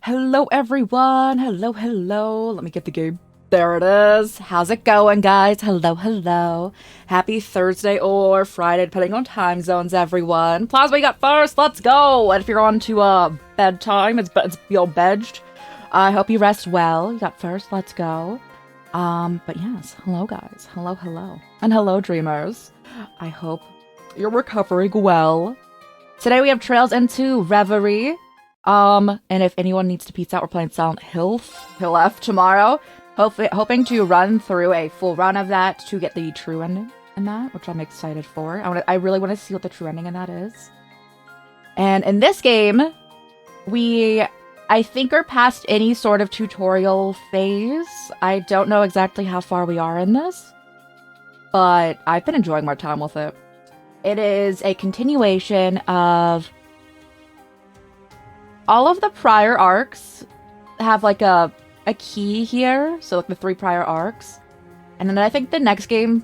Hello, everyone. Hello, hello. Let me get the game. There it is. How's it going, guys? Hello, hello. Happy Thursday or Friday, depending on time zones, everyone. Plasma, you got first. Let's go. And if you're on to bedtime, it's you're bedged. I hope you rest well. You got first. Let's go. But yes, hello, guys. Hello, hello. And hello, dreamers. I hope you're recovering well. Today we have Trails into Reverie. And if anyone needs to peace out, we're playing Silent Hill F tomorrow. Hoping to run through a full run of that to get the true ending in that, which I'm excited for. I really want to see what the true ending in that is. And in this game, I think are past any sort of tutorial phase. I don't know exactly how far we are in this, but I've been enjoying my time with it. It is a continuation of all of the prior arcs have like a key here, so like the 3 prior arcs. And then I think the next game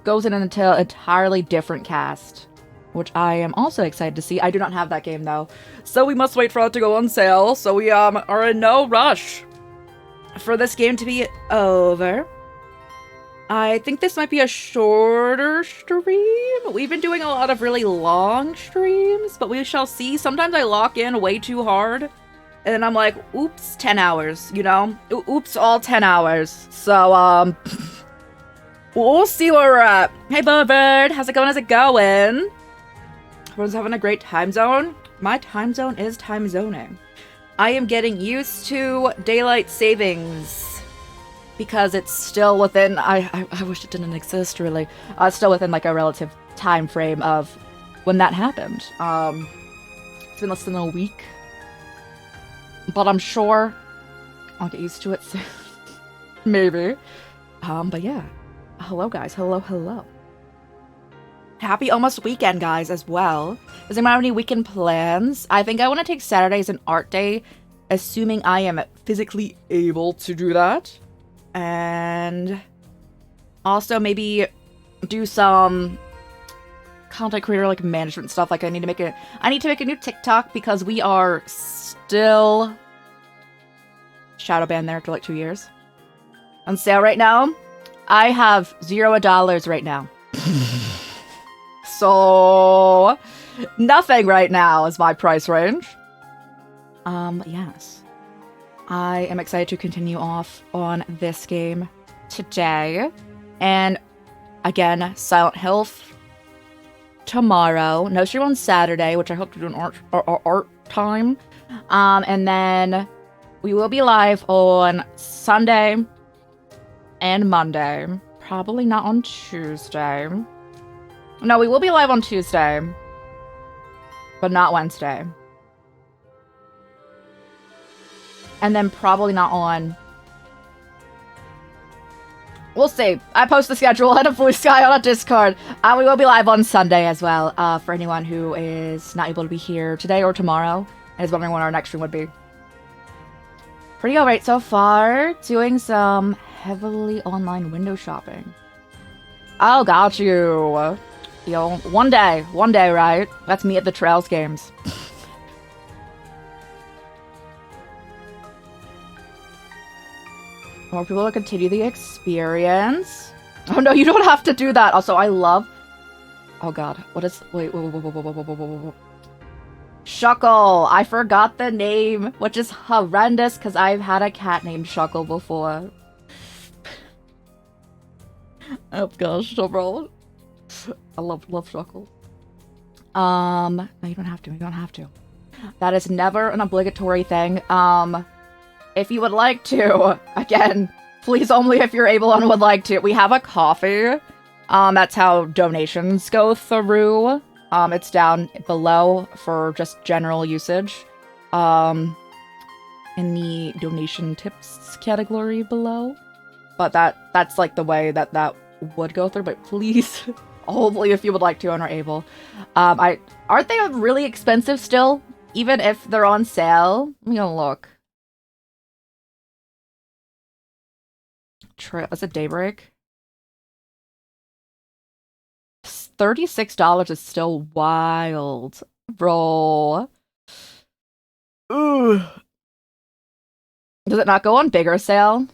goes into an entirely different cast, which I am also excited to see. I do not have that game though, so we must wait for it to go on sale. So we are in no rush for this game to be over. I think this might be a shorter stream. We've been doing a lot of really long streams, but we shall see. Sometimes I lock in way too hard, and then I'm like, oops, 10 hours, you know? Oops, all 10 hours. So, we'll see where we're at. Hey, Bird, how's it going? How's it going? Everyone's having a great time zone? My time zone is time zoning. I am getting used to daylight savings because it's still within, I wish it didn't exist, really. It's still within, like, a relative time frame of when that happened. It's been less than a week. But I'm sure I'll get used to it soon. Maybe. But yeah. Hello, guys. Hello, hello. Happy almost weekend, guys, as well. Does anyone have any weekend plans? I think I want to take Saturday as an art day, assuming I am physically able to do that. And also maybe do some content creator like management stuff. Like I need to make a new TikTok because we are still shadow banned there for like 2 years. On sale right now. I have $0 right now. So nothing right now is my price range. Yes. I am excited to continue off on this game today. And again, Silent Hill tomorrow. No stream on Saturday, which I hope to do an art time. And then we will be live on Sunday and Monday. Probably not on Tuesday. No, we will be live on Tuesday, but not Wednesday. And then probably not on... We'll see. I post the schedule at a Blue Sky on a Discord. We will be live on Sunday as well, for anyone who is not able to be here today or tomorrow and is wondering when our next stream would be. Pretty alright so far. Doing some heavily online window shopping. Oh, got you. Yo, one day, right? That's me at the Trails games. More people to continue the experience. Oh no, you don't have to do that. Also, I love... Oh god, what is... Wait. Shuckle! I forgot the name, which is horrendous because I've had a cat named Shuckle before. Oh gosh, so bro. I love Shuckle. No, you don't have to. You don't have to. That is never an obligatory thing. If you would like to, again, please only if you're able and would like to. We have a coffee. That's how donations go through. It's down below for just general usage. In the donation tips category below. But that's like the way that would go through. But please, only if you would like to and are able. Aren't they really expensive still? Even if they're on sale? Let me go look. Is it Daybreak? $36 is still wild, bro. Ooh. Does it not go on bigger sale?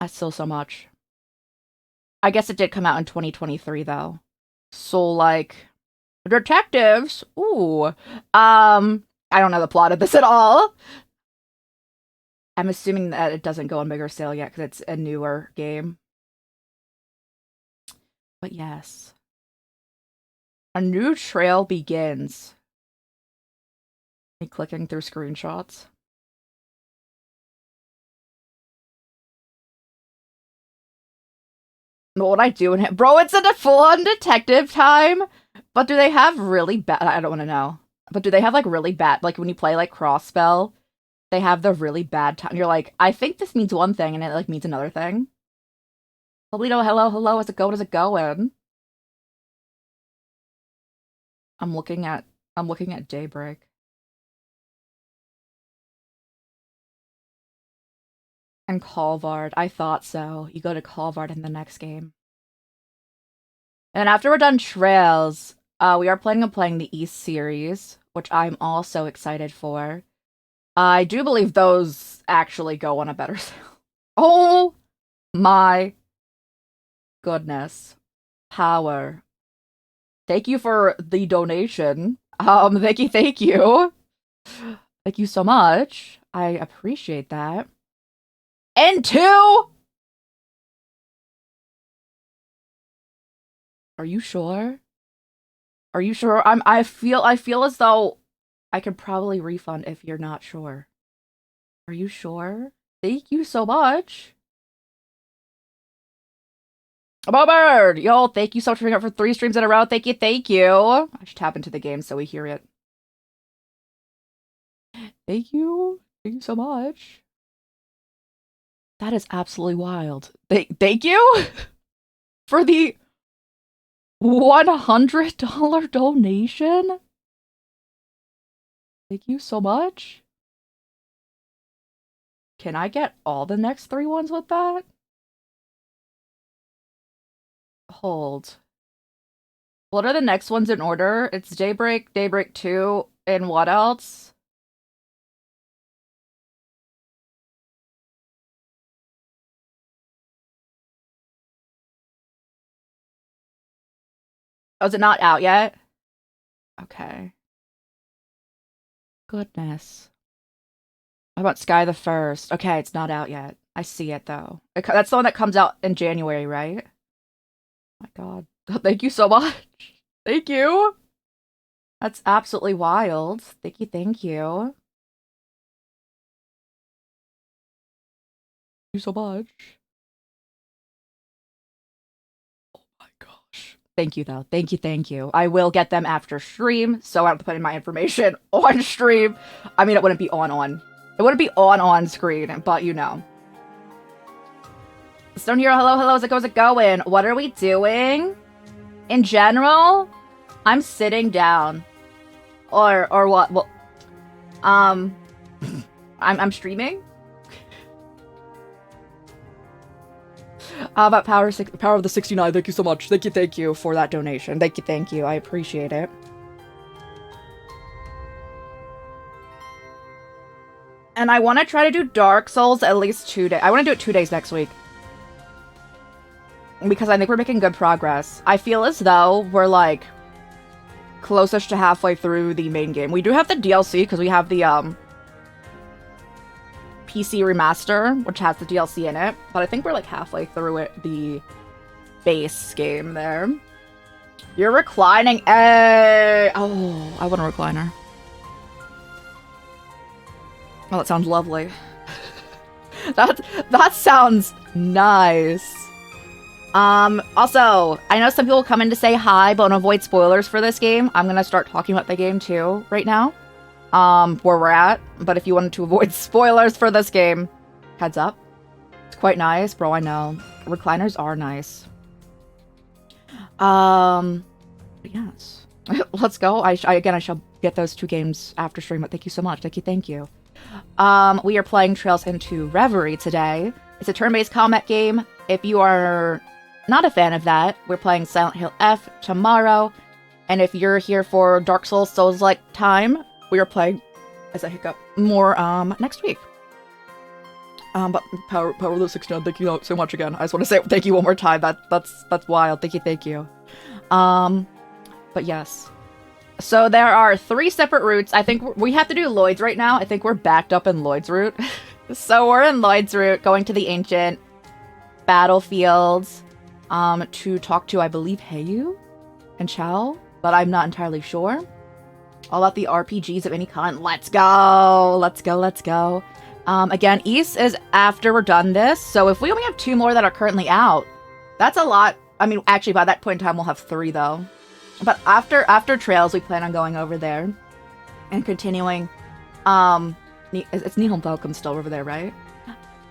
That's still so much. I guess it did come out in 2023 though. So like detectives. Ooh. I don't know the plot of this at all. I'm assuming that it doesn't go on bigger sale yet because it's a newer game. But yes. A new trail begins. Me clicking through screenshots. What I do in it? Bro, it's a full-on detective time! But do they have really bad... I don't want to know. But do they have, like, really bad... Like, when you play, like, Crossspell, they have the really bad time. You're like, I think this means one thing, and it, like, means another thing. Polito, hello, hello, how's it going? How's it going? I'm looking at Daybreak. And Calvard. I thought so. You go to Calvard in the next game. And then after we're done Trails, we are planning on playing the East series, which I'm also excited for. I do believe those actually go on a better sale. Oh my goodness. Power. Thank you for the donation. Thank you. Thank you so much. I appreciate that. And 2? Are you sure? Are you sure? I feel as though I could probably refund if you're not sure. Are you sure? Thank you so much. Bird! Yo, thank you so much for being up for 3 streams in a row. Thank you. I should tap into the game so we hear it. Thank you. Thank you so much. That is absolutely wild. Thank you for the $100 donation. Thank you so much. Can I get all the next 3 ones with that? Hold. What are the next ones in order? It's Daybreak, Daybreak 2, and what else? Oh, is it not out yet? Okay. Goodness. How about Sky the First? Okay, it's not out yet. I see it, though. That's the one that comes out in January, right? My god. Thank you so much. Thank you. That's absolutely wild. Thank you. Thank you so much. Oh my gosh. Thank you, though. Thank you. I will get them after stream, so I don't have to put in my information on stream. I mean, it wouldn't be on. It wouldn't be on screen, but you know. Stone Hero, hello, how's it going? What are we doing? In general, I'm sitting down. Or what? Well, I'm streaming. About Power of the 69. Thank you so much. Thank you for that donation. Thank you. I appreciate it. And I want to try to do Dark Souls at least 2 days. I want to do it 2 days next week. Because I think we're making good progress. I feel as though we're, like, closest to halfway through the main game. We do have the DLC, because we have the, PC remaster, which has the DLC in it. But I think we're, like, halfway through it, the base game there. You're reclining. Oh, I want a recliner. Oh, that sounds lovely. That sounds nice. Also, I know some people come in to say hi, but want to avoid spoilers for this game. I'm gonna start talking about the game too right now. Where we're at. But if you wanted to avoid spoilers for this game, heads up. It's quite nice, bro, I know. Recliners are nice. Yes. Let's go. I shall get those 2 games after stream, but thank you so much. Thank you. We are playing Trails into Reverie today. It's a turn-based combat game. If you are not a fan of that, we're playing Silent Hill F tomorrow. And if you're here for Dark Souls Souls-like time, we are playing as I hiccup more next week. But Power Live 69, thank you so much again. I just want to say thank you one more time. That's wild. Thank you. But yes. So there are 3 separate routes. I think we have to do Lloyd's right now. I think we're backed up in Lloyd's route. So we're in Lloyd's route, going to the ancient battlefields, to talk to, I believe, Heyu and Chao, but I'm not entirely sure. All about the RPGs of any kind. Let's go! Let's go. Again, East is after we're done this, so if we only have 2 more that are currently out, that's a lot. I mean, actually, by that point in time, we'll have 3, though. But after Trails, we plan on going over there and continuing. It's Nihon Welcome still over there, right?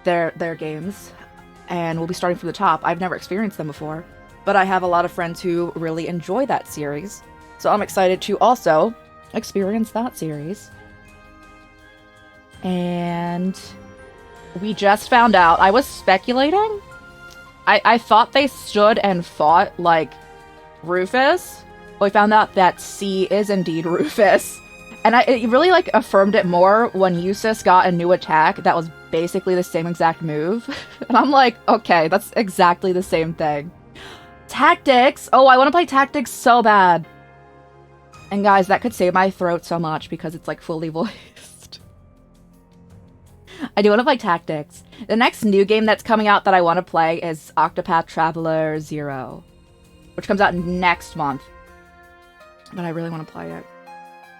Their games, and we'll be starting from the top. I've never experienced them before, but I have a lot of friends who really enjoy that series, so I'm excited to also experience that series. And we just found out. I was speculating. I thought they stood and fought like Rufus. But we found out that C is indeed Rufus. And it really like affirmed it more when Eustace got a new attack that was basically the same exact move. And I'm like, okay, that's exactly the same thing. Tactics! Oh, I want to play Tactics so bad. And guys, that could save my throat so much because it's like fully voiced. I do want to play Tactics. The next new game that's coming out that I want to play is Octopath Traveler 0, which comes out next month. But I really want to play it.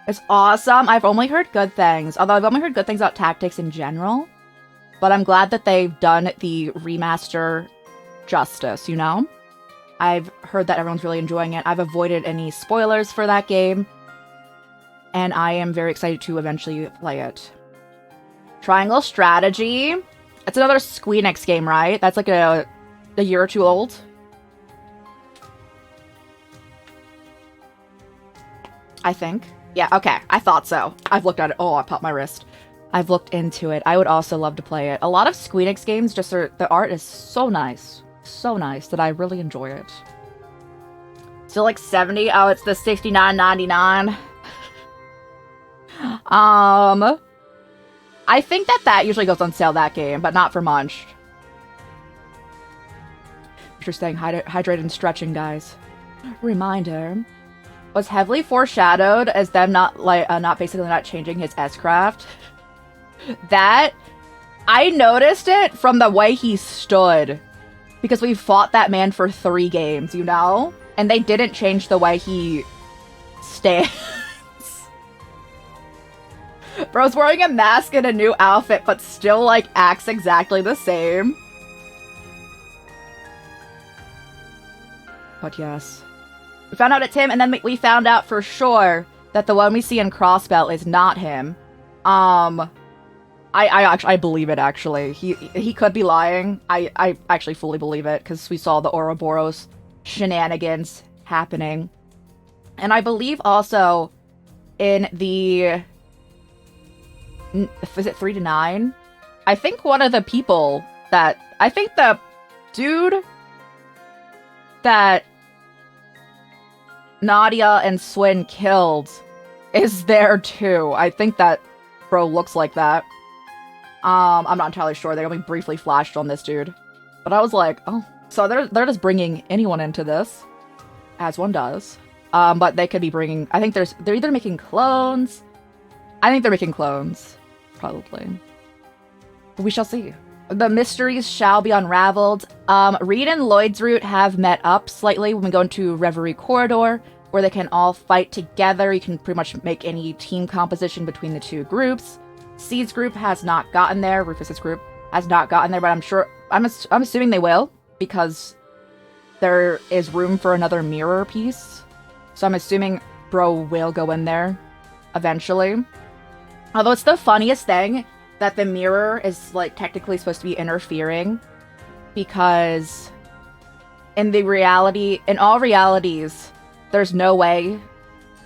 It's awesome. I've only heard good things. Although I've only heard good things about Tactics in general. But I'm glad that they've done the remaster justice, you know? I've heard that everyone's really enjoying it. I've avoided any spoilers for that game. And I am very excited to eventually play it. Triangle Strategy. It's another Squeenix game, right? That's like a year or 2 old. I think. Yeah, okay. I thought so. I've looked at it. Oh, I popped my wrist. I've looked into it. I would also love to play it. A lot of Squeenix games just are... The art is so nice. So nice that I really enjoy it. Still like 70? Oh, it's the $69.99. I think that usually goes on sale, that game, but not for much. You're staying hydrated and stretching, guys. Reminder. Was heavily foreshadowed as them not changing his S-craft. That, I noticed it from the way he stood. Because we fought that man for 3 games, you know? And they didn't change the way he stands. Bro's wearing a mask and a new outfit, but still, like, acts exactly the same. But yes. We found out it's him, and then we found out for sure that the one we see in Crossbell is not him. I believe it, actually. He could be lying. I actually fully believe it, because we saw the Ouroboros shenanigans happening. And I believe also in the... Is it 3 to 9? I think one of the people that... I think the dude that Nadia and Swin killed is there too. I think that bro looks like that. I'm not entirely sure. They only briefly flashed on this dude. But I was like, oh. So they're just bringing anyone into this. As one does. But they could be bringing... I think they're either making clones. I think they're making clones. Probably. But we shall see. The mysteries shall be unraveled. Reed and Lloyd's route have met up slightly when we go into Reverie Corridor, where they can all fight together. You can pretty much make any team composition between the 2 groups. Seed's group has not gotten there. Rufus's group has not gotten there, but I'm assuming they will, because there is room for another mirror piece. So I'm assuming Bro will go in there eventually. Although it's the funniest thing that the mirror is, like, technically supposed to be interfering, because in all realities, there's no way,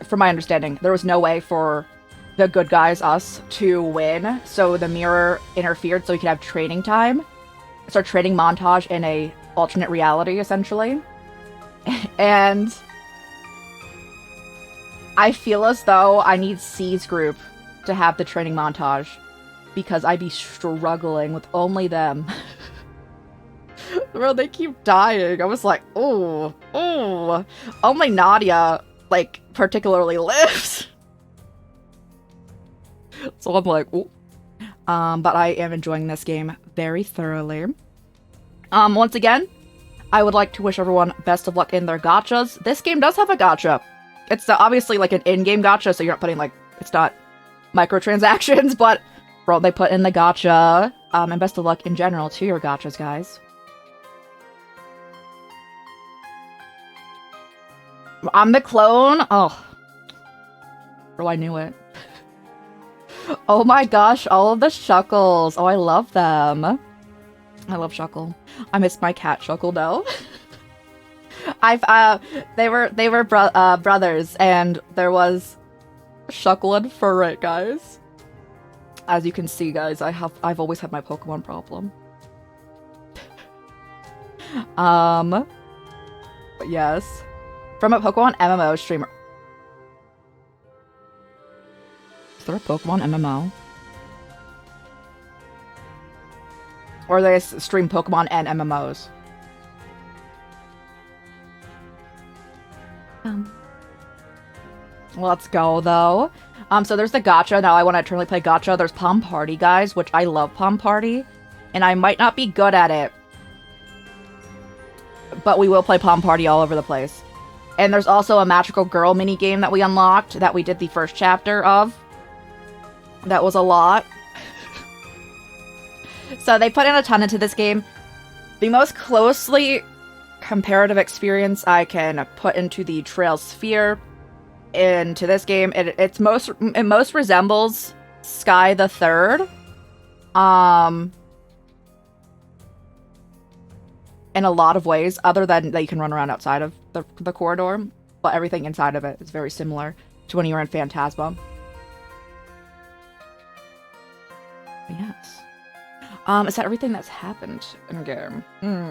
from my understanding, there was no way for the good guys, us, to win, so the mirror interfered so we could have training time. It's our training montage in a alternate reality, essentially. And I feel as though I need C's group to have the training montage because I'd be struggling with only them. Bro, they keep dying. I was like, oh. Only Nadia, like, particularly lives. So I'm like, ooh. But I am enjoying this game very thoroughly. Once again, I would like to wish everyone best of luck in their gachas. This game does have a gacha. It's obviously like an in-game gacha, so you're not putting like, it's not microtransactions, but bro, they put in the gacha. And best of luck in general to your gachas, guys. I'm the clone? Oh. Bro, I knew it. Oh my gosh, all of the Shuckles. Oh, I love them. I love Shuckle. I miss my cat Shuckle though. They were brothers, and there was Shuckle and Ferret, guys. As you can see, guys, I've always had my Pokemon problem. But yes. From a Pokemon MMO streamer. Is there a Pokemon MMO? Or they stream Pokemon and MMOs? Let's go, though. So there's the gacha. Now I want to eternally play gacha. There's Palm Party, guys, which I love Palm Party. And I might not be good at it. But we will play Palm Party all over the place. And there's also a Magical Girl minigame that we unlocked that we did the first chapter of. That was a lot. So they put in a ton into this game. The most closely comparative experience I can put into the Trail Sphere into this game, it most resembles Sky the Third. In a lot of ways, other than that you can run around outside of the corridor, but everything inside of it is very similar to when you were in Phantasma. But yes. Is that everything that's happened in the game?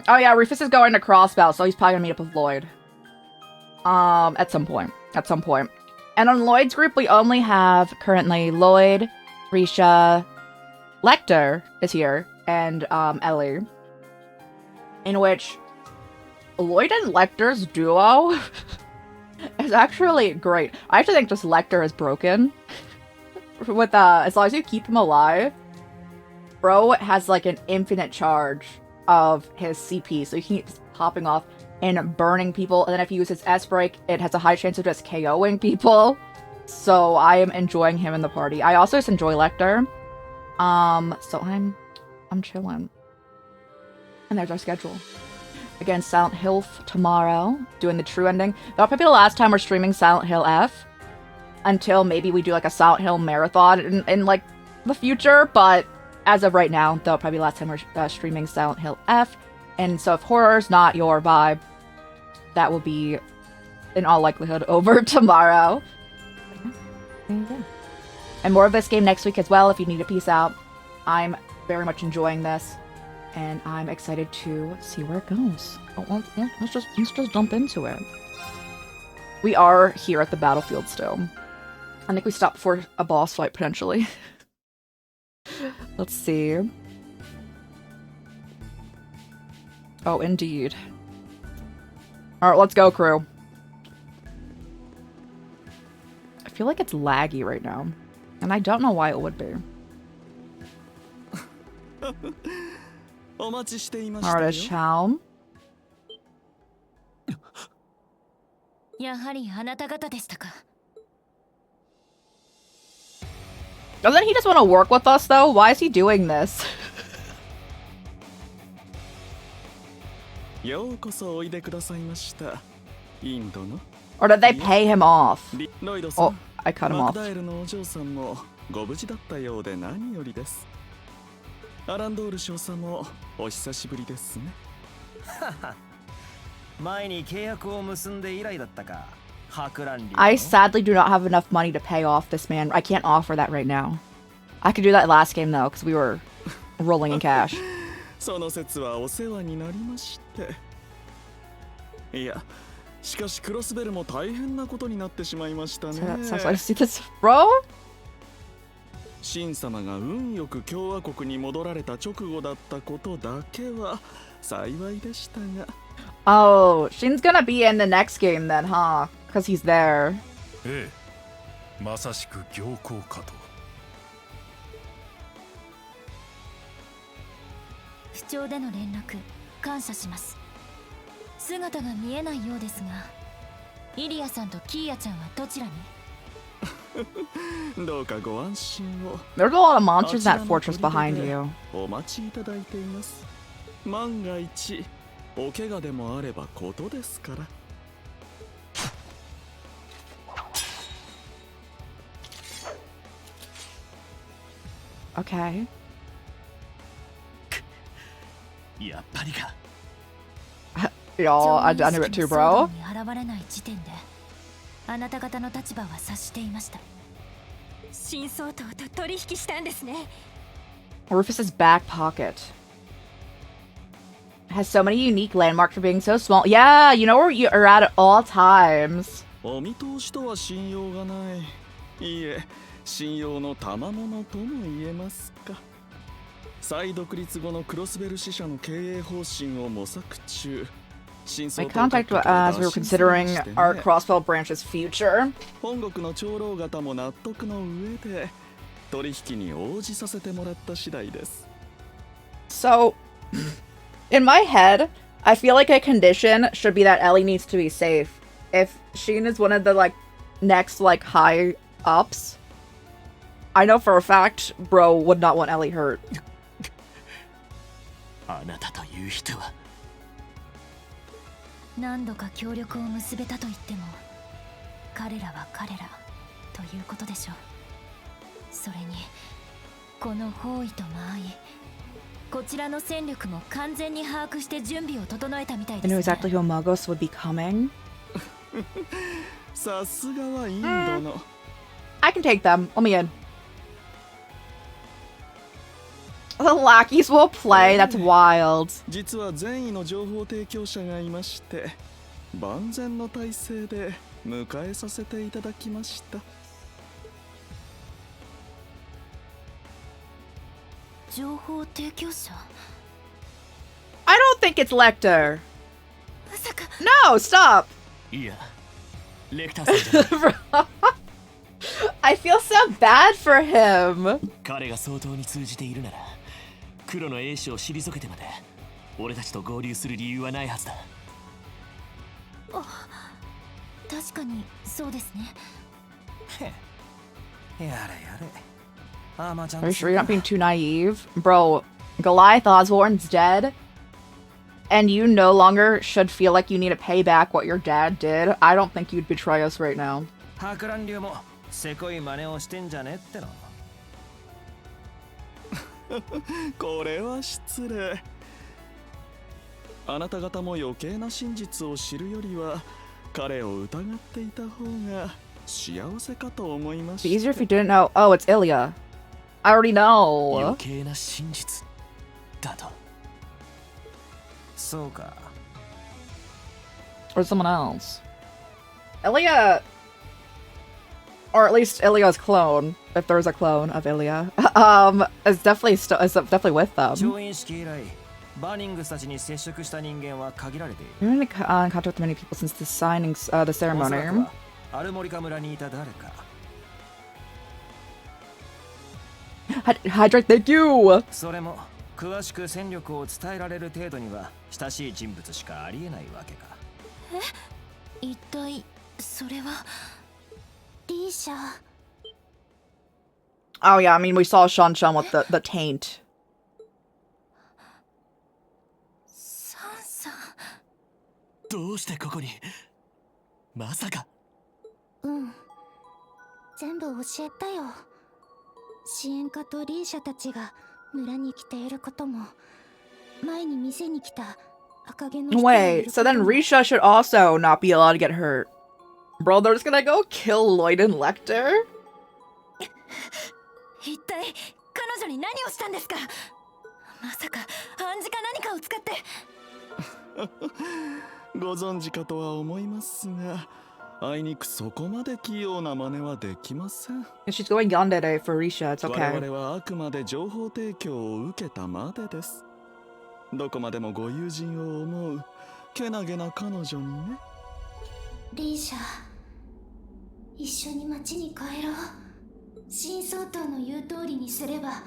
Oh yeah, Rufus is going to Crossbell, so he's probably gonna meet up with Lloyd. At some point. And on Lloyd's group, we only have currently Lloyd, Risha, Lecter is here, and Ellie. In which Lloyd and Lecter's duo is actually great. I actually think just Lecter is broken. With as long as you keep him alive, bro has like an infinite charge of his CP, so he keeps popping off and burning people. And then if you use his S break, it has a high chance of just KOing people. So I am enjoying him in the party. I also just enjoy Lecter. So I'm chilling. And there's our schedule. Again, Silent Hill tomorrow, doing the true ending. That'll probably be the last time we're streaming Silent Hill F. Until maybe we do like a Silent Hill marathon in like the future. But as of right now, that'll probably be the last time we're streaming Silent Hill F. And so if horror's not your vibe, that will be, in all likelihood, over tomorrow. Yeah. And more of this game next week as well, if you need to peace out. I'm very much enjoying this. And I'm excited to see where it goes. Oh, well, let's just jump into it. We are here at the battlefield still. I think we stopped for a boss fight, potentially. Let's see. Oh, indeed. Alright, let's go, crew. I feel like it's laggy right now. And I don't know why it would be. Alright, Chow. Doesn't he just want to work with us, though? Why is he doing this? Or did they pay him off? Oh, I cut him off. I sadly do not have enough money to pay off this man. I can't offer that right now. I could do that last game though, because we were rolling in cash. Bro? 神様が運よく共和国に戻られた直後だったことだけは幸いでしたが。Oh, Shin's gonna be in the next game then, huh? Because he's there. ええ、まさしく行幸かと。不調での連絡感謝します。姿が見えないようですが、イリアさんとキーヤちゃんはどちらに？どうかご安心を。 There's a lot of monsters in that fortress behind you. お待ちいただいています。万が一お怪我でもあればことですから。Okay. やっぱりか。Y'all, I knew it too, bro. 現れない時点で、あなた方の立場は察していました。新総統と取引したんですね。Rufus's back pocket has so many unique landmarks for being so small. Yeah, you know where you are at all times. お見通しとは信用がない。いいえ、信用の賜物とも言えますか。再独立後のクロスベル支社の経営方針を模索中。My contact as we were considering our Crossbell branch's future. 本国の長老方も納得の上で取引に応じさせてもらった次第です。So, in my head, I feel like a condition should be that Ellie needs to be safe. If Sheen is one of the next high ups, I know for a fact bro would not want Ellie hurt. あなたという人は。何度か協力を結べたと言っても、彼らは彼らということでしょう。それにこの包囲と間合い、こちらの戦力も完全に把握して準備を整えたみたい I です knew ね。 exactly who Magos would be coming. さすがはインドの。I can take them. Let me in. The lackeys will play. That's wild. 実は善意の情報提供者がいまして、万全の体制で迎えさせていただきました。情報提供者？ I don't think it's Lecter. まさか。 No, stop. いや、レクターさんじゃない。I feel so bad for him. 彼が相当に通じているなら、黒の英雄を退けてまで俺たちと合流する理由はないはずだ。確かにそうですね。やれやれ。Are you sure you're not being too naive? Bro, Goliath Osborne's dead. And you no longer should feel like you need to pay back what your dad did. I don't think you'd betray us right now. 博覧流もせこい真似をしてんじゃねっての。これは失礼。あなた方も余計な真実を知るよりは彼を疑っていた方が幸せかと思いました。 It'd be easier if you didn't know. Oh, it's Ilya. I already know. 余計な真実だと。そうか。 Or someone else. Ilya, or at least Ilya's clone, if there's a clone of Ilya, is definitely with them. 調印式以来、バーニングスたちに接触した人間は限られている。 You're in contact with many people since the signing, the おそらく ceremony. はアルモリカ村にいた誰か。 Hydrate, thank you. それも詳しく戦力を伝えられる程度には親しい人物しかありえないわけか。一体それはリーシャ。 Oh yeah, I mean we saw Sean with the taint. サンさん。どうしてここに？まさか。全部教えたよ。支援家とリーシャたちが村に来ていることも、前に店に来た赤毛の人がいる Wait, こと so then も。 Risha should also not be allowed to get hurt. Bro, they're just gonna go kill Lloyd and Lecter? 一体彼女に何をしたんですか。まさか暗示か何かを使って。ご存知かとは思いますが、あいにくそこまで器用な真似はできません。 She's going yandere for Risha. It's 我 okay. 々はあくまで情報提供を受けたまでです。どこまでもご友人を思うけなげな彼女にね。リーシャ、一緒に町に帰ろう。新総統の言う通りにすれば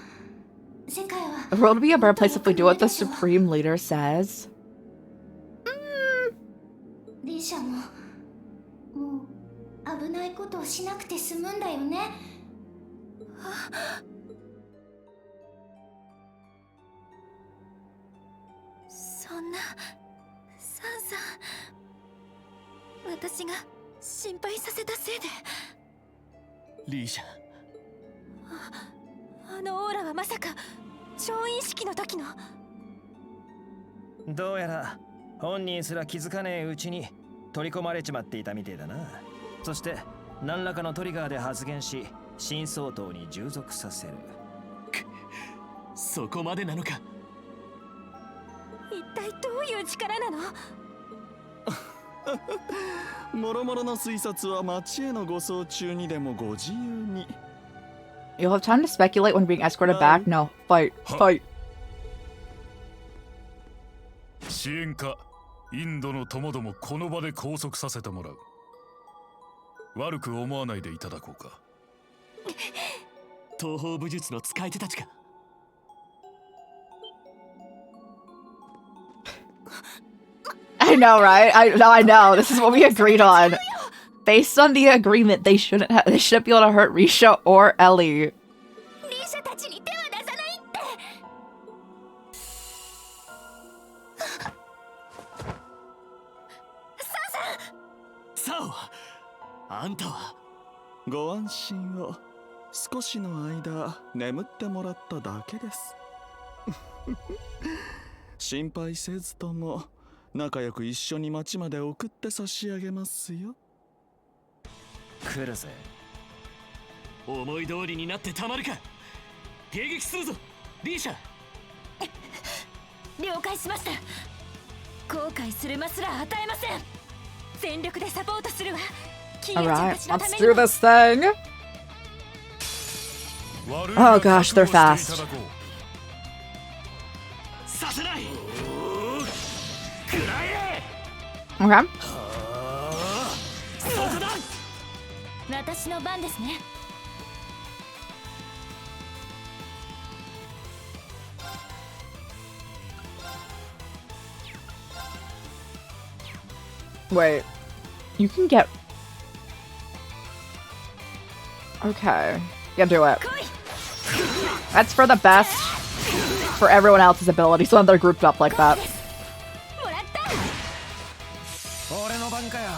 世界は The world would be a better place if we do what the Supreme Leader says. リーシャももう危ないことをしなくて済むんだよね。そんなサンさん、私が心配させたせいで。リーシャ、あのオーラはまさか調印式の時の。どうやら本人すら気づかねえうちに取り込まれちまっていたみてえだな。そして何らかのトリガーで発言し新総統に従属させる。そこまでなのか。一体どういう力なの？もろもろの推察は町への護送中にでもご自由に。 You'll have time to speculate when being escorted back. No, fight, fight. 支援かインドの友どもこの場で拘束させてもらう。悪く思わないでいただこうか。東方武術の使い手たちか。I know, right? I know. This is what we agreed on. Based on the agreement, they shouldn't be able to hurt Risha or Ellie. リーシャたちに手は出さないって。サオ、あんたは。ご安心を。少しの間眠ってもらっただけです。心配せずとも仲良く一緒に町まで送って差し上げますよ。来るぜ。思い通りになってたまるか。迎撃するぞリーシャ。了解しました。後悔するますら与えません。全力でサポートするわ。キーヤちゃん Alright, たちのた let's め do にも。 this thing. Oh gosh, they're fast. させない。くらえ。 Okay. そこだ。私の番ですね。Wait. You can get... Okay. Yeah, do it. That's for the best for everyone else's ability, so they're grouped up like that. もらった。俺の番かよ。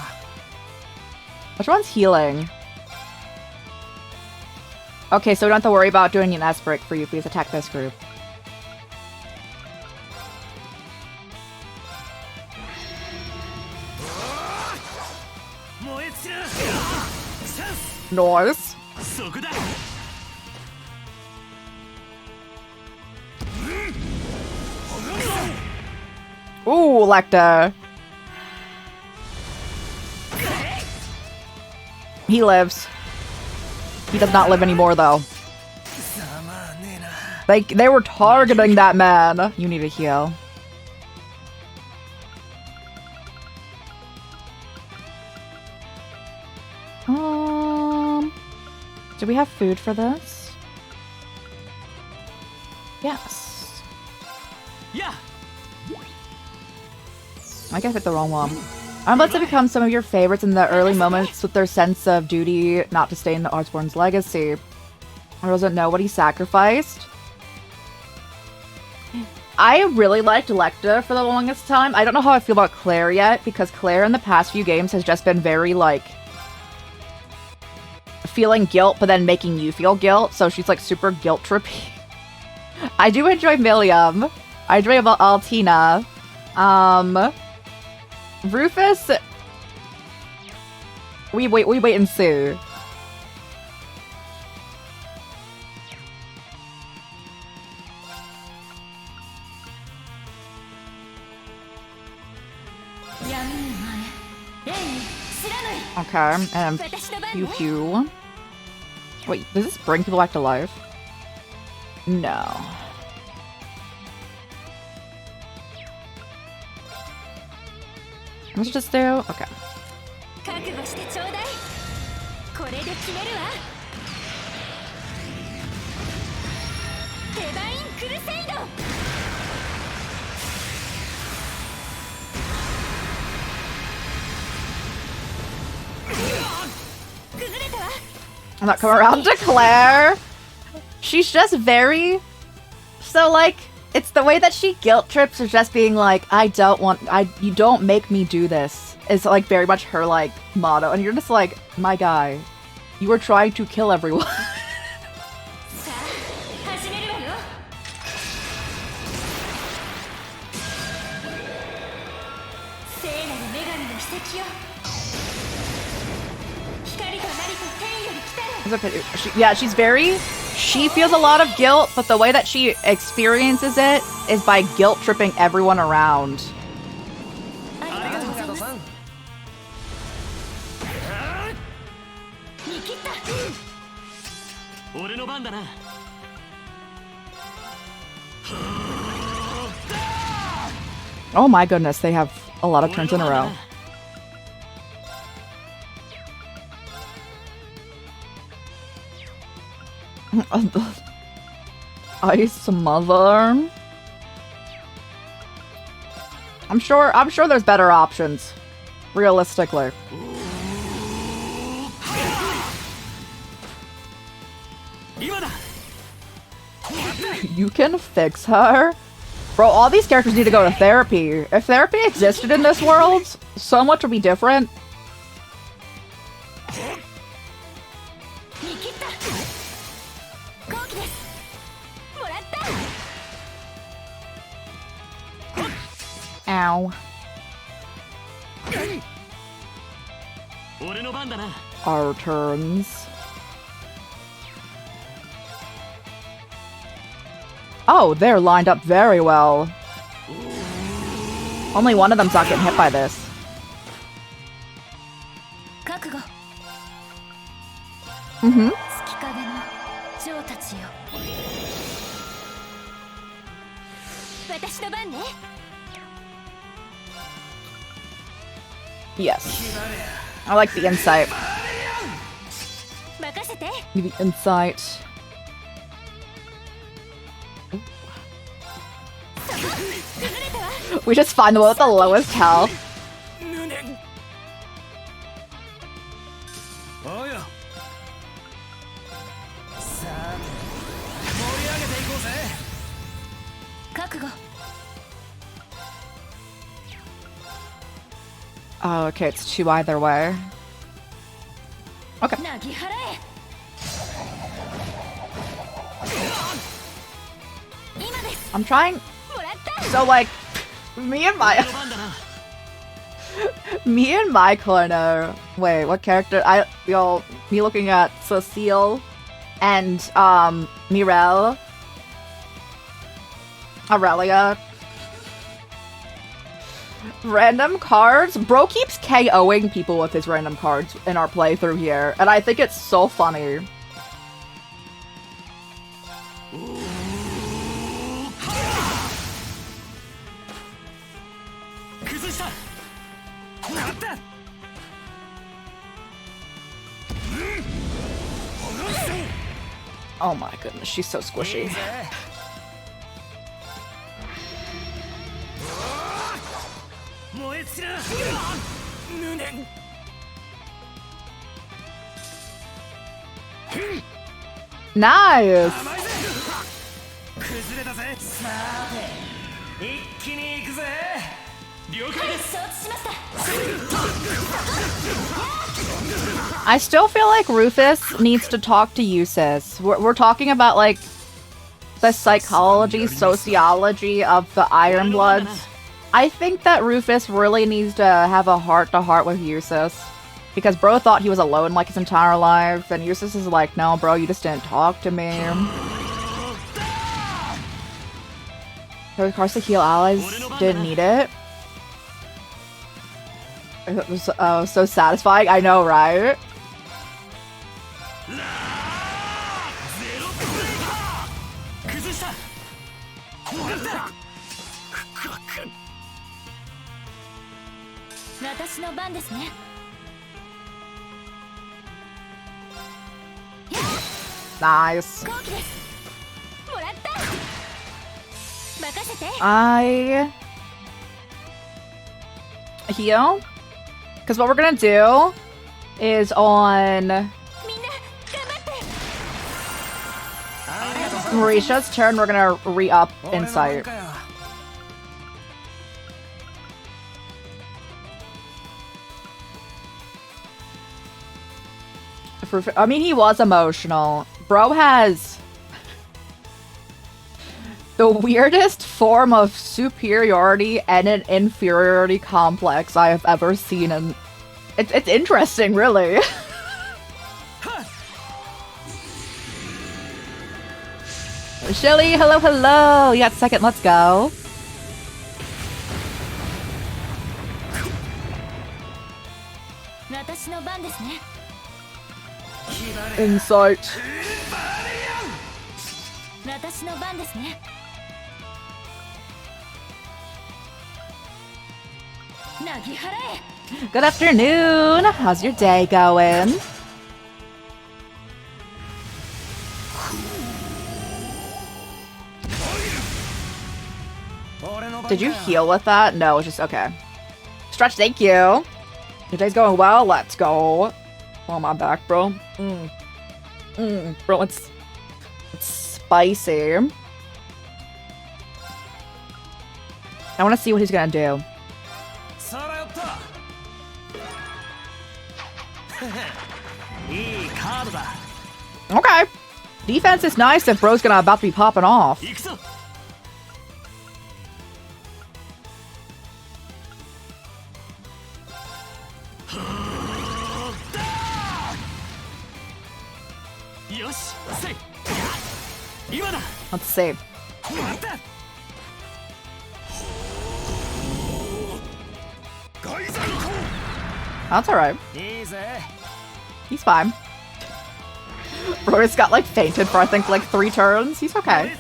Which one's healing? Okay, so we don't have to worry about doing an S break for you. Please attack this group. Nice. そこだ。 Ooh, Lecter. He lives. He does not live anymore, though. They were targeting that man. You need a heal. Do we have food for this? Yes. Yeah. I guess I picked the wrong one. Armblades have become some of your favorites in the early moments with their sense of duty not to stain the Artsborn's legacy. Or doesn't know what he sacrificed. I really liked Lecter for the longest time. I don't know how I feel about Claire yet, because Claire in the past few games has just been very, like, feeling guilt, but then making you feel guilt, so she's, like, super guilt-trippy. I do enjoy Milliam. I enjoy Altina. Rufus... We wait and see. Okay. Okay, and pew pew. Wait, does this bring people back to life? No. Let's just do. Okay. 覚悟してちょうだい。これで決めるわ。デバインクルセイド。崩れたわ。 I'm not coming around to Claire. She's just very... So, like, it's the way that she guilt trips is just being like, you don't make me do this. It's, like, very much her, like, motto. And you're just like, my guy, you were trying to kill everyone. さあ、始めるわよ。聖なる女神の奇跡よ。光となりと天より来たる。Yeah, she's very... She feels a lot of guilt, but the way that she experiences it is by guilt tripping everyone around. ありがとうございます。見切った。俺の番だな。 Oh my goodness, they have a lot of turns in a row. Ice Mother. I'm sure there's better options. Realistically. You can fix her? Bro, all these characters need to go to therapy. If therapy existed in this world, so much would be different. Ow. Our turns. Oh, they're lined up very well. Only one of them's not getting hit by this. Mm-hmm. Yes. I like the insight. The insight. We just find the one with the lowest health. Oh, okay, it's two either way. Okay. I'm trying. So, like, me and my corner. Wait, what character? Me looking at Cecile and Mirelle, Aurelia. Random cards? Bro keeps KOing people with his random cards in our playthrough here, and I think it's so funny. Oh my goodness, she's so squishy. Nice! I still feel like Rufus needs to talk to Eustace. We're talking about, like, the psychology, sociology of the Iron Bloods. I think that Rufus really needs to have a heart-to-heart with Eustace. Because bro thought he was alone, like, his entire life, and Eustace is like, no, bro, you just didn't talk to me. So, of course, the heal allies didn't need it. It was so satisfying. I know, right? Nice. I heal, because what we're gonna do is on Marisha's turn, we're gonna re-up Insight. I mean, he was emotional. Bro has the weirdest form of superiority and an inferiority complex I have ever seen, and it's interesting, really. Shelly, hello, hello! You got second, let's go. Insight. Good afternoon! How's your day going? Did you heal with that? No, it's just okay. Stretch, thank you. Your day's going well. Let's go. Oh, my back, bro. Bro, it's spicy. I want to see what he's gonna do. Okay. Defense is nice if bro's gonna about to be popping off. Let's see. That's alright. He's fine. Bro just got like fainted for I think like 3 turns. He's okay.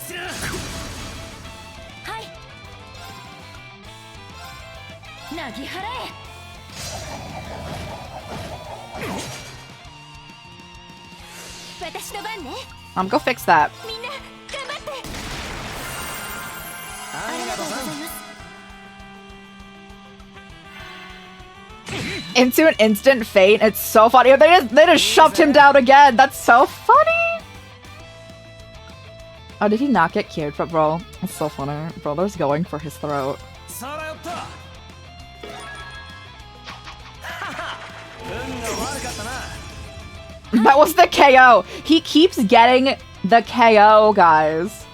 Go fix that. Into an instant faint. It's so funny. They just shoved him down again. That's so funny. Oh, did he not get cured? But bro, that's so funny. Brother's going for his throat. That was the KO. He keeps getting the KO, guys.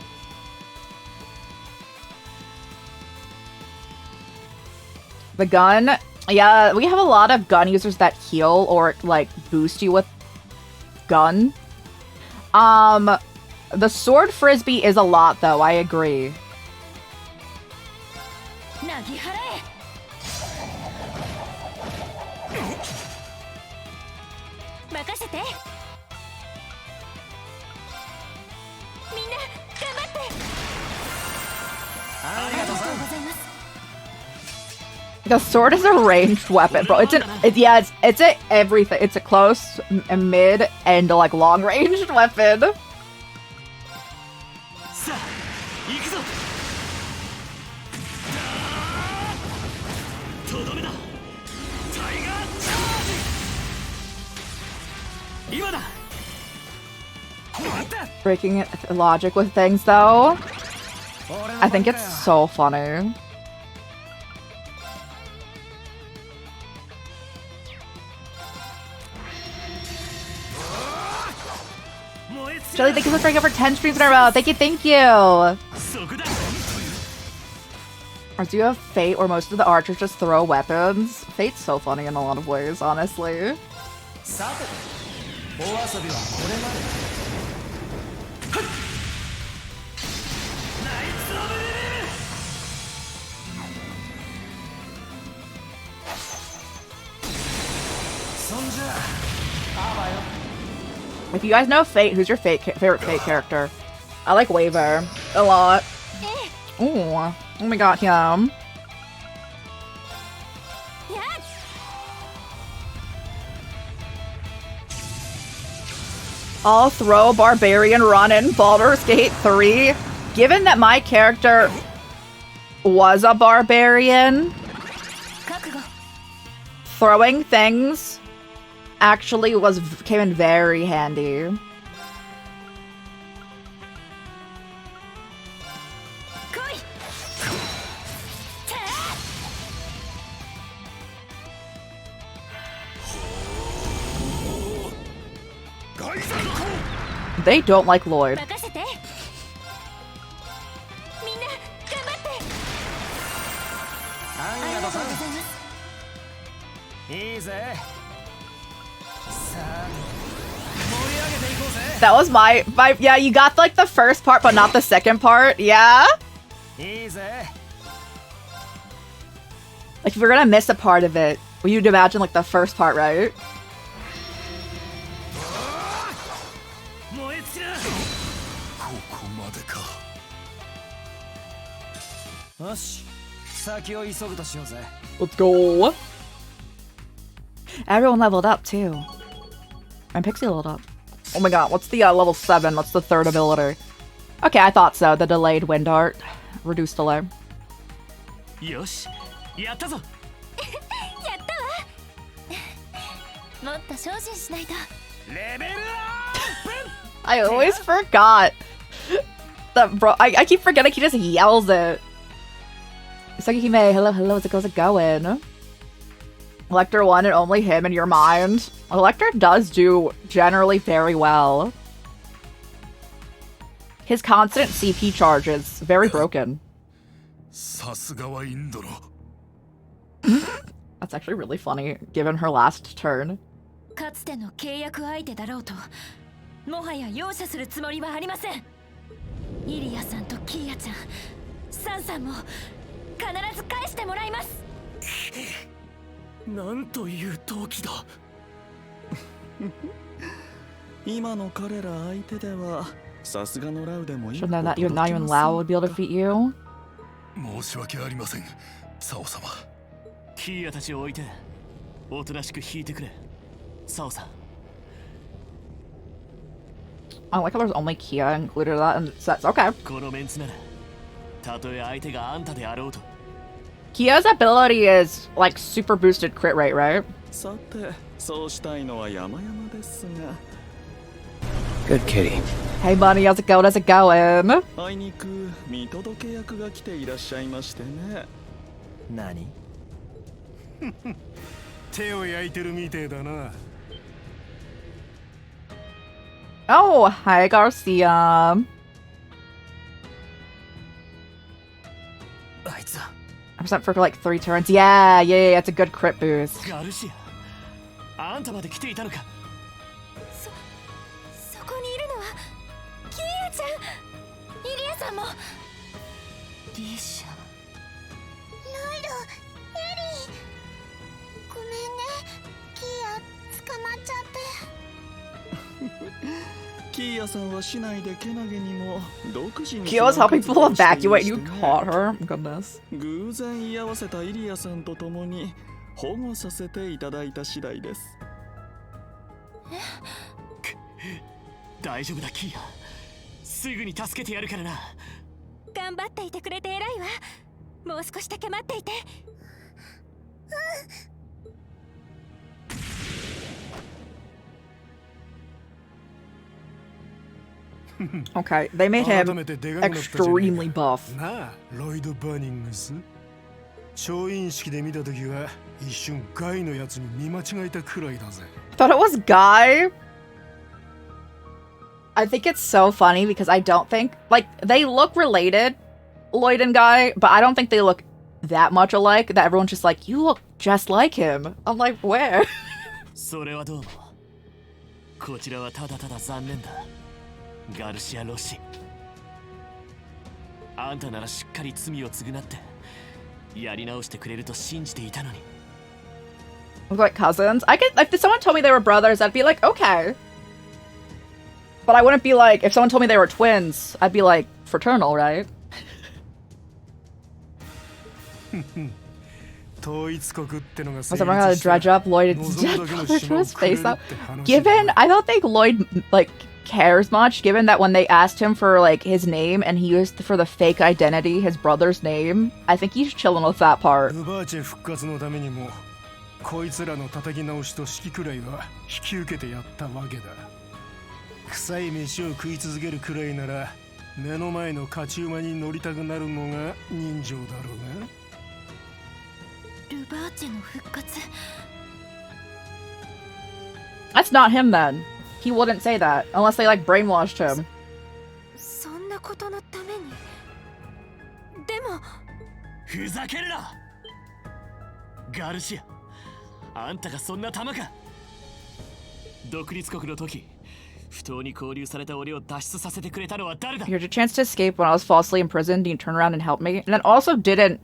The gun. Yeah, we have a lot of gun users that heal or like boost you with gun. The sword frisbee is a lot though, I agree. The sword is a ranged weapon, bro. It's a everything. It's a close, a mid, and like long ranged weapon. Breaking logic with things, though. I think it's so funny. Shelly, thank you for trying over 10 streams in a row. Thank you, thank you. Or do you have Fate where most of the archers just throw weapons? Fate's so funny in a lot of ways, honestly. If you guys know Fate, who's your favorite Fate character? I like Waver a lot. Ooh, oh my god, him. I'll throw Barbarian Run in Baldur's Gate 3. Given that my character was a barbarian, throwing things actually came in very handy. They don't like Lloyd. That was my yeah, you got like the first part but not the second part. Yeah? Like if you're gonna miss a part of it, well, you'd imagine like the first part, right? Let's go. Everyone leveled up too. And Pixie leveled up. Oh my god, what's the level 7? What's the third ability? Okay, I thought so. The delayed wind art. Reduced delay. Yosh, yatta. I always forgot that bro. I keep forgetting he just yells it. Sakihime, hello, how's it going? Elector 1 and only him in your mind. Elector does do generally very well. His constant CP charge is very broken. That's actually really funny, given her last turn. Should not even Lao would be able to defeat you. I like how there's only Kia included in that in sets. Okay. Kia's ability is like super boosted crit rate, right? Good kitty. Hey buddy, how's it going? How's it going? Nani? Oh, hi Garcia. I'm set for like 3 turns. Yeah, it's a good crit boost. Kia was helping people evacuate. You caught her. Goodness. Okay, they made him extremely buff. Thought it was Guy. I think it's so funny because I don't think, like, they look related, Lloyd and Guy, but I don't think they look that much alike that everyone's just like, you look just like him. I'm like, where? Like cousins? I could, if someone told me they were brothers, I'd be like, okay. But I wouldn't be like, if someone told me they were twins, I'd be like, fraternal, right? Was ever gonna dredge up Lloyd's dead brother to his face though? Given, I don't think Lloyd like cares much, given that when they asked him for like his name and he used for the fake identity his brother's name, I think he's chilling with that part. こいつらの叩き直しと指揮くらいは引き受けてやったわけだ。臭い飯を食い続けるくらいなら目の前の勝ち馬に乗りたくなるのが人情だろうが。ルバーチェの復活。That's not him then. He wouldn't say that unless they like brainwashed him. そんなことのために。でも。ふざけるな。ガルシア。あんたがそんな玉か。独立国の時、不当に拘留された俺を脱出させてくれたのは誰だ。 Here's your chance to escape when I was falsely imprisoned. You turn around and help me, and then also didn't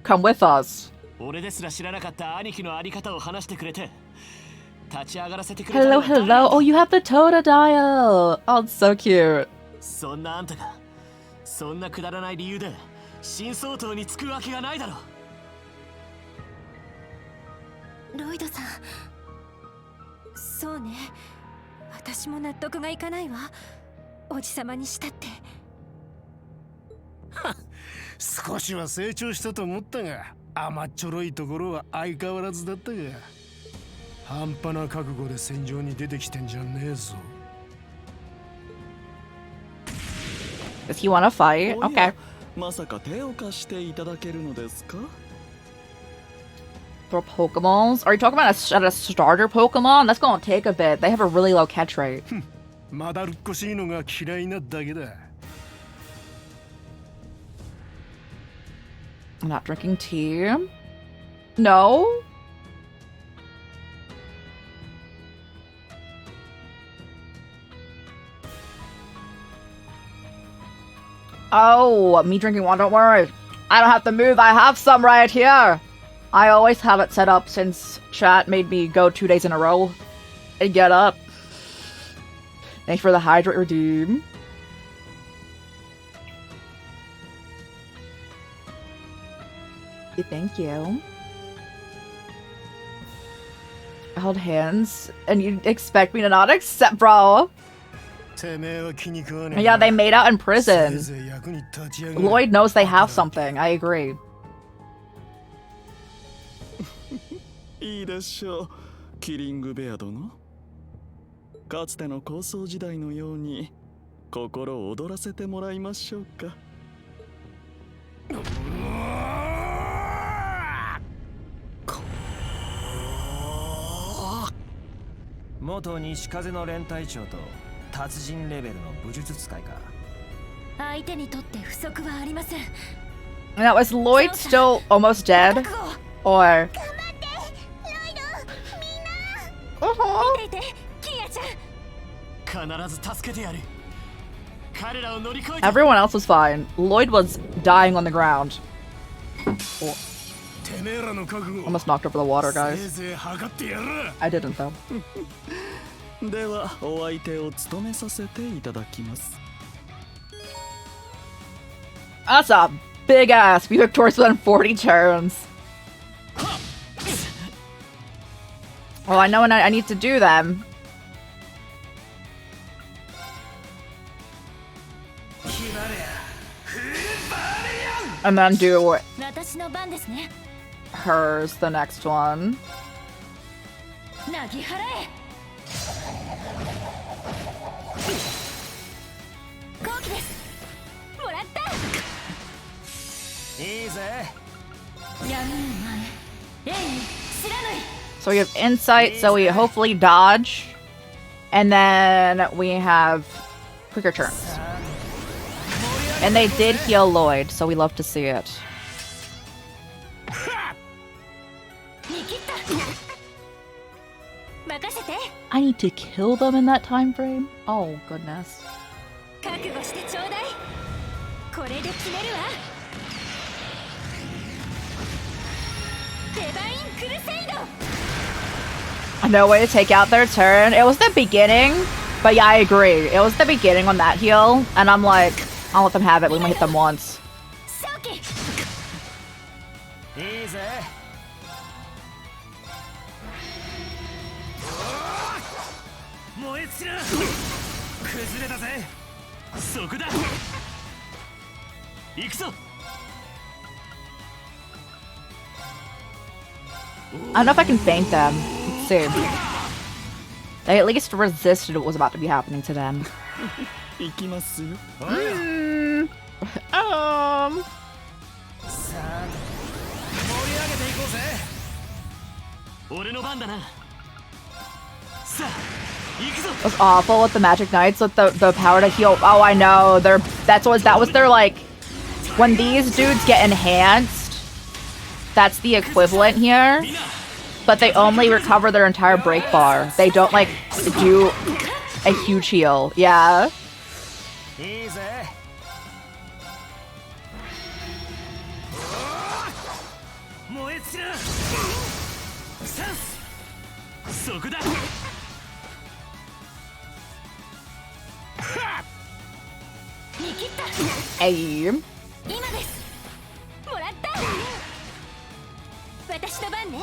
come with us. 俺ですら知らなかった兄貴のあり方を話してくれて、立ち上がらせてくれたの Hello, は誰だ。 hello. Oh, you have the Totodile. Oh, it's so cute. そんなあんたが、そんなくだらない理由で新総統につくわけがないだろ。ロイドさん、そうね、私も納得がいかないわ。おじさまにしたって。少しは成長したと思ったが、甘っちょろいところは相変わらずだったが、半端な覚悟で戦場に出てきてんじゃねえぞ。Does he want to fight? Okay. まさか手を貸していただけるのですか？ Throw Pokeballs? Are you talking about a starter Pokemon? That's gonna take a bit. They have a really low catch rate. まだるっこしいのが嫌いなだけだ。 I'm not drinking tea. No? Oh, me drinking water, don't worry. I don't have to move, I have some right here. I always have it set up since chat made me go 2 days in a row and get up. Thanks for the hydrate redeem. Thank you. I held hands, and you expect me to not accept, bro? Yeah, they made out in prison. Lloyd knows they have something. I agree. いいでしょう、キリングベア殿。かつての高僧時代のように心躍らせてもらいましょうか。元西風の連隊長と達人レベルの武術使いか。相手にとって不足はありません。 Now, is Lloyd still almost dead? Or... Everyone else was fine. Lloyd was dying on the ground. Oh. Almost knocked over the water, guys. I didn't, though. ではお相手を務めさせていただきます。 That's a big ass. We victorious within 40 turns. Well, I know when I need to do them. And then do hers, the next one. So we have insight, so we hopefully dodge. And then we have quicker turns. And they did heal Lloyd, so we love to see it. I need to kill them in that time frame? Oh, goodness. No way to take out their turn. It was the beginning. But yeah, I agree. It was the beginning on that heal, and I'm like, I'll let them have it. We only hit them once. いいぜ。燃え散ら。崩れたぜ。そこだ。行くぞ。 I don't know if I can feint them. Let's see. They at least resisted what was about to be happening to them. 行きますよ。さあ、盛り上げていこうぜ。俺の番だな。さあ、行くぞ。 It was awful with the Magic Knights with the power to heal. Oh, I know. That was their like when these dudes get enhanced. That's the equivalent here. But they only recover their entire break bar. They don't like do a huge heal. Yeah. いいぜ。燃え散ら。さあ、そこだ。 Hey. 今ですもらった私の番ね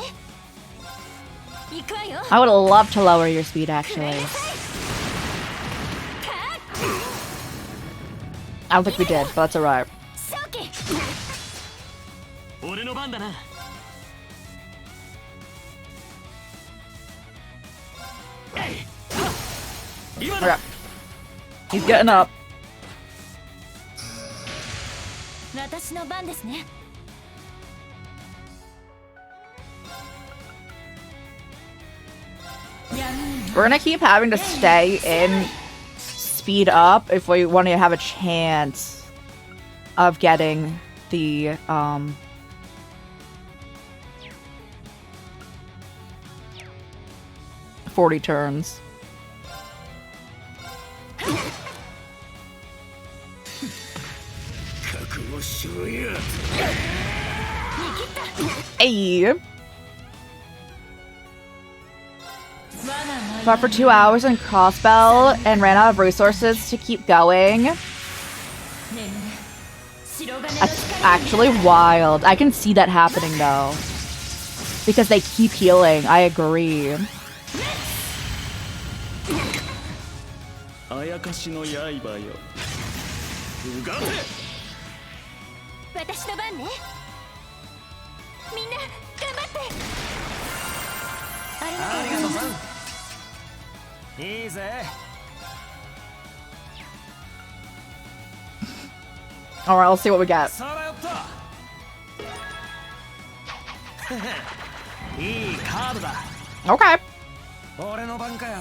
行くわよ I would love to lower your speed actually. I don't think we did, but that's alright. 勝機俺の番だな。 Okay. He's getting up. 私の番ですね We're gonna keep having to stay in speed up if we want to have a chance of getting the 40 turns. Hey. Fought for 2 hours in Crossbell and ran out of resources to keep going. That's actually wild. I can see that happening though. Because they keep healing. I agree. あやかしの刃よ。うがて。私の番ねみんな頑張ってありがとうございますいいぜ。 Alright, let's see what we got. さらよった。いいカードだ。 Okay. 俺の番かよ。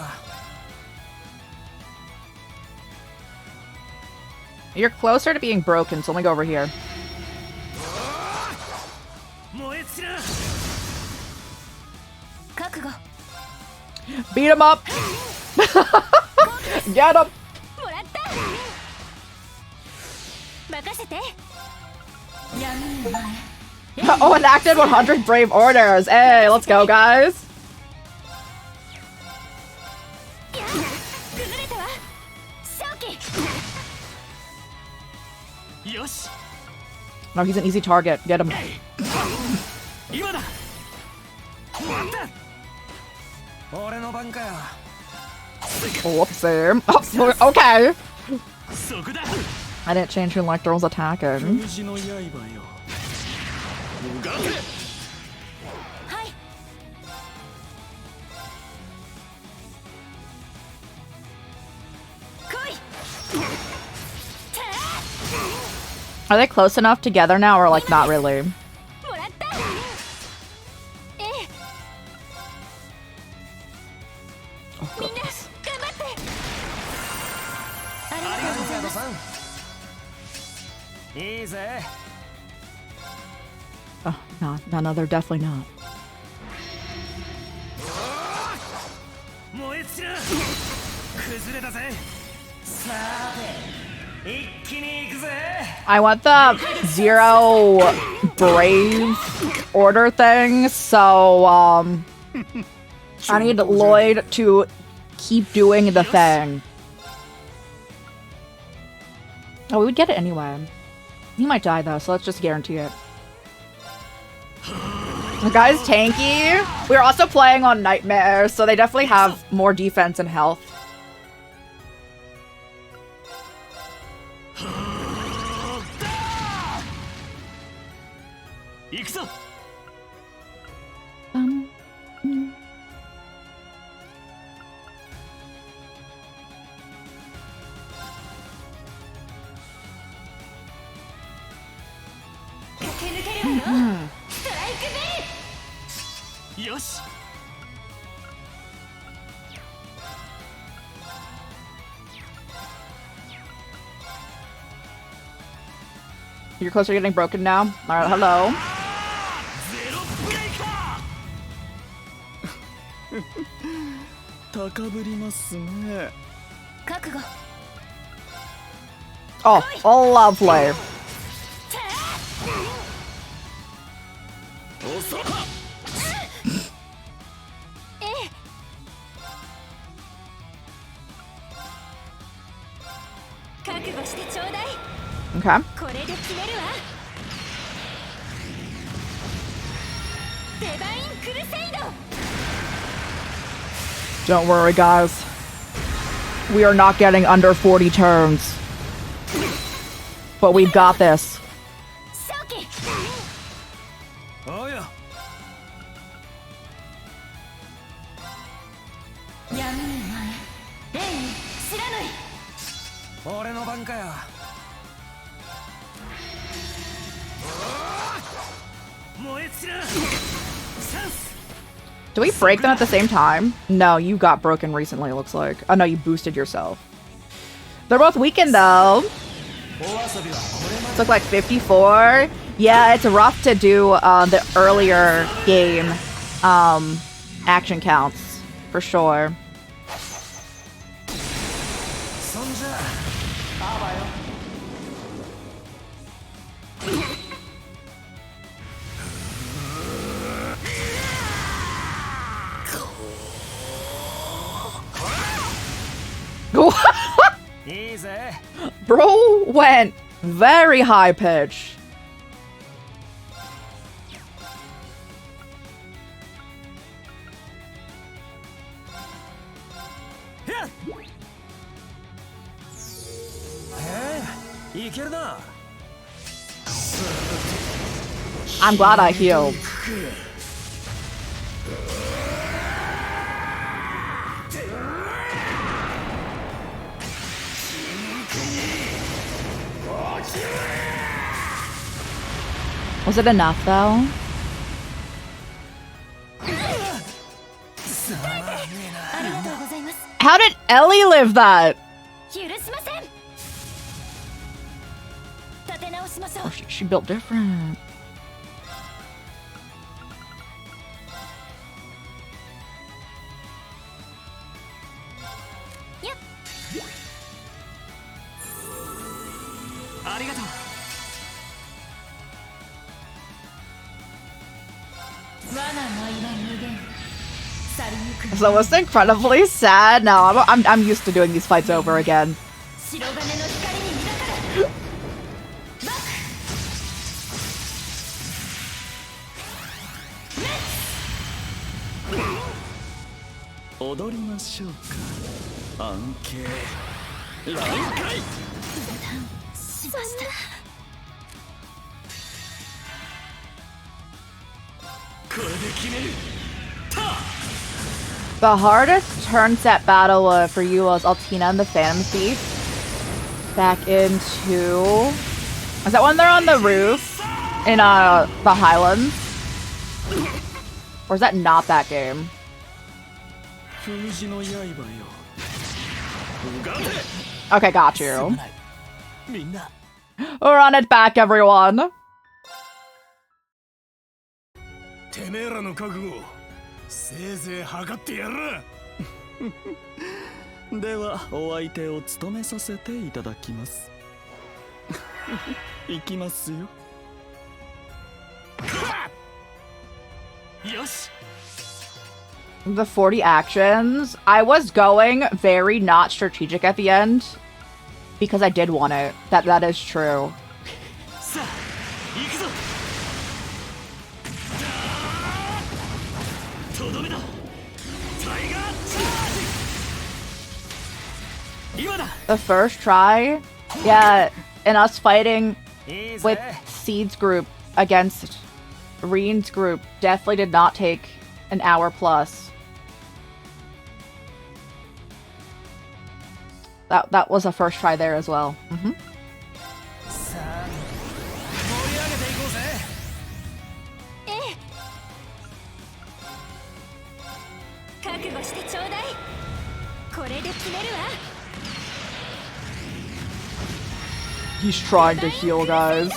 You're closer to being broken, so let me go over here. 燃え散ら。 覚悟 Beat him up! Get him! もらった任せて闇の前 Oh, enacted 100 brave orders! Hey, let's go, guys! 崩れたわ勝機 よし。 No, he's an easy target. Get him. 今だ。終わった。俺の番かよ。 Whoopsie. Oh, okay. そこだ。 I didn't change who Lecter was attacking. 封じの刃よ。うがて。はい 来い Are they close enough together now, or like not really? もらったええ Oh, みんな goodness. 頑張ってありありがとうがとうございますさん。いいぜ。 Oh, no, they're definitely not. 燃え散ら。崩れたぜ。さて、一気に行くぜ。 I want the 0 brave order thing, so I need Lloyd to keep doing the thing. Oh, we would get it anyway. He might die though, so let's just guarantee it. The guy's tanky. We're also playing on Nightmare, so they definitely have more defense and health. You're closer to getting broken now? Alright, hello. Oh, lovely. Okay. Don't worry, guys. We are not getting under 40 turns. But we've got this. Oh yeah. Do we break them at the same time? No, you got broken recently, it looks like. Oh no, you boosted yourself. They're both weakened though. Look like 54. Yeah, it's rough to do the earlier game action counts, for sure. Bro went very high pitch. I'm glad I healed. Was it enough though? How did Ellie live that? Oh, she built different. So it's incredibly sad. No, I'm used to doing these fights over again. The hardest turn set battle for you was Altina and the Phantom Thief. Back into... Is that when they're on the roof? In the Highlands? Or is that not that game? Okay, got you. Run it back, everyone. てめえらの覚悟せいぜい測ってやる。ではお相手を務めさせていただきます。いきますよ。よし。The 40 actions. I was going very not strategic at the end because I did want it. That is true. さあ行くぞとどめだタイガーチャージ今だ The first try, yeah, and us fighting いいぜ with Seed's group against Reen's group definitely did not take an hour plus. That was a first try there as well. さあ盛り上げていこうぜ覚悟してちょうだいこれで決めるわ He's trying to heal, guys.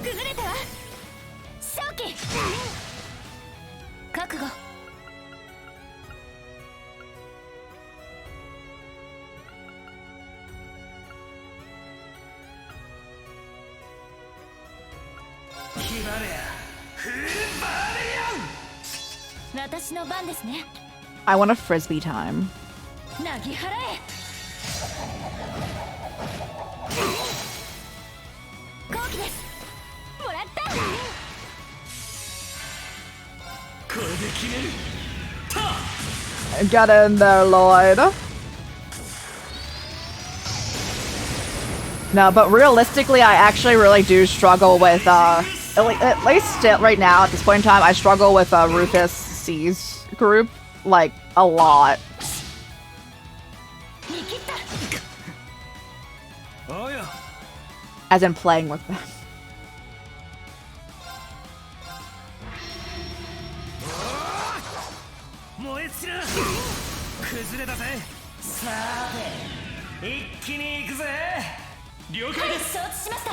崩れたわ正気覚悟決まれやフルバリアン私の番ですね I want a frisbee time. 投げ払え好機ですもらった これで決める Get in there, Lloyd. No, but realistically, I actually really do struggle with, at least right now, at this point in time, I struggle with Rufus C's group, like, a lot. 見切った おうよ As in playing with them. 燃え尽きな崩れたぜさて一気に行くぜ了解です承知しました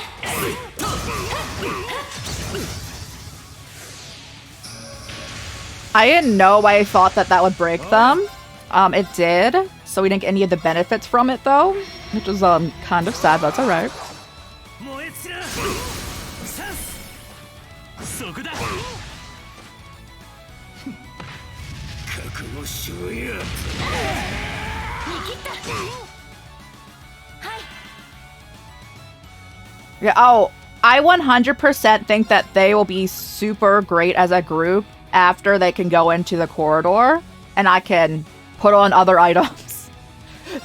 I didn't know I thought that would break them. It did, so we didn't get any of the benefits from it, though. Which is, kind of sad, but that's alright. 燃え尽きなチャンスそこだ覚悟しろよ見切ったはい Yeah, oh, I 100% think that they will be super great as a group after they can go into the corridor and I can put on other items.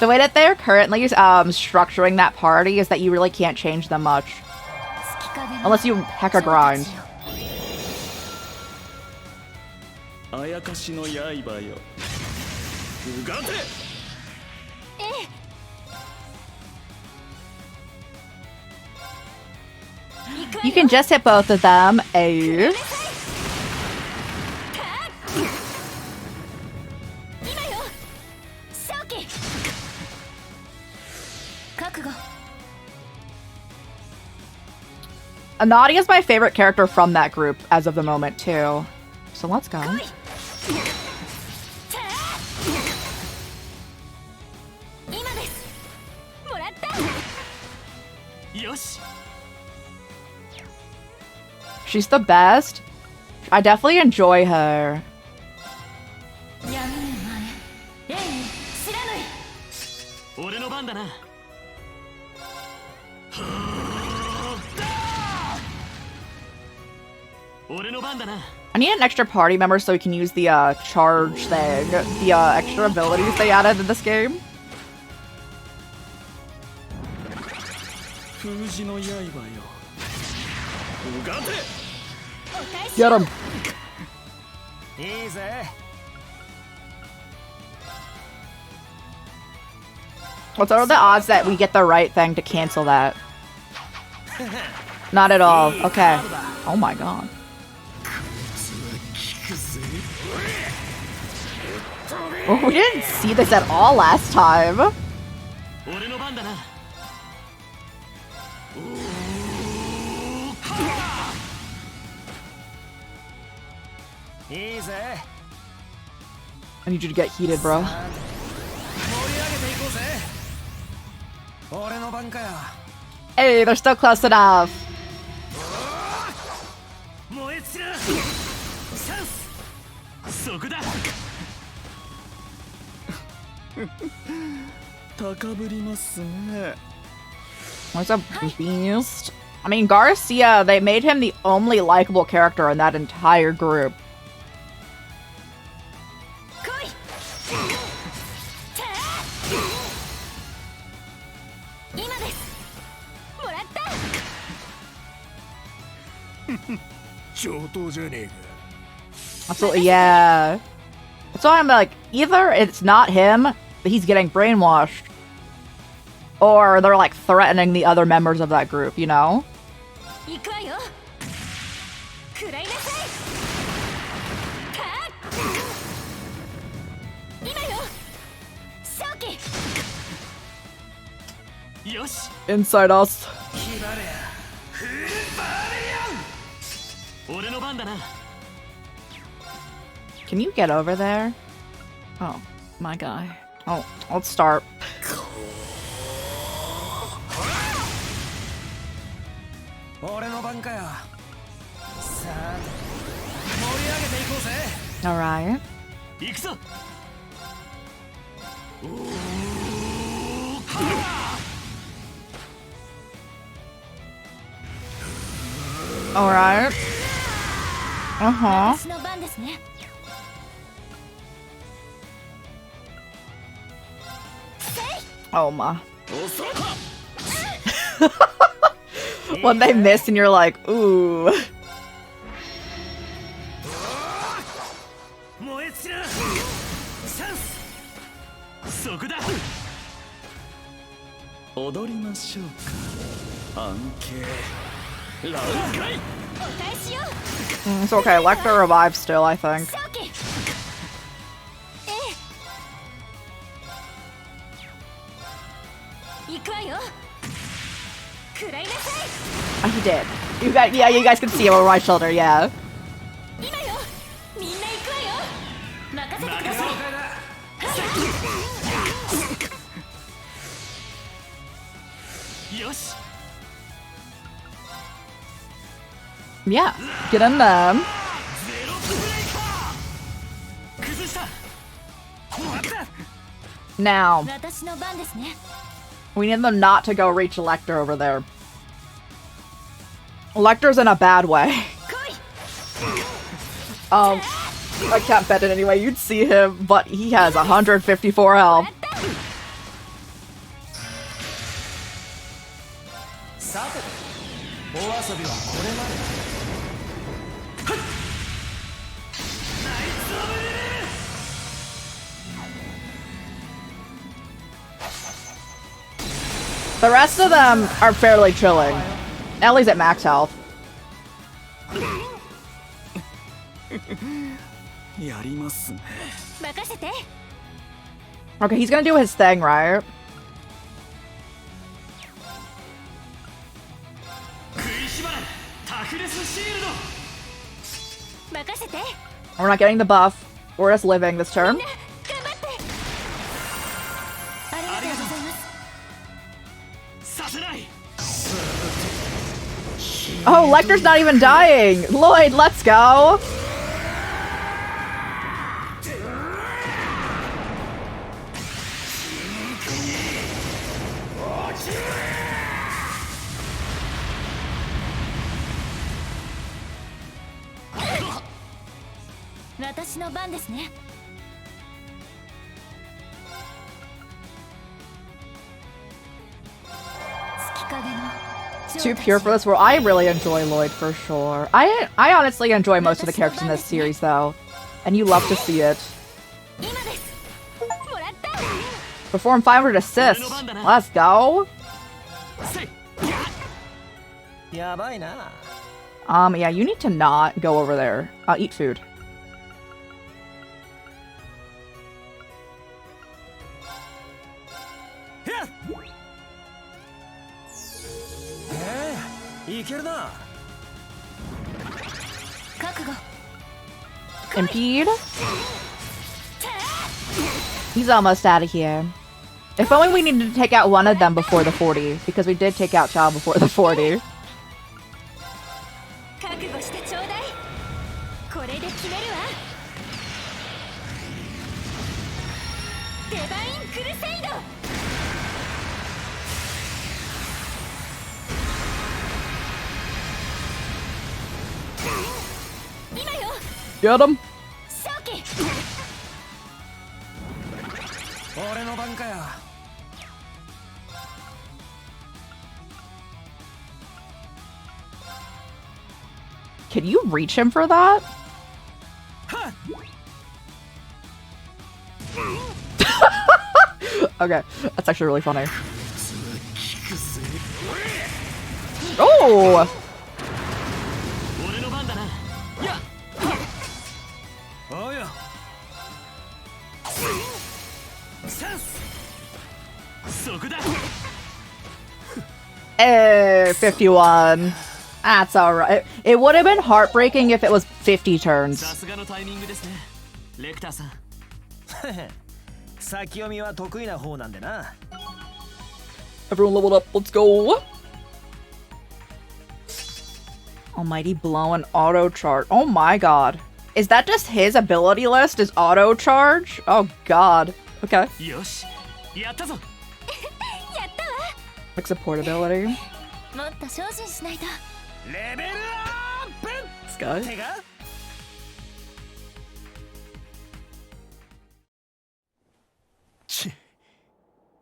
The way that they're currently structuring that party is that you really can't change them much. Unless you heck a grind. あやかしの刃ようがて You can just hit both of them. Eh? 今よ正気覚悟 Anadi is my favorite character from that group as of the moment, too. So let's go. 今ですもらったよし She's the best. I definitely enjoy her. 闇の前霊に知らぬい俺の番だな俺の番だな I need an extra party member so we can use the charge thing. The extra abilities they added in this game. 封じの刃ようがて Get him. いいぜ What's are the odds that we get the right thing to cancel that? Not at all. Okay. Oh my god. Oh, we didn't see this at all last time. 俺の番だな いいぜ I need you to get heated, bro. 盛り上げていこうぜ俺の番かよ Hey, they're still close enough. 燃え散らチャンスそこだ高ぶりますね。 What's a beast? I mean, Garcia, they made him the only likable character in that entire group. 来い今ですもらった 上等じゃねえか。 Absolutely, yeah. That's why I'm like, either it's not him, but he's getting brainwashed, or they're like threatening the other members of that group, you know? 行くわよ食らいなさいか今よ勝機よし Inside us. 俺の番だな Can you get over there? Oh, my guy. Oh, let's start. 俺の番かよ。さあ盛り上げていこうぜ。 Alright. 行くぞ Alright. Uh-huh. 私の番ですね Oh my. When they miss and you're like, ooh. 燃え散らチャンスそこだ踊りましょうか。安慶ラウカイ。お返しよ It's okay. Lecter revives still, I think. 勝機ええ行くわよ食らいなさい Oh, he did. You guys, yeah, you guys can see him over my shoulder, yeah. 今よみんな行くわよ任せてください よし Yeah, get in them. ゼロブレイカー崩した終わった Now, 私の番ですね we need them not to go reach Lecter over there. Lecter's in a bad way. 来い I can't bet it anyway. You'd see him, but he has 154 health. さてお遊びはこれまで。 The rest of them are fairly chilling. Ellie's at max health. やりますね。任せて Okay, he's gonna do his thing, right? 食いしばれタフレスシールド任せて We're not getting the buff. We're just living this turn. 頑張ってありがとうございますさせない Oh, Lecter's not even dying! Lloyd, let's go!私の番ですね Too pure for this world. I really enjoy Lloyd for sure. I honestly enjoy most of the characters in this series though. And you love to see it. 今ですもらった Perform 500 assists. Let's go. せいやばいな。 Yeah, you need to not go over there. Eat food. いけるな。 覚悟 Impede? He's almost out of here. If only we needed to take out one of them before the 40, because we did take out Chow before the 40. 覚悟してちょうだい。これで決めるわ。デバインクルセイド。今よ。Get him! 正気。俺の番かよ。Can you reach him for that? Okay, that's actually really funny. Oh! 俺の番だな。やっ。おうよ。チャンス。そこだ。Hey, 51. That's alright. It would have been heartbreaking if it was 50 turns. さすがのタイミングですね。レクターさん。先読みは得意な方なんでな。Everyone leveled up. Let's go. Almighty Blow and Auto Charge. Oh my god. Is that just his ability list? Is Auto Charge? Oh god. Okay. よし。やったぞ。やったわ。 Like support ability. もっと精進しないと。レベルアップ。 This guy. てか。ち、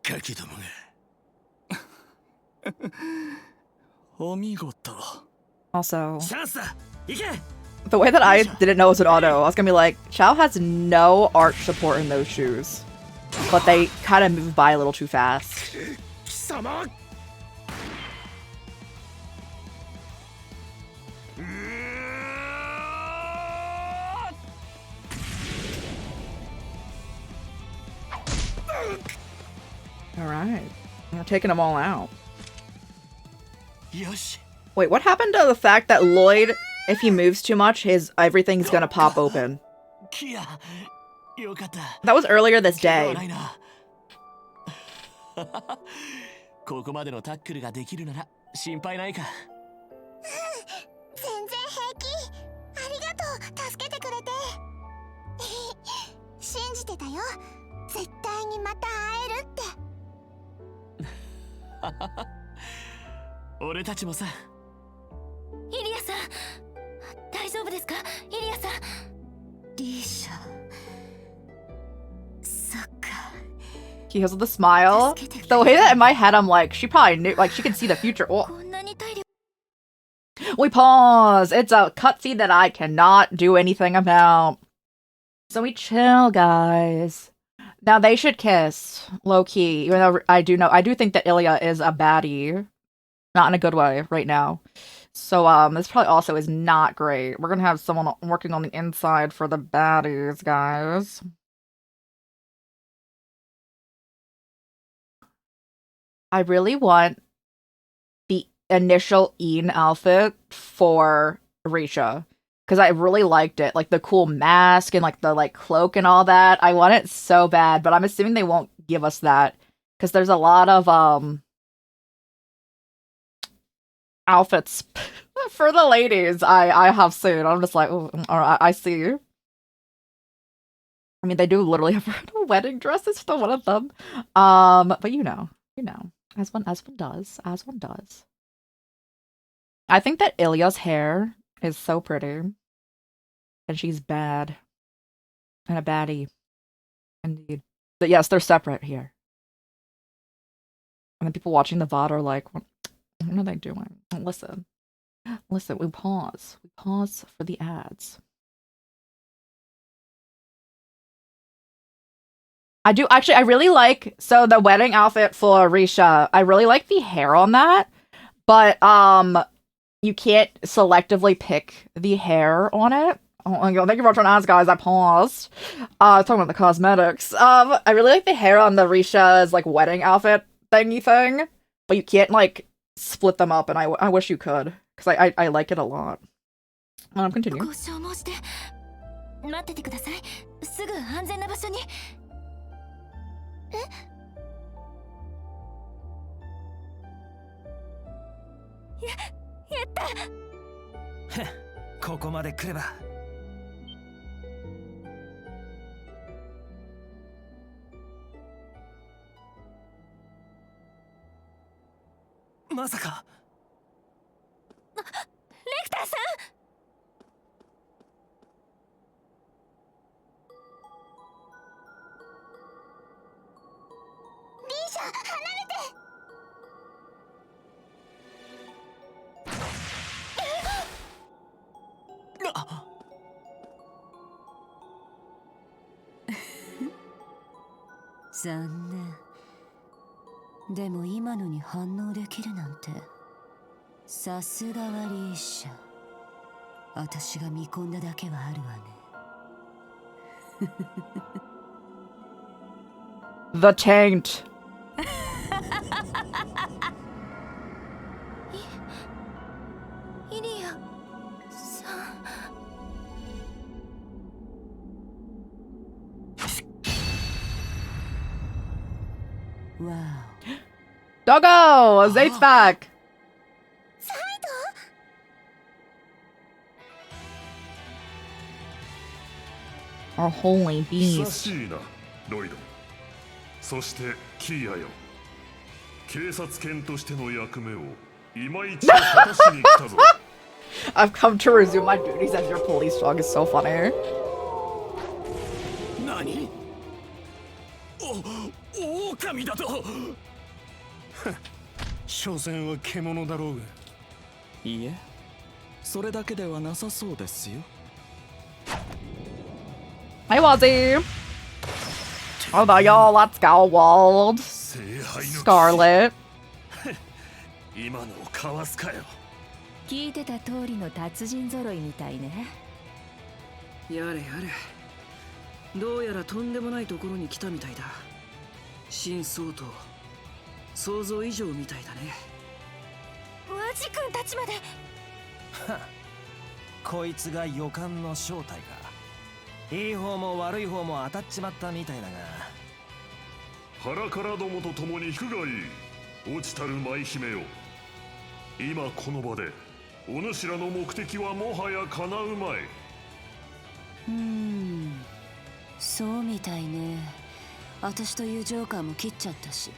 ガキどもが。お見事。 Also, チャンスだ。行け。 the way that I didn't know it was an auto, I was gonna be like, Chao has no arch support in those shoes. But they kind of move by a little too fast. 貴様。Alright. We're taking them all out. よし。 Wait, what happened to the fact that Lloyd, if he moves too much, his everything's gonna pop open? キア。よかった。 That was earlier this 怪我は day. ないな。ここまでのタックルができるなら心配ないか。全然平気。ありがとう。助けてくれて。信じてたよ。絶対にまた会えるって。俺たちもさ。イリアさん、大丈夫ですか？イリアさん。リーシャ。そっか。 He has with a smile. The way that in my head I'm like, she probably knew, like she could see the future. Oh. こんなに体力。 We pause. It's a cutscene that I cannot do anything about. So we chill, guys. Now they should kiss, low key. Even though I do think that Ilya is a baddie, not in a good way right now. So this probably also is not great. We're gonna have someone working on the inside for the baddies, guys. I really want the initial Ian outfit for Risha. Because I really liked it. Like the cool mask and like the like cloak and all that. I want it so bad, but I'm assuming they won't give us that. Because there's a lot of outfits for the ladies I have seen. I'm just like, oh, alright, I see. I mean, they do literally have wedding dresses for one of them. But you know, as one does. I think that Ilya's hair is so pretty. And she's bad. And a baddie. Indeed. But yes, they're separate here. And the people watching the VOD are like, what are they doing? Listen, we pause. We pause for the ads. I really like, so the wedding outfit for Risha, I really like the hair on that, but you can't selectively pick the hair on it. Oh my god, thank you for watching ads, guys. I paused. Talking about the cosmetics. I really like the hair on the Risha's like wedding outfit thingy thing, but you can't like split them up, and I wish you could, because I like it a lot. Continue. ご消耗して待っててください。すぐ安全な場所に。え？ここまで来れば。まさかレクターさん。リーシャ、離れて。残念。でも今のに反応できるなんて、さすがはリーシャ。私が見込んだだけはあるわね。The taint. イリアさん。わお。 Doggo! Zate's back! Our holy 久 beast. しいなロイド。そしてキーヤよ、警察犬としての役目を今一度果たしに来たぞ。I've come to resume my duties as your police dog is so funny. 何？狼だと。所詮は獣だろうが。いいえ、それだけではなさそうですよ。Hi, Wazzy! Oh, there y'all, let's go, Wald. 聖杯の Scarlet. 今のをかわすかよ。聞いてた通りの達人揃いみたいね。やれやれ、どうやらとんでもないところに来たみたいだ。新相当、想像以上みたいだね。ワジ君たちまで。こいつが予感の正体か。いい方も悪い方も当たっちまったみたいだが。腹からどもと共に引くがいい。落ちたる舞姫よ、今この場でお主らの目的はもはや叶うまい。そうみたいね。私というジョーカーも切っちゃったし、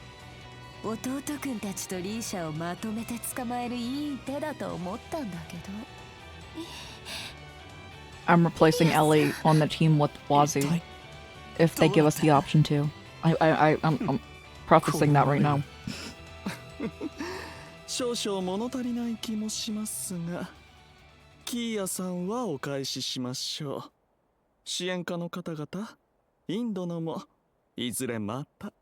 弟くんたちとリーシャをまとめて捕まえるいい手だと思ったんだけど。I'm replacing Ellie on the team with Wazzy. If they give us the option to. I'm processing that right now. 少々物足りない気もしますが、キーヤさんはお返ししましょう。支援家の方々、インドのもいずれまた。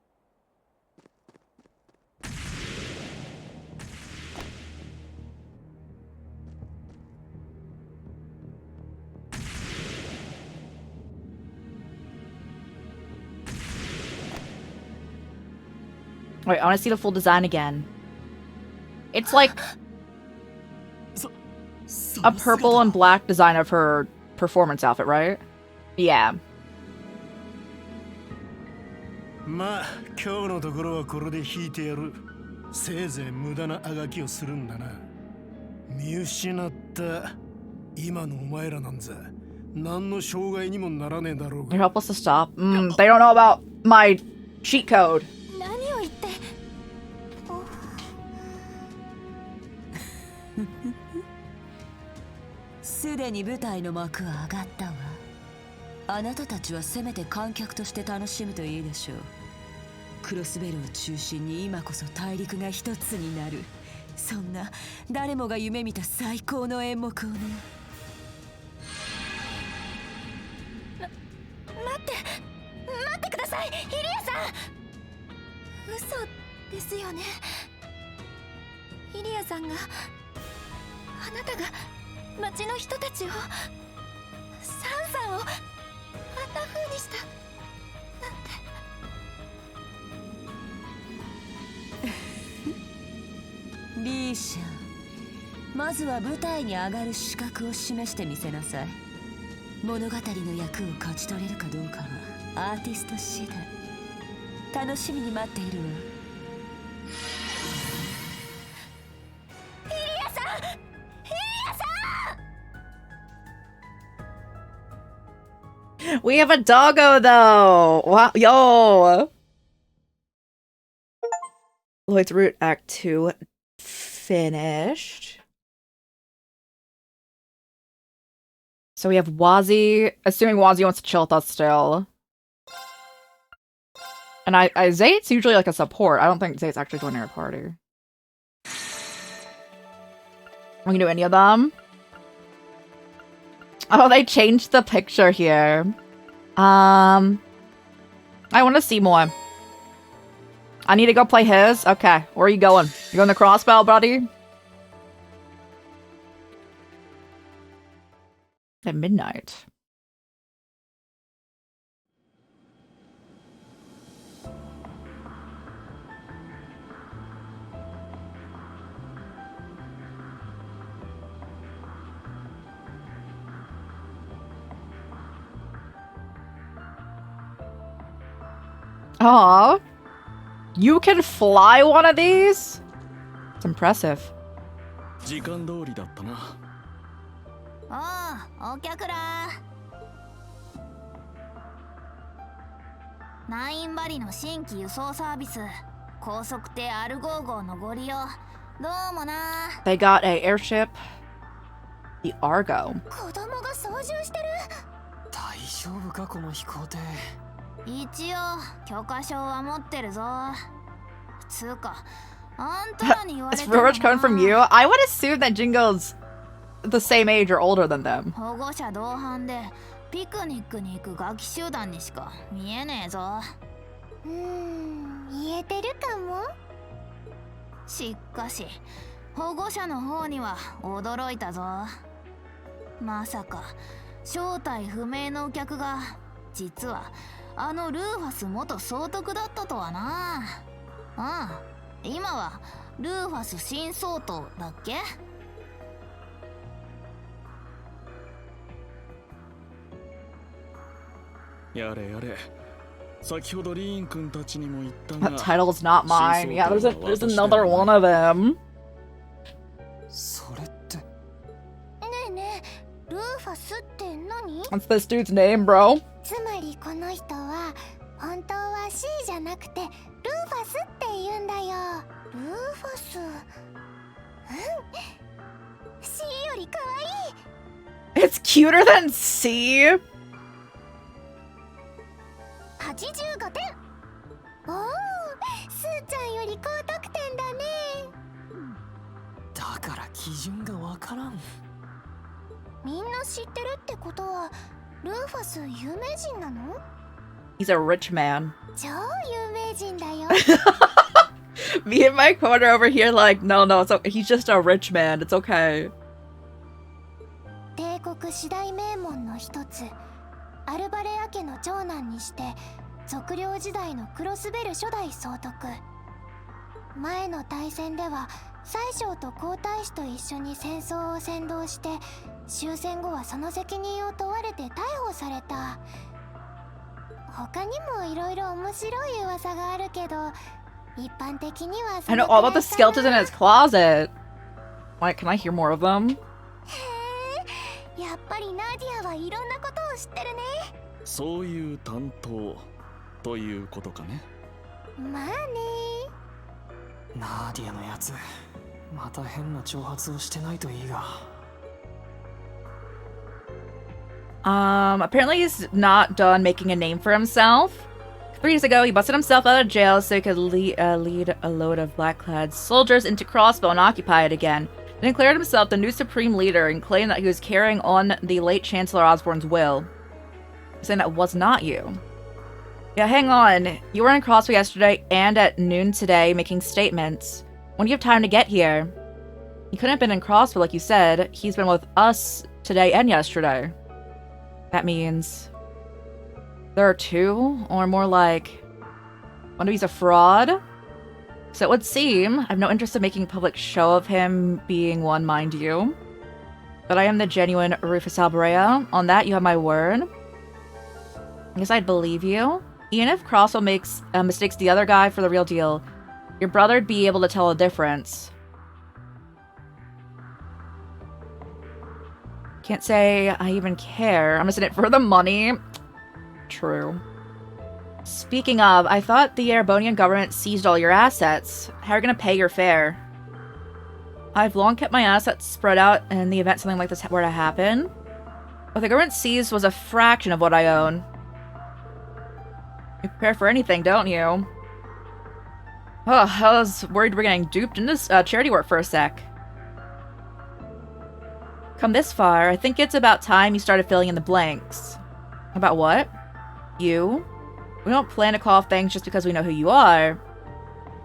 Wait, I want to see the full design again. It's like a purple and black design of her performance outfit, right? Yeah. まあ今日のところはこれで引いてやる。せいぜい無駄なあがきをするんだな。見失った今のお前らなんざ何の障害にもならねえだろう They're が。 helpless to stop. They don't know about my cheat code. 何を言って。すでに舞台の幕は上がったわ。あなたたちはせめて観客として楽しむといいでしょう。クロスベルを中心に今こそ大陸が一つになる、そんな誰もが夢見た最高の演目をね。待ってください、イリアさん。嘘ですよね。イリアさんが、あなたが町の人たちを、サンさんをあんな風にしたなんて。リーシャ、まずは舞台に上がる資格を示してみせなさい。物語の役を勝ち取れるかどうかはアーティスト次第。楽しみに待っているわ。イリアさん、We have a doggo though. Wow, yo. Lloyd's Root Act 2 finished. So we have Wazzy, assuming Wazzy wants to chill with us still. And Zayt's usually like a support. I don't think Zayt's actually joining our party. We can do any of them. Oh, they changed the picture here. I want to see more. I need to go play his? Okay, where are you going? You going to Crossbow, buddy? At midnight. Aw. You can fly one of these? It's impressive. 時間通りだったな。おう、お客ら。ナインバリの新規輸送サービス、高速艇アルゴー号のご利用、どうもな。They got a airship, the Argo. 子供が操縦してる。大丈夫かこの飛行艇。一応許可証は持ってるぞ。つうか、あんたらに言われ It's て very much coming from you. I would assume that Jingo's the same age or older than them. 保護者同伴でピクニックに行くガキ集団にしか見えねえぞ。言えてるかも。しかし保護者の方には驚いたぞ。まさか正体不明のお客が実はあのルーファス元総督だったとはな。今はルーファス新総統だっけ？やれやれ。先ほどリーン君たちにも言ったが。 That title is not mine. Yeah, there's another one of them. それって。ねえねえ、ルーファスって何？ What's this dude's name, bro? つまりこの人は本当は C じゃなくてルーファスって言うんだよ。ルーファス。C より可愛い。 It's cuter than C. 85点。おお、スーちゃんより高得点だね。だから基準がわからん。みんな知ってるってことはルーファス有名人なの？ He's a rich man. 超有名人だよ。Me and my corner over here like, no, it's okay. He's just a rich man. It's okay. 帝国四大名門の一つアルバレア家の長男にして測量時代のクロスベル初代総督。前の大戦では宰相と皇太子と一緒に戦争を先導して終戦後はその責任を問われて逮捕された。他にもいろいろ面白い噂があるけど一般的には I know all about the skeletons in his closet. Like, can I hear more of them? へえ、やっぱりナディアはいろんなことを知ってるね。そういう担当ということかね。まあね。ナーディアのやつ、また変な挑発をしてないといいが。Apparently he's not done making a name for himself. 3 years ago, he busted himself out of jail so he could lead a load of black-clad soldiers into Crossbow and occupy it again. Then declared himself the new supreme leader and claimed that he was carrying on the late Chancellor Osborne's will. Saying that was not you. Yeah, hang on. You were in Crossbow yesterday and at noon today making statements. When do you have time to get here? He couldn't have been in Crossbow like you said. He's been with us today and yesterday. That means there are 2, or more like one of these a fraud. So it would seem I have no interest in making a public show of him being one, mind you. But I am the genuine Rufus Alberea. On that, you have my word. I guess I'd believe you. Even if Crossbow mistakes the other guy for the real deal, your brother'd be able to tell the difference. Can't say I even care. I'm just in it for the money. True. Speaking of, I thought the Erebonian government seized all your assets. How are you gonna pay your fare? I've long kept my assets spread out in the event something like this were to happen. What the government seized was a fraction of what I own. You prepare for anything, don't you? Oh, I was worried we're getting duped into charity work for a sec. Come this far, I think it's about time you started filling in the blanks. About what? You? We don't plan to call off things just because we know who you are,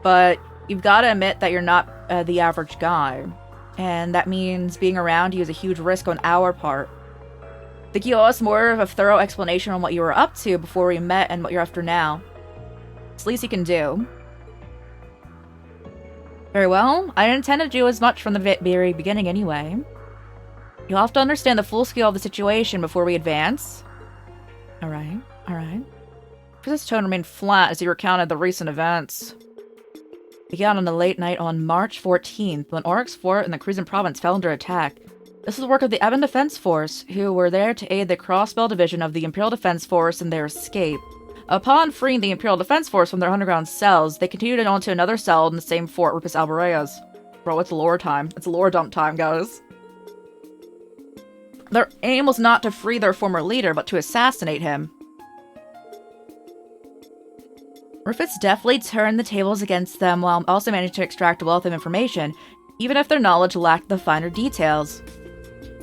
but you've got to admit that you're not the average guy, and that means being around you is a huge risk on our part. Think you owe us more of a thorough explanation on what you were up to before we met and what you're after now. It's the least you can do. Very well, I didn't intend to do as much from the very beginning anyway. You'll have to understand the full scale of the situation before we advance. Alright, alright. Rufus' tone remained flat as he recounted the recent events. It began on a late night on March 14th, when Oryx Fort in the Cruisin province fell under attack. This was the work of the Ebon Defense Force, who were there to aid the Crossbell Division of the Imperial Defense Force in their escape. Upon freeing the Imperial Defense Force from their underground cells, they continued on to another cell in the same fort, Rufus Alvarez. Bro, it's lore time. It's lore dump time, guys. Their aim was not to free their former leader, but to assassinate him. Rufus deftly turned the tables against them while also managed to extract a wealth of information, even if their knowledge lacked the finer details.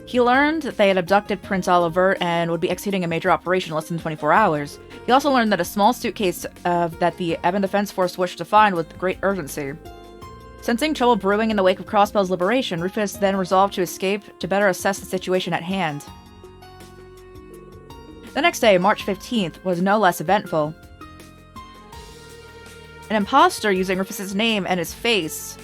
He learned that they had abducted Prince Oliver and would be executing a major operation in less than 24 hours. He also learned that a small suitcase that the Ebon Defense Force wished to find with great urgency. Sensing trouble brewing in the wake of Crossbell's liberation, Rufus then resolved to escape to better assess the situation at hand. The next day, March 15th, was no less eventful. An imposter using Rufus's name and his face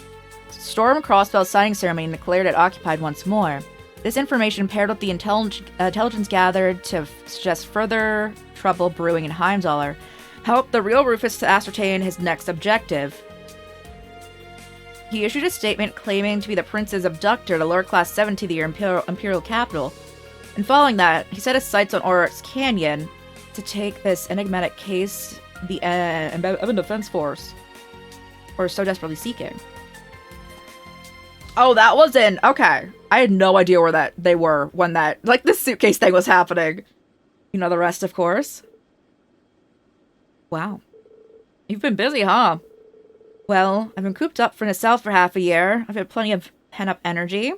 stormed Crossbell's signing ceremony and declared it occupied once more. This information, paired with the intelligence gathered to suggest further trouble brewing in Heimdallr, helped the real Rufus to ascertain his next objective. He issued a statement claiming to be the prince's abductor to lure Class 7 to the Imperial capital, and following that, he set his sights on Oryx Canyon to take this enigmatic case the Ebon Defense Force were so desperately seeking. Oh, that was in... Okay. I had no idea where they were when this suitcase thing was happening. You know the rest, of course. Wow. You've been busy, huh? Well, I've been cooped up in the south for half a year. I've had plenty of pent-up energy.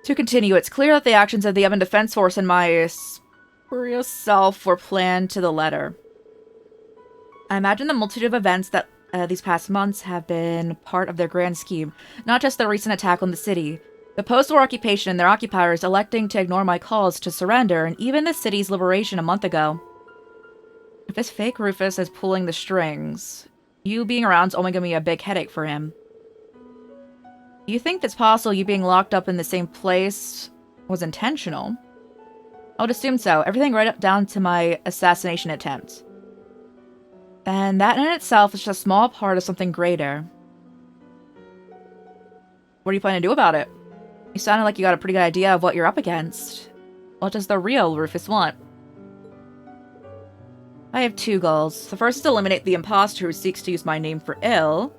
To continue, it's clear that the actions of the Ebon Defense Force and my spurious self were planned to the letter. I imagine the multitude of events that these past months have been part of their grand scheme, not just the recent attack on the city. The post-war occupation and their occupiers electing to ignore my calls to surrender, and even the city's liberation a month ago. If this fake Rufus is pulling the strings, you being around is only going to be a big headache for him. You think it's possible you being locked up in the same place was intentional? I would assume so. Everything right up down to my assassination attempt. And that in itself is just a small part of something greater. What are you planning to do about it? You sounded like you got a pretty good idea of what you're up against. What does the real Rufus want? I have two goals. The first is to eliminate the imposter who seeks to use my name for ill.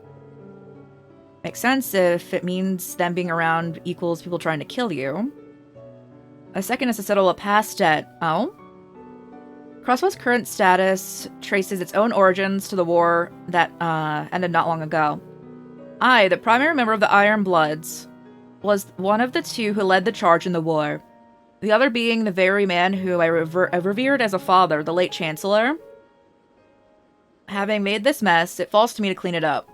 Makes sense if it means them being around equals people trying to kill you. A second is to settle a past debt. Oh? Crossbell's current status traces its own origins to the war that ended not long ago. I, the primary member of the Iron Bloods, was one of the two who led the charge in the war. The other being the very man who I revered as a father, the late Chancellor. Having made this mess, it falls to me to clean it up.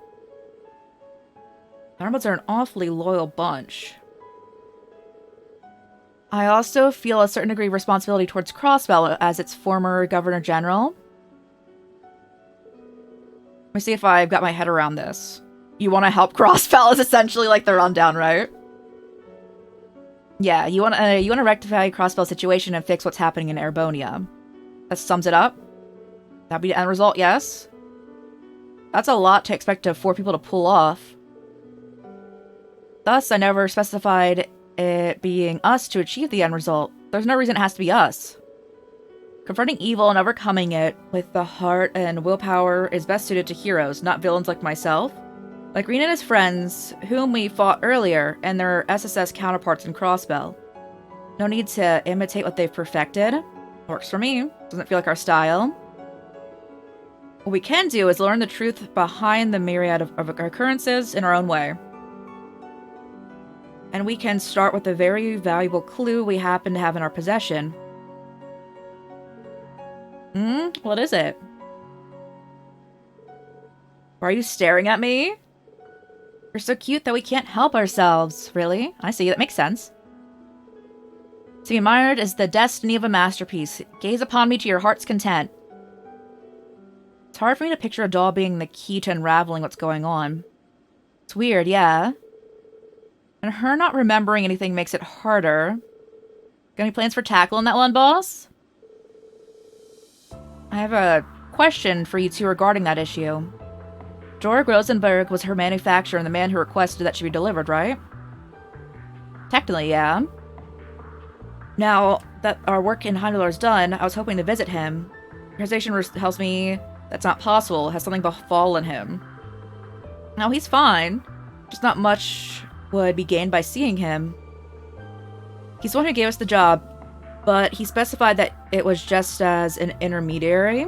The Iron Bloods are an awfully loyal bunch. I also feel a certain degree of responsibility towards Crossbell as its former Governor General. Let me see if I've got my head around this. You want to help Crossbell is essentially like the rundown, right? Yeah, you want to rectify Crossbell's situation and fix what's happening in Erebonia. That sums it up. That'd be the end result, yes? That's a lot to expect for people to pull off. Thus, I never specified it being us to achieve the end result. There's no reason it has to be us. Confronting evil and overcoming it with the heart and willpower is best suited to heroes, not villains like myself. Like Green and his friends, whom we fought earlier, and their SSS counterparts in Crossbell. No need to imitate what they've perfected. Works for me. Doesn't feel like our style. What we can do is learn the truth behind the myriad of occurrences in our own way. And we can start with a very valuable clue we happen to have in our possession. What is it? Why are you staring at me? You're so cute that we can't help ourselves. Really? I see. That makes sense. To be admired is the destiny of a masterpiece. Gaze upon me to your heart's content. It's hard for me to picture a doll being the key to unraveling what's going on. It's weird, yeah. And her not remembering anything makes it harder. Got any plans for tackling that one, boss? I have a question for you two regarding that issue. Georg Rosenberg was her manufacturer and the man who requested that she be delivered, right? Technically, yeah. Now that our work in Heimdallr is done, I was hoping to visit him. Organization tells me that's not possible. Has something befallen him. Now he's fine. Just not much would be gained by seeing him. He's the one who gave us the job, but he specified that it was just as an intermediary.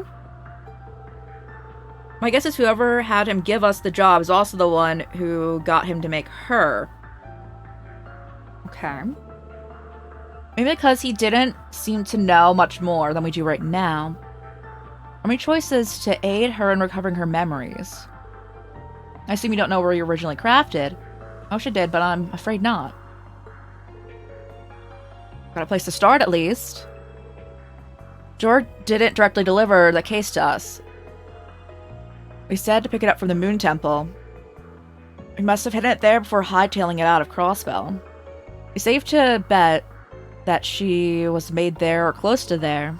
My guess is whoever had him give us the job is also the one who got him to make her. Okay. Maybe because he didn't seem to know much more than we do right now. Our main choice is to aid her in recovering her memories. I assume you don't know where you originally crafted. I wish I did, but I'm afraid not. Got a place to start, at least. George didn't directly deliver the case to us. We said to pick it up from the Moon Temple. We must have hidden it there before hightailing it out of Crossbell. We safe to bet that she was made there or close to there.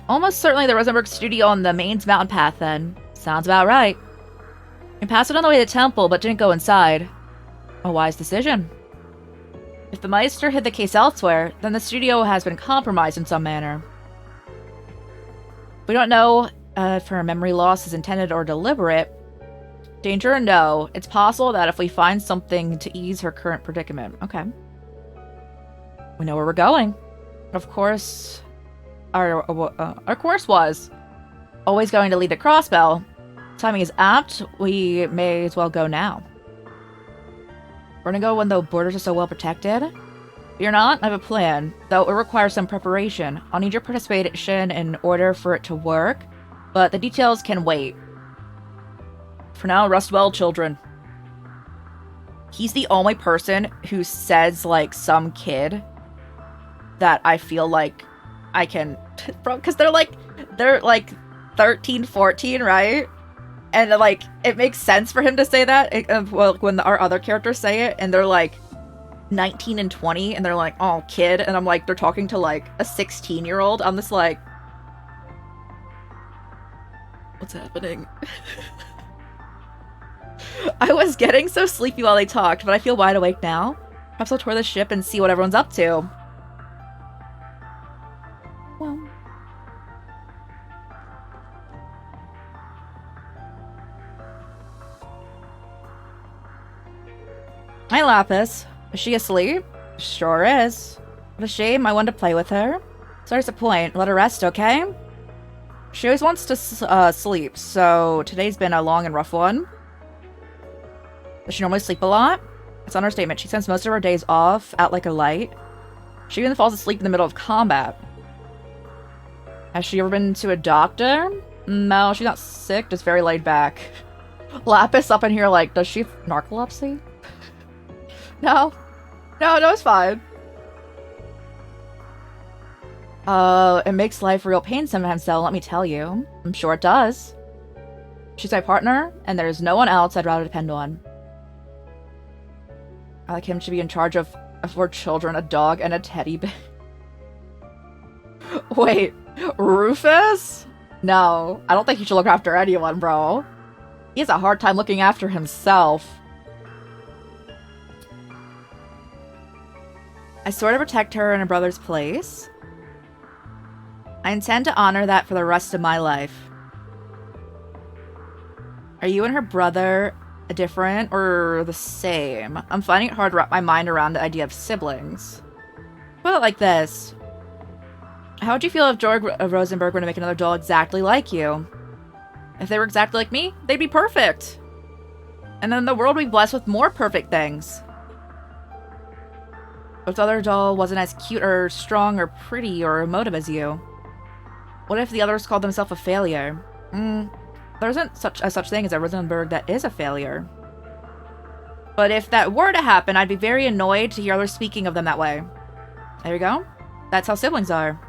Almost certainly the Rosenberg studio on the Maine's mountain path, then. Sounds about right. We passed it on the way to the temple, but didn't go inside. A wise decision. If the Meister hid the case elsewhere, then the studio has been compromised in some manner. We don't know if her memory loss is intended or deliberate. Danger or no, it's possible that if we find something to ease her current predicament. Okay. We know where we're going. Of course, our course was always going to lead to Crossbell. Timing is apt. We may as well go now. We're gonna go when the borders are so well protected. If you're not, I have a plan, though it requires some preparation. I'll need your participation in order for it to work, but the details can wait. For now, rest well, children. He's the only person who says, like, some kid that I feel like I can... Because they're like 13, 14, right? And, like, it makes sense for him to say that. Well, when our other characters say it, and they're, like, 19 and 20, and they're like, oh, kid. And I'm like, they're talking to, like, a 16-year-old. I'm just like... What's happening? I was getting so sleepy while they talked, but I feel wide awake now. Perhaps I'll tour the ship and see what everyone's up to. Well... Hi, Lapis. Is she asleep? Sure is. What a shame, I wanted to play with her. Sorry to disappoint. Let her rest, okay? She always wants to sleep, so today's been a long and rough one. Does she normally sleep a lot? It's an understatement. She spends most of her days off, out like a light. She even falls asleep in the middle of combat. Has she ever been to a doctor? No, she's not sick, just very laid back. Lapis up in here like, does she have narcolepsy? No. No, it's fine. It makes life a real pain sometimes, though, let me tell you. I'm sure it does. She's my partner, and there's no one else I'd rather depend on. I like him to be in charge of 4 children, a dog, and a teddy bear. Wait, Rufus? No, I don't think he should look after anyone, bro. He has a hard time looking after himself. I sort of protect her in her brother's place. I intend to honor that for the rest of my life. Are you and her brother different or the same? I'm finding it hard to wrap my mind around the idea of siblings. Put it like this. How would you feel if Georg Rosenberg were to make another doll exactly like you? If they were exactly like me, they'd be perfect. And then the world would be blessed with more perfect things. What if the other doll wasn't as cute or strong or pretty or emotive as you? What if the others called themselves a failure? There isn't such thing as a Rosenberg that is a failure. But if that were to happen, I'd be very annoyed to hear others speaking of them that way. There you go. That's how siblings are.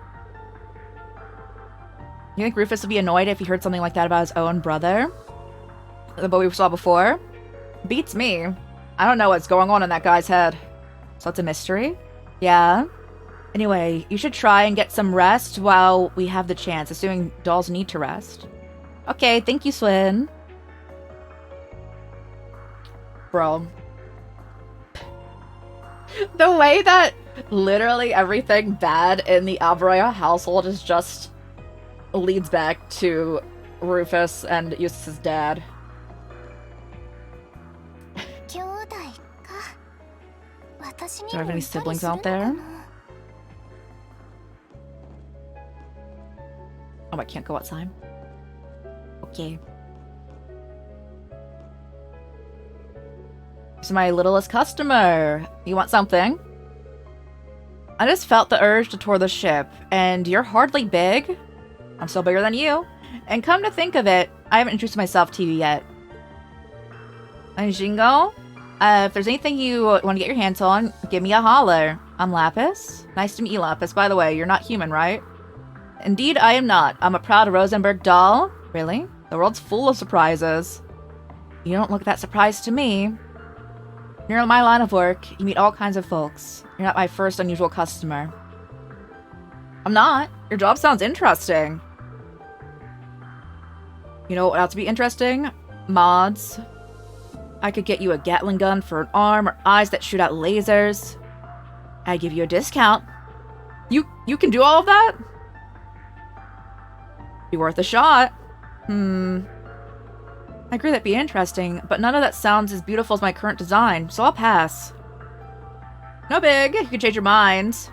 You think Rufus would be annoyed if he heard something like that about his own brother? The boy we saw before? Beats me. I don't know what's going on in that guy's head. So it's a mystery? Yeah? Anyway, you should try and get some rest while we have the chance, assuming dolls need to rest. Okay, thank you, Swin. Bro. The way that literally everything bad in the Alvarez household is just leads back to Rufus and Eustace's dad. Do I have any siblings out there? Oh, I can't go outside. Okay. This is my littlest customer. You want something? I just felt the urge to tour the ship, and you're hardly big. I'm still bigger than you. And come to think of it, I haven't introduced myself to you yet. I'm Jingo. If there's anything you want to get your hands on, give me a holler. I'm Lapis. Nice to meet you, Lapis. By the way, you're not human, right? Indeed, I am not. I'm a proud Rosenberg doll. Really? The world's full of surprises. You don't look that surprised to me. You're in my line of work. You meet all kinds of folks. You're not my first unusual customer. I'm not. Your job sounds interesting. You know what else would be interesting? Mods. I could get you a Gatling gun for an arm or eyes that shoot out lasers. I'd give you a discount. You can do all of that? Be worth a shot. I agree that'd be interesting, but none of that sounds as beautiful as my current design, so I'll pass. No big, you can change your mind.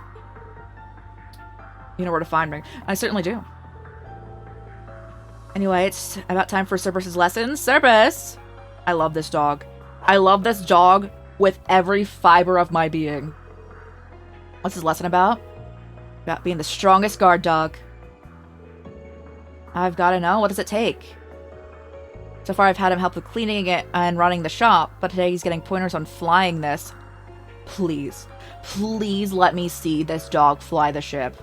You know where to find me. I certainly do. Anyway, it's about time for Cerberus's lesson. Cerberus! I love this dog. I love this dog with every fiber of my being. What's his lesson about? About being the strongest guard dog. I've got to know, what does it take? So far I've had him help with cleaning it and running the shop, but today he's getting pointers on flying this. Please, please let me see this dog fly the ship.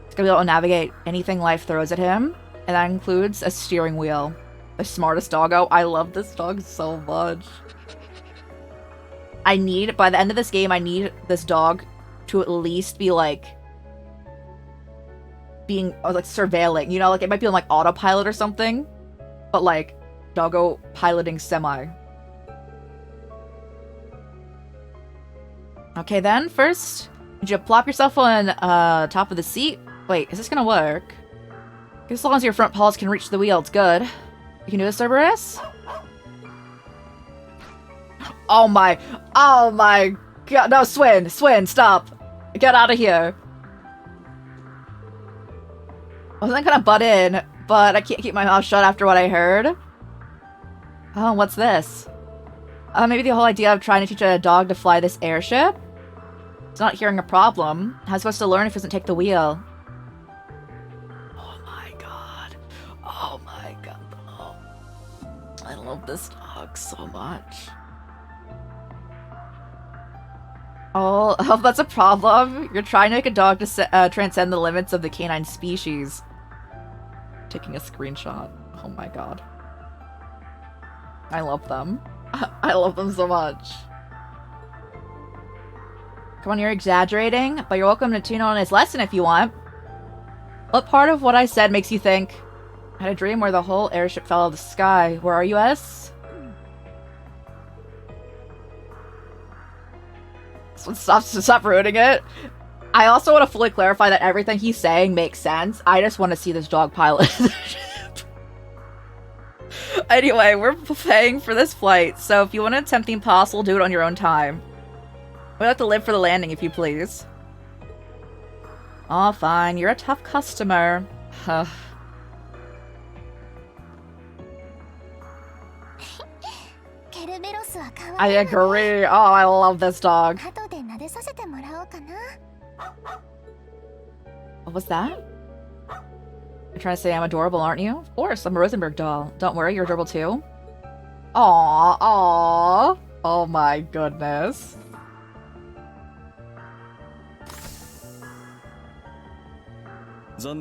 It's gonna be able to navigate anything life throws at him, and that includes a steering wheel. The smartest doggo. I love this dog so much. By the end of this game, I need this dog to at least be like, being like surveilling, you know, like it might be on like autopilot or something, but like doggo piloting semi. Okay then, first, did you plop yourself on top of the seat? Wait, is this gonna work? As long as your front paws can reach the wheel, it's good. You can do this, Cerberus? Oh my god, no, Swin, stop. Get out of here. I wasn't gonna butt in, but I can't keep my mouth shut after what I heard. Oh, what's this? Maybe the whole idea of trying to teach a dog to fly this airship? It's not hearing a problem. How's it supposed to learn if it doesn't take the wheel? Oh my god. Oh my god. Oh. I love this dog so much. Oh, that's a problem. You're trying to make a dog to transcend the limits of the canine species. Taking a screenshot. Oh my god. I love them. I love them so much. Come on, you're exaggerating, but you're welcome to tune on his lesson if you want. What part of what I said makes you think? I had a dream where the whole airship fell out of the sky. Where are you, S? Stop ruining it. I also want to fully clarify that everything he's saying makes sense. I just want to see this dog pilot the ship. Anyway, we're paying for this flight, so if you want to attempt the impossible, do it on your own time. We'd like to live for the landing, if you please. Oh, fine. You're a tough customer. I agree. Oh, I love this dog. What was that? You're trying to say I'm adorable, aren't you? Of course, I'm a Rosenberg doll. Don't worry, you're adorable too. Aww, aww. Oh my goodness. I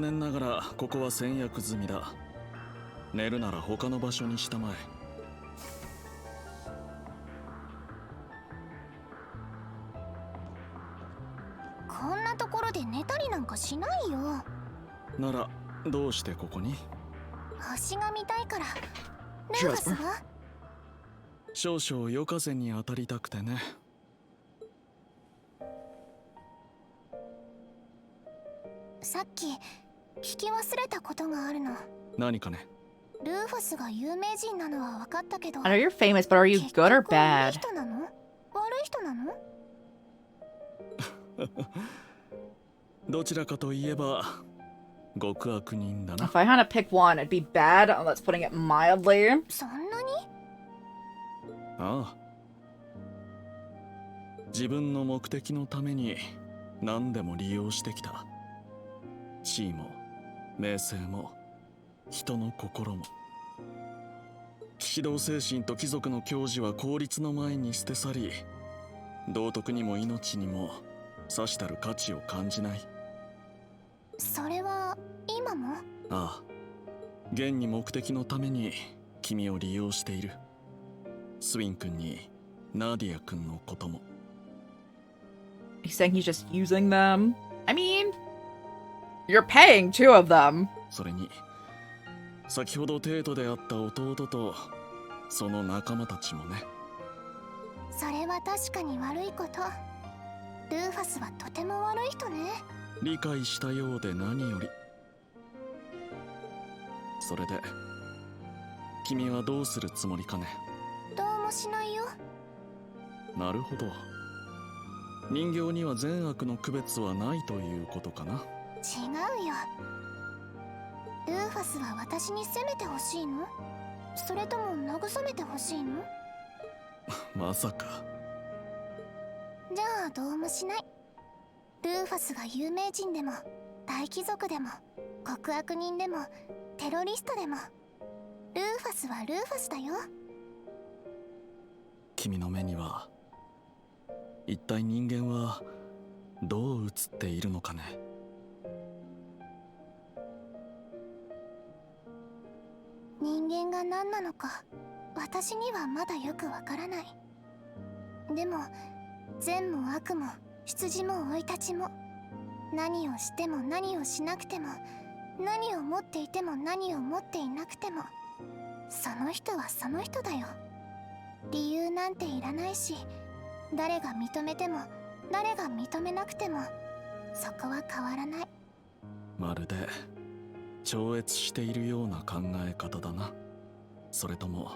know you're famous, but are you good or bad? If I had to pick one, it'd be bad. That's putting it mildly. Ah. 自分の目的のために何でも利用してきた。地位も名声も人の心も。騎士道精神と貴族の矜持は効率の前に捨て去り、道徳にも命にもさしたる価値を感じない。それは今も？ああ、現に目的のために君を利用している。スウィン君にナーディア君のことも。He's saying he's just using them. I mean, you're paying two of them. それに、先ほど帝都であった弟とその仲間たちもね。それは確かに悪いこと。ルーファスはとても悪い人ね。理解したようで何より。それで、君はどうするつもりかね。どうもしないよ。なるほど。人形には善悪の区別はないということかな。違うよ。ルーファスは私に責めてほしいの？それとも慰めてほしいの？まさか。じゃあどうもしない。ルーファスが有名人でも大貴族でも極悪人でもテロリストでもルーファスはルーファスだよ。君の目には一体人間はどう映っているのかね。人間が何なのか私にはまだよくわからない。でも善も悪も羊も生い立ちも何をしても何をしなくても何を持っていても何を持っていなくてもその人はその人だよ。理由なんていらないし、誰が認めても誰が認めなくてもそこは変わらない。まるで超越しているような考え方だな。それとも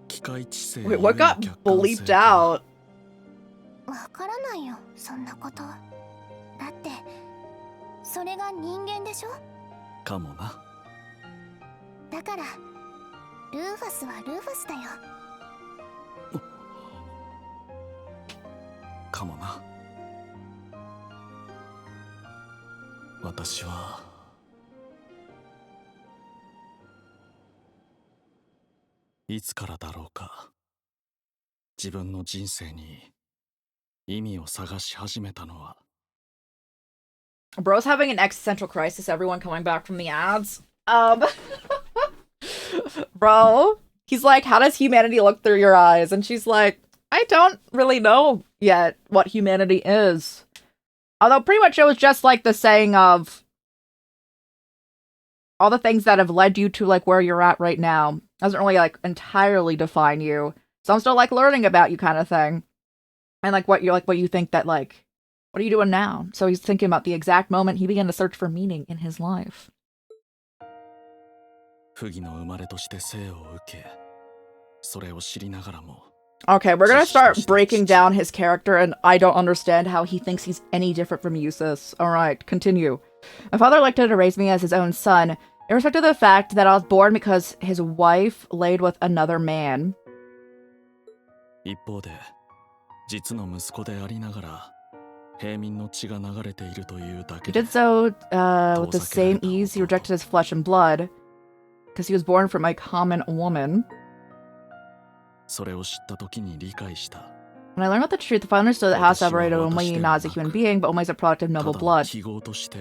機械知性。 Wait, what got bleeped out? わからないよ、そんなこと。だってそれが人間でしょ。かもな。だからルーファスはルーファスだよ。かもな。私はいつからだろうか、自分の人生に意味を探し始めたのは。 Bro's having an existential crisis, everyone coming back from the ads. Bro, he's like, how does humanity look through your eyes? And she's like, I don't really know yet what humanity is. Although pretty much it was just like the saying of all the things that have led you to like where you're at right now doesn't really like entirely define you. So I'm still like learning about you kind of thing. And like what you think that like What are you doing now? So he's thinking about the exact moment he began to search for meaning in his life. 不義の生まれとして生を受け、それを知りながらも Okay, we're gonna start breaking down his character, and I don't understand how he thinks he's any different from Eustace. Alright, continue. My father elected to raise me as his own son, irrespective of the fact that I was born because his wife laid with another man. 一方で、実の息子でありながら、平民の血が流れているというだ He けで did so with the same ease he rejected his flesh and blood, because he was born from a common woman. それを知った時に理解した。 When I learned about the truth, if I understood that House operated only not as a human being, but only as a product of た noble だの blood. 記号として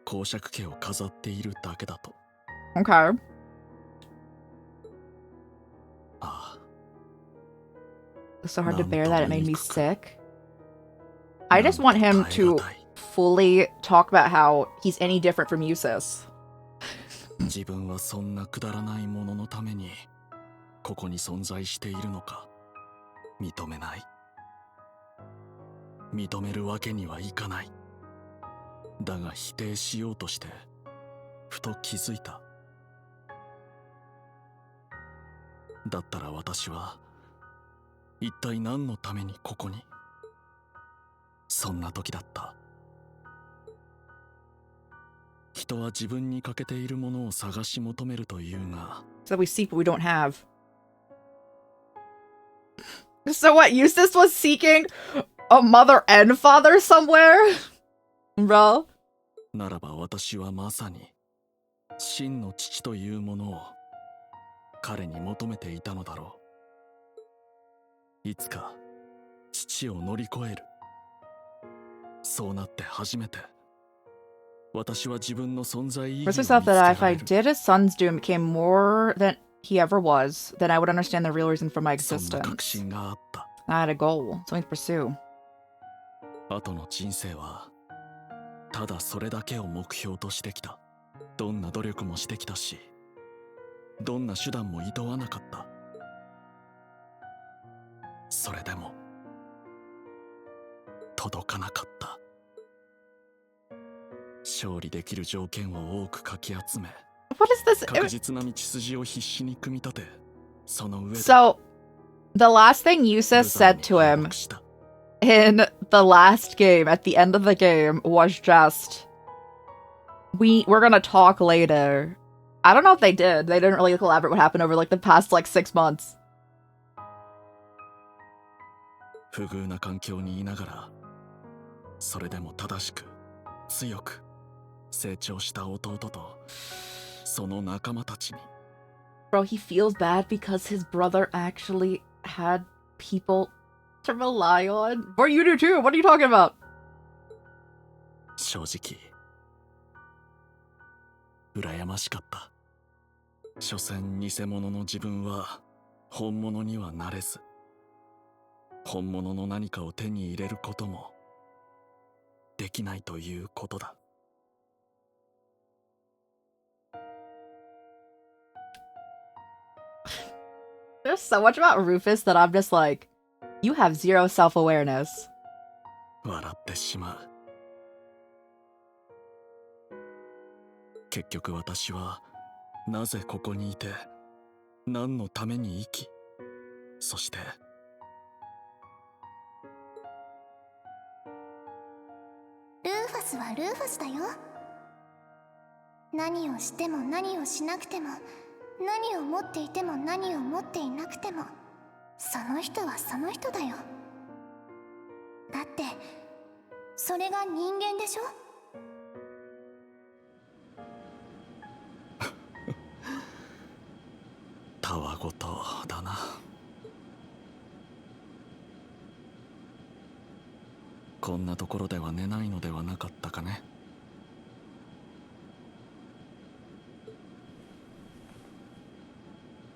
公爵家を飾っているだけだと。 Okay. ああ、 It's so hard to bear that it made me sick. I just want him to fully talk about how he's any different from Eustace. 自分はそんなくだらないもののためにここに存在しているのか認めない。認めるわけにはいかない。だが否定しようとしてふと気づいた。だったら私は一体何のためにここに。そんな時だった。人は自分に欠けているものを探し求めるというが。 So we seek what we don't have. So what, Eustace was seeking a mother and father somewhere? Bro? ならば私はまさに真の父というものを彼に求めていたのだろう。いつか父を乗り越える。そうなって初めて私は自分の存在意義を見つ Rufus け thought ら that if I れる。 did his son's doom became more than he ever was, then I would understand the real reason for my そんな確 existence. 信があった。 I had a goal, something to pursue. 後の人生はただそれだけを目標としてきた。どんな努力もしてきたし、どんな手段も厭わなかった。それでも届かなかった。勝利できる条件を多くかき集め、 What is this? 確実な道筋を必死に組み立て、その上で So, the last thing Eustace said to 無残 him に敗北した。 in the last game, at the end of the game, was just, we're gonna talk later. I don't know if they did. They didn't really elaborate what happened over like the past like 6 months. 不遇な環境にいながら、それでも正しく強く成長した弟とその仲間たちに。 Bro, he feels bad because his brother actually had people to rely on. Or you do too. What are you talking about? 正直羨ましかった。所詮偽物の自分は本物にはなれず、本物の何かを手に入れることもできないということだ。 There's so much about Rufus that I'm just like, you have zero self-awareness. 笑ってしまう。結局私はなぜここにいて、何のために生き、そしてルーファスはルーファスだよ。何をしても何をしなくても、何を持っていても何を持っていなくても、その人はその人だよ。だってそれが人間でしょ。たわごとだな。こんなところでは寝ないのではなかったかね。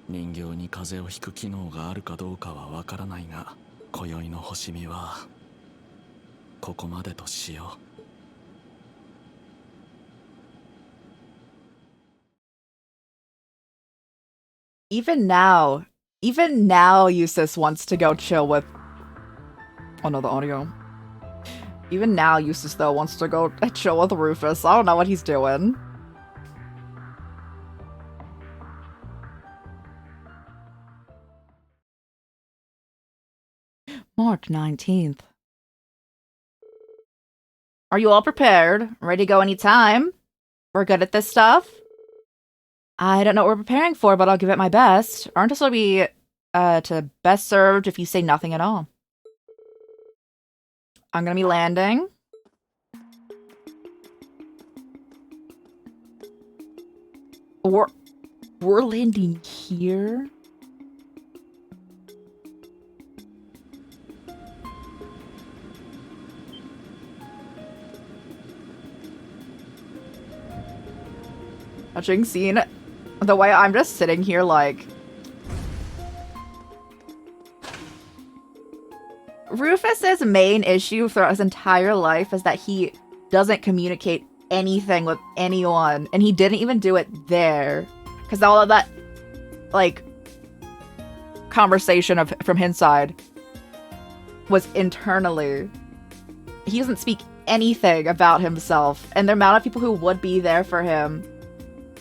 人形に風邪をひく機能があるかどうかはわからないが、今宵の星見はここまでとしよう。 Even now, Eustace wants to go chill with... Oh no, the audio. Even now, Eustace, though, wants to go chill with Rufus. I don't know what he's doing. March 19th. Are you all prepared? Ready to go anytime? We're good at this stuff? I don't know what we're preparing for, but I'll give it my best. Aren't us will be to best served if you say nothing at all. I'm gonna be landing. We're landing here? Touching scene. The way I'm just sitting here like... Rufus's main issue throughout his entire life is that he doesn't communicate anything with anyone. And he didn't even do it there. Because all of that, like, conversation from his side was internally. He doesn't speak anything about himself. And the amount of people who would be there for him,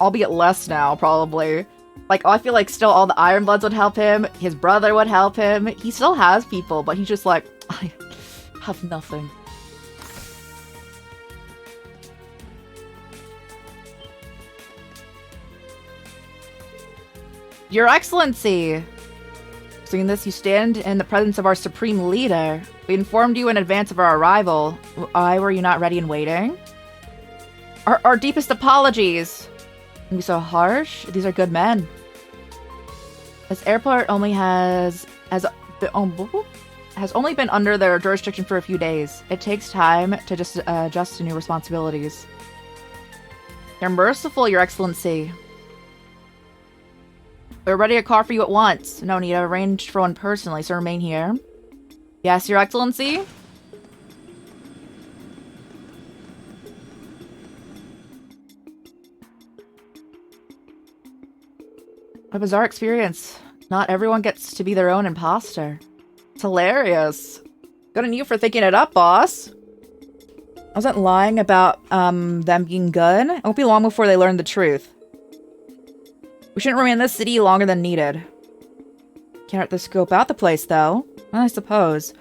albeit less now, probably. Like, I feel like still all the Ironbloods would help him. His brother would help him. He still has people, but he's just like, I have nothing. Your Excellency! Seeing this, you stand in the presence of our Supreme Leader. We informed you in advance of our arrival. Why were you not ready and waiting? Our deepest apologies! Don't be so harsh. These are good men. This airport only has only been under their jurisdiction for a few days. It takes time to just adjust to new responsibilities. You're merciful, Your Excellency. We're ready to call for you at once. No need to arrange for one personally, so remain here. Yes, Your Excellency? A bizarre experience. Not everyone gets to be their own imposter. It's hilarious. Good on you for thinking it up, boss. I wasn't lying about them being good. It won't be long before they learn the truth. We shouldn't remain in this city longer than needed. Can't have to scope out the place, though. I suppose.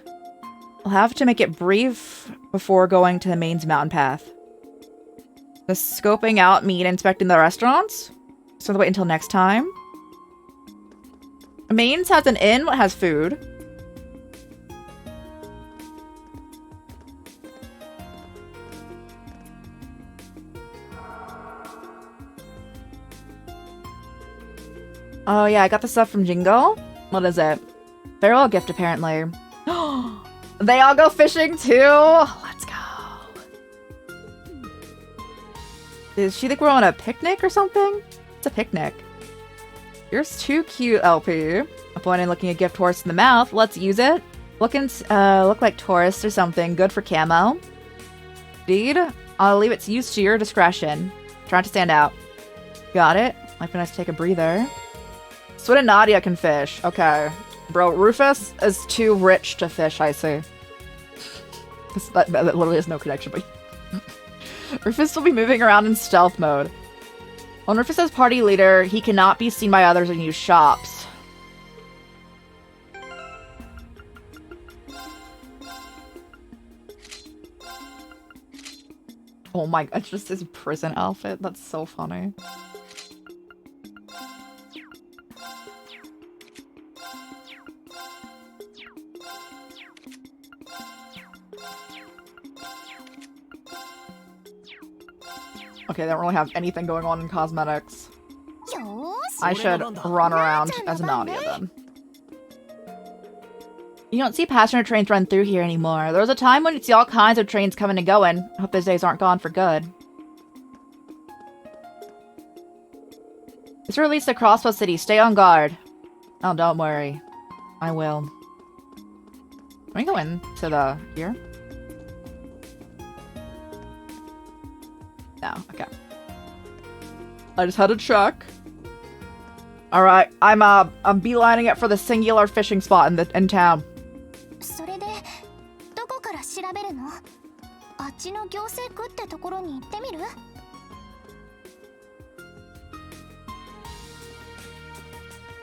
I'll have to make it brief before going to the mains mountain path. Does scoping out mean inspecting the restaurants? So I'll wait until next time. Mains has an inn, what has food? Oh yeah, I got the stuff from Jingle. What is it? Farewell gift, apparently. They all go fishing too? Let's go. Does she think we're on a picnic or something? It's a picnic. You're too cute, LP. Appointing looking a gift horse in the mouth. Let's use it. Look like tourists or something. Good for camo. Indeed. I'll leave its use to your discretion. Try not to stand out. Got it. Might be nice to take a breather. Sweat and Nadia can fish. Okay. Bro, Rufus is too rich to fish, I see. That literally has no connection, but... Rufus will be moving around in stealth mode. When Rufus is party leader, he cannot be seen by others and use shops. Oh my god, it's just his prison outfit. That's so funny. Okay, they don't really have anything going on in cosmetics. I should run around as Nadia then. You don't see passenger trains run through here anymore. There was a time when you'd see all kinds of trains coming and going. I hope those days aren't gone for good. It's released to Crossbow City. Stay on guard. Oh, don't worry. I will. Can we go into the... here? No, okay. I just had to check. Alright, I'm beelining it for the singular fishing spot in town. たところに行ってみる？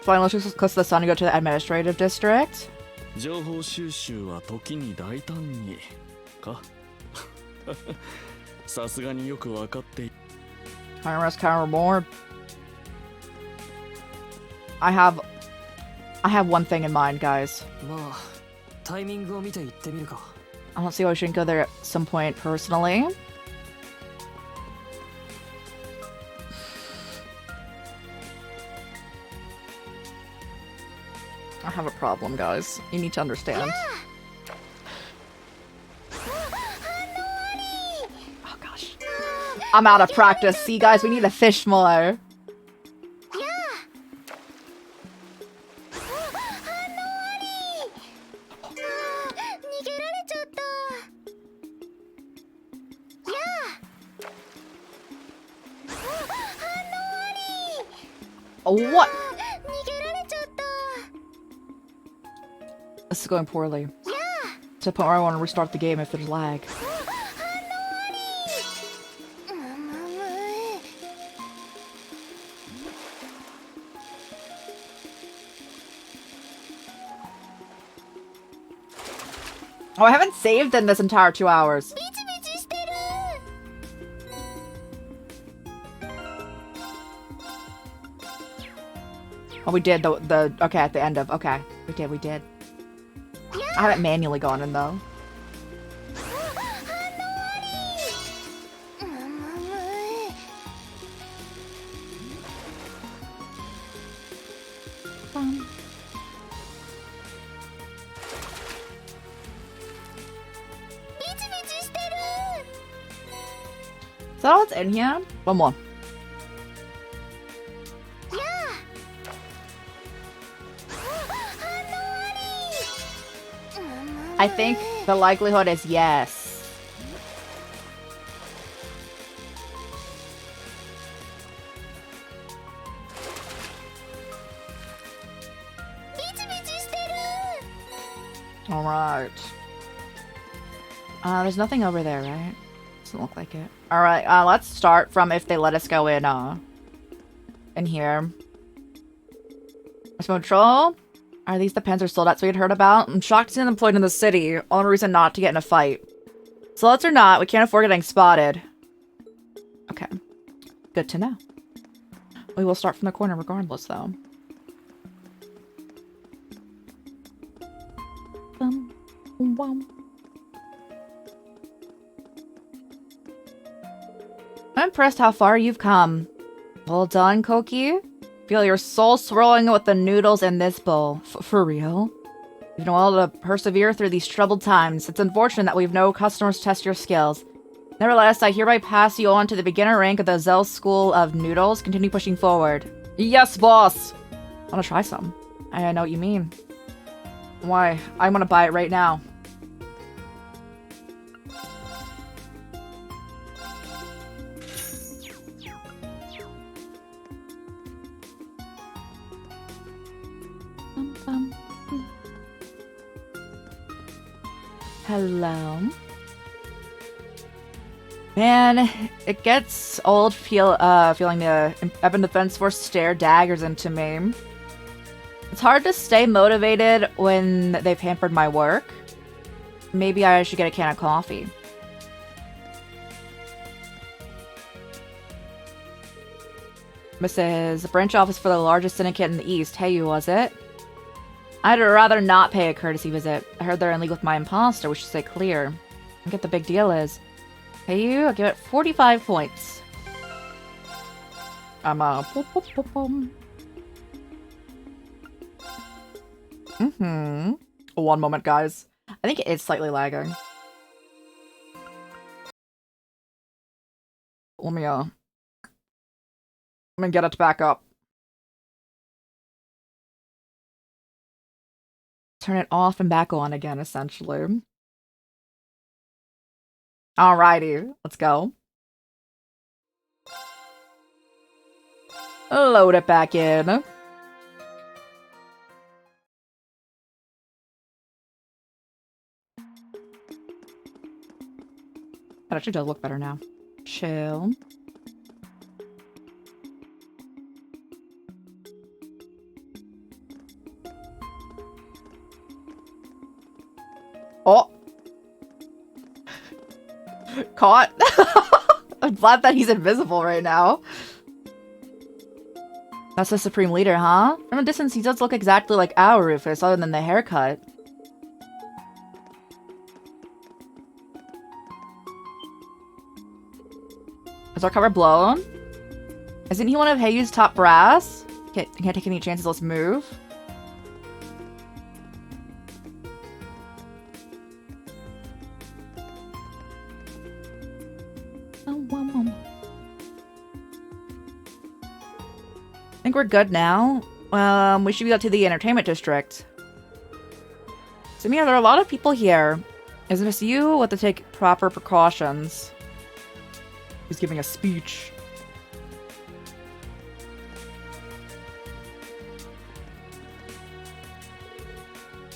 Finally, let's close to the sun and go to the administrative district. 情報収集は時に大胆にかさすがによく分かってい High Counter more. I have one thing in mind, guys. まあタイミングを見て行ってみるか。 I don't see why we shouldn't go there at some point personally. I have a problem, guys. You need to understand. Oh gosh. I'm out of practice. See, guys, we need to fish more. What? This is going poorly. To the point where I want to restart the game if there's lag. Oh, I haven't saved in this entire 2 hours. Oh, we did the okay at the end of okay. We did. I haven't manually gone in though. Is that all that's in here? One more. I think the likelihood is yes. Alright. There's nothing over there, right? Doesn't look like it. Alright, let's start from if they let us go in here. Remote control? Are these the Panzer soldats we had heard about? I'm shocked to see them employed in the city. Only reason not to get in a fight. Soldats or not, we can't afford getting spotted. Okay. Good to know. We will start from the corner regardless, though. I'm impressed how far you've come. Well done, Koki. Feel your soul swirling with the noodles in this bowl. For real? You've been able to persevere through these troubled times. It's unfortunate that we've no customers to test your skills. Nevertheless, I hereby pass you on to the beginner rank of the Zell School of Noodles. Continue pushing forward. Yes, boss! I want to try some. I know what you mean. Why? I want to buy it right now. Hello. Man, it gets old feeling the Evan Defense Force stare daggers into me. It's hard to stay motivated when they've hampered my work. Maybe I should get a can of coffee. Mrs. Branch office for the largest syndicate in the East. Hey, you, was it? I'd rather not pay a courtesy visit. I heard they're in league with my imposter. We should stay clear. I get the big deal is. Hey, you, I'll give it 45 points. One moment, guys. I think it is slightly lagging. Let me get it back up. Turn it off and back on again, essentially. Alrighty, let's go. Load it back in. That actually does look better now. Chill. Oh! Caught. I'm glad that he's invisible right now. That's the Supreme Leader, huh? From a distance, he does look exactly like our Rufus, other than the haircut. Is our cover blown? Isn't he one of Heiyu's top brass? Can't take any chances, let's move. I think we're good now. We should be up to the entertainment district. So yeah, there are a lot of people here. Is this you? We'll have to take proper precautions. He's giving a speech.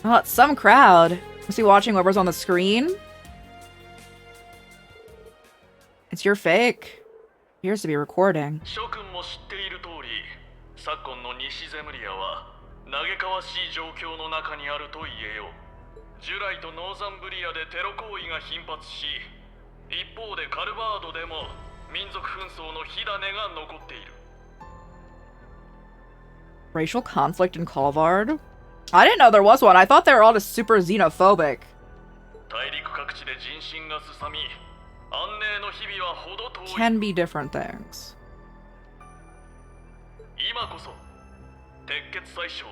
Oh, it's some crowd. Is he watching whoever's on the screen? It's your fake. Appears to be recording. 昨今の西ゼムリアは嘆かわしい状況の中にあると言えよう。ジュライとノーザンブリアでテロ行為が頻発し、一方でカルバードでも民族紛争の火種が残っている。Racial conflict in Colvard? I didn't know there was one. I thought they were all just super xenophobic. 大陸各地で人心がすさみ、安寧の日々はほど遠い。 Can be different things. 今こそ鉄血宰相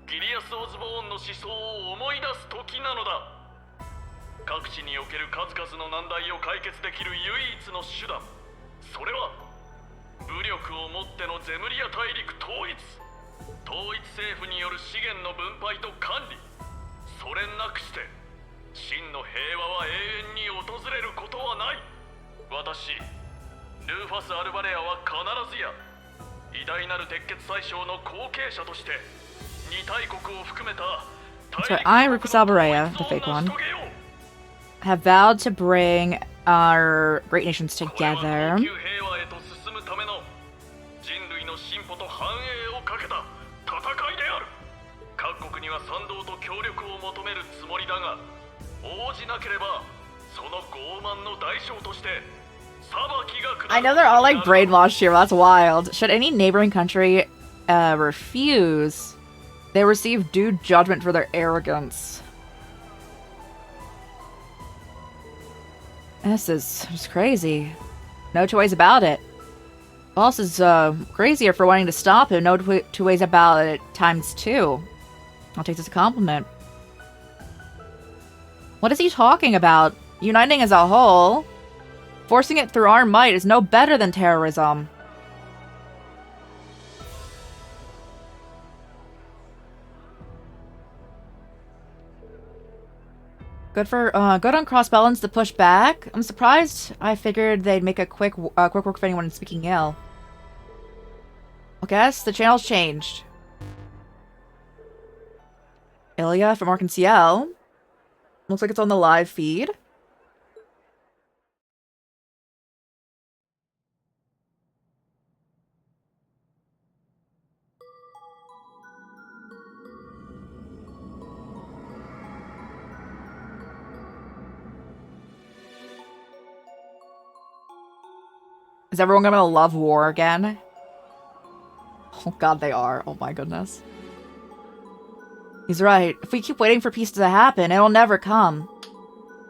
ギリアス・オズボーンの思想を思い出す時なのだ。各地における数々の難題を解決できる唯一の手段、それは武力をもってのゼムリア大陸統一政府による資源の分配と管理、それなくして真の平和は永遠に訪れることはない。私ルーファス・アルバレアは必ずや偉大なる鉄血宰相の後継者として二大国を含めた So I, Rufus Alvarez, the fake one, have vowed to bring our great nations together. 人類の進歩と繁栄をかけた戦いである。各国には賛同と協力を求めるつもりだが、応じなければその傲慢の代償として I know they're all like brainwashed here. That's wild. Should any neighboring country refuse, they receive due judgment for their arrogance. This is just crazy. No two ways about it. Boss is crazier for wanting to stop him. No two ways about it times two. I'll take this as a compliment. What is he talking about? Uniting as a whole? Forcing it through our might is no better than terrorism. Good on Crossbellins to push back. I'm surprised. I figured they'd make a quick work for anyone speaking ill. I guess the channel's changed. Ilya from Arkansas. Looks like it's on the live feed. Is everyone gonna love war again? Oh god, they are. Oh my goodness. He's right. If we keep waiting for peace to happen, it'll never come.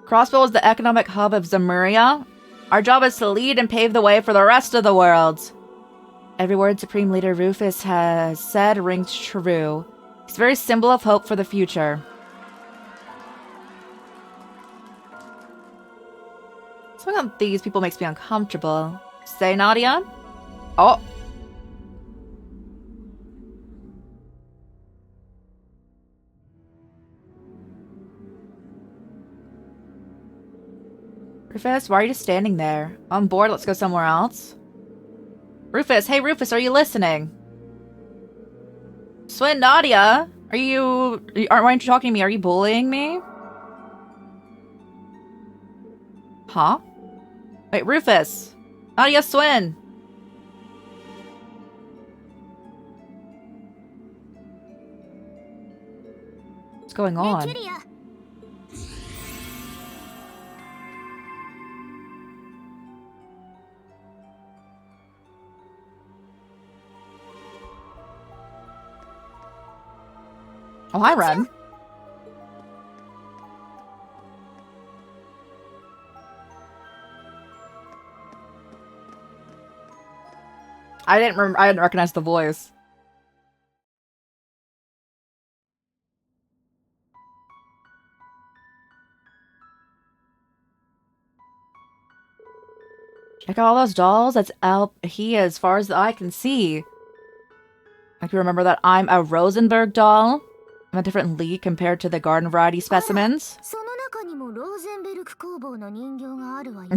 Crossbow is the economic hub of Zemuria. Our job is to lead and pave the way for the rest of the world. Every word Supreme Leader Rufus has said rings true. He's a very symbol of hope for the future. Something about these people makes me uncomfortable. Say, Nadia? Oh. Rufus, why are you just standing there? I'm bored, let's go somewhere else. Rufus, hey Rufus, are you listening? Swin, Nadia? Why aren't you talking to me? Are you bullying me? Huh? Wait, Rufus. Nadia Swin! What's going on? Oh, hi, Ren. I didn't recognize the voice. Check out all those dolls. That's he as far as the eye can see. I can remember that I'm a Rosenberg doll. I'm a different league compared to the garden variety specimens. And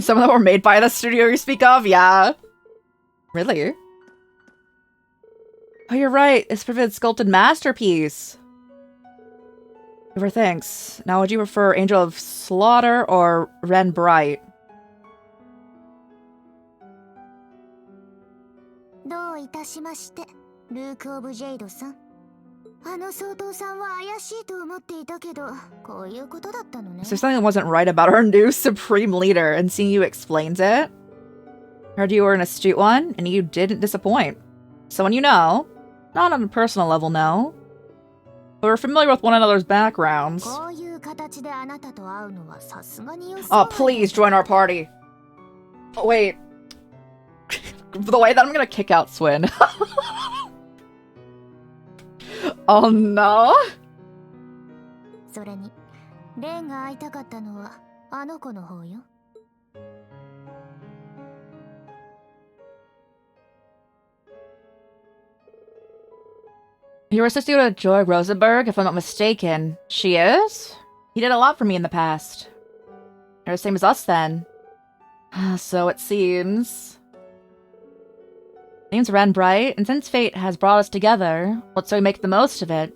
some of them were made by the studio you speak of? Yeah. Really? Oh, you're right. It's Vivid Sculpted Masterpiece. Over thanks. Now, would you prefer Angel of Slaughter or Ren Bright? Is there something that wasn't right about our new Supreme Leader, and seeing you explains it? Heard you were an astute one, and you didn't disappoint. Someone you know. Not on a personal level, no. But we're familiar with one another's backgrounds. Oh, please join our party. Oh, wait. The way that I'm gonna kick out Swin. Oh no. You were associated with Joy Rosenberg, if I'm not mistaken. She is? He did a lot for me in the past. They're the same as us, then. So it seems. Name's Ren Bright, and since fate has brought us together, let's so we make the most of it.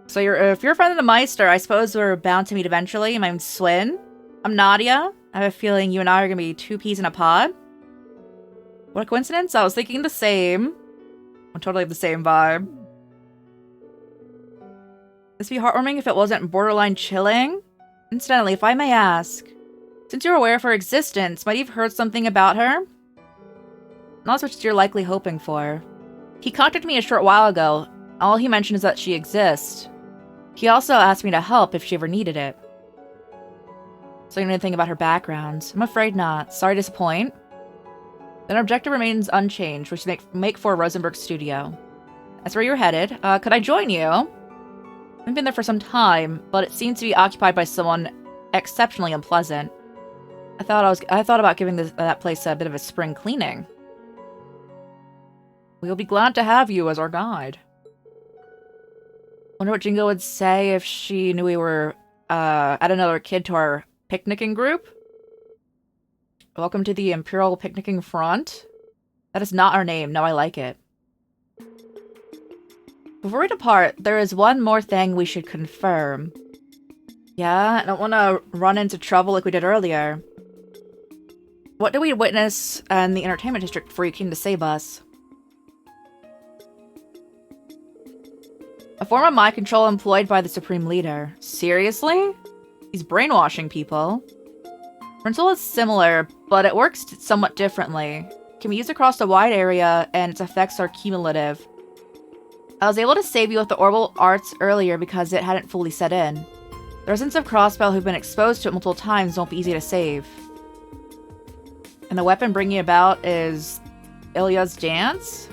So if you're a friend of the Meister, I suppose we're bound to meet eventually. My name's Swin. I'm Nadia. I have a feeling you and I are gonna be two peas in a pod. What a coincidence. I was thinking the same. I'm totally the same vibe. This would be heartwarming if it wasn't borderline chilling. Incidentally, if I may ask, since you're aware of her existence, might you have heard something about her? Not as much as you're likely hoping for. He contacted me a short while ago. All he mentioned is that she exists. He also asked me to help if she ever needed it. So you know anything about her background? I'm afraid not. Sorry to disappoint. Then our objective remains unchanged, which is make for Rosenberg Studio. That's where you're headed. Could I join you? I've been there for some time, but it seems to be occupied by someone exceptionally unpleasant. I thought about giving that place a bit of a spring cleaning. We'll be glad to have you as our guide. Wonder what Jingo would say if she knew we were add another kid to our picnicking group. Welcome to the Imperial Picnicking Front. That is not our name. No, I like it. Before we depart, there is one more thing we should confirm. Yeah, I don't want to run into trouble like we did earlier. What did we witness in the entertainment district before you came to save us? A form of mind control employed by the Supreme Leader. Seriously? He's brainwashing people. Principle is similar, but it works somewhat differently. It can be used across a wide area, and its effects are cumulative. I was able to save you with the orbital arts earlier because it hadn't fully set in. The residents of Crossbell who've been exposed to it multiple times won't be easy to save. And the weapon bringing about is Ilya's dance?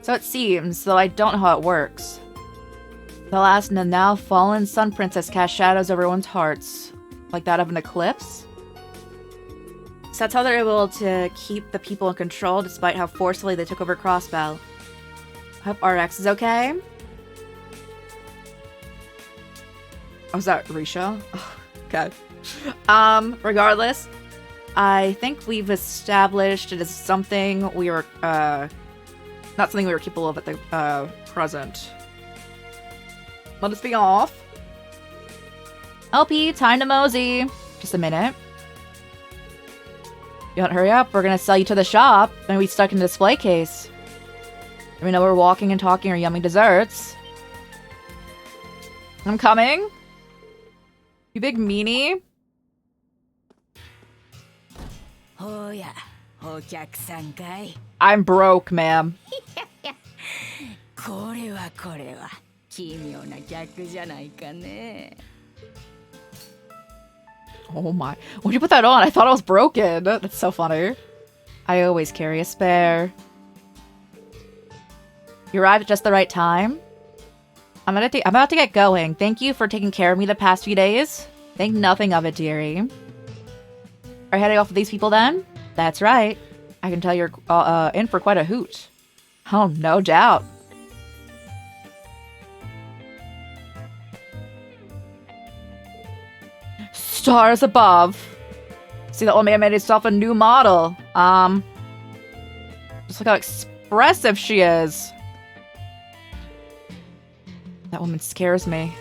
So it seems, though I don't know how it works. The last and the now fallen Sun Princess cast shadows over everyone's hearts, like that of an eclipse. So that's how they're able to keep the people in control despite how forcefully they took over Crossbell. I hope RX is okay. Oh, is that Risha? Oh, okay. Regardless, I think we've established it as something we were, not something we were capable of at the, present. Let us be off. LP, time to mosey. Just a minute. You want to hurry up? We're gonna sell you to the shop, and we stuck in the display case. We know we're walking and talking our yummy desserts. I'm coming. You big meanie. Oh yeah, お客さんかい。 I'm broke, ma'am. これは奇妙な客じゃないかね。 Oh my. When you put that on, I thought I was broken. That's so funny. I always carry a spare. You arrived at just the right time. I'm about to get going. Thank you for taking care of me the past few days. Think nothing of it, dearie. Are you heading off with these people then? That's right. I can tell you're in for quite a hoot. Oh, no doubt. Stars above. See, the old man made himself a new model. Just look how expressive she is. That woman scares me.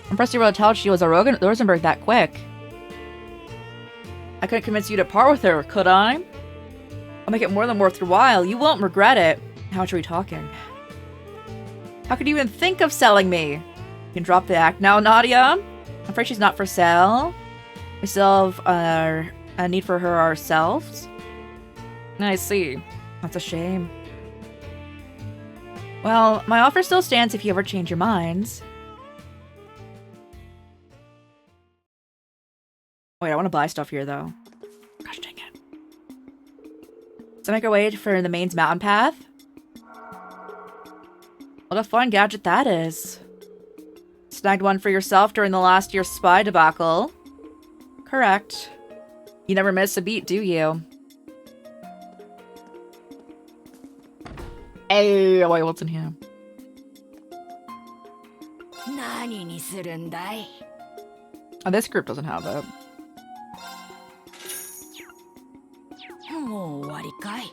I'm impressed you were able to tell she was a Rosenberg that quick. I couldn't convince you to part with her, could I? I'll make it more than worth your while. You won't regret it. How much are we talking? How could you even think of selling me? You can drop the act now, Nadia. I'm afraid she's not for sale. We still have a need for her ourselves. I see. That's a shame. Well, my offer still stands if you ever change your minds. Wait, I want to buy stuff here, though. Gosh dang it. So make our way for the mains mountain path. What a fun gadget that is. Snagged one for yourself during the last year's spy debacle. Correct. You never miss a beat, do you? Hey, wait, what's in here? 何にするんだい? Oh, this group doesn't have it. もう終わりかい?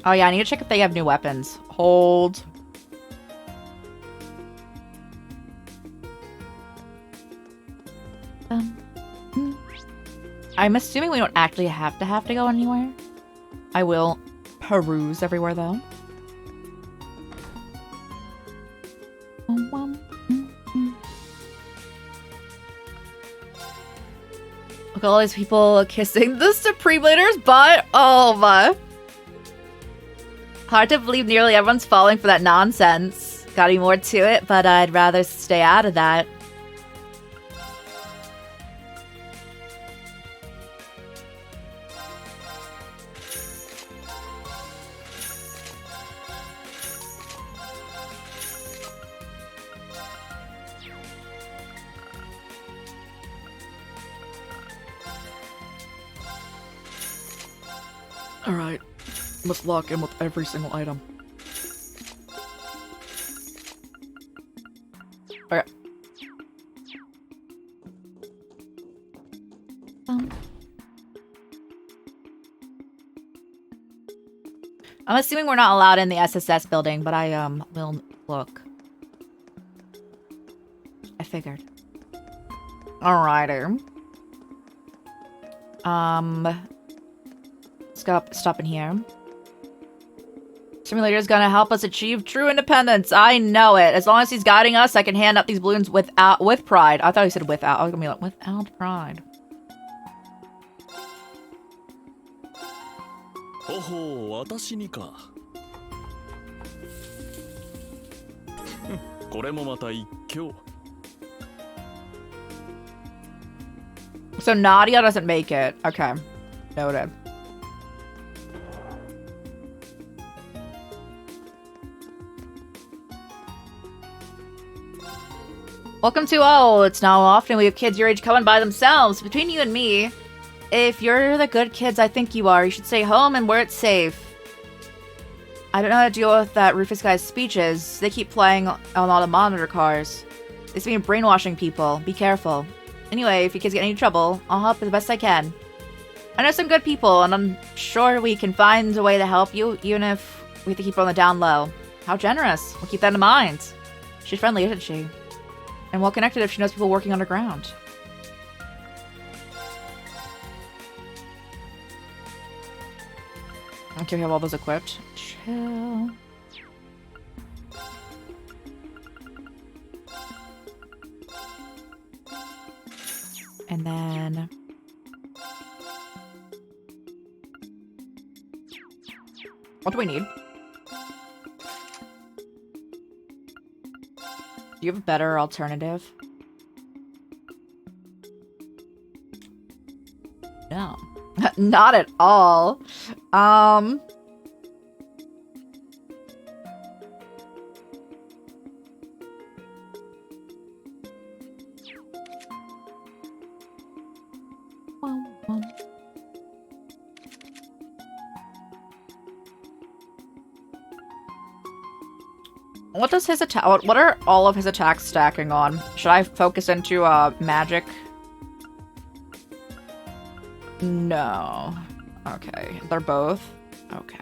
Oh yeah, I need to check if they have new weapons. Hold. I'm assuming we don't actually have to go anywhere. I will peruse everywhere though. Look at all these people kissing the Supreme Leader's butt. Oh my. Hard to believe nearly everyone's falling for that nonsense. Gotta be more to it, but I'd rather stay out of that. Alright, let's lock in with every single item. Okay. I'm assuming we're not allowed in the SSS building, but I will look. I figured. Alrighty. Let's go stop in here. Simulator's gonna help us achieve true independence. I know it. As long as he's guiding us, I can hand out these balloons with pride. I thought he said without. I was gonna be like, without pride. Oh, 私にか。これもまた一興。 So Nadia doesn't make it. Okay. Noted. Welcome to Oh, it's not often we have kids your age coming by themselves. Between you and me, if you're the good kids I think you are, you should stay home and where it's safe. I don't know how to deal with that Rufus guy's speeches. They keep playing on all the monitor cars. They seem to be brainwashing people. Be careful. Anyway, if you kids get any trouble, I'll help the best I can. I know some good people, and I'm sure we can find a way to help you, even if we have to keep her on the down low. How generous. We'll keep that in mind. She's friendly, isn't she? And well connected if she knows people working underground. Okay, we have all those equipped. Chill. And then... what do we need? Do you have a better alternative? No. Not at all. What does his attack? What are all of his attacks stacking on? Should I focus into magic? No. Okay, they're both. Okay.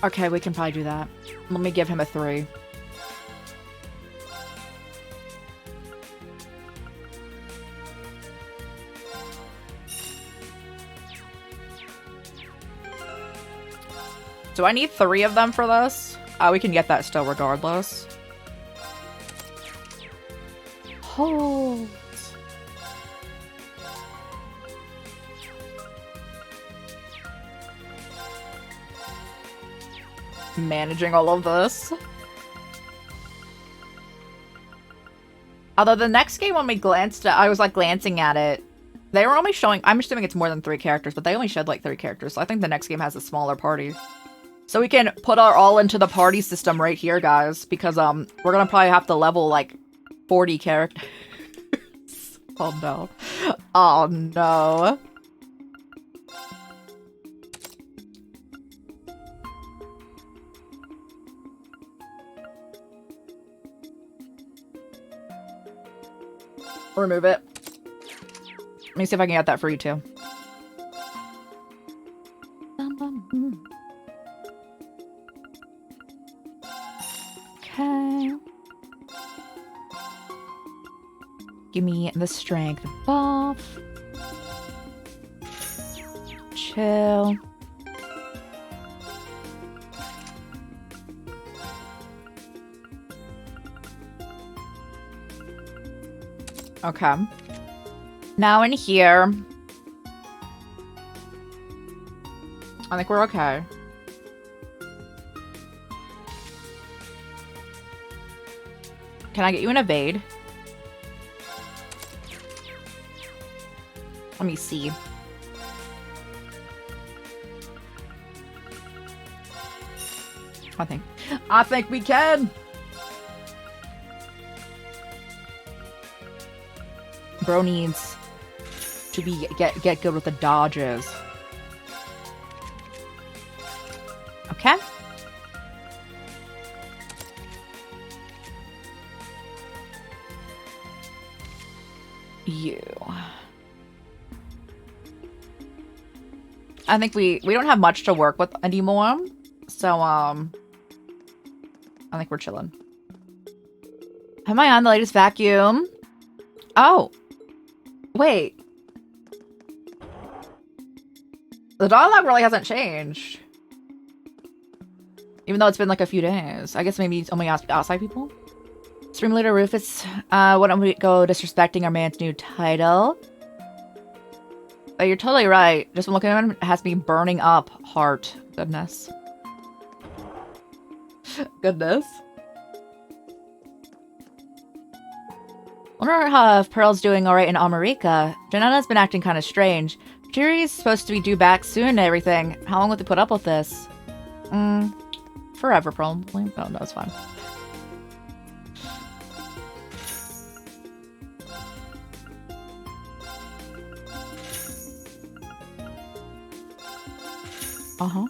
Okay, we can probably do that. Let me give him a 3. Do I need 3 of them for this? We can get that still regardless. Hold. Managing all of this. Although the next game when we glanced at, I was like glancing at it, they were only showing, I'm assuming it's more than 3 characters, but they only showed like 3 characters, so I think the next game has a smaller party. So we can put our all into the party system right here, guys, because we're gonna probably have to level like 40 characters. Oh no. Oh no. Remove it. Let me see if I can get that for you too. Okay. Give me the strength buff. Chill. Okay. Now in here, I think we're okay. Can I get you an evade? Let me see. I think we can. Bro needs to be get good with the dodges. Okay. You. I think we don't have much to work with anymore. So I think we're chilling. Am I on the latest vacuum? Oh. Wait. The dialogue really hasn't changed. Even though it's been like a few days. I guess maybe it's only outside people? Stream leader Rufus, why don't we go disrespecting our man's new title? Oh, you're totally right. Just looking at him has me burning up heart. Goodness. Goodness. Wonder how if Pearl's doing alright in America. Janana's been acting kind of strange. Jiri's supposed to be due back soon and everything. How long would they put up with this? Forever, probably. Oh, no, it's fine. Uh-huh.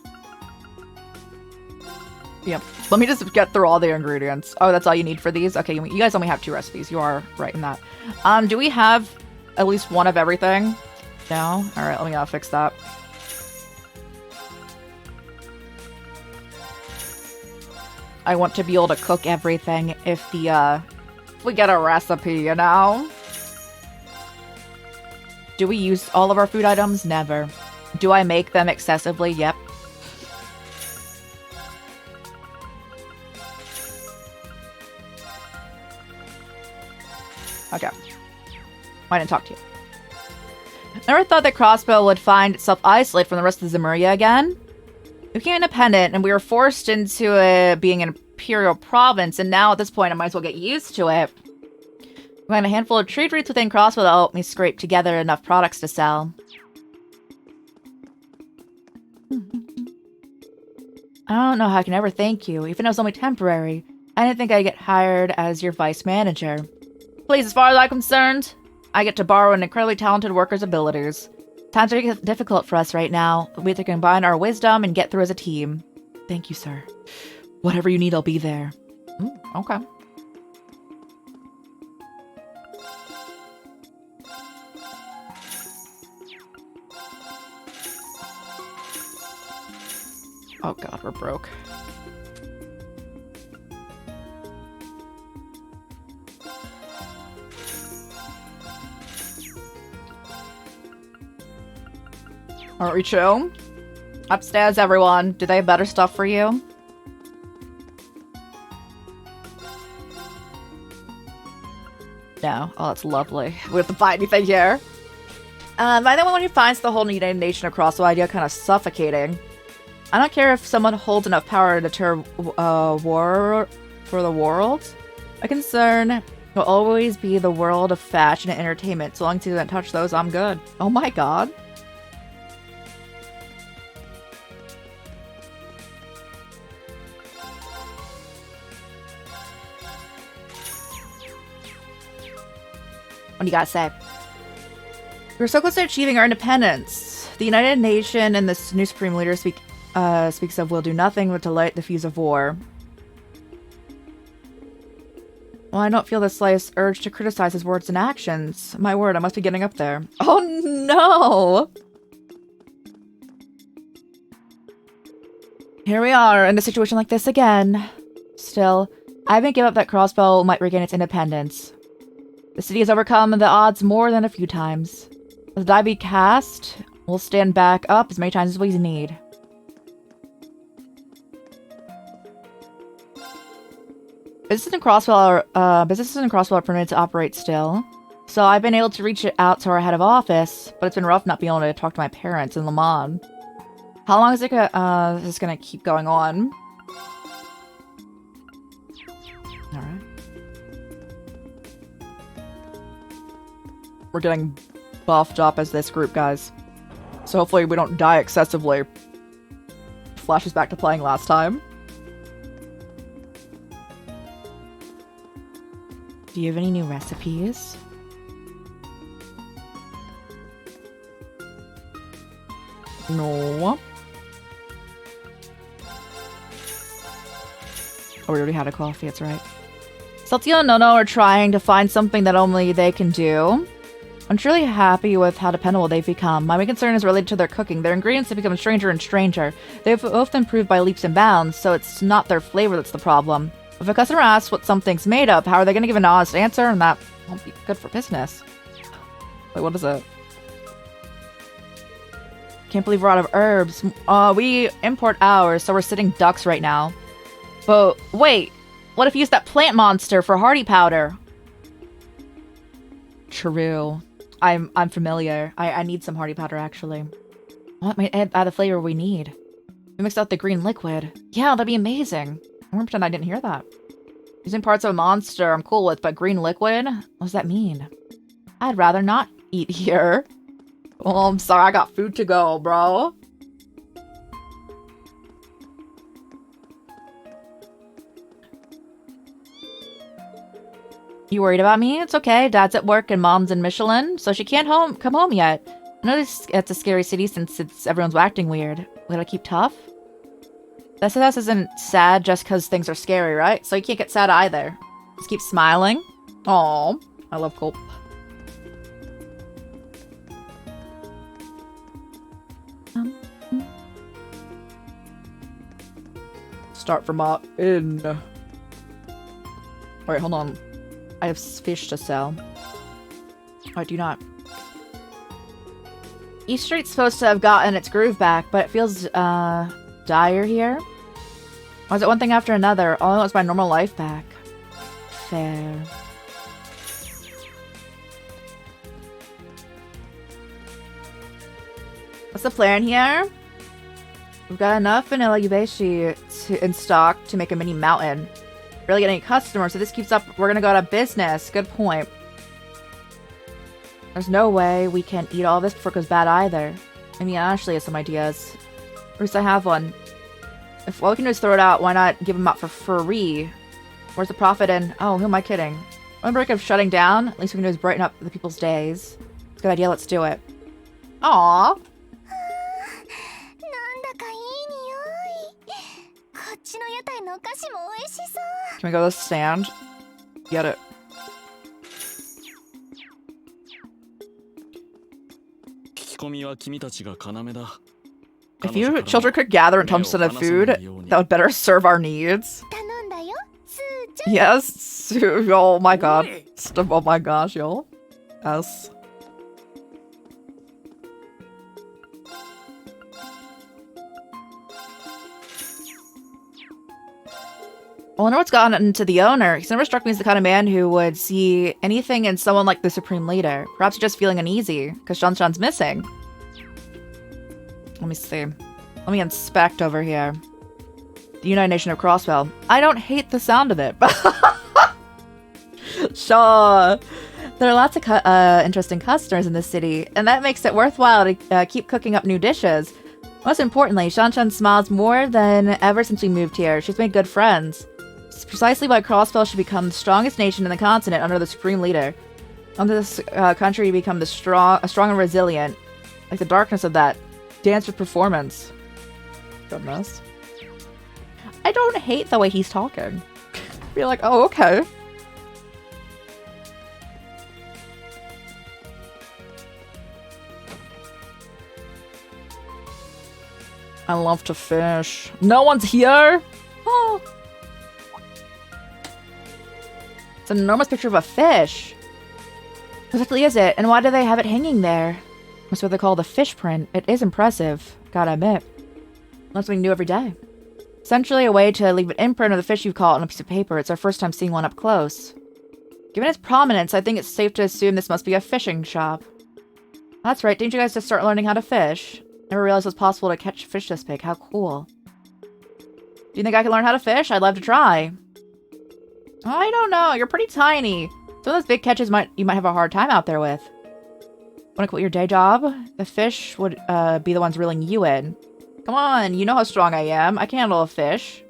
Yep. Let me just get through all the ingredients. Oh, that's all you need for these? Okay, you guys only have 2 recipes. You are right in that. Do we have at least one of everything? No? Alright, let me fix that. I want to be able to cook everything if if we get a recipe, you know? Do we use all of our food items? Never. Do I make them excessively? Yep. Okay. I didn't talk to you. Never thought that Crossbow would find itself isolated from the rest of Zemuria again. We became independent, and we were forced into being an imperial province, and now at this point I might as well get used to it. I found a handful of trade routes within Crossbow that helped me scrape together enough products to sell. I don't know how I can ever thank you, even though it's only temporary. I didn't think I'd get hired as your vice manager. Please, as far as I'm concerned, I get to borrow an incredibly talented worker's abilities. Times are difficult for us right now, but we have to combine our wisdom and get through as a team. Thank you, sir. Whatever you need, I'll be there. Okay. Oh god, we're broke. Aren't we chill? Upstairs, everyone. Do they have better stuff for you? No. Oh, that's lovely. We have to buy anything here. Am I the one who finds the whole United Nation across the idea kind of suffocating? I don't care if someone holds enough power to deter war for the world. My concern will always be the world of fashion and entertainment. So long as you don't touch those, I'm good. Oh my god. What do you gotta say? We're so close to achieving our independence. The United Nation and the new Supreme Leader speaks of will do nothing but to light the fuse of war. Well, I don't feel the slightest urge to criticize his words and actions. My word, I must be getting up there. Oh no! Here we are, in a situation like this again. Still, I haven't given up that Crossbow might regain its independence. The city has overcome the odds more than a few times. As the die be cast, we'll stand back up as many times as we need. Businesses in Crosswell are permitted to operate still, so I've been able to reach out to our head of office, but it's been rough not being able to talk to my parents in Le Mans. How long is this gonna keep going on? Alright. We're getting buffed up as this group, guys. So hopefully we don't die excessively. Flashes back to playing last time. Do you have any new recipes? No. Oh, we already had a coffee, that's right. Celtia and Nono are trying to find something that only they can do. I'm truly happy with how dependable they've become. My main concern is related to their cooking. Their ingredients have become stranger and stranger. They've both improved by leaps and bounds, so it's not their flavor that's the problem. If a customer asks what something's made of, how are they going to give an honest answer? And that won't be good for business. Wait, what is it? Can't believe we're out of herbs. We import ours, so we're sitting ducks right now. But wait, what if you use that plant monster for hardy powder? True. I'm familiar. I need some hardy powder, actually. What might add the flavor we need? We mixed out the green liquid. Yeah, that'd be amazing. I'm gonna pretend I didn't hear that. Using parts of a monster I'm cool with, but green liquid? What does that mean? I'd rather not eat here. Oh, I'm sorry, I got food to go, bro. You worried about me? It's okay. Dad's at work and Mom's in Michelin, so she can't come home yet. I know it's a scary city since everyone's acting weird. We gotta keep tough. This isn't sad just because things are scary, right? So you can't get sad either. Just keep smiling. Aww. I love Colt. Start from our inn. Alright, hold on. I have fish to sell. I do not. East Street's supposed to have gotten its groove back, but it feels, dire here. Or is it one thing after another? All I want is my normal life back. Fair. What's the plan here? We've got enough vanilla yubeshi in stock to make a mini mountain. Really get any customers, so this keeps up, we're gonna go out of business. Good point. There's no way we can eat all this before it goes bad either. I mean, Ashley has some ideas. Or at least I have one. If all we can do is throw it out, why not give them out for free? Where's the profit in? Oh, who am I kidding? One break of shutting down? At least we can do is brighten up the people's days. It's a good idea, let's do it. Aww. Can we go to the stand? Get it. If you children could gather and tell some of food, that would better serve our needs. Yes. Oh my god. Oh my gosh, y'all. Yes. I wonder what's gotten into the owner. He's never struck me as the kind of man who would see anything in someone like the Supreme Leader. Perhaps he's just feeling uneasy, because Shanshan's missing. Let me see. Let me inspect over here. The United Nation of Crossbell. I don't hate the sound of it. Sure. There are lots of interesting customers in this city, and that makes it worthwhile to keep cooking up new dishes. Most importantly, Shanshan smiles more than ever since we moved here. She's made good friends. It's precisely why Crossbell should become the strongest nation in the continent under the Supreme Leader. Under this country to become strong and resilient. Like the darkness of that dance with performance. Goodness. I don't hate the way he's talking. Be like, oh, okay. I love to fish. No one's here? Oh. It's an enormous picture of a fish. What exactly is it? And why do they have it hanging there? That's what they call the fish print. It is impressive, gotta admit. Learn something new every day. Essentially a way to leave an imprint of the fish you've caught on a piece of paper. It's our first time seeing one up close. Given its prominence, I think it's safe to assume this must be a fishing shop. That's right, didn't you guys just start learning how to fish? Never realized it was possible to catch fish this big. How cool. Do you think I can learn how to fish? I'd love to try. I don't know. You're pretty tiny. Some of those big catches you might have a hard time out there with. Want to quit your day job? The fish would be the ones reeling you in. Come on, you know how strong I am. I can handle a fish.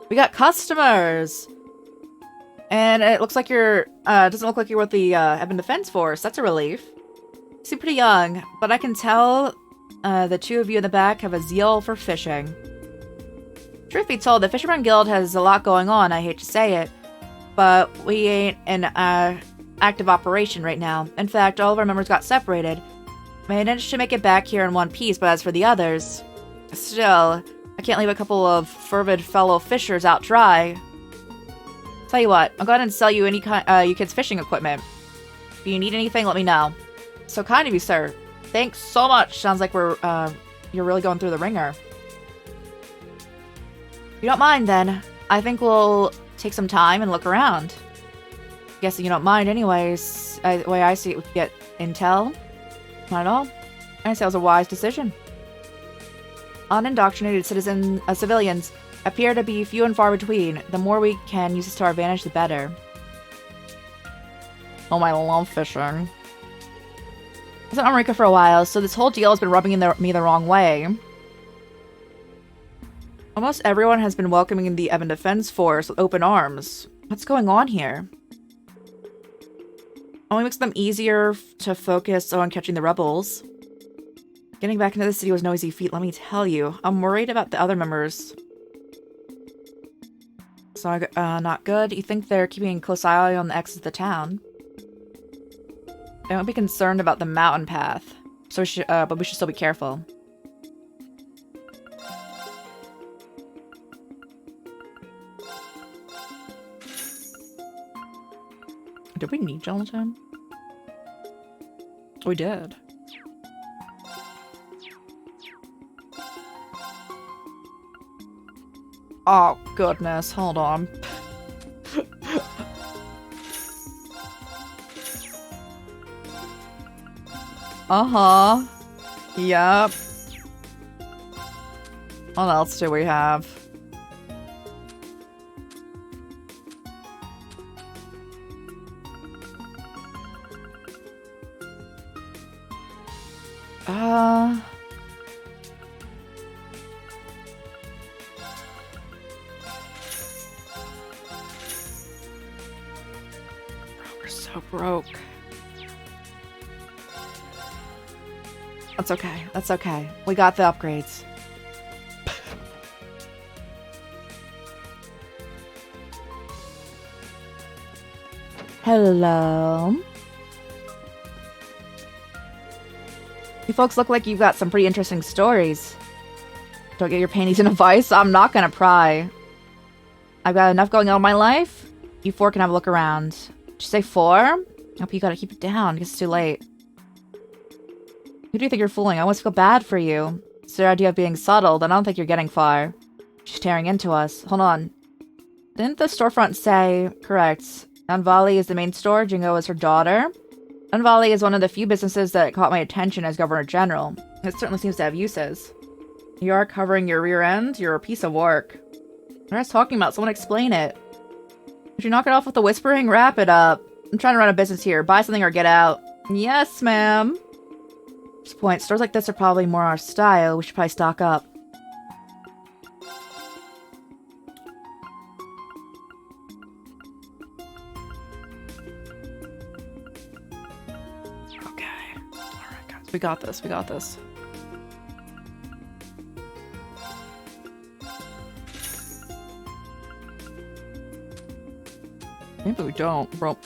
We got customers! And it looks like you're, doesn't look like you're with the Ebon Defense Force. That's a relief. You seem pretty young, but I can tell the two of you in the back have a zeal for fishing. Truth be told, the Fisherman Guild has a lot going on, I hate to say it. But we ain't in active operation right now. In fact, all of our members got separated. Managed to make it back here in one piece, but as for the others... Still, I can't leave a couple of fervid fellow fishers out dry. Tell you what, I'll go ahead and sell you any you kids' fishing equipment. If you need anything, let me know. So kind of you, sir. Thanks so much. Sounds like you're really going through the ringer. If you don't mind, then, I think we'll take some time and look around. Guessing you don't mind anyways. The way I see it, we could get intel. Not at all. I say it was a wise decision. Unindoctrinated civilians appear to be few and far between. The more we can use this to our advantage, the better. Oh, I love fishing. I was in America for a while, so this whole deal has been rubbing me the wrong way. Almost everyone has been welcoming the Ebon Defense Force with open arms. What's going on here? Only makes them easier to focus on catching the rebels. Getting back into the city was no easy feat, let me tell you. I'm worried about the other members. So, not good. You think they're keeping a close eye on the exits of the town? They won't be concerned about the mountain path. So but we should still be careful. Did we need gelatin? We did. Oh, goodness. Hold on. Uh-huh. Yep. What else do we have? We're so broke. That's okay. That's okay. We got the upgrades. Hello. You folks look like you've got some pretty interesting stories. Don't get your panties in a vice. I'm not gonna pry. I've got enough going on in my life. You four can have a look around. Did you say 4? I hope you gotta keep it down. It's too late. Who do you think you're fooling? I almost feel bad for you. It's their idea of being subtle, then I don't think you're getting far. She's tearing into us. Hold on. Didn't the storefront say... Correct. Anvali is the main store. Jingo is her daughter. Anvali is one of the few businesses that caught my attention as Governor General. It certainly seems to have uses. You are covering your rear end? You're a piece of work. What are you talking about? Someone explain it. Would you knock it off with the whispering? Wrap it up. I'm trying to run a business here. Buy something or get out. Yes, ma'am. At this point, stores like this are probably more our style. We should probably stock up. Okay. Alright, guys. We got this. We got this. Maybe we don't, bro.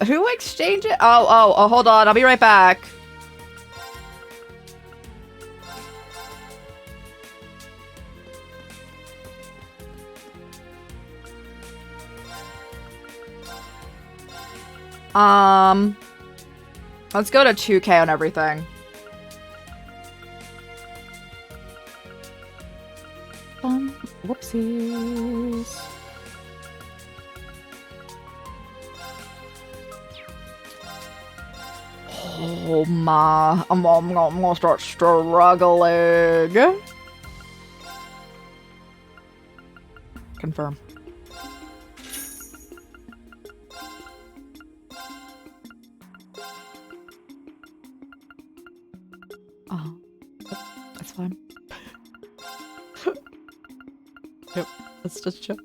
Who exchanged it? Oh, hold on. I'll be right back. Let's go to 2K on everything. Whoopsies. Oh my, I'm gonna start struggling. Confirm. Oh, that's fine. Yep, let's just chill.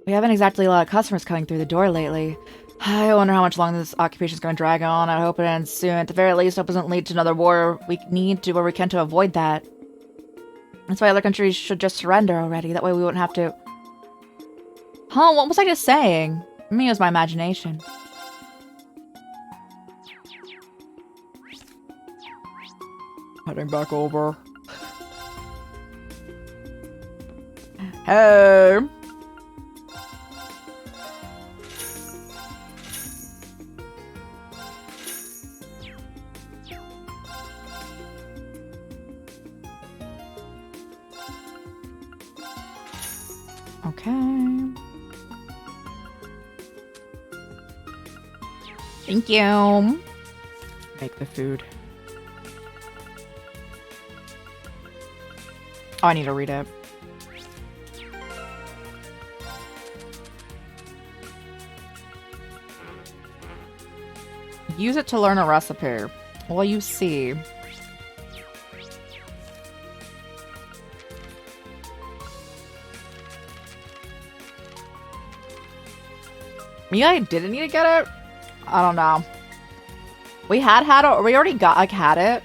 We haven't exactly a lot of customers coming through the door lately. I wonder how much longer this occupation is going to drag on. I hope it ends soon. At the very least, I hope it doesn't lead to another war. We need to do what we can to avoid that. That's why other countries should just surrender already. That way we wouldn't have to... Huh? What was I just saying? Maybe it was my imagination. Heading back over. Hey! Okay. Thank you. Make the food. Oh, I need to read it. Use it to learn a recipe. Well, you see. Maybe I didn't need to get it? I don't know. We had it, we already got, had it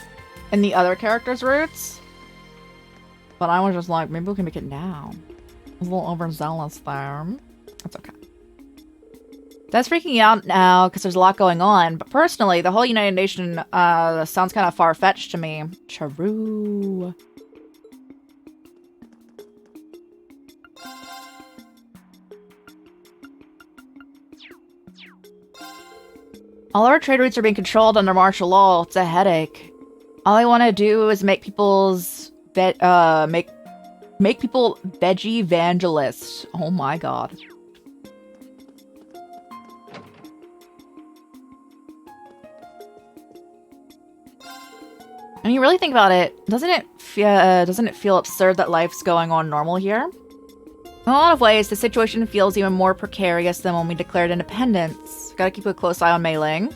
in the other character's roots. But I was just like, maybe we can make it now. I was a little overzealous there. That's okay. That's freaking you out now because there's a lot going on. But personally, the whole United Nation sounds kind of far-fetched to me. True. All our trade routes are being controlled under martial law. It's a headache. All I want to do is make people's make people veggie evangelists. Oh my god. And you really think about it, doesn't it feel absurd that life's going on normal here? In a lot of ways, the situation feels even more precarious than when we declared independence. Gotta keep a close eye on Mei Ling.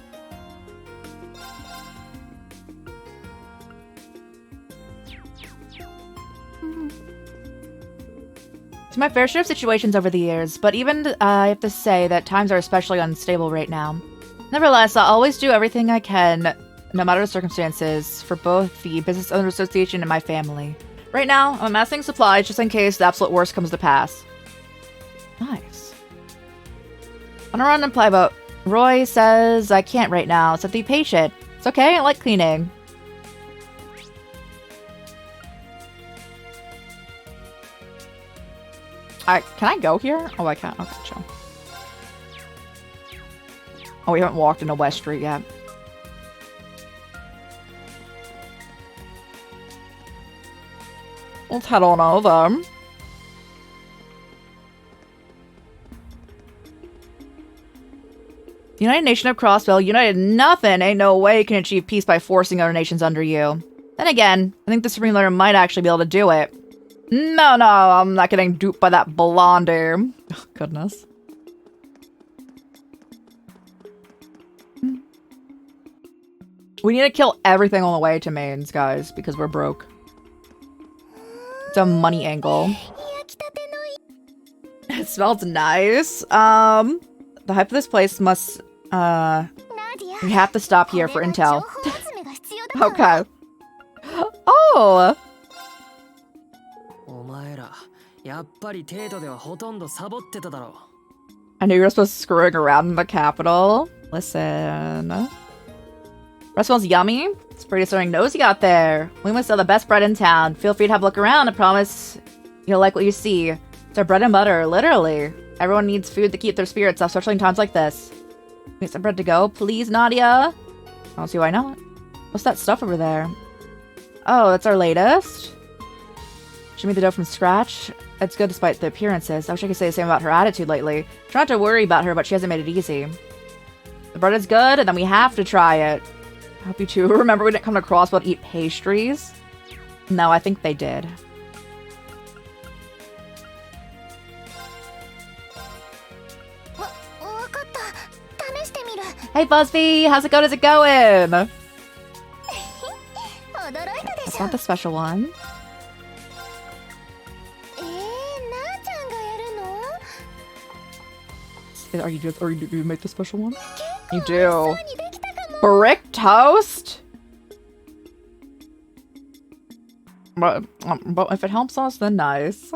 It's my fair share of situations over the years, but even I have to say that times are especially unstable right now. Nevertheless, I'll always do everything I can, no matter the circumstances, for both the Business Owner Association and my family. Right now, I'm amassing supplies just in case the absolute worst comes to pass. Nice. On a run and play boat. Roy says I can't right now, so be patient. It's okay, I like cleaning. Can I go here? Oh, I can't. Okay, chill. Oh, we haven't walked into West Street yet. Let's head on over. United Nation of Crossville, united nothing, ain't no way you can achieve peace by forcing other nations under you. Then again, I think the Supreme Leader might actually be able to do it. No, I'm not getting duped by that blonde. Oh, goodness. We need to kill everything on the way to Maine's, guys, because we're broke. It's a money angle. It smells nice. The hype of this place must, we have to stop here for intel. Okay. Oh! I knew you were supposed to screwing around in the capital. Listen. Bread smells yummy. It's pretty discerning nose you got there. We must sell the best bread in town. Feel free to have a look around. I promise you'll like what you see. It's our bread and butter, literally. Everyone needs food to keep their spirits up, especially in times like this. Need some bread to go, please, Nadia? I don't see why not. What's that stuff over there? Oh, that's our latest. She made the dough from scratch. It's good despite the appearances. I wish I could say the same about her attitude lately. Try not to worry about her, but she hasn't made it easy. The bread is good, and then we have to try it. I hope you two remember we didn't come to Crossville to eat pastries. No, I think they did. Hey Buzzbee, how's it going? Is it going? That's not the special one. Are you do you make the special one? You do. Brick toast? But if it helps us, then nice.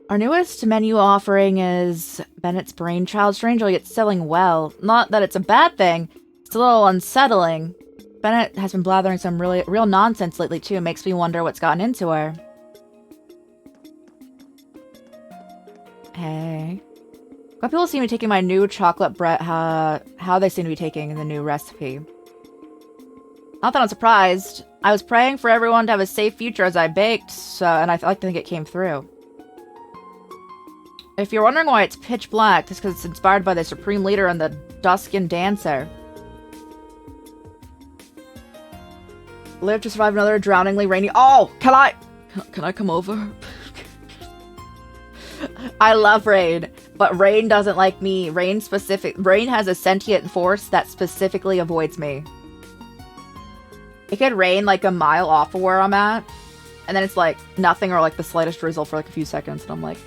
Our newest menu offering is Bennett's Brainchild. Strangely, it's selling well. Not that it's a bad thing. It's a little unsettling. Bennett has been blathering some real nonsense lately, too. It makes me wonder what's gotten into her. Hey. What people seem to be taking my new chocolate bread, how they seem to be taking the new recipe. Not that I'm surprised. I was praying for everyone to have a safe future as I baked, and I like to think it came through. If you're wondering why it's pitch black, it's because it's inspired by the Supreme Leader and the Duskin Dancer. Live to survive another drowningly rainy— Oh! Can I come over? I love Rain, but Rain doesn't like me. Rain has a sentient force that specifically avoids me. It could rain like a mile off of where I'm at, and then it's like nothing or like the slightest drizzle for like a few seconds, and I'm like...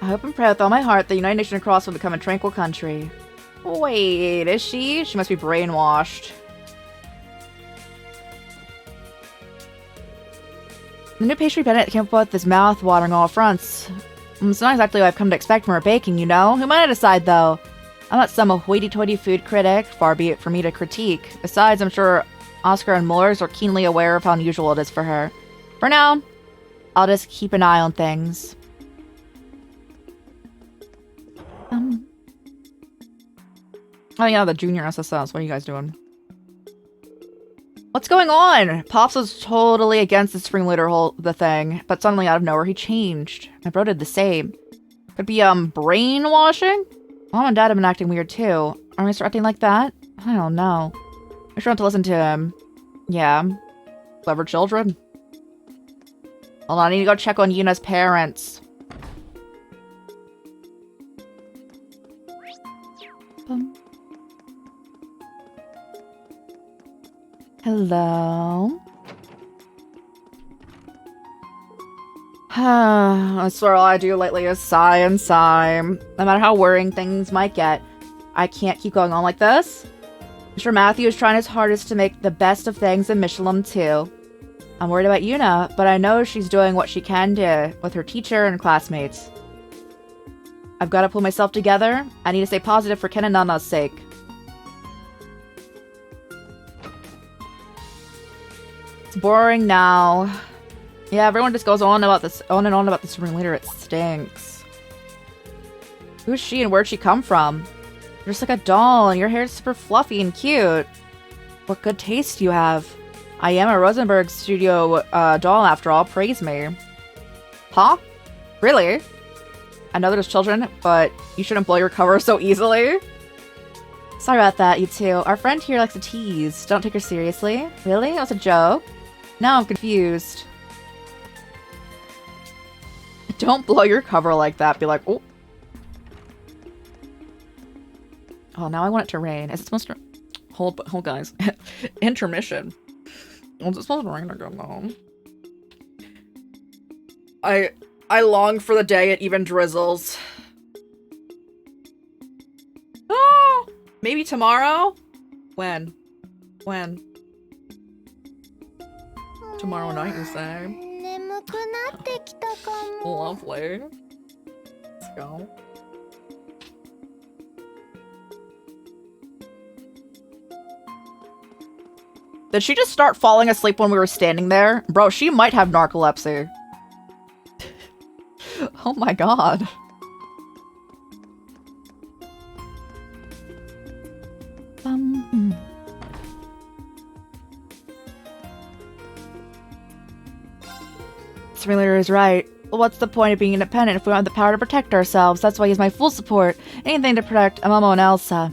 I hope and pray with all my heart the United Nation of Cross will become a tranquil country. Wait, is she? She must be brainwashed. The new pastry pendant came up with this mouth watering all fronts. It's not exactly what I've come to expect from her baking, you know? Who might I decide, though? I'm not some hoity-toity food critic, far be it for me to critique. Besides, I'm sure Oscar and Moores are keenly aware of how unusual it is for her. For now, I'll just keep an eye on things. Oh yeah, the junior SSS. What are you guys doing? What's going on? Pops was totally against the Supreme Leader the thing, but suddenly out of nowhere he changed. My bro did the same. Could be brainwashing? Mom and Dad have been acting weird too. Are we acting like that? I don't know. I sure want to listen to him. Yeah. Clever children. Hold on, I need to go check on Yuna's parents. Hello? I swear all I do lately is sigh and sigh. No matter how worrying things might get, I can't keep going on like this. I'm sure Matthew is trying his hardest to make the best of things in Michelin too. I'm worried about Yuna, but I know she's doing what she can do with her teacher and classmates. I've got to pull myself together. I need to stay positive for Ken and Nana's sake. It's boring now. Yeah, everyone just goes on and on about the Supreme Leader. It stinks. Who's she and where'd she come from? You're just like a doll and your hair's super fluffy and cute. What good taste you have. I am a Rosenberg studio doll after all. Praise me. Huh? Really? I know there's children, but you shouldn't blow your cover so easily. Sorry about that, you two. Our friend here likes to tease. Don't take her seriously. Really? That was a joke? Now I'm confused. Don't blow your cover like that. Be like, oh. Oh, now I want it to rain. Is it supposed to... Hold guys. Intermission. Was it supposed to rain again, though? I long for the day it even drizzles. Oh! Maybe tomorrow? When? When? Tomorrow night, you say? Lovely. Let's go. Did she just start falling asleep when we were standing there? Bro, she might have narcolepsy. Oh my god. Simulator is right. Well, what's the point of being independent if we don't have the power to protect ourselves? That's why he has my full support. Anything to protect Momo and Elsa.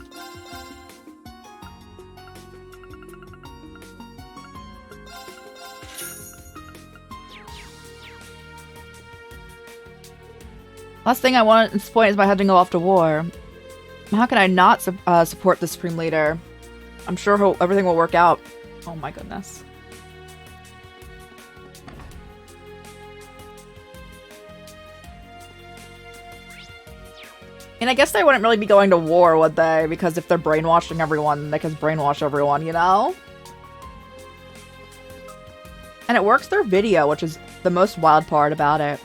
Last thing I want at this point is my head to go off to war. How can I not support the Supreme Leader? I'm sure everything will work out. Oh my goodness. And I guess they wouldn't really be going to war, would they? Because if they're brainwashing everyone, they can brainwash everyone, you know? And it works through video, which is the most wild part about it.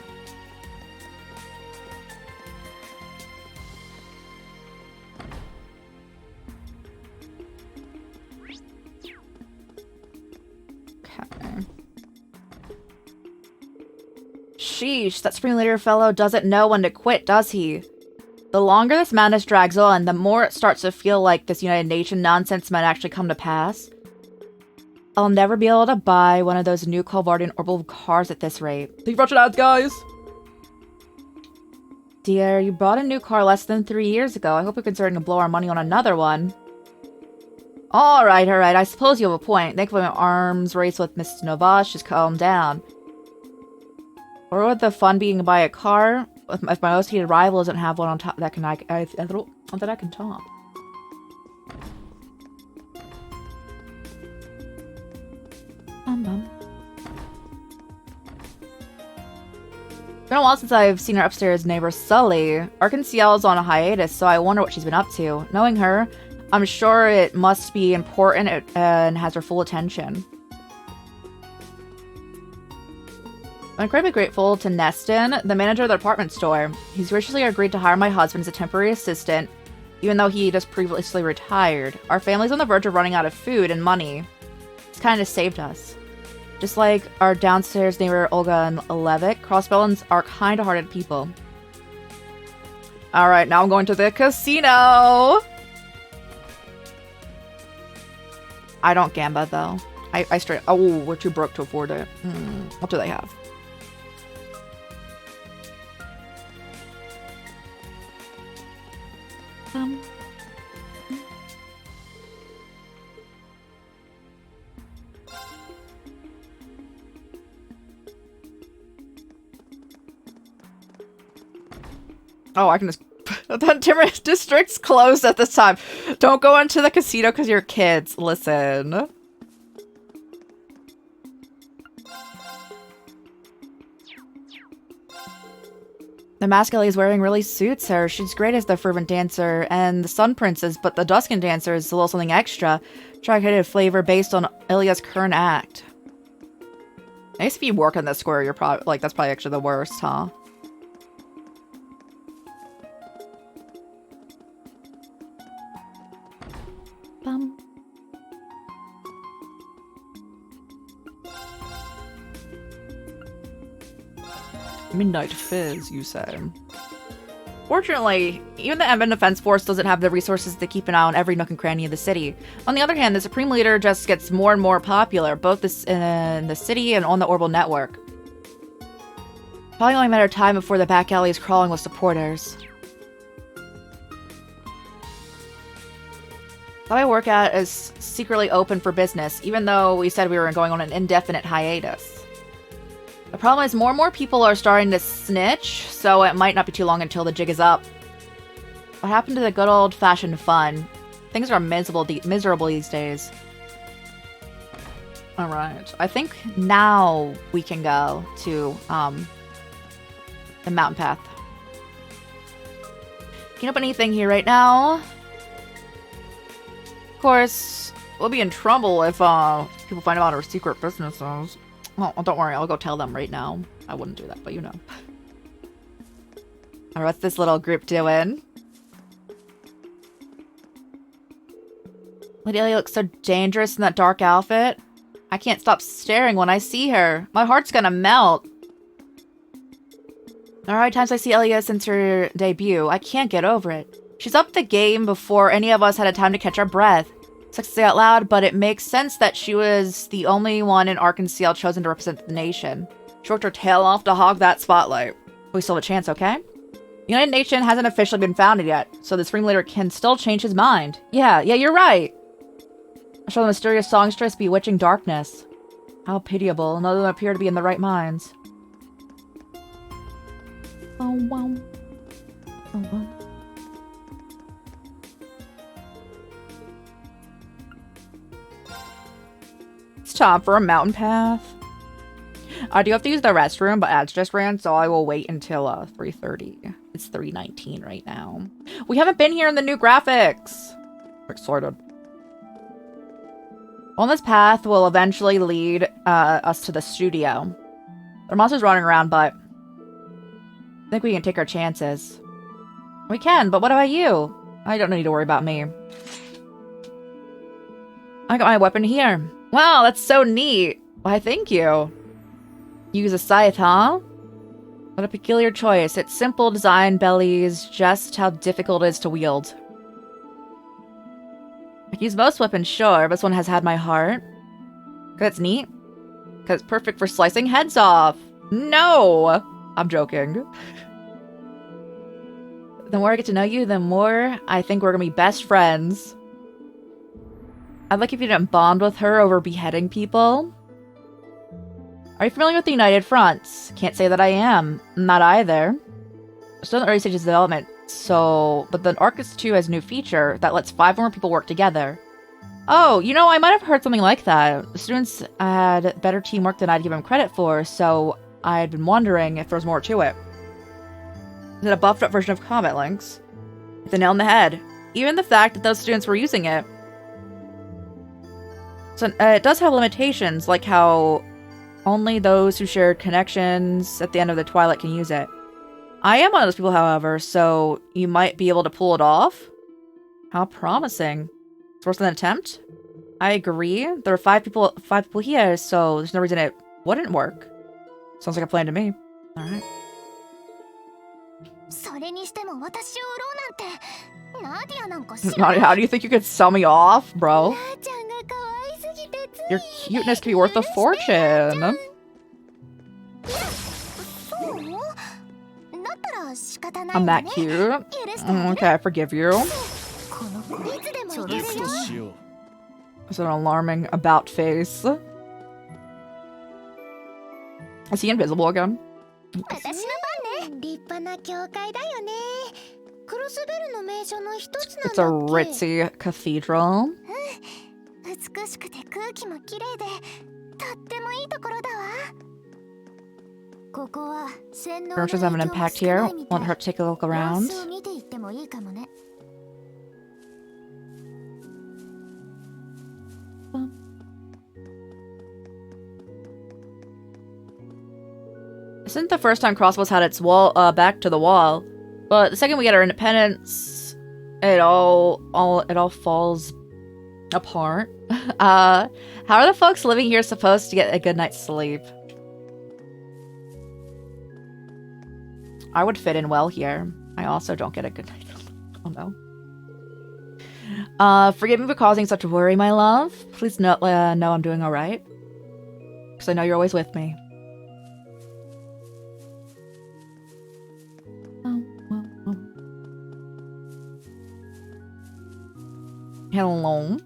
Sheesh, that Supreme Leader fellow doesn't know when to quit, does he? The longer this madness drags on, the more it starts to feel like this United Nations nonsense might actually come to pass. I'll never be able to buy one of those new Colvardian orbital cars at this rate. Thank you for watching ads, guys! Dear, you bought a new car less than 3 years ago. I hope you're considering to blow our money on another one. Alright, I suppose you have a point. Thankfully my arms race with Mrs. Novash just calmed down. Or would the fun being to buy a car if my most hated rival doesn't have one on top that I can top? It's been a while since I've seen her upstairs neighbor Sully. Arkansas is on a hiatus, so I wonder what she's been up to. Knowing her, I'm sure it must be important and has her full attention. I'm incredibly grateful to Neston, the manager of the department store. He's graciously agreed to hire my husband as a temporary assistant, even though he just previously retired. Our family's on the verge of running out of food and money. It's kind of saved us. Just like our downstairs neighbor Olga and Levick, Crossbellans are kind-hearted people. Alright, now I'm going to the casino! I don't gamba, though. I straight... Oh, we're too broke to afford it. What do they have? Oh, I can just... The Timber District's closed at this time. Don't go into the casino because you're kids. Listen. The Mask Ellie is wearing really suits her. She's great as the fervent dancer and the Sun Princess, but the Duskin dancer is a little something extra. Try to get a flavor based on Ilya's current act. I guess if you work in this square, you're probably like that's probably actually the worst, huh? Midnight Fizz, you say. Fortunately, even the Emban Defense Force doesn't have the resources to keep an eye on every nook and cranny of the city. On the other hand, the Supreme Leader just gets more and more popular, both in the city and on the Orbital Network. Probably only a matter of time before the back alley is crawling with supporters. What I work at is secretly open for business, even though we said we were going on an indefinite hiatus. The problem is more and more people are starting to snitch, so it might not be too long until the jig is up. What happened to the good old-fashioned fun? Things are miserable these days. Alright, I think now we can go to, the mountain path. Can't open anything here right now. Of course, we'll be in trouble if, people find out our secret businesses. Oh, don't worry, I'll go tell them right now. I wouldn't do that, but you know. Alright, what's this little group doing? Lady Ellie looks so dangerous in that dark outfit. I can't stop staring when I see her. My heart's gonna melt. Alright, times I see Elia since her debut. I can't get over it. She's up the game before any of us had a time to catch our breath. Sucks to say out loud, but it makes sense that she was the only one in Arkansas chosen to represent the nation. She worked her tail off to hog that spotlight. We still have a chance, okay? The United Nation hasn't officially been founded yet, so the Supreme Leader can still change his mind. Yeah, you're right. I show the mysterious songstress bewitching darkness. How pitiable, none of them appear to be in the right minds. Oh, wow. Oh, wow. It's time for a mountain path. I do have to use the restroom, but ads just ran, so I will wait until 3:30. It's 3:19 right now. We haven't been here in the new graphics. I'm excited. On this path will eventually lead us to the studio. There are monsters running around, but I think we can take our chances. We can, but what about you? I don't need to worry about me. I got my weapon here. Wow, that's so neat. Why, thank you. Use a scythe, huh? What a peculiar choice. Its simple design bellies just how difficult it is to wield. I can use most weapons, sure, but this one has had my heart. That's neat. Because it's perfect for slicing heads off. No! I'm joking. The more I get to know you, the more I think we're gonna be best friends. I'd like if you didn't bond with her over beheading people. Are you familiar with the United Fronts? Can't say that I am. Not either. Still in the early stages of development, so... But the Arcus 2 has a new feature that lets 5 more people work together. Oh, you know, I might have heard something like that. The students had better teamwork than I'd give them credit for, so I'd been wondering if there was more to it. Is it a buffed up version of Comet Links? It's a nail in the head. Even the fact that those students were using it. So it does have limitations, like how Only those who shared connections at the end of the Twilight can use it. I am one of those people, however, so you might be able to pull it off. How promising. It's worth an attempt? I agree. There are five people here, so there's no reason it wouldn't work. Sounds like a plan to me. Alright. Nadia, how do you think you could sell me off, bro? Your cuteness could be worth a fortune. I'm that cute. Okay, I forgive you. It's an alarming about face. Is he invisible again? It's a ritzy cathedral. Furnitures have an impact here. Won't hurt to take a look around. Isn't the first time Crossbell's had its wall back to the wall, but the second we get our independence, it all falls apart. How are the folks living here supposed to get a good night's sleep? I would fit in well here. I also don't get a good night. Oh no. Forgive me for causing such worry, my love. Please know I'm doing alright. Because I know you're always with me. Hello.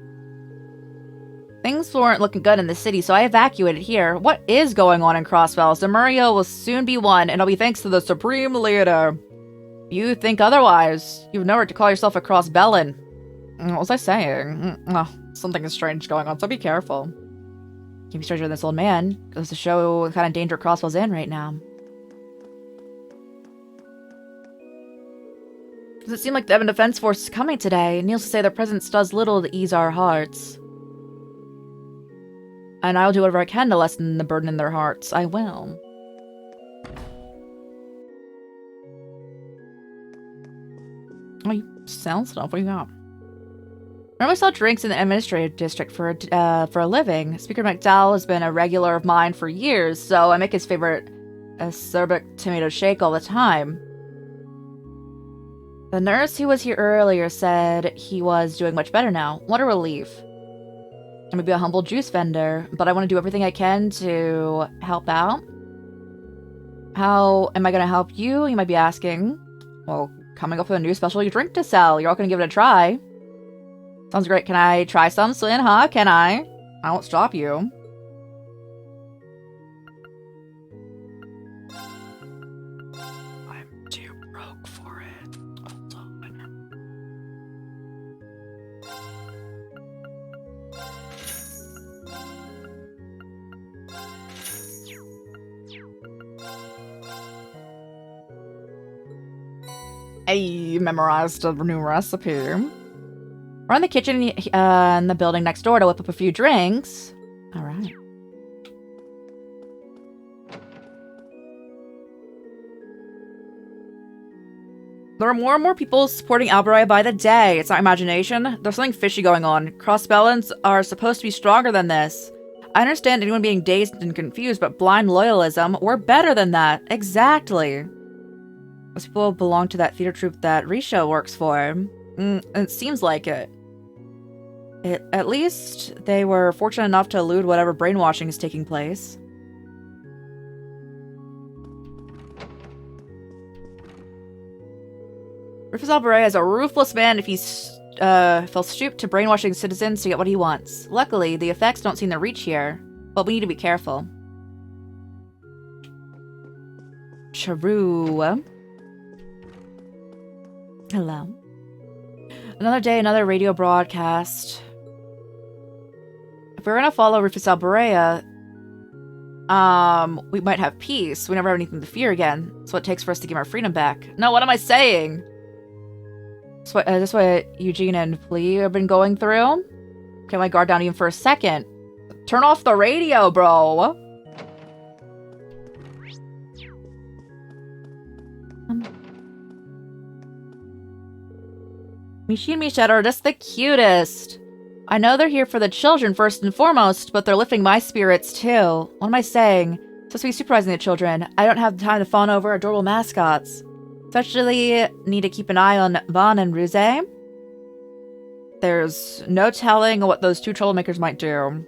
Things weren't looking good in the city, so I evacuated here. What is going on in Crossbell? Zemuria will soon be won, and it'll be thanks to the Supreme Leader. You think otherwise. You've nowhere to call yourself a Crossbellan. What was I saying? Oh, something is strange going on, so be careful. Can't be stranger than this old man. Goes to show what kind of danger Crossbell's in right now. Does it seem like the Evan Defense Force is coming today? Needless to say, their presence does little to ease our hearts. And I'll do whatever I can to lessen the burden in their hearts. I will. Oh, you sell stuff? What do you got? I normally sell drinks in the administrative district for a living. Speaker McDowell has been a regular of mine for years, so I make his favorite acerbic tomato shake all the time. The nurse who was here earlier said he was doing much better now. What a relief. I may be a humble juice vendor, but I want to do everything I can to help out. How am I going to help you? You might be asking. Well, coming up with a new specialty drink to sell. You're all going to give it a try. Sounds great. Can I try some, Slin, huh? Can I? I won't stop you. I'm too broke for it. Hold on. I memorized a new recipe. We're in the kitchen in the building next door to whip up a few drinks. Alright. There are more and more people supporting Alberia by the day. It's not imagination. There's something fishy going on. Crossbellans are supposed to be stronger than this. I understand anyone being dazed and confused, but blind loyalism, we're better than that. Exactly. Those people belong to that theater troupe that Risha works for. It seems like it. At least they were fortunate enough to elude whatever brainwashing is taking place. Rufus Alberia is a ruthless man if he's fell stoop to brainwashing citizens to get what he wants. Luckily, the effects don't seem to reach here, but we need to be careful. Charu. Hello. Another day, another radio broadcast. If we're gonna follow Rufus Alberia, we might have peace. We never have anything to fear again. That's what it takes for us to give our freedom back. No, what am I saying? That's what Eugene and Flea have been going through. Get my guard down even for a second. Turn off the radio, bro. Mishi and Michette are just the cutest. I know they're here for the children first and foremost, but they're lifting my spirits too. What am I saying? Supposed to be supervising the children. I don't have the time to fawn over adorable mascots. Especially need to keep an eye on Van and Ruse. There's no telling what those two troublemakers might do.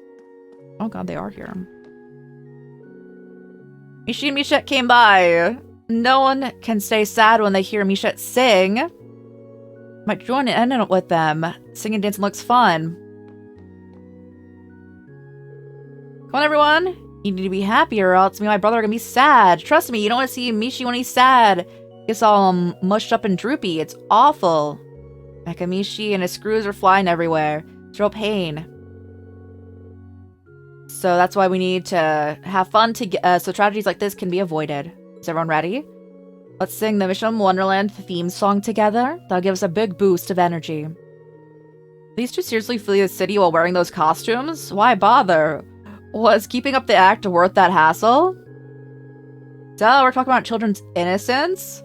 Oh god, they are here. Mishi and Michette came by. No one can stay sad when they hear Michette sing. Might join in with them. Singing and dancing looks fun. Come on, everyone. You need to be happy or else me and my brother are gonna be sad. Trust me, you don't want to see Mishi when he's sad. He gets all mushed up and droopy. It's awful. Mishi and his screws are flying everywhere. It's real pain. So that's why we need to have fun so tragedies like this can be avoided. Is everyone ready? Let's sing the Mission Wonderland theme song together. That'll give us a big boost of energy. These two seriously flee the city while wearing those costumes? Why bother? Was keeping up the act worth that hassle? Duh, we're talking about children's innocence?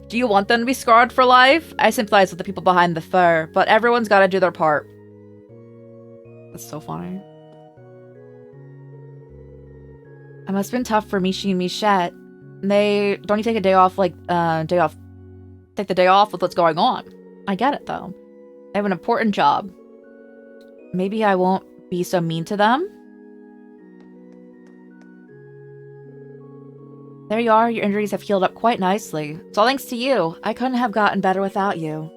Do you want them to be scarred for life? I sympathize with the people behind the fur, but everyone's gotta do their part. That's so funny. It must have been tough for Mishi and Michette. Don't you take a day off, take the day off with what's going on. I get it, though. They have an important job. Maybe I won't be so mean to them. There you are, your injuries have healed up quite nicely. It's all thanks to you. I couldn't have gotten better without you.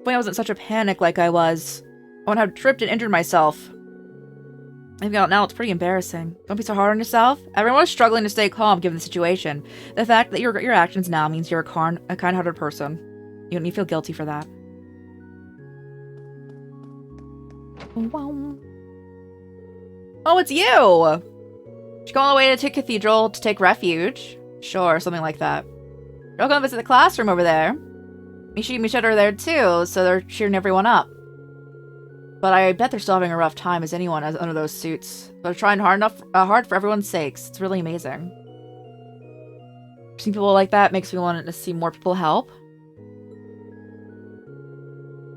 If I wasn't such a panic like I was, I wouldn't have tripped and injured myself. Even out now, it's pretty embarrassing. Don't be so hard on yourself. Everyone was struggling to stay calm given the situation. The fact that your actions now means you're a kind-hearted person. You don't need to feel guilty for that. Wow. Oh, it's you! You're going all the way to Cathedral to take refuge. Sure, something like that. You're going to visit the classroom over there. Mishi and Michette are there too, so they're cheering everyone up. But I bet they're still having a rough time as anyone under those suits. They're trying hard for everyone's sakes. It's really amazing. Seeing people like that makes me want to see more people help.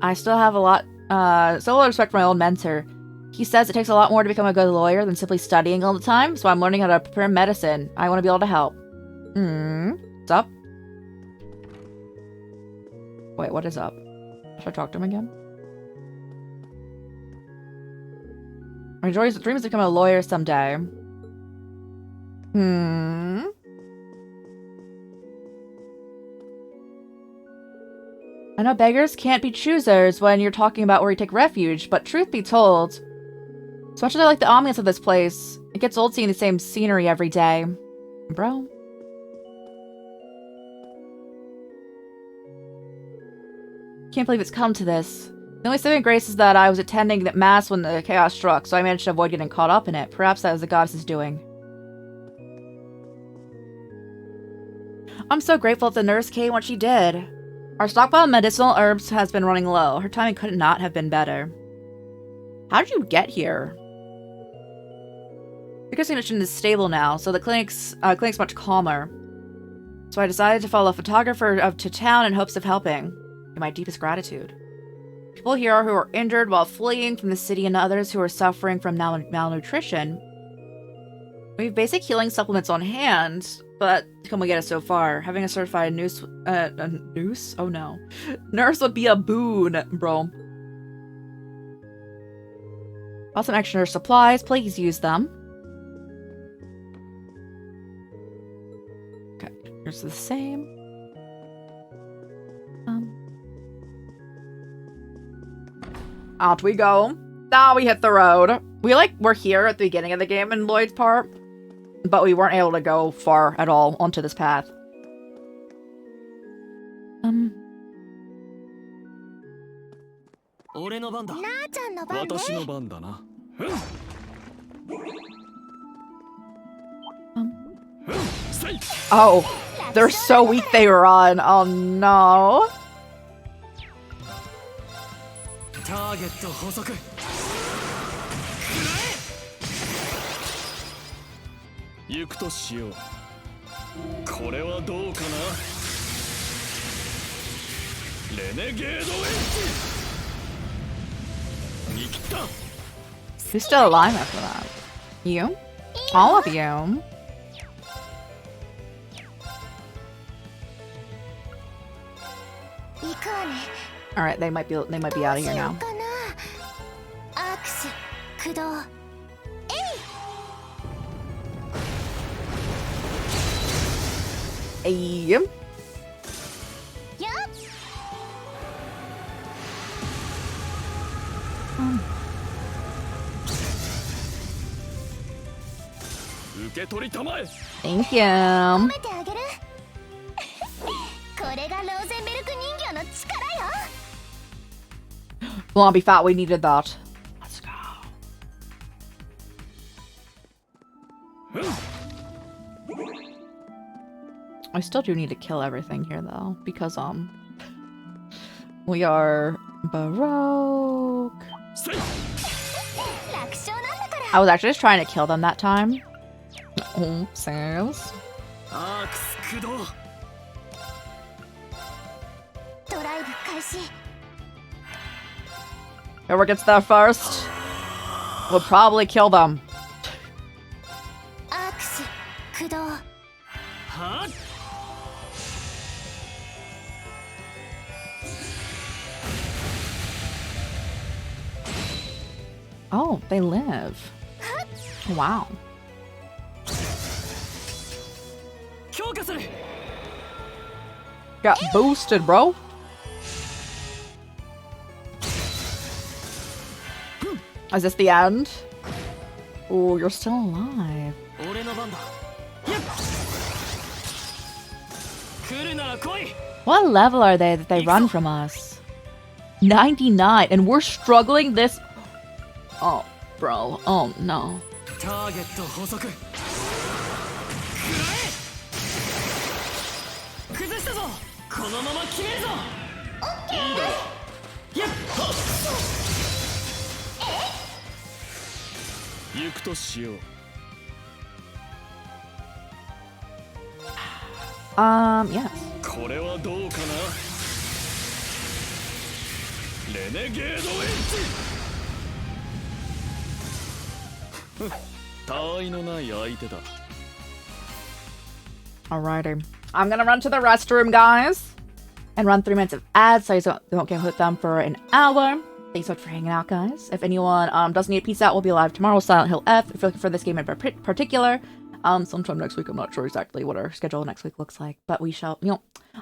I still have a lot of respect for my old mentor. He says it takes a lot more to become a good lawyer than simply studying all the time, so I'm learning how to prepare medicine. I want to be able to help. What's up? Wait, what is up? Should I talk to him again? My dream is to become a lawyer someday. I know beggars can't be choosers when you're talking about where you take refuge, but truth be told, as much as I like the ambiance of this place, it gets old seeing the same scenery every day. Bro. Can't believe it's come to this. The only saving grace is that I was attending that mass when the chaos struck, so I managed to avoid getting caught up in it. Perhaps that was the goddess's doing. I'm so grateful that the nurse came when she did. Our stockpile of medicinal herbs has been running low. Her timing could not have been better. How did you get here? The condition is stable now, so the clinic's much calmer. So I decided to follow a photographer to town in hopes of helping. In my deepest gratitude. People here who are injured while fleeing from the city and others who are suffering from malnutrition. We have basic healing supplements on hand, but can we get us so far? Having a certified nurse, nurse? Oh no. Nurse would be a boon, bro. Also, extra nurse supplies, please use them. Okay, here's the same. Out we go. Now we hit the road. We're here at the beginning of the game in Lloyd's part, but we weren't able to go far at all onto this path. Oh, they're so weak they run. Oh no. Who's still alive after that? You? All of you? Alright, they might be out of here now. Yep. Thank you. Blobby fat, we needed that. Let's go. I still do need to kill everything here though, because we are Baroque. I was actually just trying to kill them that time. Oh, sales. Whoever gets there first will probably kill them. Oh, they live. Wow. Got boosted, bro. Is this the end? Oh, you're still alive. What level are they that they run from us? 99, and we're struggling this. Oh, bro. Oh, no. Yes. Alrighty. I'm gonna run to the restroom, guys, and run 3 minutes of ads so you don't get with them for an hour. Thanks so much for hanging out, guys. If anyone does need a peace out, we'll be live tomorrow, Silent Hill F, if you're looking for this game in particular. Sometime next week. I'm not sure exactly what our schedule next week looks like, but we shall,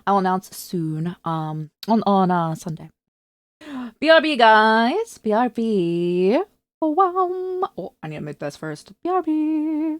I'll announce soon, on Sunday. BRB, guys. BRB. Oh, wow. Oh, I need to make this first. BRB.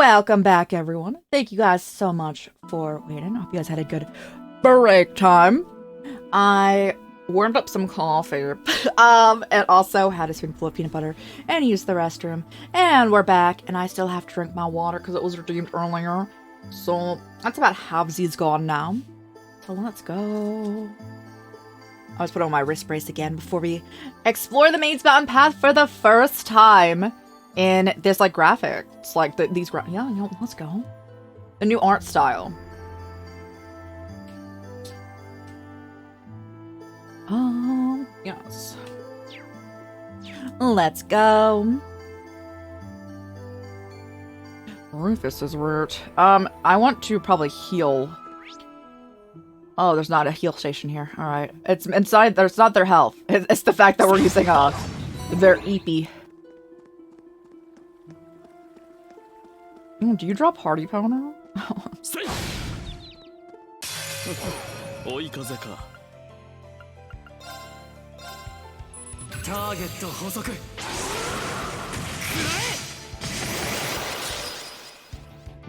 Welcome back, everyone. Thank you guys so much for waiting. I hope you guys had a good break time. I warmed up some coffee, and also had a spoonful of peanut butter and used the restroom. And we're back, and I still have to drink my water because it was redeemed earlier. So that's about halvesies gone now. So let's go. I was putting on my wrist brace again before we explore the Maid's Mountain path for the first time in this like graphic. It's like yeah, let's go. The new art style. Yes. Let's go. Rufus's route. I want to probably heal. Oh, there's not a heal station here. Alright. It's inside, there's not their health. It's the fact that we're using their EP. Do you drop Hardy Powder? 追い風か。ターゲット捕捉。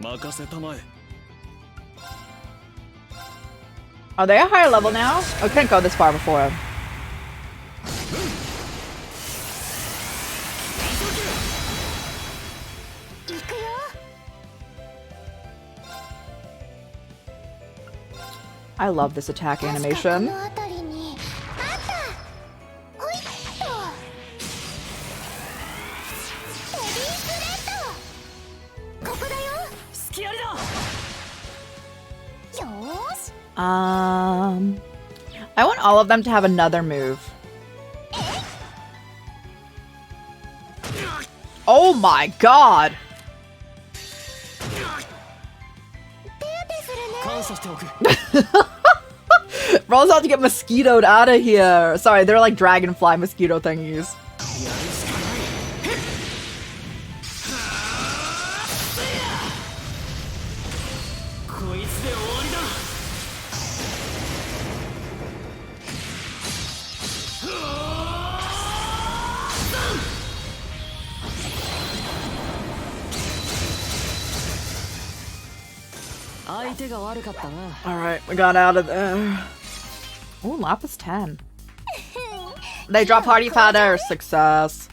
任せたまえ。 Are they a higher level now? I couldn't go this far before. I love this attack animation. I want all of them to have another move. Oh my god! Rolls out to get mosquitoed out of here. Sorry, they're like dragonfly mosquito thingies. Alright, we got out of there. Ooh, Lapis 10. They drop Hardy Powder. Success.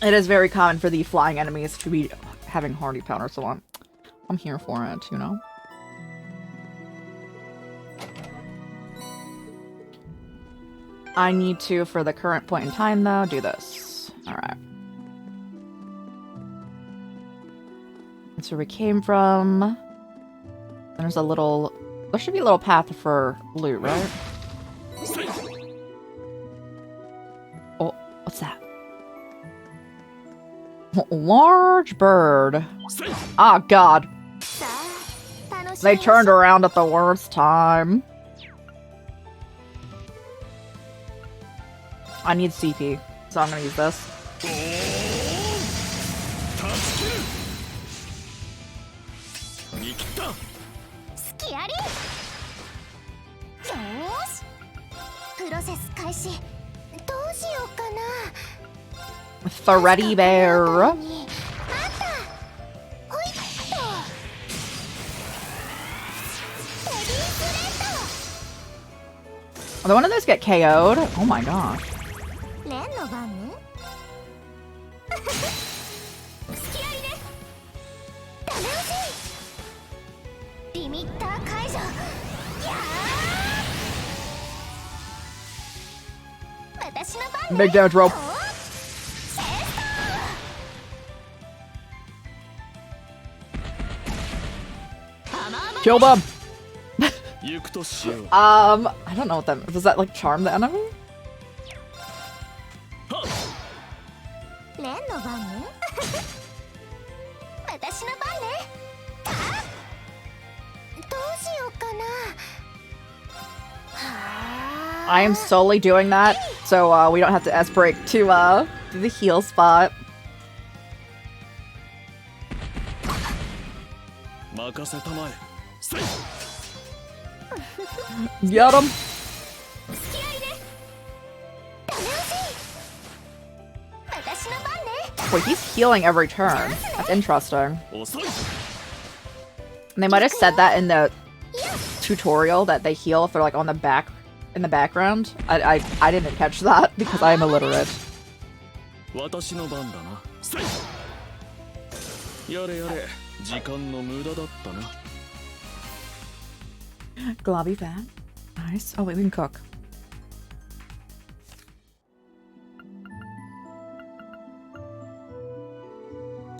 It is very common for the flying enemies to be having Hardy Powder, so I'm here for it, you know? I need to, for the current point in time, though, do this. Alright. That's where we came from. There's a little... There should be a little path for loot, right? Oh, what's that? Large bird. Ah, God. They turned around at the worst time. I need CP, so I'm gonna use this. Freddy Bear. Are one of those get KO'd? Oh my gosh. Big damage rope. Kill them. I don't know what that does. That like charm the enemy? I am solely doing that, so we don't have to S-break to the heal spot. Get him! Wait, he's healing every turn. That's interesting. 遅い And they might have said that in the tutorial that they heal if they're like on the back in the background. I didn't catch that because I am illiterate. 私の番だなせいやれやれ時間の無駄だったな Globby fat. Nice. Oh wait, we can cook.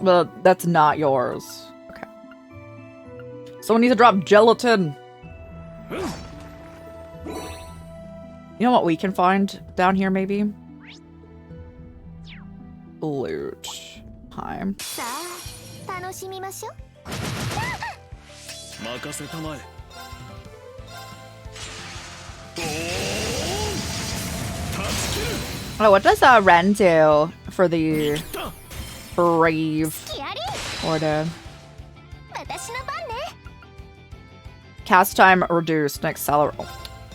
Well, that's not yours. Okay. Someone needs to drop gelatin. You know what we can find down here, maybe? Loot. Time. さあ楽しみましょう。任せたまえ Oh, what does Ren do for the brave やり order? 私の番ね。 Cast time reduced and accelerate. Oh,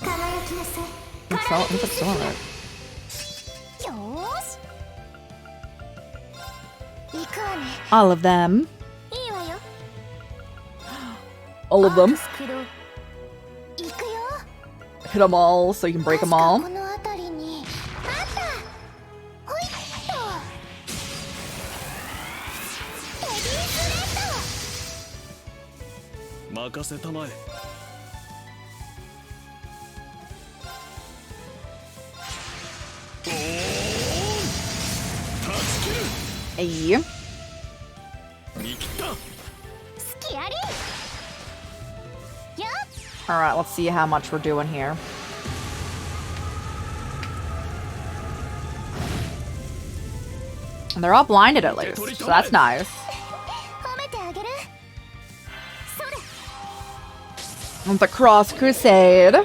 輝きなさい。 accelerate. よーし。行くわね。 All of them. いいわよ。 All of them. アークスクロー行くよ。 Hit them all so you can break them all. 確かこの辺りにあった。ほいっと。レディースレッド。任せたまえ Hey. 見切った 好きやり。よっ。 Alright, let's see how much we're doing here. And they're all blinded at least, so that's nice. 褒めてあげる。それ。 And the Cross Crusade.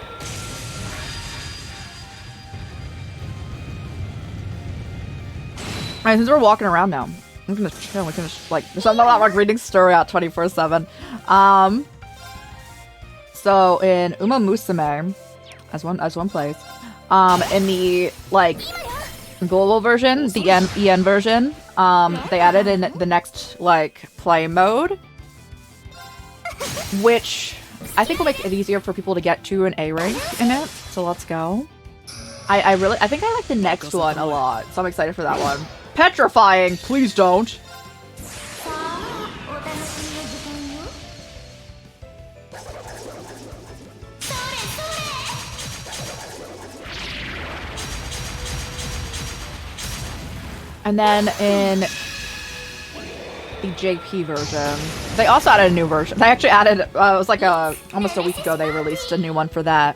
Alright, since we're walking around now, I'm gonna chill. We can just, like, there's something about like reading story out 24/7. So in Uma Musume, as one plays, in the like global version, the EN version, they added in the next like play mode, which I think will make it easier for people to get to an A rank in it. So let's go. I think I like the next one a lot, so I'm excited for that one. Petrifying, please don't. さあお楽しみの時間よ。それそれ。 And then in the JP version, they also added a new version. They actually added, it was like almost a week ago they released a new one for that.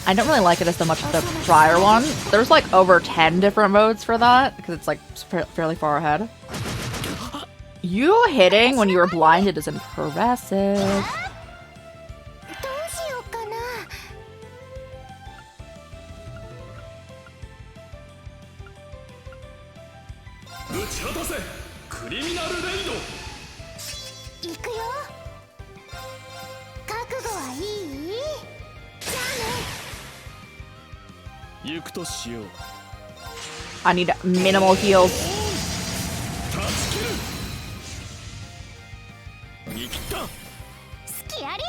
I don't really like it as much as the prior one. There's like over 10 different modes for that, because it's like fairly far ahead. You hitting when you were blinded is impressive. どうしようかな。 打ち果たせクリミナルレイド 行くよ。覚悟はいい？じゃあね。行くとしよう I need minimal heals. 断ち切る見切った好きやり。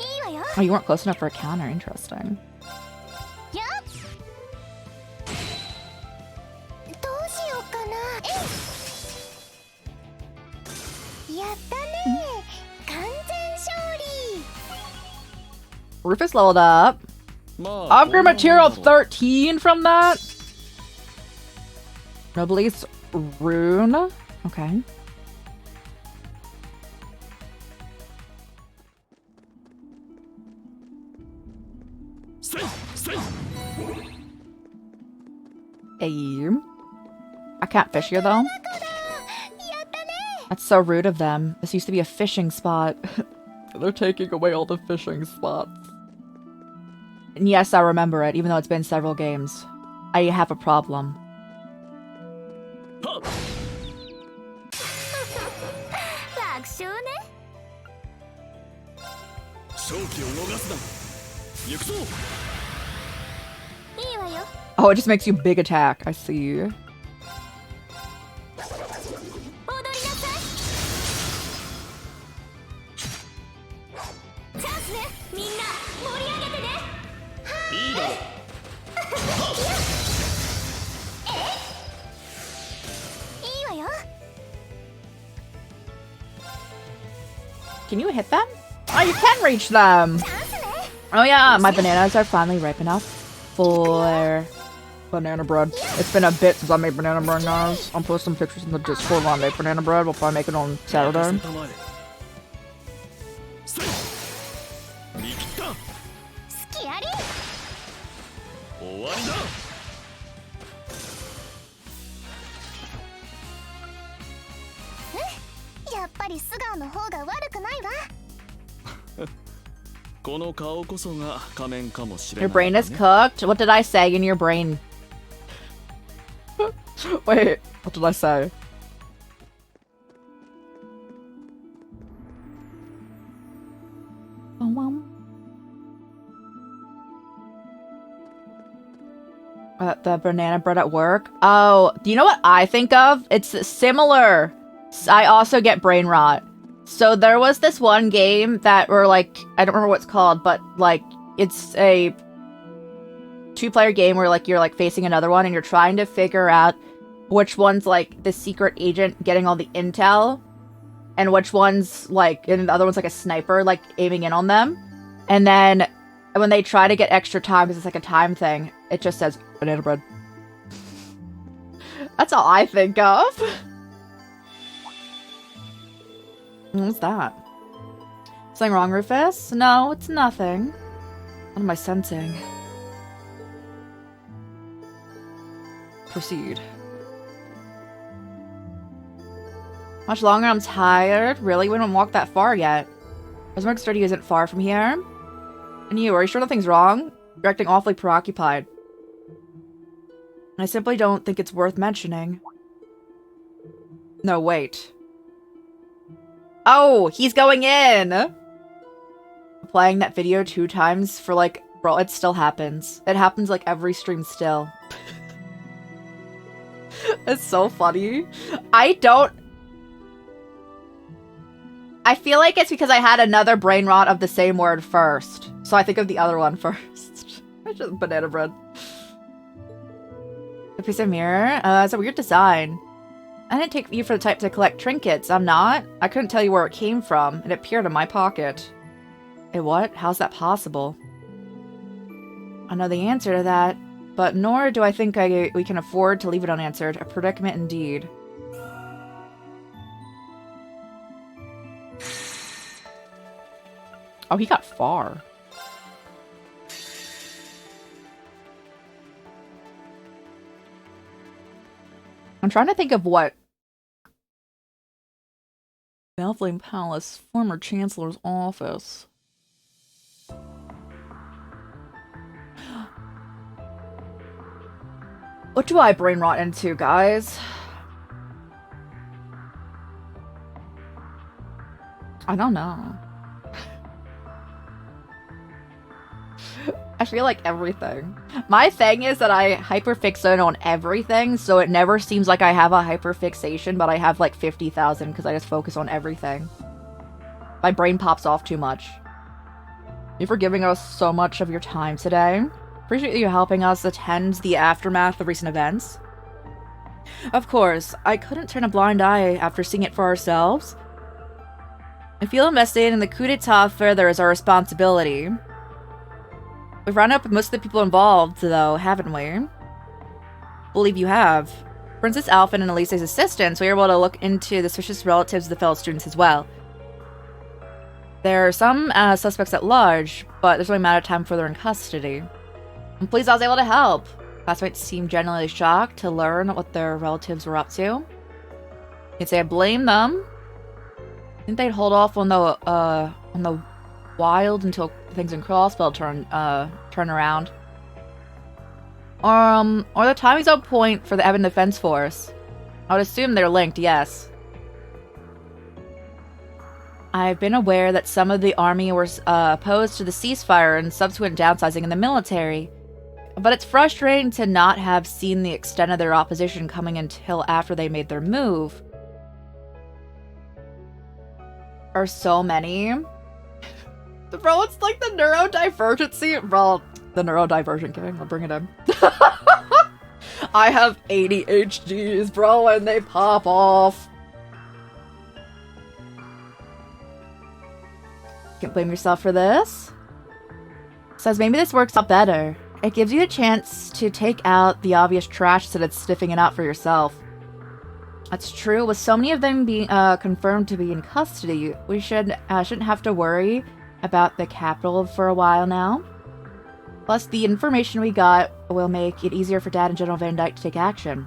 いいわよ。 Oh, you weren't close enough for a counter. Interesting. よっ。どうしようかな。やったね。完全勝利。 Rufus leveled up. まあ Upgrade material 13 from that. Noblesse rune. Okay. Aim. I can't fish here though. That's so rude of them. This used to be a fishing spot. They're taking away all the fishing spots. And yes, I remember it, even though it's been several games. I have a problem. 楽勝ね。勝機を逃すな行くぞいいわよ。Oh, it just makes you big attack. I see. 踊りなさい。チャンスね、みんな盛り上げてね。いいだろう。 いいわよ。 Can you hit them? Oh, you can reach them! チャンスね。 Oh yeah, my bananas are finally ripe enough for banana bread. It's been a bit since I made banana bread, guys. I'll post some pictures in the Discord when I make banana bread. We'll probably make it on Saturday. 見切った。隙あり。終わりだ。 やっぱり素顔の方が悪くないわ。この顔こそが仮面かもしれ Your ない、 brain is cooked? What did I say in your brain? Wait, what did I say? The banana bread at work? Oh, do you know what I think of? It's similar. I also get brain rot. So there was this one game that were like, I don't remember what it's called, but like it's a 2-player game where like you're like facing another one and you're trying to figure out which one's like the secret agent getting all the intel and which one's like, and the other one's like a sniper like aiming in on them. And then when they try to get extra time, because it's like a time thing, it just says banana bread. That's all I think of. What's that? Something wrong, Rufus? No, it's nothing. What am I sensing? Proceed. Much longer? I'm tired. Really? We don't walk that far yet. Rosemark Studio isn't far from here. And you, are you sure nothing's wrong? You're acting awfully preoccupied. I simply don't think it's worth mentioning. No, wait. Oh, he's going in! Playing that video 2 times for like, bro, it still happens. It happens like every stream still. It's so funny. I feel like it's because I had another brain rot of the same word first. So I think of the other one first. It's just banana bread. A piece of mirror? It's a weird design. I didn't take you for the type to collect trinkets. I'm not. I couldn't tell you where it came from. It appeared in my pocket. Hey, what? How's that possible? I know the answer to that, but nor do I think we can afford to leave it unanswered. A predicament indeed. Oh, he got far. I'm trying to think of what Belflame Palace, former Chancellor's office. What do I brain rot into, guys? I don't know. I feel like everything. My thing is that I hyperfixate on everything, so it never seems like I have a hyperfixation, but I have like 50,000 because I just focus on everything. My brain pops off too much. Thank you for giving us so much of your time today. Appreciate you helping us attend the aftermath of recent events. Of course, I couldn't turn a blind eye after seeing it for ourselves. I feel investigating the coup d'etat further is our responsibility. We've run up with most of the people involved, though, haven't we? Believe you have. Princess Alphen and Elise's assistants, we were able to look into the suspicious relatives of the fellow students as well. There are some suspects at large, but there's only a matter of time before they're in custody. I'm pleased I was able to help. Classmates seemed genuinely shocked to learn what their relatives were up to. You'd say I blame them. I think they'd hold off on the wild until things in Crossbell turn around. Or the timing's on point for the Evan Defense Force. I would assume they're linked, yes. I've been aware that some of the army were opposed to the ceasefire and subsequent downsizing in the military. But it's frustrating to not have seen the extent of their opposition coming until after they made their move. Are so many. Bro, it's like the neurodivergency. Bro, the neurodivergent gang. I'll bring it in. I have ADHDs, bro, and they pop off. Can't blame yourself for this. Says maybe this works out better. It gives you a chance to take out the obvious trash instead of sniffing it out for yourself. That's true. With so many of them being confirmed to be in custody, we shouldn't have to worry about the capital for a while now. Plus, the information we got will make it easier for Dad and General Van Dyke to take action.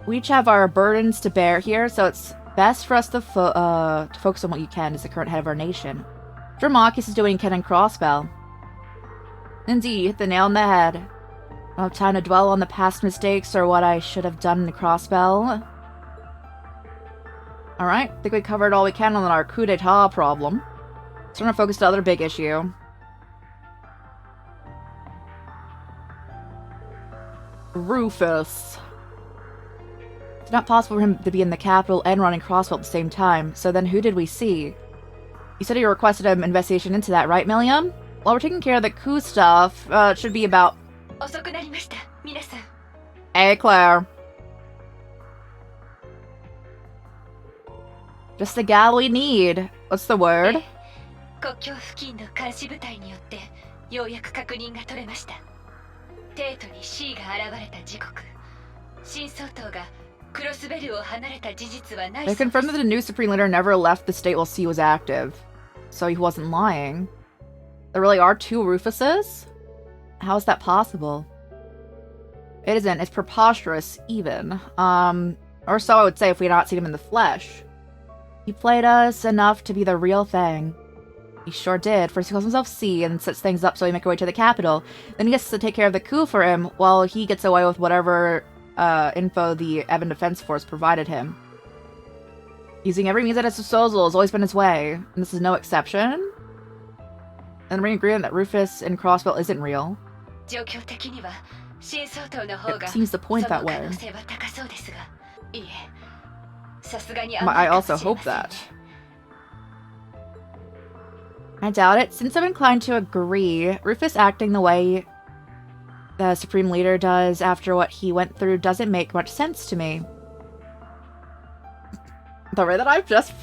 We each have our burdens to bear here, so it's best for us to focus on what you can as the current head of our nation. Dramakis is doing Ken and Crossbell. Indeed, you hit the nail on the head. I don't have time to dwell on the past mistakes or what I should have done in the Crossbell. Alright, I think we covered all we can on our coup d'etat problem. So I'm gonna focus on the other big issue. Rufus. It's not possible for him to be in the capital and running Crossbell at the same time, so then who did we see? You said you requested an investigation into that, right, Milliam? Well, we're taking care of the coup stuff. It should be about... Hey, Claire. Just the gal we need. What's the word? They confirmed that the new Supreme Leader never left the state while C was active. So he wasn't lying. There really are two Rufuses? How is that possible? It isn't. It's preposterous, even. Or so I would say if we had not seen him in the flesh. He played us enough to be the real thing. He sure did. First he calls himself C and sets things up so he make our way to the capital. Then he gets to take care of the coup for him while he gets away with whatever info the Evan Defense Force provided him. Using every means at his disposal has always been his way, and this is no exception. And we agree that Rufus and Crossbell isn't real. It seems to point that way. I also hope that. I doubt it. Since I'm inclined to agree, Rufus acting the way the Supreme Leader does after what he went through doesn't make much sense to me. The way that I've just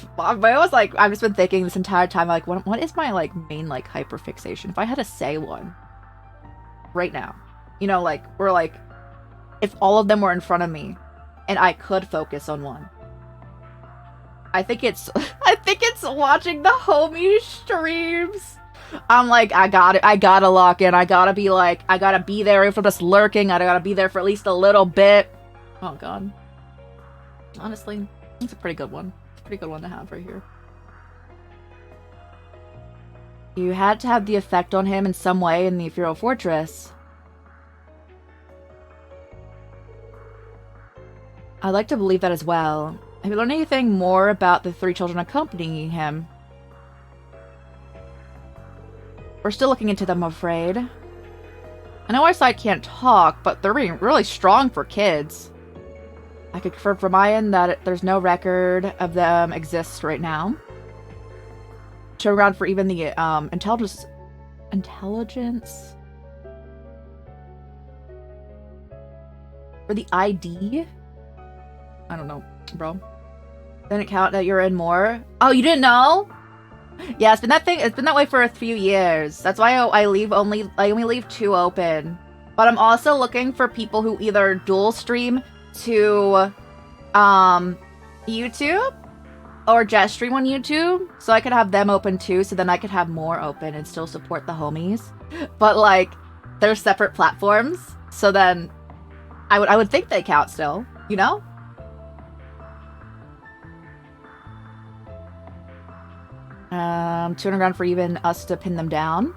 been thinking this entire time, like, what is my, like, main, like, hyperfixation? If I had to say one right now, you know, like, we're like, if all of them were in front of me and I could focus on one, I think it's watching the homie streams. I'm like, I gotta lock in. I gotta be there. If I'm just lurking, I gotta be there for at least a little bit. Oh god. Honestly, it's a pretty good one. It's a pretty good one to have right here. You had to have the effect on him in some way in the Ethereal Fortress. I'd like to believe that as well. Have you learned anything more about the three children accompanying him? We're still looking into them, I'm afraid. I know our side can't talk, but they're being really strong for kids. I could confirm from my end that there's no record of them exists right now. Show around for even the intelligence. For the ID? I don't know, bro. Didn't count that you're in more. Oh, you didn't know? Yeah, it's been that way for a few years. That's why I only leave 2 open. But I'm also looking for people who either dual stream to YouTube or just stream on YouTube, so I could have them open too, so then I could have more open and still support the homies. But like, they're separate platforms, so then I would think they count still, you know? 200 grand for even us to pin them down.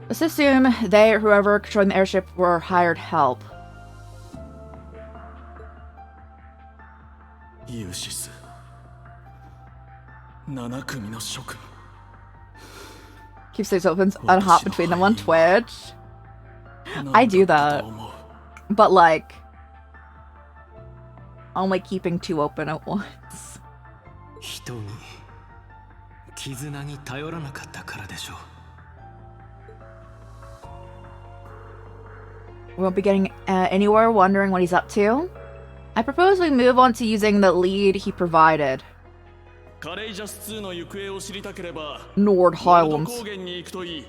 Let's assume they or whoever controlling the airship were hired help. Keep stays open and hop between them on Twitch. I do that. But like, only keeping two open at once. 人に絆に頼らなかったからでしょう。 We won't be getting anywhere wondering what he's up to. I propose we move on to using the lead he provided. カレイジャス2の行方を知りたければ Nord 高 Highlands. 原に行くといい。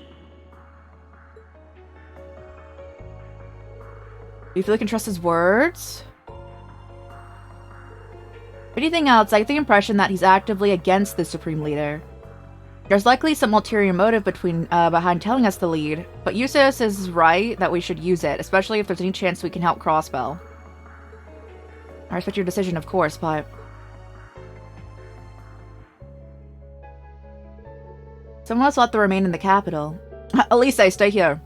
Do you feel you can trust his words? Anything else, I get the impression that he's actively against the Supreme Leader. There's likely some ulterior motive behind telling us the lead, but Usos is right that we should use it, especially if there's any chance we can help Crossbell. I respect your decision, of course, but... Someone else will have to remain in the capital. Elise, stay here.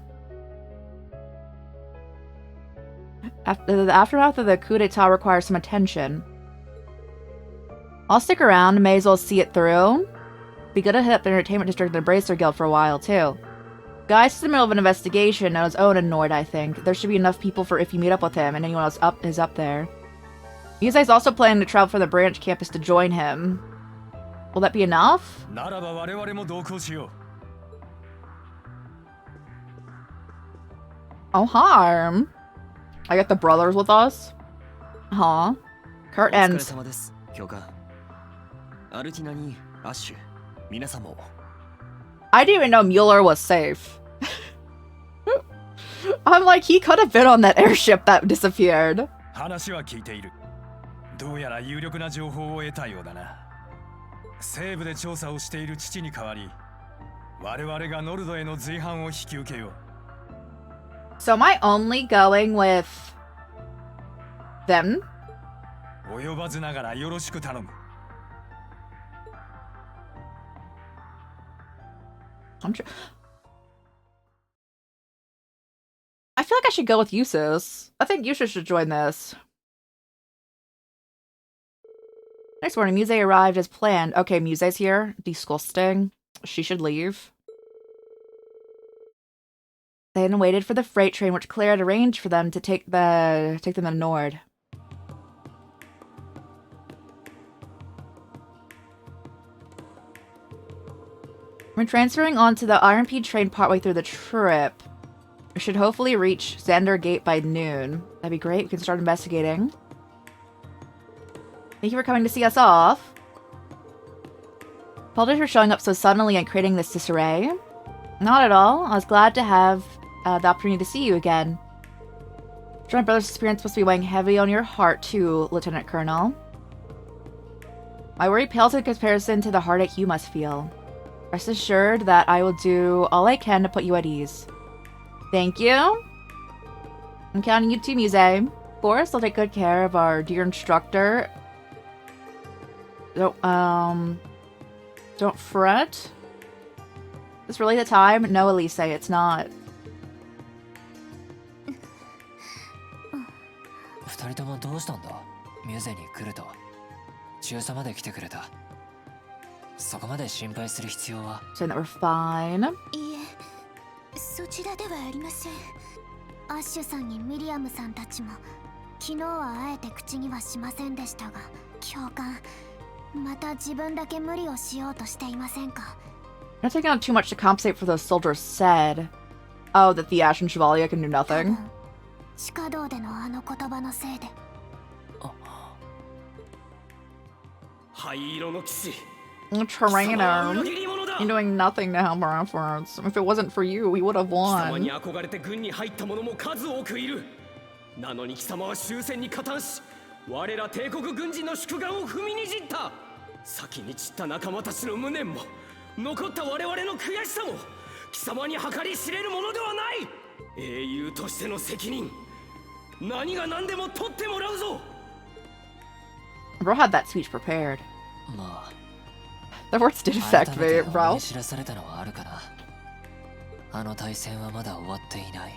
The aftermath of the coup d'etat requires some attention. I'll stick around, may as well see it through. Be good to hit up the entertainment district and the Bracer Guild for a while, too. Guy's in the middle of an investigation on his own in Nord, I think. There should be enough people for if you meet up with him and anyone else is up there. Yusei's also planning to travel from the branch campus to join him. Will that be enough? Oh, harm. I got the brothers with us? Huh? Kurt ends. I didn't even know Mueller was safe. I'm like, he could have been on that airship that disappeared. 話は聞いている。どうやら有力な情報を得たようだな。西部で調査をしている父に代わり、我々がノルドへの随伴を引き受けよう。So am I only going with them? 及ばずながらよろしく頼む。I feel like I should go with Usos. I think Usos should join this. Next morning, Muse arrived as planned. Okay, Muse's here. Disgusting. She should leave. They then waited for the freight train, which Claire had arranged for them to take them to Nord. We're transferring onto the RMP train partway through the trip. We should hopefully reach Xander Gate by noon. That'd be great. We can start investigating. Thank you for coming to see us off. Apologies for showing up so suddenly and creating this disarray. Not at all. I was glad to have the opportunity to see you again. My brother's experience must be weighing heavy on your heart too, Lieutenant Colonel. My worry pales in comparison to the heartache you must feel. Rest assured that I will do all I can to put you at ease. Thank you. I'm counting you too, Muse. Of course, I'll take good care of our dear instructor. Don't fret. Is this really the time? No, Elise, it's not. 二人ともどうしたんだ？ミューゼに来ると。中佐まで来てくれた。そこまで心配する必要は。Saying that we're fine. いいえ、そちらではありません。アッシュさんにミリアムさんたちも昨日はあえて口にはしませんでしたが、教官、また自分だけ無理をしようとしていませんか？ Not taking on too much to compensate for those soldiers said. Oh, that the Ashen Chevalier can do nothing. 地下道でのあの言葉のせいで。灰色の騎士。 Trainer, you're doing nothing to help our efforts. If it wasn't for you, we would have 貴様 won. に憧れて軍に入った者も数多くいる。なのに貴様は終戦に加担し、我ら帝国軍人の宿願を踏みにじった。先に散った仲間たちの無念も、残った我々の悔しさも、貴様に計り知れるものではない。英雄としての責任、何が何でも取ってもらうぞ。 Bro had that speech prepared. まあ。 The words did affect me, bro. 知らされたのはあるかな。あの対戦はまだ終わっていない。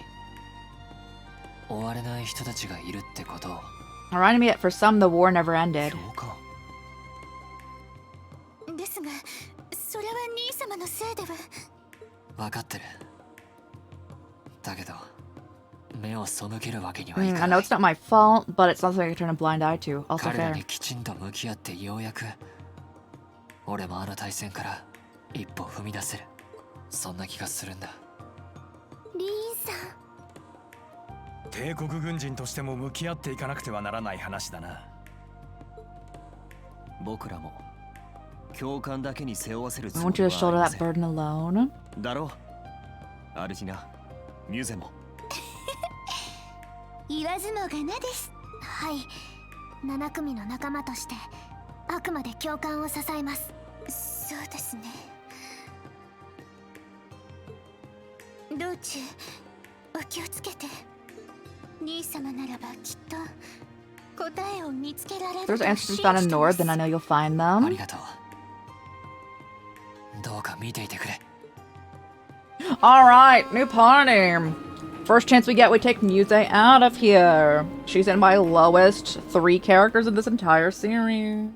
終われない人たちがいるってことを。Reminded me that for some the war never ended. ですが、それは兄様のせいでは。分かってる。だけど、目を背けるわけには I いか know ない it's not my fault, but it's not something I can turn a blind eye to. Also 彼ら fair. にきちんと向き合ってようやく俺もあの対戦から一歩踏み出せるそんな気がするんだリーンさん、帝国軍人としても向き合っていかなくてはならない話だな。僕らも共感だけに背負わせる I つも want you り to はあ shoulder りま that せん burden alone. だろうアルティナ、ミュゼも。言わずもがなです。はい、7組の仲間としてあくまで共感を支えます。そうですね。道中お気をつけて。兄様ならばきっと答えを見つけられる If と there's 信 answers じ found て in ま Nord, す。 then I know you'll find あ them. りがとうどうか見ていてくれ Alright, new party. First chance we get, we take Muse out of here. She's in my lowest 3 characters in this entire series.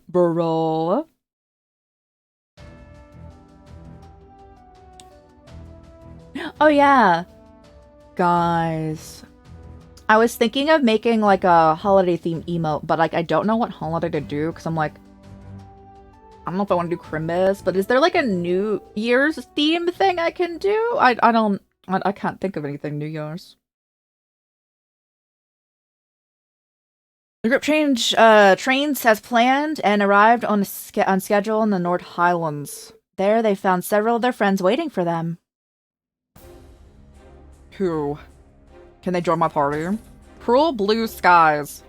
Bro. Oh yeah. Guys. I was thinking of making like a holiday themed emote, but like I don't know what holiday to do because I'm like, I don't know if I want to do Christmas, but is there like a New Year's theme thing I can do? I can't think of anything New Year's. The group trains as planned and arrived on schedule in the North Highlands. There they found several of their friends waiting for them. Who? Can they join my party? Cruel Blue Skies.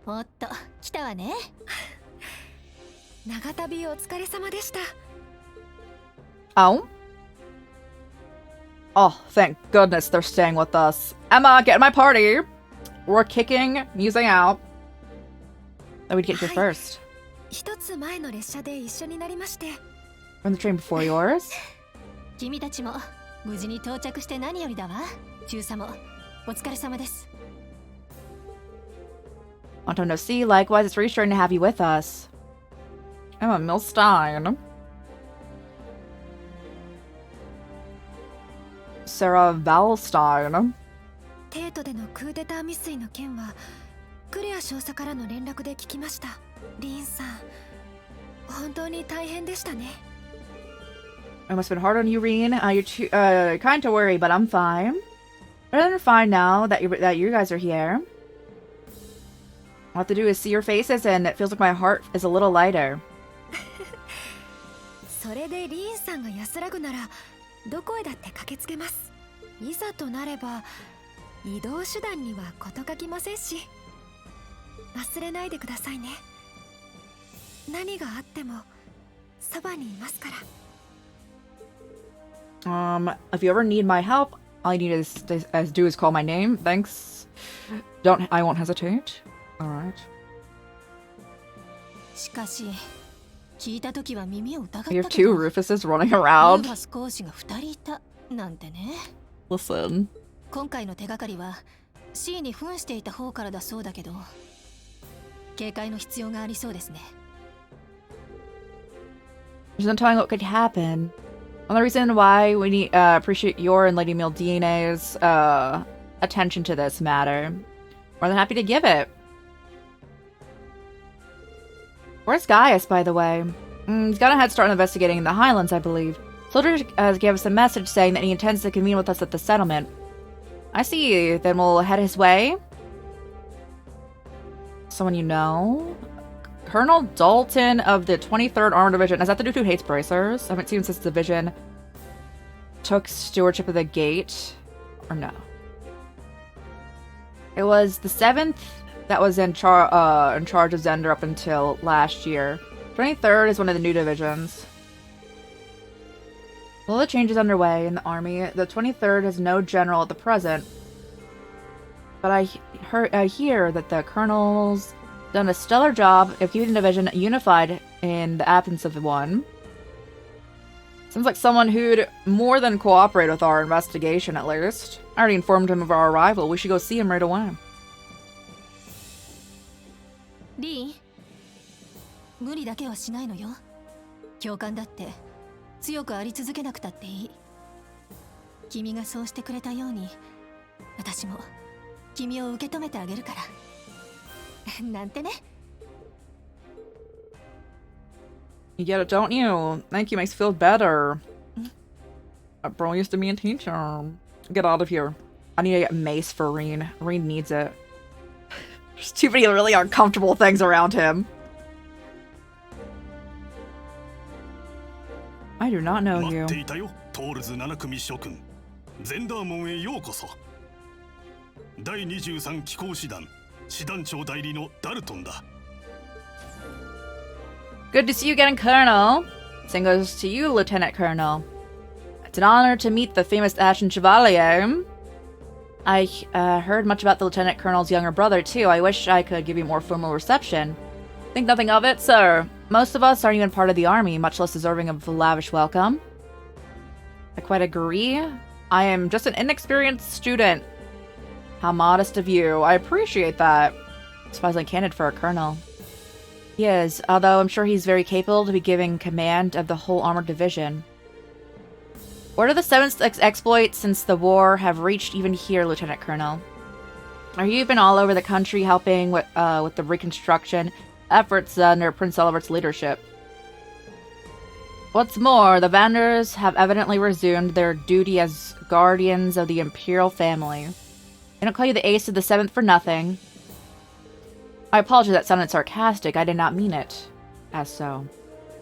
おっと来たわね長旅お疲れ様でした Oh? Oh, thank goodness they're staying with us. Emma, get in my party. We're kicking Muse out. Oh, we'd get here first. 一つ前の列車で一緒になりまして We're on the train before yours. 君たちも無事に到着して何よりだわ中佐もお疲れ様です Long time no see. Likewise, it's reassuring to have you with us. Emma Milstein. Sarah Valstein. 帝都でのクーデター未遂の件はクレア少佐からの連絡で聞きましたリンさん本当に大変でしたね I must have been hard on you, Reen. You're too kind to worry, but I'm fine. Better than fine now that you guys are here. All I have to do is see your faces, and it feels like my heart is a little lighter. それでリンさんが安らぐならどこへだって駆けつけますいざとなれば移動手段には事欠きませんし忘れないでくださいね何があってもそばにいますから If you ever need my help, all you need is do is call my name. Thanks. I won't hesitate. Alright. しかし聞いた時は耳を疑った You け have ど two Rufuses running around. ルーファス講師が2人いたなんてね Listen. 今回の手がかりは C に扮していた方からだそうだけど警戒の必要がありそうですね There's no telling what could happen. Another reason why we need appreciate your and Lady Mildene's attention to this matter. More than happy to give it. Where's Gaius, by the way? He's got a head start on investigating in the Highlands, I believe. Soldier gave us a message saying that he intends to convene with us at the settlement. I see. Then we'll head his way. Someone you know? Colonel Dalton of the 23rd Armored Division. Is that the dude who hates bracers? I haven't seen him since the division took stewardship of the gate. Or no? It was the 7th that was in charge of Zender up until last year. 23rd is one of the new divisions. All the changes underway in the army. The 23rd has no general at the present. But I hear that the colonel's done a stellar job of keeping the division unified in the absence of one. Seems like someone who'd more than cooperate with our investigation, at least. I already informed him of our arrival. We should go see him right away. リン無理だけはしないのよ。教官だって強くあり続けなくたっていい。君がそうしてくれたように、私も君を受け止めてあげるから。なんてね。You get it, don't you? Thank you, makes you feel better. That bro used to be a teacher. Get out of here. I need to get mace for Reen. Reen needs it. There's too many really uncomfortable things around him. I do not know you. 待っていたよ、トールズ7組諸君。ゼンダー門へようこそ。第23機構師団、師団長代理のダルトンだ。Good to see you again, Colonel. Same goes to you, Lieutenant Colonel. It's an honor to meet the famous Ashen Chevalier. I heard much about the Lieutenant Colonel's younger brother, too. I wish I could give you a more formal reception. Think nothing of it, sir. Most of us aren't even part of the army, much less deserving of a lavish welcome. I quite agree. I am just an inexperienced student. How modest of you. I appreciate that. Surprisingly candid for a colonel. He is, although I'm sure he's very capable to be giving command of the whole armored division. Word of the 7th exploit since the war have reached even here, Lieutenant Colonel. Are you even all over the country helping with the reconstruction efforts under Prince Oliver's leadership? What's more, the Vanders have evidently resumed their duty as guardians of the Imperial family. They don't call you the ace of the 7th for nothing. I apologize, that sounded sarcastic. I did not mean it as so.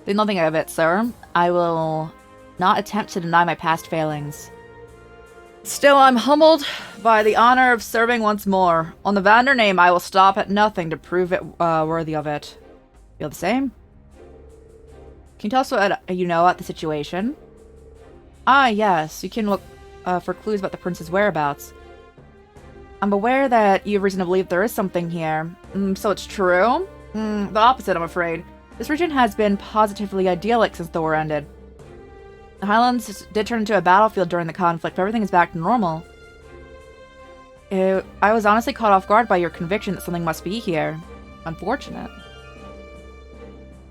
Think nothing of it, sir. I will not attempt to deny my past failings. Still, I'm humbled by the honor of serving once more. On the Vander name, I will stop at nothing to prove it worthy of it. Feel the same? Can you tell us what you know about the situation? Ah, yes. You can look for clues about the prince's whereabouts. I'm aware that you have reason to believe there is something here. So it's true? The opposite, I'm afraid. This region has been positively idyllic since the war ended. The Highlands did turn into a battlefield during the conflict, but everything is back to normal. I was honestly caught off guard by your conviction that something must be here. Unfortunate.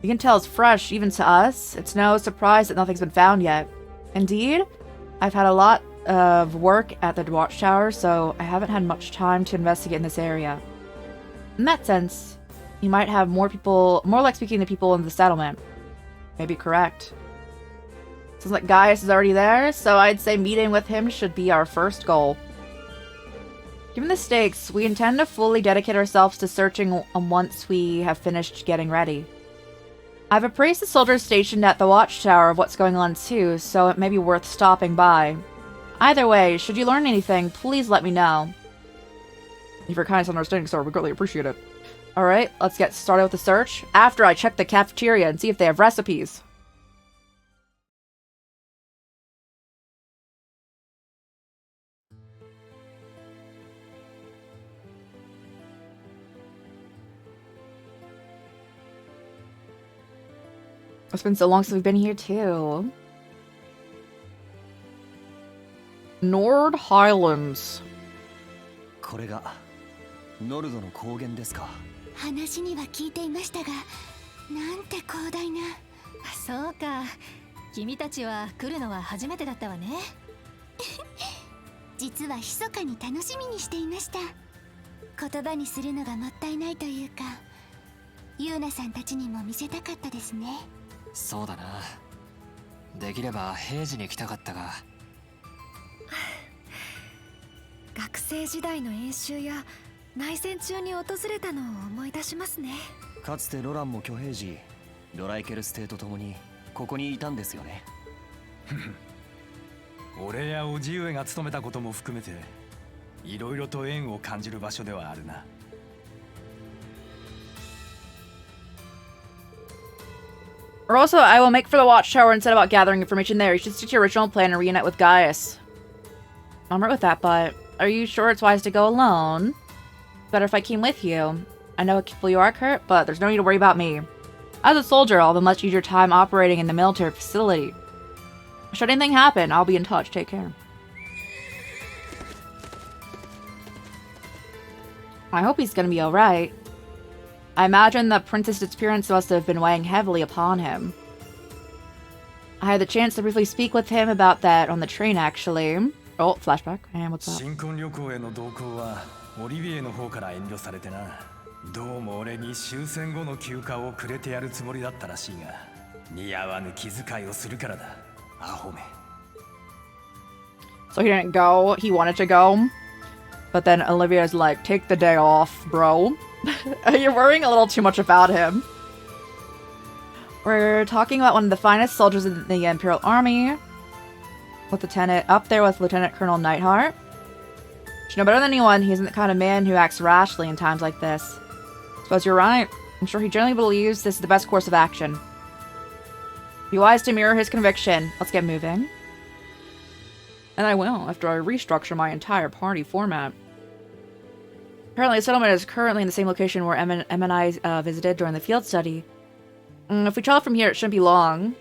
You can tell it's fresh, even to us. It's no surprise that nothing's been found yet. Indeed, I've had a lot of work at the Watchtower, so I haven't had much time to investigate in this area. In that sense, you might have more like speaking to people in the settlement. Maybe correct. Sounds like Gaius is already there, so I'd say meeting with him should be our first goal. Given the stakes, we intend to fully dedicate ourselves to searching once we have finished getting ready. I've appraised the soldiers stationed at the Watchtower of what's going on too, so it may be worth stopping by. Either way, should you learn anything, please let me know. If your kindness and understanding, sir, we greatly appreciate it. Alright, let's get started with the search. After I check the cafeteria and see if they have recipes. It's been so long since we've been here, too. Nord Highlands. これがノルドの高原ですか。話には聞いていましたが、なんて広大な。そうか。君たちは来るのは初めてだったわね。実は密かに楽しみにしていました。言葉にするのがもったいないというか、ユーナさんたちにも見せたかったですね。そうだな。できれば平時に来たかったが。学生時代の演習や内戦中に訪れたのを思い出しますね。かつてロランも挙兵時、ドライケルス帝と共にここにいたんですよね。俺や叔父上が務めたことも含めて、いろいろと縁を感じる場所ではあるな。Or also, I will make for the Watchtower and set about gathering information there. You should stick to your original plan and reunite with Gaius. I'm right with that, but are you sure it's wise to go alone? Better if I came with you. I know how capable you are, Kurt, but there's no need to worry about me. As a soldier, I'll have a much easier time operating in the military facility. Should anything happen, I'll be in touch. Take care. I hope he's gonna be alright. I imagine the prince's disappearance must have been weighing heavily upon him. I had the chance to briefly speak with him about that on the train, actually. Oh, flashback. And what's up? 新婚旅行への同行はオリビエの方から遠慮されてな。どうも俺に終戦後の休暇をくれてやるつもりだったらしいが、似合わぬ気遣いをするからだ。アホめ。So he didn't go. He wanted to go. But then Olivia's like, take the day off, bro. You're worrying a little too much about him. We're talking about one of the finest soldiers in the Imperial Army. Up there with Lieutenant Colonel Neidhart. You know better than anyone, he isn't the kind of man who acts rashly in times like this. Suppose you're right. I'm sure he generally believes this is the best course of action. Be wise to mirror his conviction. Let's get moving. And I will, after I restructure my entire party format. Apparently, the settlement is currently in the same location where Em and I visited during the field study. If we travel from here, it shouldn't be long.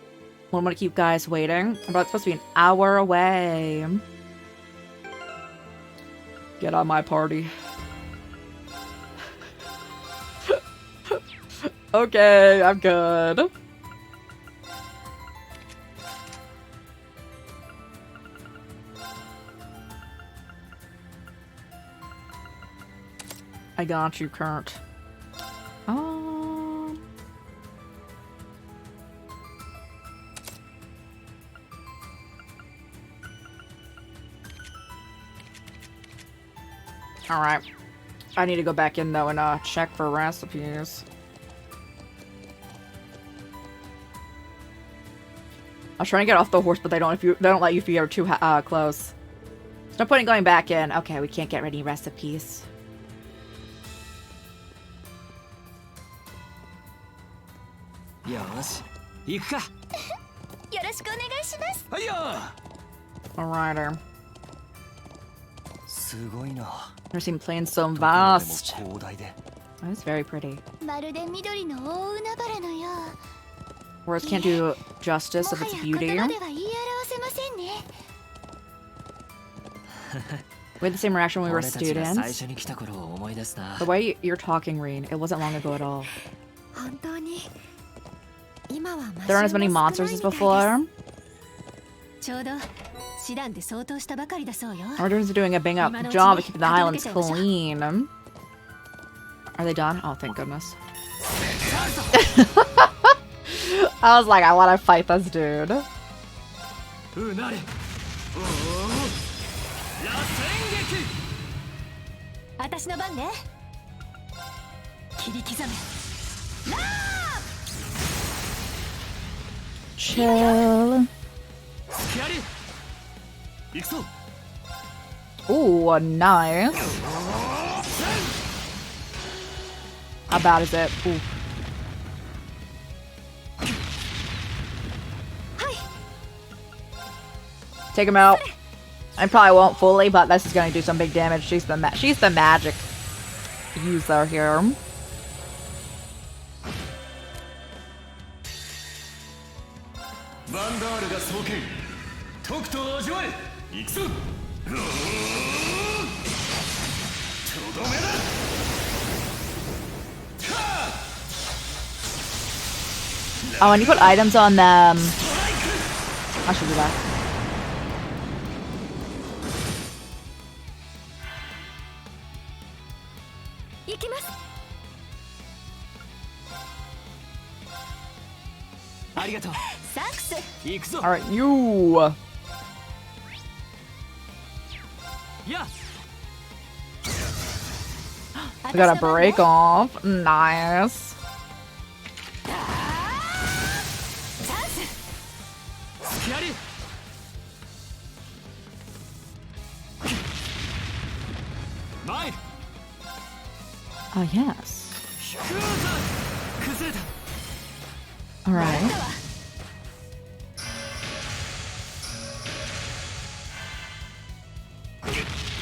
Won't want to keep guys waiting. But it's supposed to be an hour away. Get on my party. Okay, I'm good. I got you, Kurt. Alright. I need to go back in though and check for recipes. I was trying to get off the horse, but they don't let you if you're too close. There's no point in going back in. Okay, we can't get any recipes. Alrighter. Never seen plains so vast. Oh, it's very pretty. Words can't do justice of its beauty. We had the same reaction when we were students. The way you're talking, Reen, it wasn't long ago at all. There aren't as many monsters as before. Our dudes are doing a bang up job of keeping the Highlands clean. Are they done? Oh, thank goodness. I was like, I want to fight this dude. Chill. Ooh, nice. How bad is it? Ooh. Take him out. I probably won't fully, but this is gonna do some big damage. She's the magic user here. Oh, and you put items on them. I should do that. Alright, you. I got a break off. Nice. Oh, yes. Alright.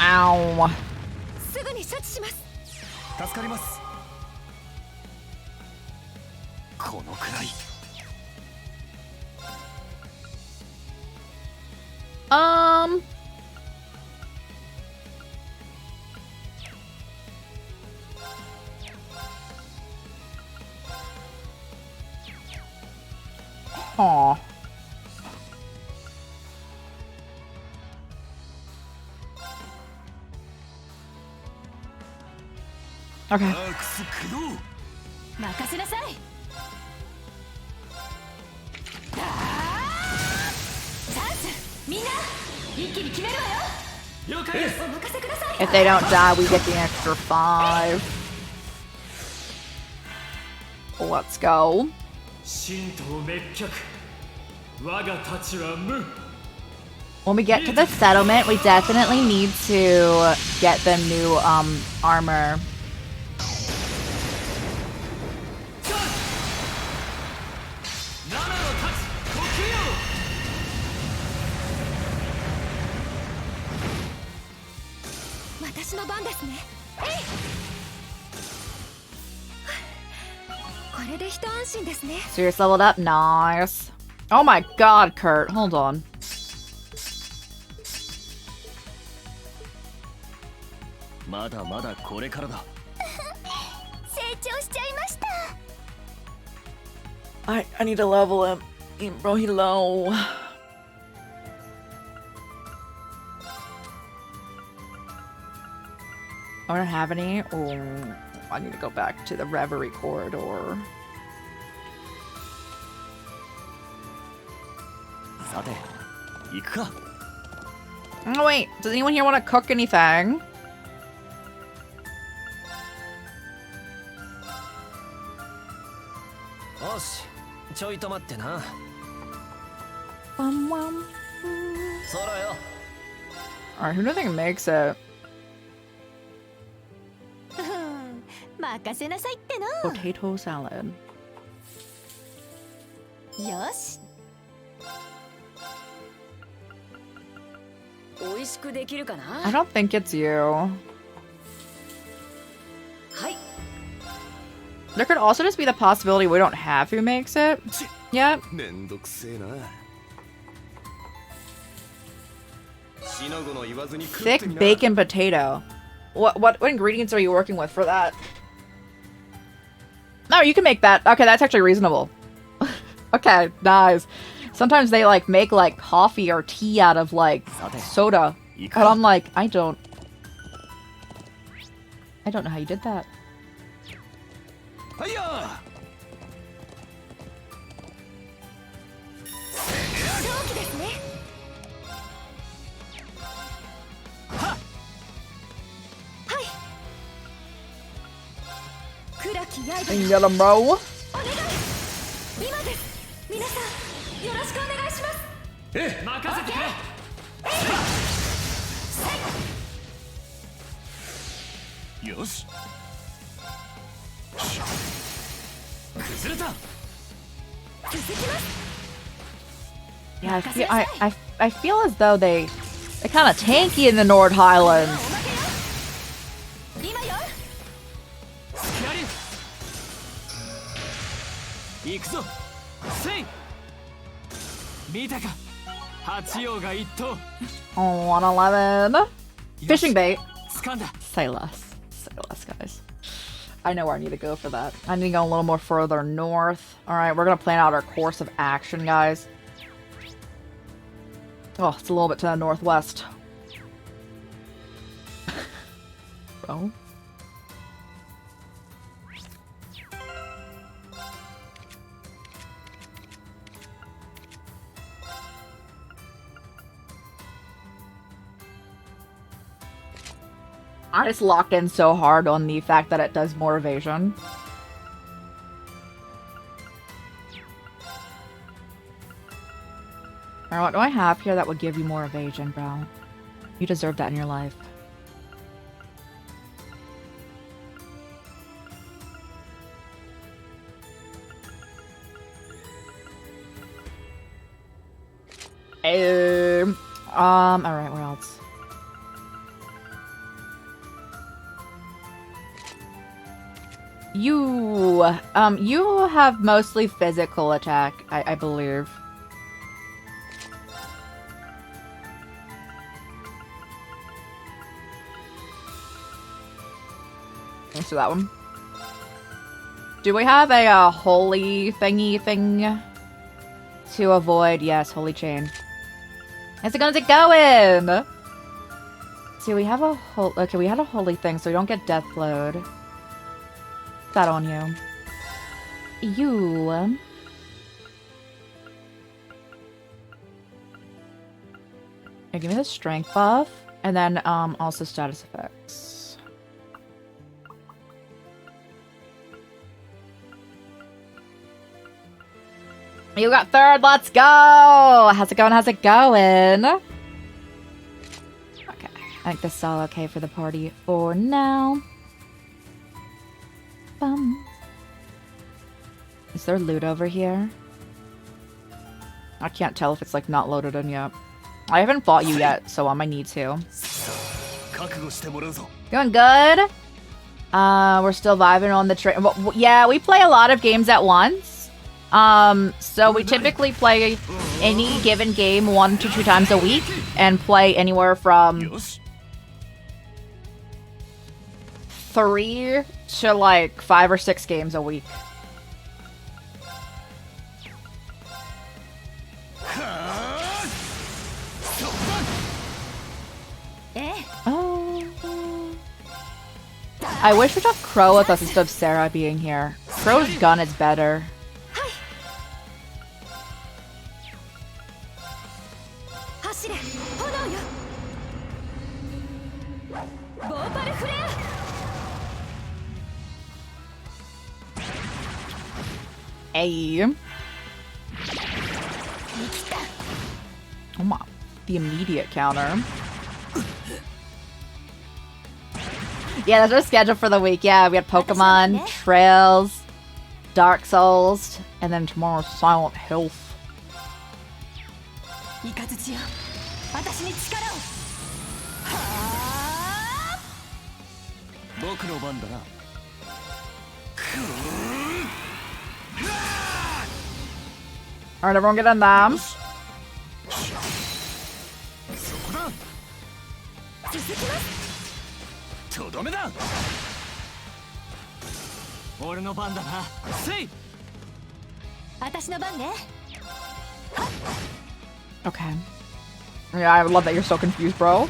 Ow. Aw. Okay. アークス駆動。任せなさい。チャンス、みんな一気に決めるわよ。了解です。お任せください。 If they don't die, we get the extra 5. Let's go. 神道滅却。我が太刀は無。 When we get to the settlement, we definitely need to get them new armor. 七の太刀、呼吸よ。私の番ですね。これで一安心ですね。 So you're leveled up? Nice. Oh my god, Kurt. Hold on. まだまだこれからだ。成長しちゃいました。 I need to level him. Bro, he low. I don't have any. Oh, I need to go back to the Reverie corridor. さて、行くか。 Oh wait, does anyone here want to cook anything? よし、ちょいと待ってな。 Wum. そらよ。 Alright, who do you think makes it? 任せなさいっての。 Potato salad. よし。美味しくできるかな。 I don't think it's you. はい。 There could also just be the possibility we don't have who makes it yet. めんどくせえな。しのごの言わずに食ってみ Thick な。 bacon potato. What ingredients are you working with for that? No, you can make that. Okay, that's actually reasonable. Okay, nice. Sometimes they like make like coffee or tea out of like soda. And I'm like, I don't know how you did that. はいや。陶器ですね。は。はい。暗き刃。 And you got him, bro. お願い。今です。皆さん、よろしくお願いします。ええ、任せてくれ。よし。崩れた。 続きます。 Yeah, I feel as though they're kind of tanky in the Nord Highlands. 今よ。スキャリ。行くぞ。せい。見たか。八葉が一頭。 Oh, 111. Fishing bait. 掴んだ。 Say less. Say less, guys. I know where I need to go for that. I need to go a little more further north. Alright, we're gonna plan out our course of action, guys. Oh, it's a little bit to the northwest. Bro. I just locked in so hard on the fact that it does more evasion. Alright, what do I have here that would give you more evasion, bro? You deserve that in your life. Alright, where else? You have mostly physical attack, I believe. Let's do that one. Do we have a holy thingy thing? to avoid, yes, Holy Chain. How's it going? See, we have a okay, we had a holy thing, so we don't get death load. Put that on you. You. Here, give me the strength buff, and then also status effects. You got third, let's go! How's it going? How's it going? Okay, I think this is all okay for the party for now. Is there loot over here? I can't tell if it's like not loaded in yet. I haven't fought you yet, so I might need to. Going good? We're still vibing on the train. Well, yeah, we play a lot of games at once. So we typically play any given game 1 to 2 times a week and play anywhere from 3 to like 5 or 6 games a week. Oh. I wish we took Crow with us instead of Sarah being here. Crow's gun is better. Hey. Oh my. The immediate counter. Yeah, that's our schedule for the week. Yeah, we had Pokemon, Trails, Dark Souls, and then tomorrow Silent Hills. Alright, everyone get on them. Okay. Yeah, I love that you're so confused, bro.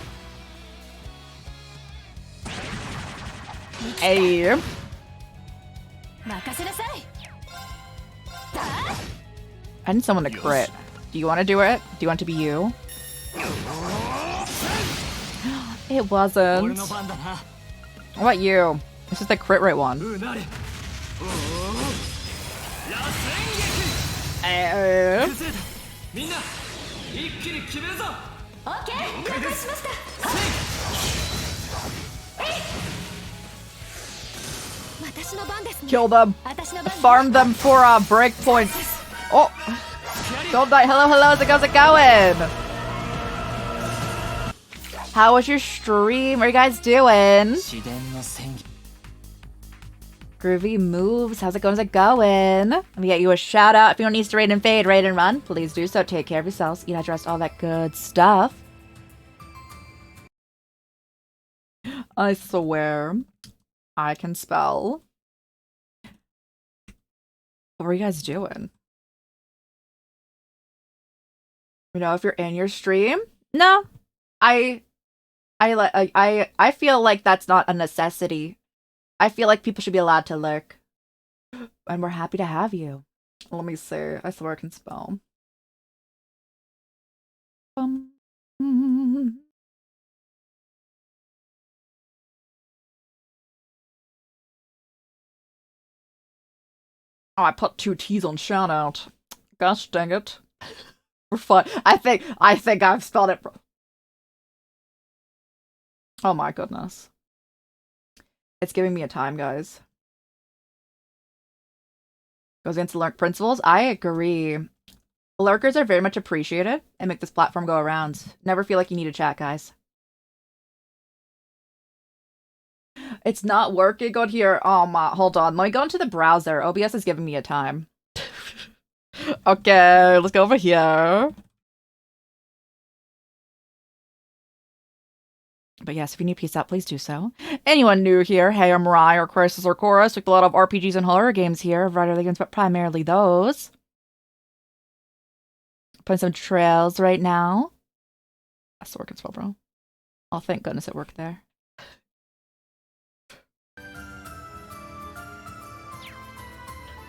Hey. I need someone to crit. Do you want to do it? Do you want it to be you? It wasn't. What about you? This is the crit rate one. Kill them. Farm them for breakpoints. Oh! Don't die. Hello, how's it going? How was your stream? What are you guys doing? Groovy moves. How's it going? Let me get you a shout out. If anyone needs to raid and fade, raid and run, please do so. Take care of yourselves. Eat, hydrate, all that good stuff. I swear, I can spell. What are you guys doing? You know, if you're in your stream, no, I feel like that's not a necessity. I feel like people should be allowed to lurk. And we're happy to have you. Let me see. I swear I can spell. Oh, I put 2 T's on shout out. Gosh dang it. We're fine. I think I've spelled it. Oh my goodness. It's giving me a time, guys. Goes into lurk principles. I agree. Lurkers are very much appreciated and make this platform go around. Never feel like you need to chat, guys. It's not working on here. Oh my, hold on. Let me go into the browser. OBS is giving me a time. Okay, let's go over here. But yes, if you need peace out, please do so. Anyone new here? Hey, I'm Rai, or Crisis or Chorus. We play a lot of RPGs and horror games here. Variety of games, but primarily those. Putting some trails right now. That's the working spell, bro. Oh, thank goodness it worked there.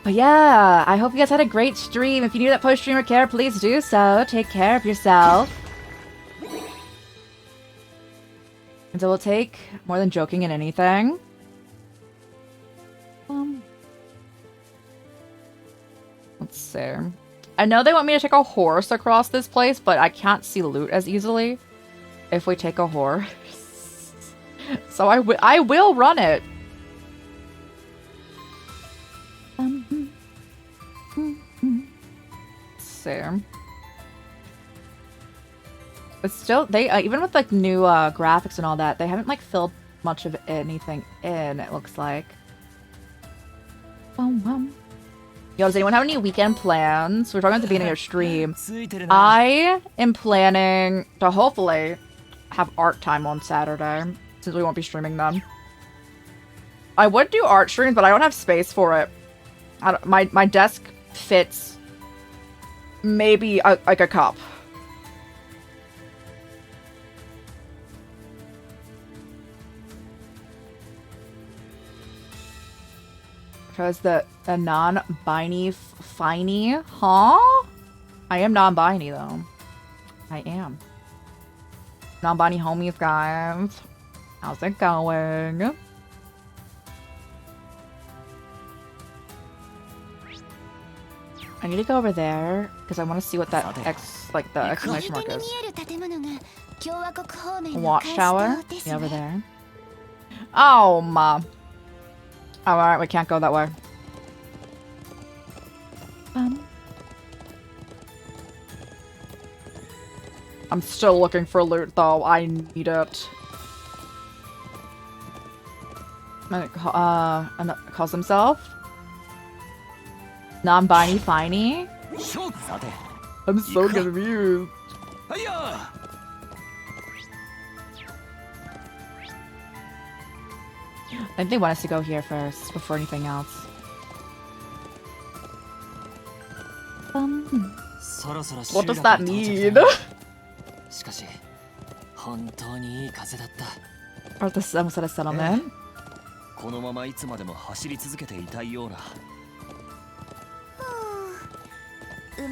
But yeah, I hope you guys had a great stream. If you need that post-streamer care, please do so. Take care of yourself. And so we'll take more than joking in anything. Let's see. I know they want me to take a horse across this place, but I can't see loot as easily if we take a horse. So I will run it. Let's see. But still, they even with like new graphics and all that, they haven't like filled much of anything in. It looks like. Yo, does anyone have any weekend plans? We're talking at the beginning of your stream. I am planning to hopefully have art time on Saturday, since we won't be streaming then. I would do art streams, but I don't have space for it. My desk fits maybe like a cup. Because the non-binary finey, huh? I am non-binary though. I am. Non-binary homies, guys. How's it going? I need to go over there because I want to see what that the exclamation mark is. Watchtower? Yeah, over there. Oh, ma. Oh, alright, we can't go that way. I'm still looking for loot, though. I need it. Calls himself? Non-binary finey? I'm so confused. I think they want us to go here first, before anything else. What does that mean? Or the settlement?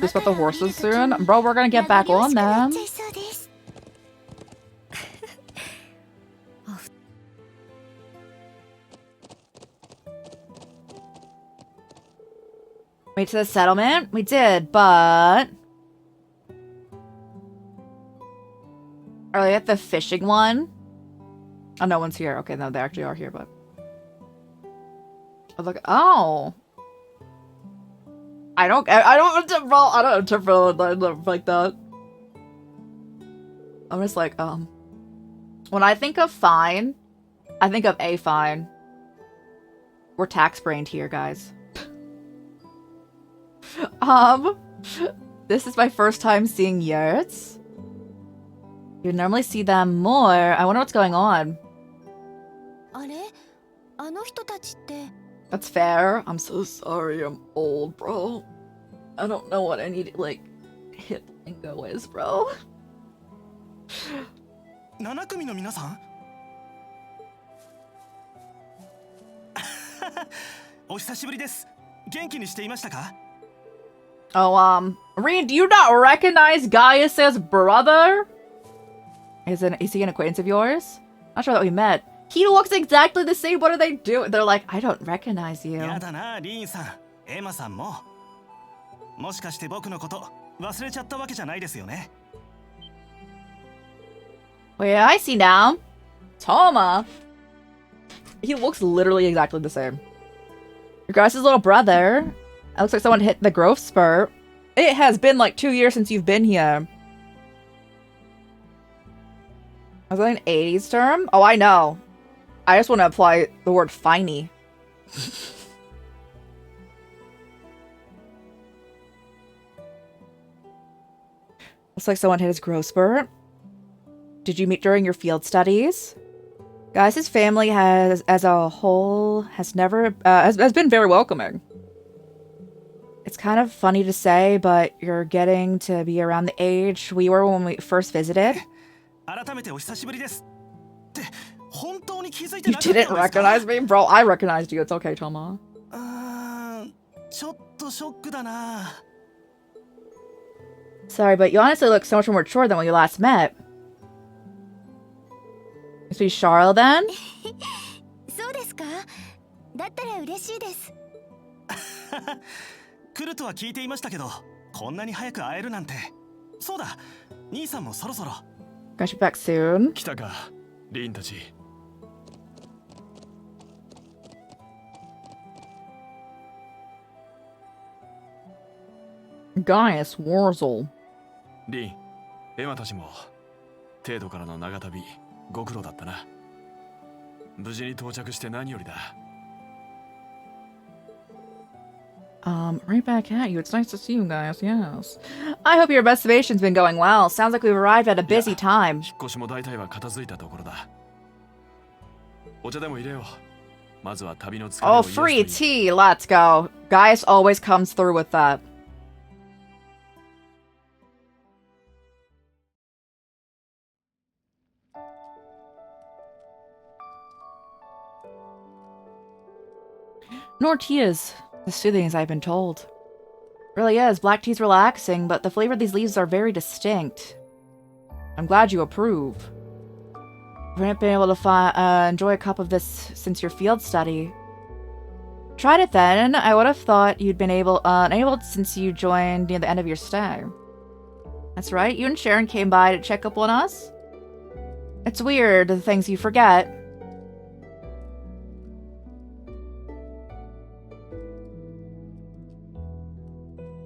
Just about the horses soon? Bro, we're gonna get back on them. Wait to the settlement? We did, but... Are they at the fishing one? Oh, no one's here. Okay, no, they actually are here, but... Oh, look. Oh! I don't interpret like that. I'm just like, when I think of fine, I think of a fine. We're tax-brained here, guys. This is my first time seeing yurts. You normally see them more. I wonder what's going on. That's fair. I'm so sorry. I'm old, bro. I don't know what any like hip lingo is, bro. 7組の皆さんお久しぶりです。元気にしていましたか? Oh, Reed, do you not recognize Gaius's brother? Is he an acquaintance of yours? Not sure that we met. He looks exactly the same. What are they doing? They're like, I don't recognize you. やだな、リンさん、エマさんも。もしかして僕のこと忘れちゃったわけじゃないですよね。Oh yeah, I see now. Toma. He looks literally exactly the same. Your guys' little brother. It looks like someone hit the growth spurt. It has been like 2 years since you've been here. Was that an 80s term? Oh, I know. I just want to apply the word finey. Looks like someone hit his growth spurt. Did you meet during your field studies? Guys, his family has, as a whole, has never, has been very welcoming. It's kind of funny to say, but you're getting to be around the age we were when we first visited. 改めてお久しぶりですって本当に気づいて You なかった didn't のですか recognize me? Bro, I recognized you. It's okay, Toma. ちょっとショックだな Sorry, but you honestly look so much more mature than when you last met. Is he Charlotte then? そうですか？だったら嬉しいです。来るとは聞いていましたけどこんなに早く会えるなんてそうだ兄さんもそろそろ Got you back soon. 来たかリンたち Gaius Warzel. リンエマたちも程度からの長旅ご苦労だったな無事に到着して何よりだ Right back at you. It's nice to see you guys, yes. I hope your reservation's been going well. Sounds like we've arrived at a busy time. 引っ越しも大体は片付いたところだお茶でも入れようまずは旅の疲れを Oh, free tea! Let's go. Gaius always comes through with that. Nor teas. As soothing as I've been told. Really is. Black tea's relaxing, but the flavor of these leaves are very distinct. I'm glad you approve. We haven't been able to enjoy a cup of this since your field study. Tried it then. I would have thought you'd been unable since you joined near the end of your stay. That's right. You and Sharon came by to check up on us. It's weird, the things you forget.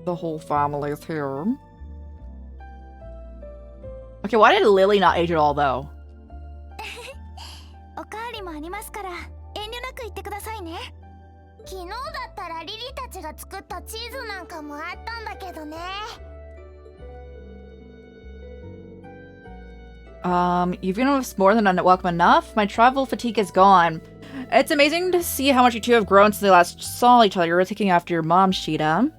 The whole family is here. Okay, why did Lily not age at all, though? おかわりもありますから遠慮なく言ってくださいね。昨日だったらリリたちが作ったチーズなんかもあったんだけどね。You've given us more than welcome enough. My travel fatigue is gone. It's amazing to see how much you two have grown since they last saw each other. You're taking after your mom, Sheeta.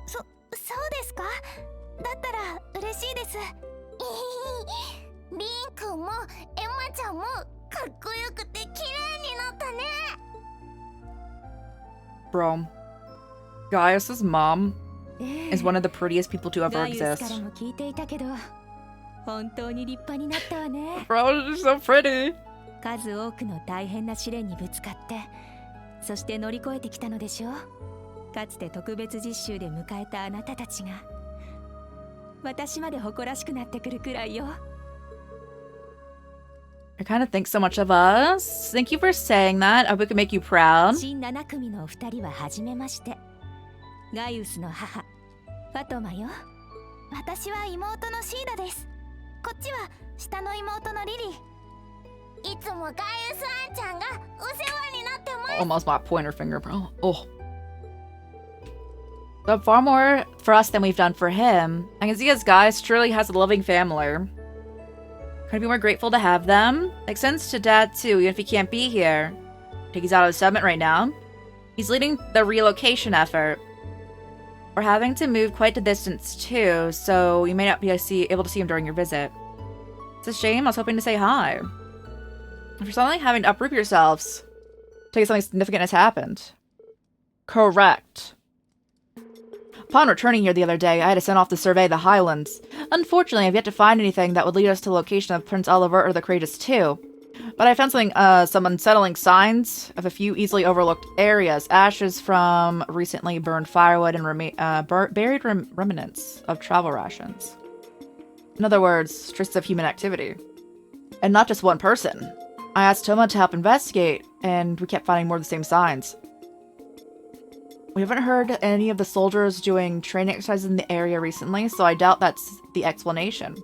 そうですか？だったら嬉しいです。リンくんもエマちゃんもかっこよくて綺麗になったね。Bro, Gaius's mom is one of the prettiest people to ever exist. からも聞いていたけど、本当に立派になったわね。Bro, she's so pretty. 数多くの大変な試練にぶつかって、そして乗り越えてきたのでしょう。かつて特別実習で迎えたあなたたちが私まで誇らしくなってくるくらいよ I kind of think so much of us. Thank you for saying that. I hope we can make you proud. 新7組のお二人は初めましてガイウスの母ファトマよ私は妹のシーダですこっちは下の妹のリリいつもガイウスアンちゃんがお世話になってます Almost my pointer finger, bro. Oh. But far more for us than we've done for him. I can see his guys truly has a loving family. Couldn't be more grateful to have them. Makes sense to Dad too, even if he can't be here. I think he's out of the settlement right now. He's leading the relocation effort. We're having to move quite a distance too, so you may not be able to see him during your visit. It's a shame, I was hoping to say hi. If you're suddenly having to uproot yourselves, take something significant has happened. Correct. Upon returning here the other day, I had to send off to survey the Highlands. Unfortunately, I've yet to find anything that would lead us to the location of Prince Oliver or the Kratos too. But I found some unsettling signs of a few easily overlooked areas. Ashes from recently burned firewood and buried remnants of travel rations. In other words, traces of human activity. And not just one person. I asked Toma to help investigate, and we kept finding more of the same signs. We haven't heard any of the soldiers doing training exercises in the area recently, so I doubt that's the explanation.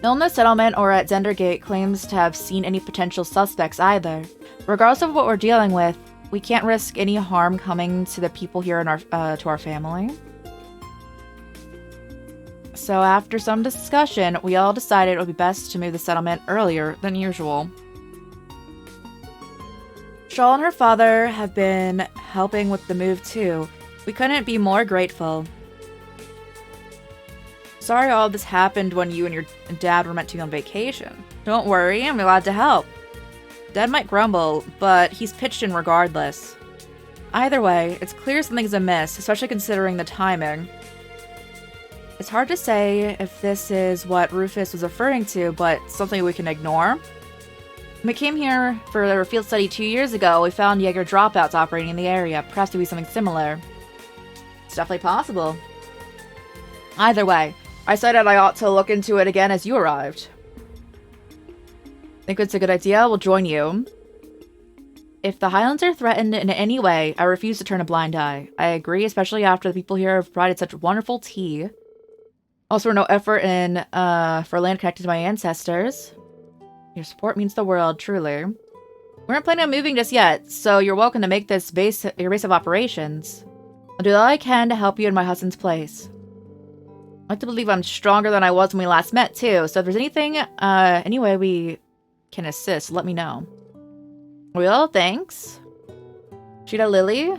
No one in the settlement or at Zendergate claims to have seen any potential suspects either. Regardless of what we're dealing with, we can't risk any harm coming to the people here in to our family. So after some discussion, we all decided it would be best to move the settlement earlier than usual. Shawl and her father have been helping with the move too. We couldn't be more grateful. Sorry all this happened when you and your dad were meant to go on vacation. Don't worry, I'm glad to help. Dad might grumble, but he's pitched in regardless. Either way, it's clear something's amiss, especially considering the timing. It's hard to say if this is what Rufus was referring to, but something we can ignore. When we came here for our field study 2 years ago, we found Jaeger dropouts operating in the area. Perhaps to be something similar. It's definitely possible. Either way, I decided I ought to look into it again as you arrived. Think it's a good idea? We'll join you. If the Highlands are threatened in any way, I refuse to turn a blind eye. I agree, especially after the people here have provided such wonderful tea. Also, no effort in for land connected to my ancestors. Your support means the world, truly. We aren't planning on moving just yet, so you're welcome to make this your base of operations. I'll do all I can to help you in my husband's place. I like to believe I'm stronger than I was when we last met, too, so if there's anything, any way we can assist, let me know. Well, thanks. Sheeta Lily,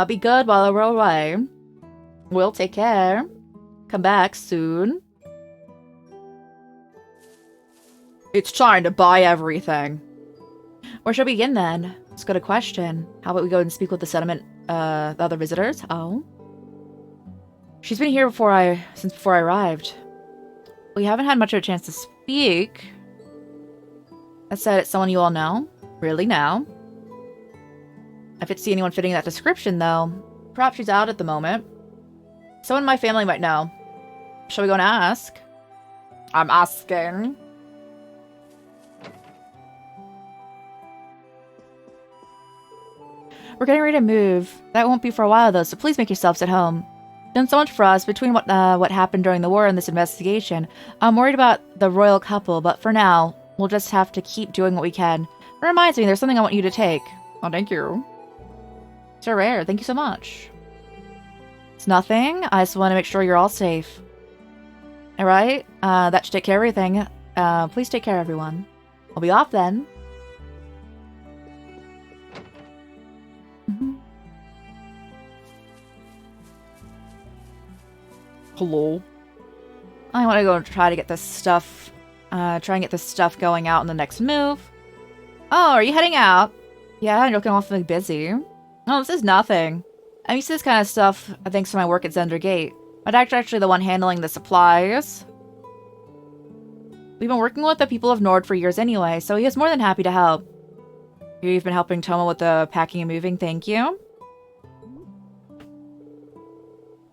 be good while we're away. Will, take care. Come back soon. It's time to buy everything. Where should we begin then? Let's go to question. How about we go and speak with the settlement, the other visitors? Oh. She's been here since before I arrived. We haven't had much of a chance to speak. That said, it's someone you all know. Really now. I fit see anyone fitting that description, though. Perhaps she's out at the moment. Someone in my family might know. Shall we go and ask? I'm asking. We're getting ready to move. That won't be for a while, though, so please make yourselves at home. Done so much for us between what happened during the war and this investigation. I'm worried about the royal couple, but for now, we'll just have to keep doing what we can. It reminds me, there's something I want you to take. Oh, thank you. So rare. Thank you so much. It's nothing. I just want to make sure you're all safe. Alright? That should take care of everything. Please take care, everyone. I'll be off then. Hello. I want to go and try to get this stuff, going out in the next move. Oh, are you heading out? Yeah, you're looking awfully busy. Oh, this is nothing. I'm used to this kind of stuff thanks to my work at Zender Gate. My dad's actually the one handling the supplies. We've been working with the people of Nord for years anyway, so he is more than happy to help. You've been helping Tomo with the packing and moving, thank you.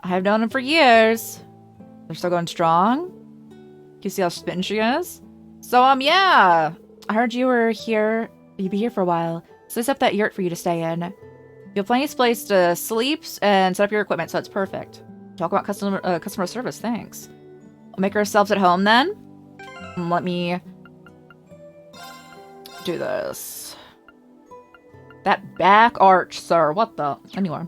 I've known him for years. They're still going strong. Can you see how spittin' she is? So, yeah. I heard you were here. You'd be here for a while. So I set up that yurt for you to stay in. You have plenty of place to sleep and set up your equipment, so it's perfect. Talk about customer service, thanks. We'll make ourselves at home then. Let me do this. That back arch, sir. What the? Anyway.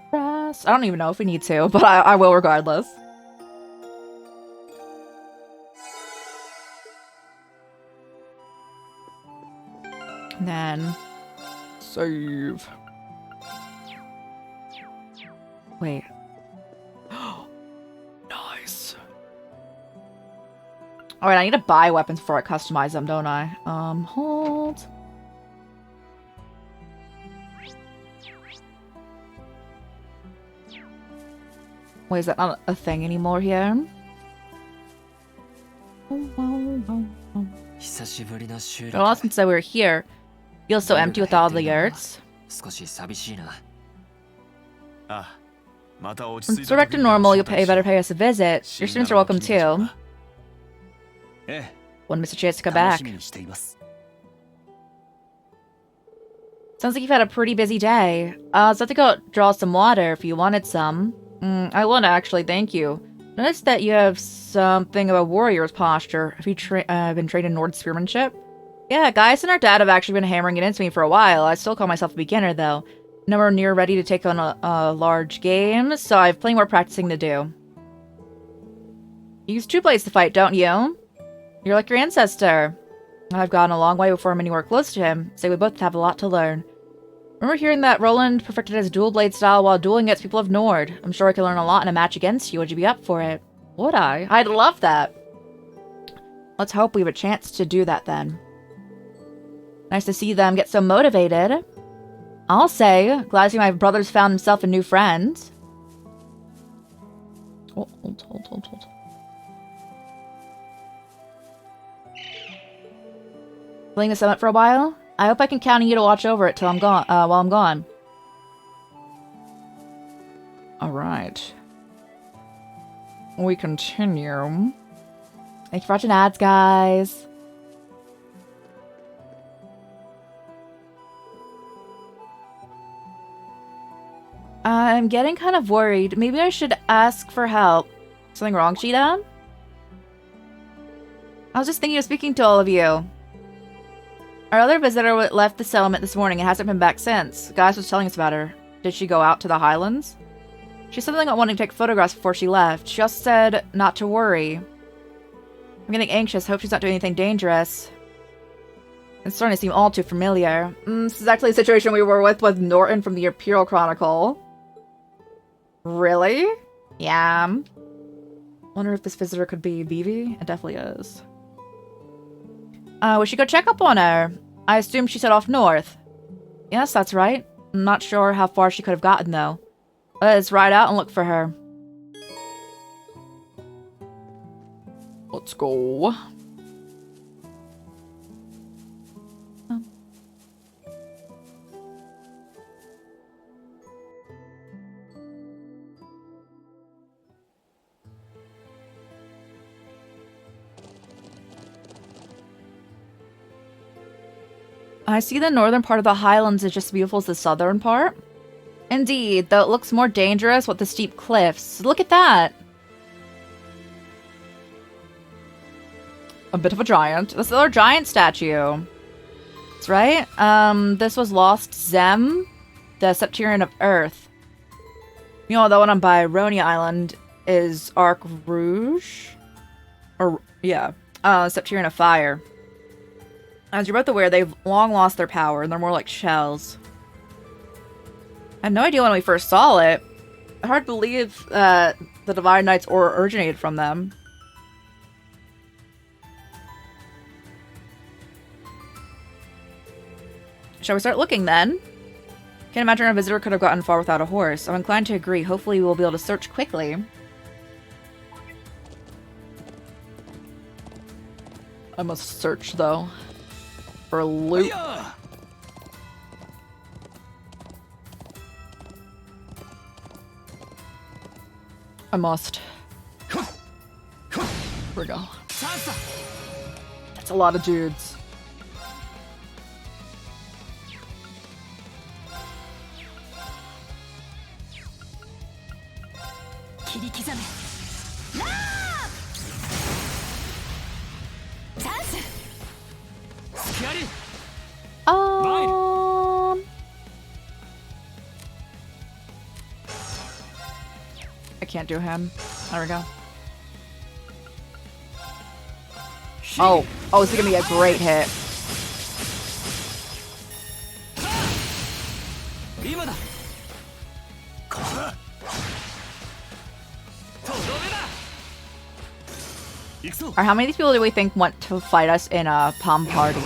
Press. I don't even know if we need to, but I will regardless. And then save. Wait. Nice. Alright, I need to buy weapons before I customize them, don't I? Hold. Wait, is that not a thing anymore here? Oh, well, since we were here, feels so empty with all the yurts. Once we're back to normal, you'll better pay us a visit. Your students are welcome too. Wouldn't miss a chance to come back. Sounds like you've had a pretty busy day. So I have to go draw some water if you wanted some. I would actually, thank you. Notice that you have something of a warrior's posture. Have you been trained in Nord spearmanship? Yeah, guys and our dad have actually been hammering it into me for a while. I still call myself a beginner, though. Nowhere near ready to take on a large game, so I have plenty more practicing to do. You use two blades to fight, don't you? You're like your ancestor. I've gone a long way before I'm anywhere close to him, so we both have a lot to learn. Remember hearing that Roland perfected his dual blade style while dueling against people of Nord? I'm sure I could learn a lot in a match against you. Would you be up for it? Would I? I'd love that. Let's hope we have a chance to do that then. Nice to see them get so motivated. I'll say, glad to see my brother's found himself a new friend. Hold. Playing the summit for a while? I hope I can count on you to watch over it till I'm gone. While I'm gone. All right. We continue. Thank you for watching ads, guys. I'm getting kind of worried. Maybe I should ask for help. Something wrong, Cheetah? I was just thinking of speaking to all of you. Our other visitor left the settlement this morning and hasn't been back since. Gaius was telling us about her. Did she go out to the Highlands? She said something about wanting to take photographs before she left. She also said not to worry. I'm getting anxious. Hope she's not doing anything dangerous. It's starting to seem all too familiar. This is actually a situation we were with Norton from the Imperial Chronicle. Really? Yeah. Wonder if this visitor could be Vivi? It definitely is. We should go check up on her. I assume she set off north. Yes, that's right. I'm not sure how far she could have gotten, though. Let's ride out and look for her. Let's go. I see the northern part of the Highlands is just as beautiful as the southern part. Indeed, though it looks more dangerous with the steep cliffs. Look at that! A bit of a giant. This is our giant statue. That's right. This was Lost Zem, the Septarian of Earth. You know, the one on Byronia Island is Arc Rouge? Or, yeah, Septarian of Fire. As you're both aware, they've long lost their power, and they're more like shells. I had no idea when we first saw it. Hard to believe the Divine Knight's aura originated from them. Shall we start looking then? Can't imagine a visitor could have gotten far without a horse. I'm inclined to agree. Hopefully we'll be able to search quickly. I must search though. For loot. I must. Here we go. That's a lot of dudes. I can't do him. There we go. Oh, this is gonna be a great hit. Or how many of these people do we think want to fight us in a palm party?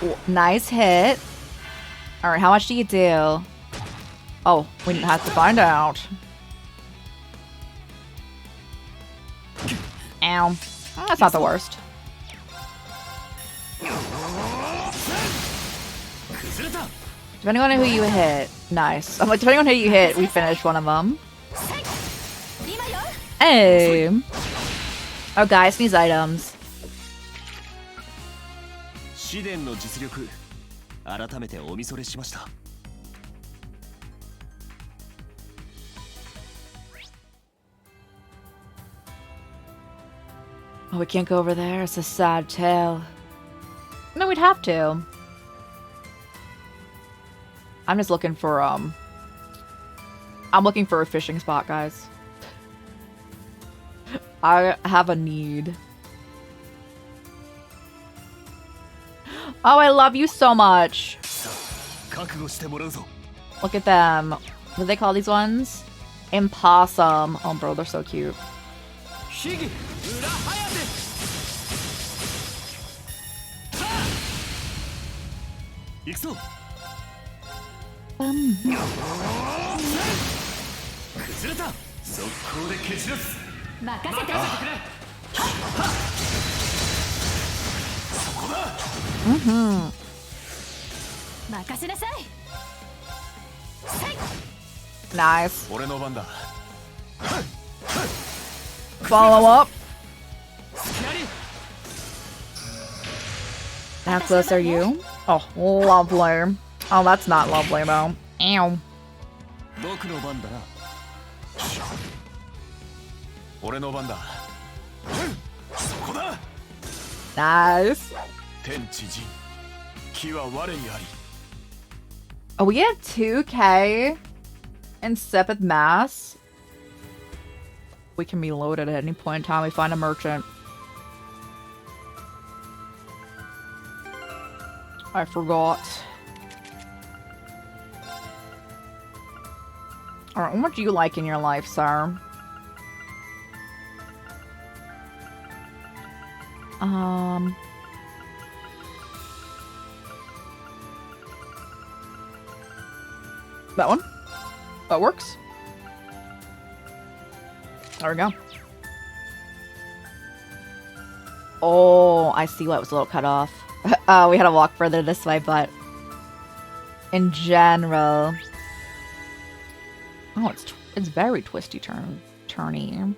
Ooh, nice hit. Alright, how much do you do? Oh, we have to find out. Ow. Oh, that's not the worst. Depending on who you hit. Nice. I'm like, depending on who you hit, we finish one of them. Hey! Oh, guys, these items. Oh, we can't go over there. It's a sad tale. No, we'd have to. I'm just looking for I'm looking for a fishing spot, guys. I have a need. Oh, I love you so much. Look at them. What do they call these ones? Impossum. Oh, bro, they're so cute. Nice. Follow up. How close are you? Oh, lovely. Oh, that's not lovely though. Ow. Nice. Oh, we have 2K in 7th Mass. We can be loaded at any point in time we find a merchant. I forgot. Alright, what do you like in your life, sir? That one? That works. There we go. Oh, I see why it was a little cut off. We had to walk further this way, but in general. Oh, it's very twisty turny.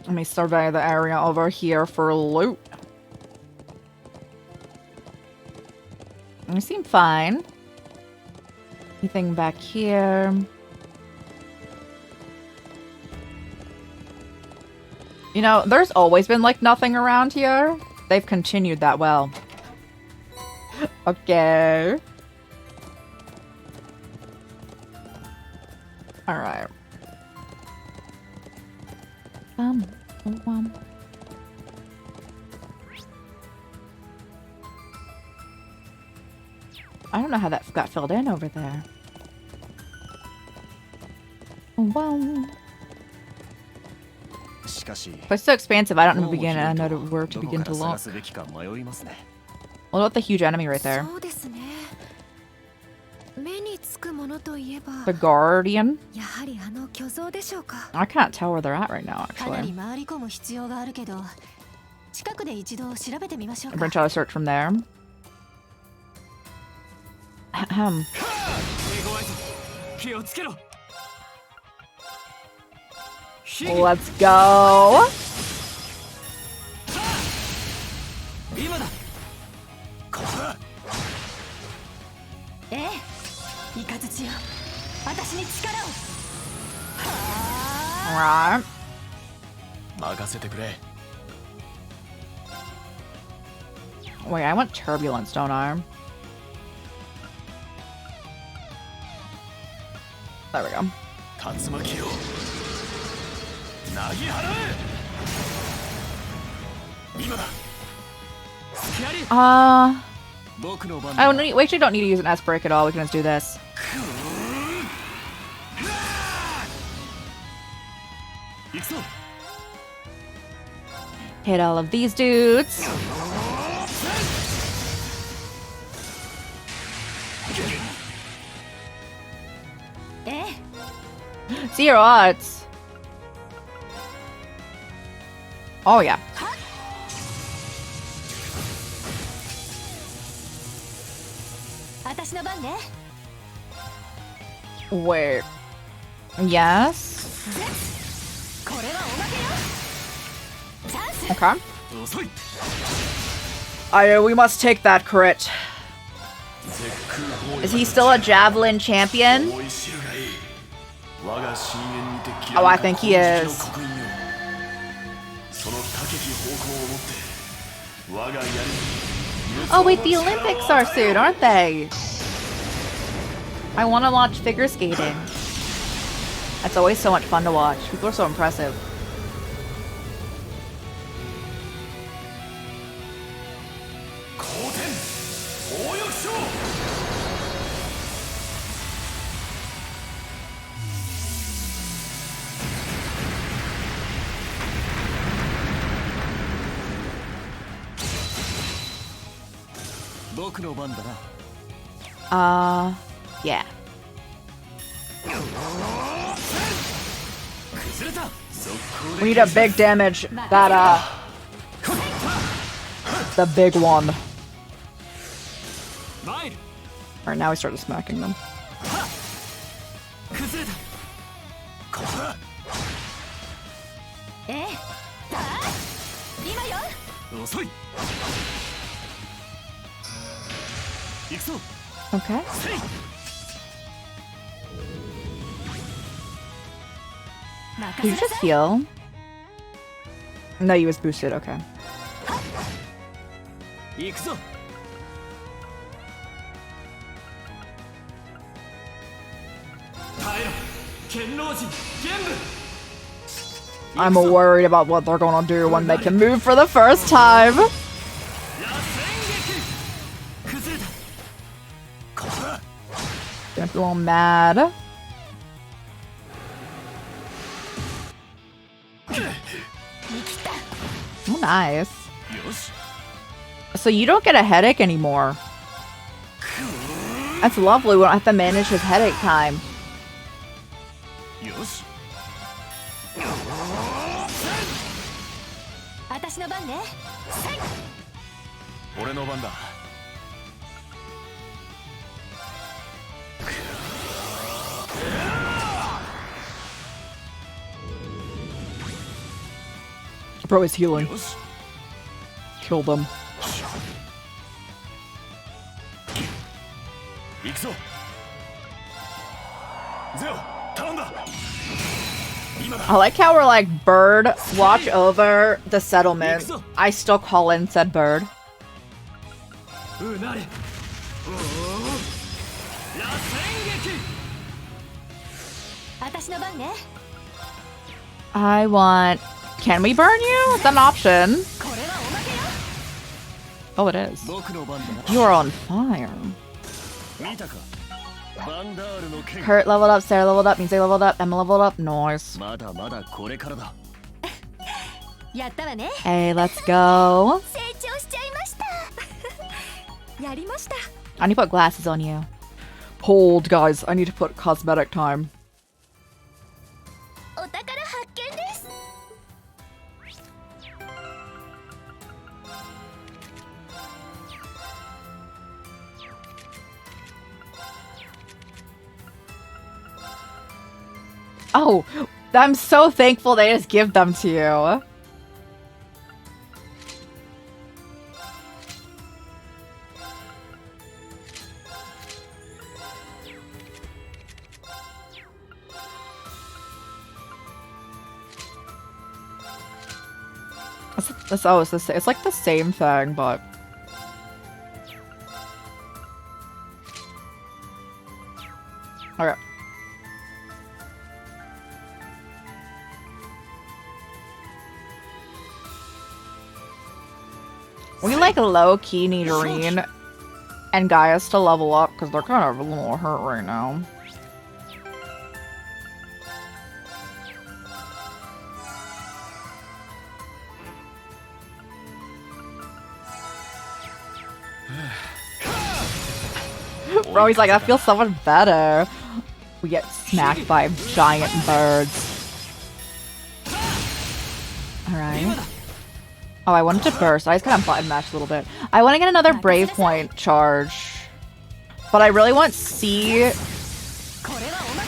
Let me survey the area over here for loot. You seem fine. Anything back here? You know, there's always been like nothing around here. They've continued that well. Okay. Alright. I don't know how that got filled in over there. Wow. But it's so expansive, I don't know where to begin to look. Well, look at the huge enemy right there. The Guardian? I can't tell where they're at right now, actually. Branch out a search from there. Let's go. Alright. Wait, I want turbulence, don't I? There we go. Oh, no, we actually don't need to use an S break at all. We can just do this. Hit all of these dudes. Zero odds. Oh yeah. Wait. Yes. Okay. We must take that crit. Is he still a javelin champion? Oh, I think he is. Oh wait, the Olympics are soon, aren't they? I want to watch figure skating. That's always so much fun to watch. People are so impressive. Yeah. We need a big damage. That, the big one. Alright, now we started smacking them. Okay. Did you just heal? No, you was boosted, okay. I'm worried about what they're gonna do when they can move for the first time. Gonna feel all mad. Oh, nice. So you don't get a headache anymore. That's lovely. We don't have to manage his headache time. Bro is healing. Kill them. I like how we're like, bird, watch over the settlement. I still call in said bird. I want... Can we burn you? It's an option. Oh, it is. You are on fire. Kurt leveled up, Sarah leveled up, Mise leveled up, Emma leveled up. Nice. Hey, let's go. I need to put glasses on you. Hold, guys. I need to put cosmetic time. Oh, I'm so thankful they just give them to you. It's like the same thing, but... Okay. We like low-key need Irene and Gaius to level up because they're kind of a little hurt right now. Bro, he's like, that feels so much better. We get smacked by giant birds. Alright. Oh, I wanted to burst. I just kind of button mashed a little bit. I want to get another Brave Point charge. But I really want C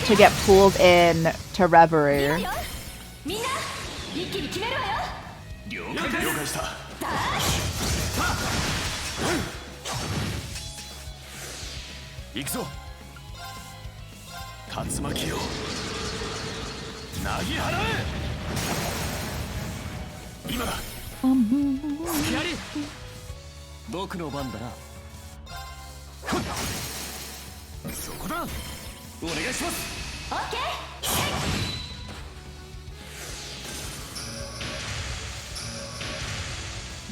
to get pulled in to Reverie. 僕の番だな。そこだ。お願いします。オッケー。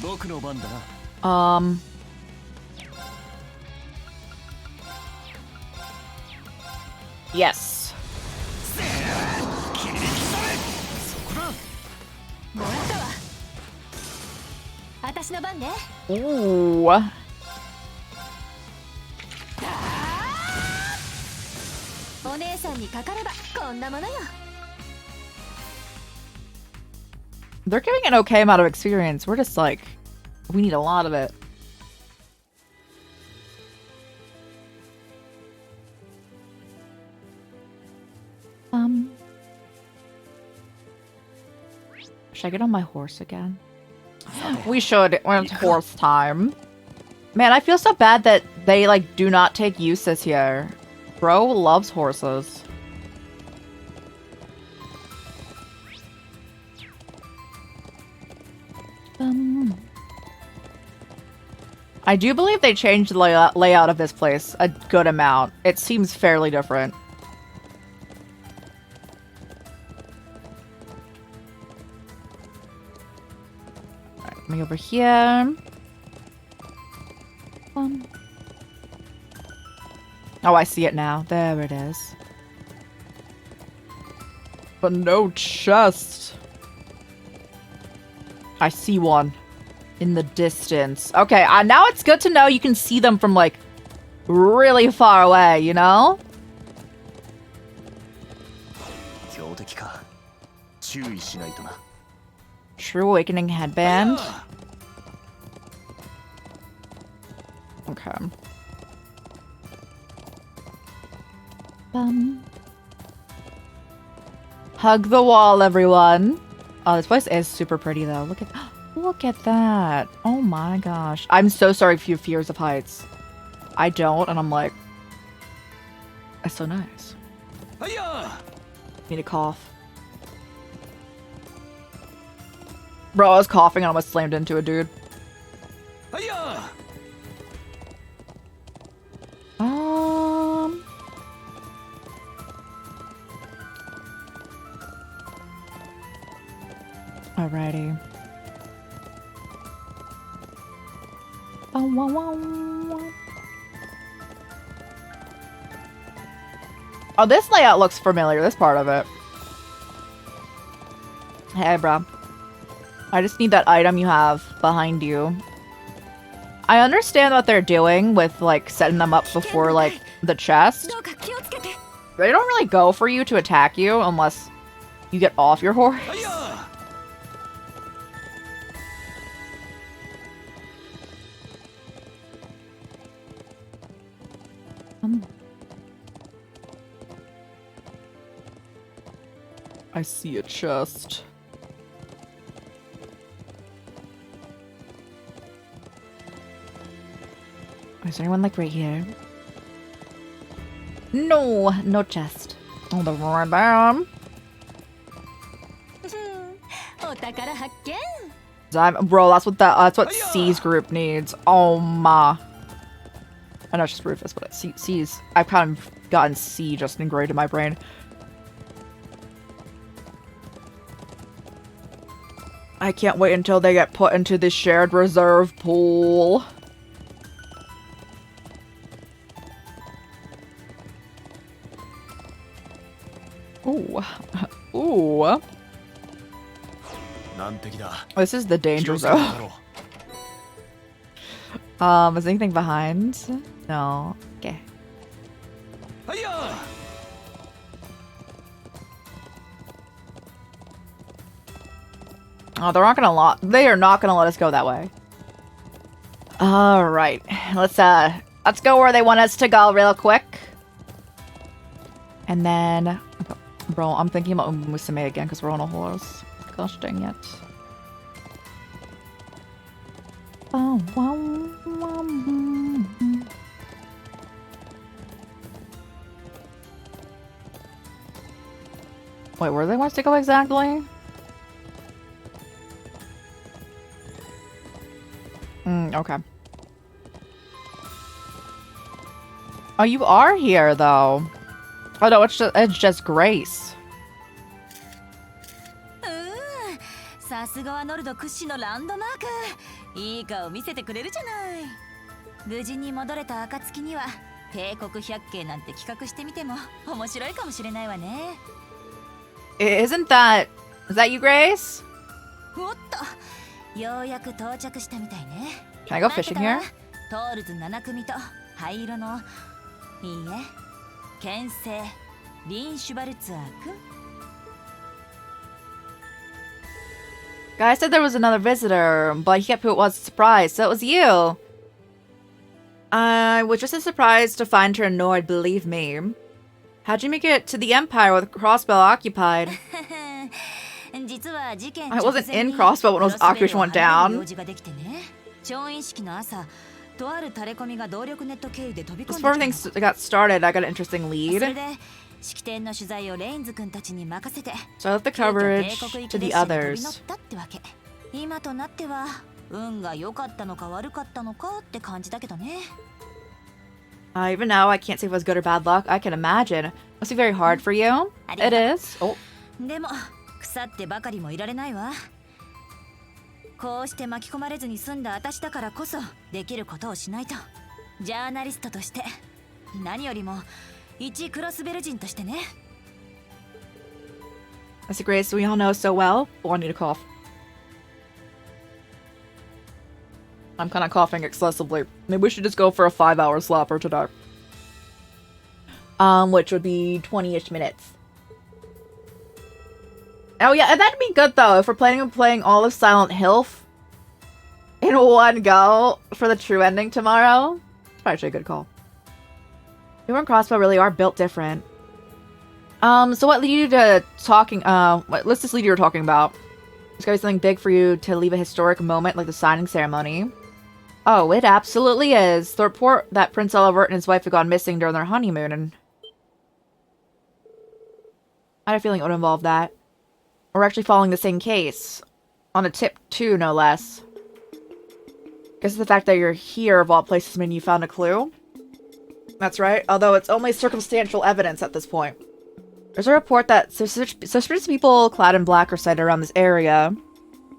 僕の番だな。Yes. もらったわ。私の番ね。Ooh. They're giving an okay amount of experience. We're just like, we need a lot of it. Should I get on my horse again? We should. It's horse time. Man, I feel so bad that they like do not take uses here. Bro loves horses. I do believe they changed the layout of this place a good amount. It seems fairly different. Alright, me over here. Oh, I see it now. There it is. But no chest. I see one in the distance. Okay, now it's good to know you can see them from, like, really far away, you know? True Awakening headband. Okay. Hug the wall, everyone. Oh, this place is super pretty, though. Look at that. Oh my gosh. I'm so sorry for your fears of heights. I don't, and I'm like, that's so nice. Need a cough. Bro, I was coughing and almost slammed into a dude. Alrighty. Oh, this layout looks familiar, this part of it. Hey, bro. I just need that item you have behind you. I understand what they're doing with, like, setting them up before, like, the chest. They don't really go for you to attack you unless you get off your horse. I see a chest. Is there anyone like right here? No, no chest. Oh, the right down. Bro, that's what C's group needs. Oh my. I know it's just Rufus, but C's. I've kind of gotten C just engraved in my brain. I can't wait until they get put into the shared reserve pool. Ooh. Ooh. This is the danger zone. Is anything behind? No. Okay. Oh, they are not gonna let us go that way. Alright. Let's go where they want us to go real quick. And then bro, I'm thinking about Musume again because we're on a horse. Gosh dang it. Wait, where they want us to go exactly? Okay. Oh, you are here, though. Oh, no, it's just Grace. さすがはノルド屈指のランドマーク。いい顔見せてくれるじゃない。無事に戻れた暁には帝国百景なんて企画してみても面白いかもしれないわね。Is that you, Grace? おっと、ようやく到着したみたいね。Can I go fishing here? トールズ7組と灰色の、いいえ、牽制リンシュバルツァー君。Guy said there was another visitor, but he kept who it was a surprise, so it was you. I was just as surprised to find her annoyed, believe me. How'd you make it to the Empire with Crossbow occupied? I wasn't in Crossbow when those occupation went down. Before things got started, I got an interesting lead. So I left the coverage to the others. Even now, I can't say if it was good or bad luck. I can imagine. It must be very hard for you. It is. Oh. 腐ってばかりもいられないわ。こうして巻き込まれずに済んだ私だからこそできることをしないと。ジャーナリストとして、何よりも一クロスベル人としてね。That's a Grace we all know so well. Oh, I need to cough. I'm kind of coughing excessively. Maybe we should just go for a 5-hour slapper today. Which would be 20-ish minutes. Oh yeah, and that'd be good though if we're planning on playing all of Silent Hill in one go for the true ending tomorrow. It's probably a good call. Humor and Crossbow really are built different. So what led you to talking? Let's just lead you to talking about. There's gotta be something big for you to leave a historic moment like the signing ceremony. Oh, it absolutely is. The report that Prince Olivert and his wife had gone missing during their honeymoon, and I had a feeling it would involve that. We're actually following the same case. On a tip, too, no less. Guess the fact that you're here of all places mean you found a clue? That's right, although it's only circumstantial evidence at this point. There's a report that suspicious people clad in black are sighted around this area.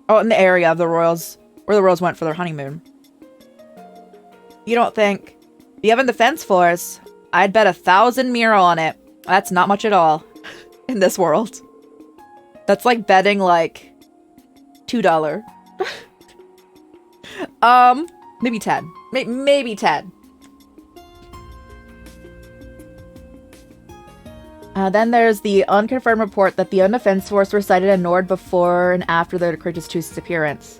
Oh, in the area of the royals, where the royals went for their honeymoon. You don't think... The Evan Defense Force? I'd bet 1,000 miro on it. That's not much at all. In this world. That's like betting, like, $2. Maybe 10. Maybe 10. Then there's the unconfirmed report that the Defense Force were sighted in Nord before and after the Courageous Two's disappearance.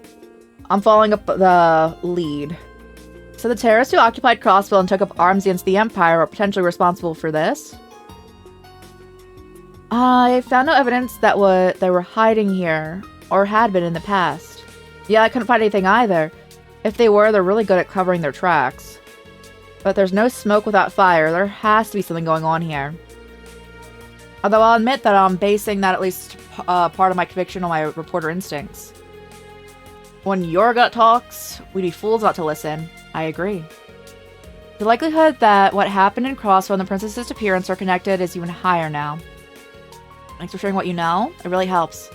I'm following up the lead. So the terrorists who occupied Crossville and took up arms against the Empire are potentially responsible for this? I found no evidence that they were hiding here, or had been in the past. Yeah, I couldn't find anything either. If they were, they're really good at covering their tracks. But there's no smoke without fire. There has to be something going on here. Although I'll admit that I'm basing that at least part of my conviction on my reporter instincts. When your gut talks, we'd be fools not to listen. I agree. The likelihood that what happened in Crossville and the princess's disappearance are connected is even higher now. Thanks for sharing what you know. It really helps.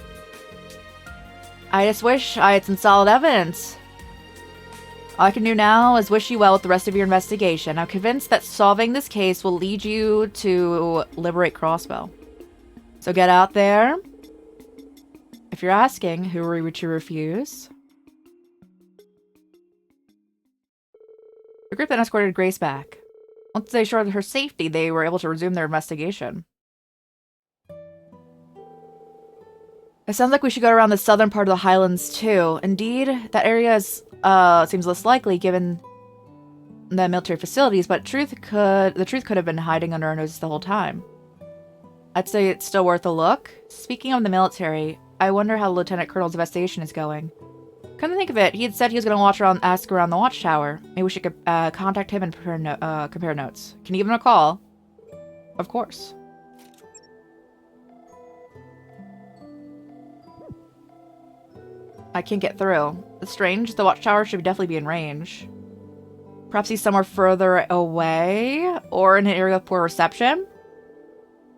I just wish I had some solid evidence. All I can do now is wish you well with the rest of your investigation. I'm convinced that solving this case will lead you to liberate Crossbow. So get out there. If you're asking, who are we to refuse? The group then escorted Grace back. Once they assured her safety, they were able to resume their investigation. It sounds like we should go around the southern part of the Highlands, too. Indeed, that area is, seems less likely given the military facilities, but the truth could have been hiding under our noses the whole time. I'd say it's still worth a look. Speaking of the military, I wonder how the Lieutenant Colonel's investigation is going. Come to think of it, he had said he was going to ask around the watchtower. Maybe we should contact him and compare notes. Can you give him a call? Of course. I can't get through. It's strange, the watchtower should definitely be in range. Perhaps he's somewhere further away or in an area of poor reception.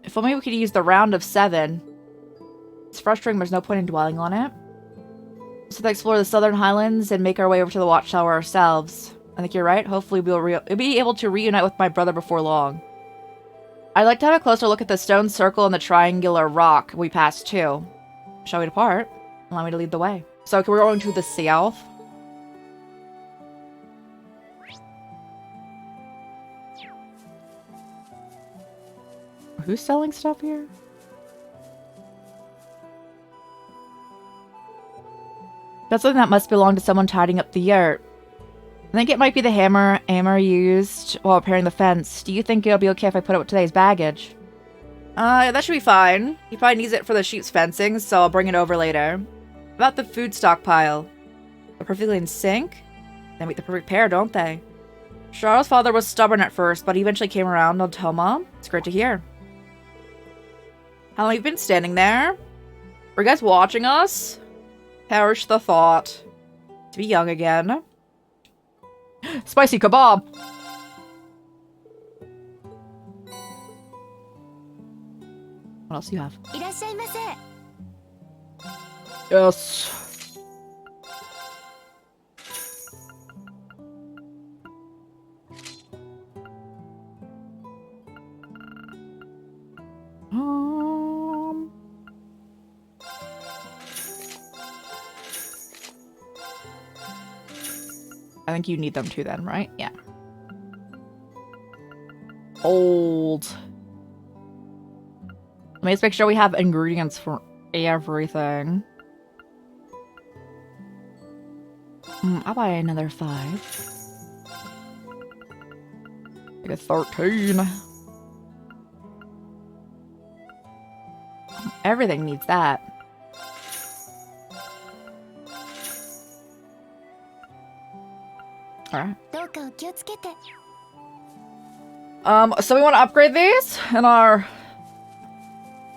If only we could use the round of 7. It's frustrating, there's no point in dwelling on it. So let's explore the southern highlands and make our way over to the watchtower ourselves. I think you're right. Hopefully we'll be able to reunite with my brother before long. I'd like to have a closer look at the stone circle and the triangular rock we passed too. Shall we depart? Allow me to lead the way. So we're going to the south. Who's selling stuff here? That's something that must belong to someone tidying up the yurt. I think it might be the hammer used while repairing the fence. Do you think it'll be okay if I put it with today's baggage? That should be fine. He probably needs it for the sheep's fencing, so I'll bring it over later. About the food stockpile. They're perfectly in sync? They make the perfect pair, don't they? Charles' father was stubborn at first, but he eventually came around. I'll tell Mom. It's great to hear. How long have you been standing there? Were you guys watching us? Perish the thought. To be young again. Spicy kebab! What else do you have? Yes. I think you need them too then, right? Yeah. Old. Let me just make sure we have ingredients for everything. I'll buy another 5. Like a 13. Everything needs that. Alright. So we want to upgrade these in our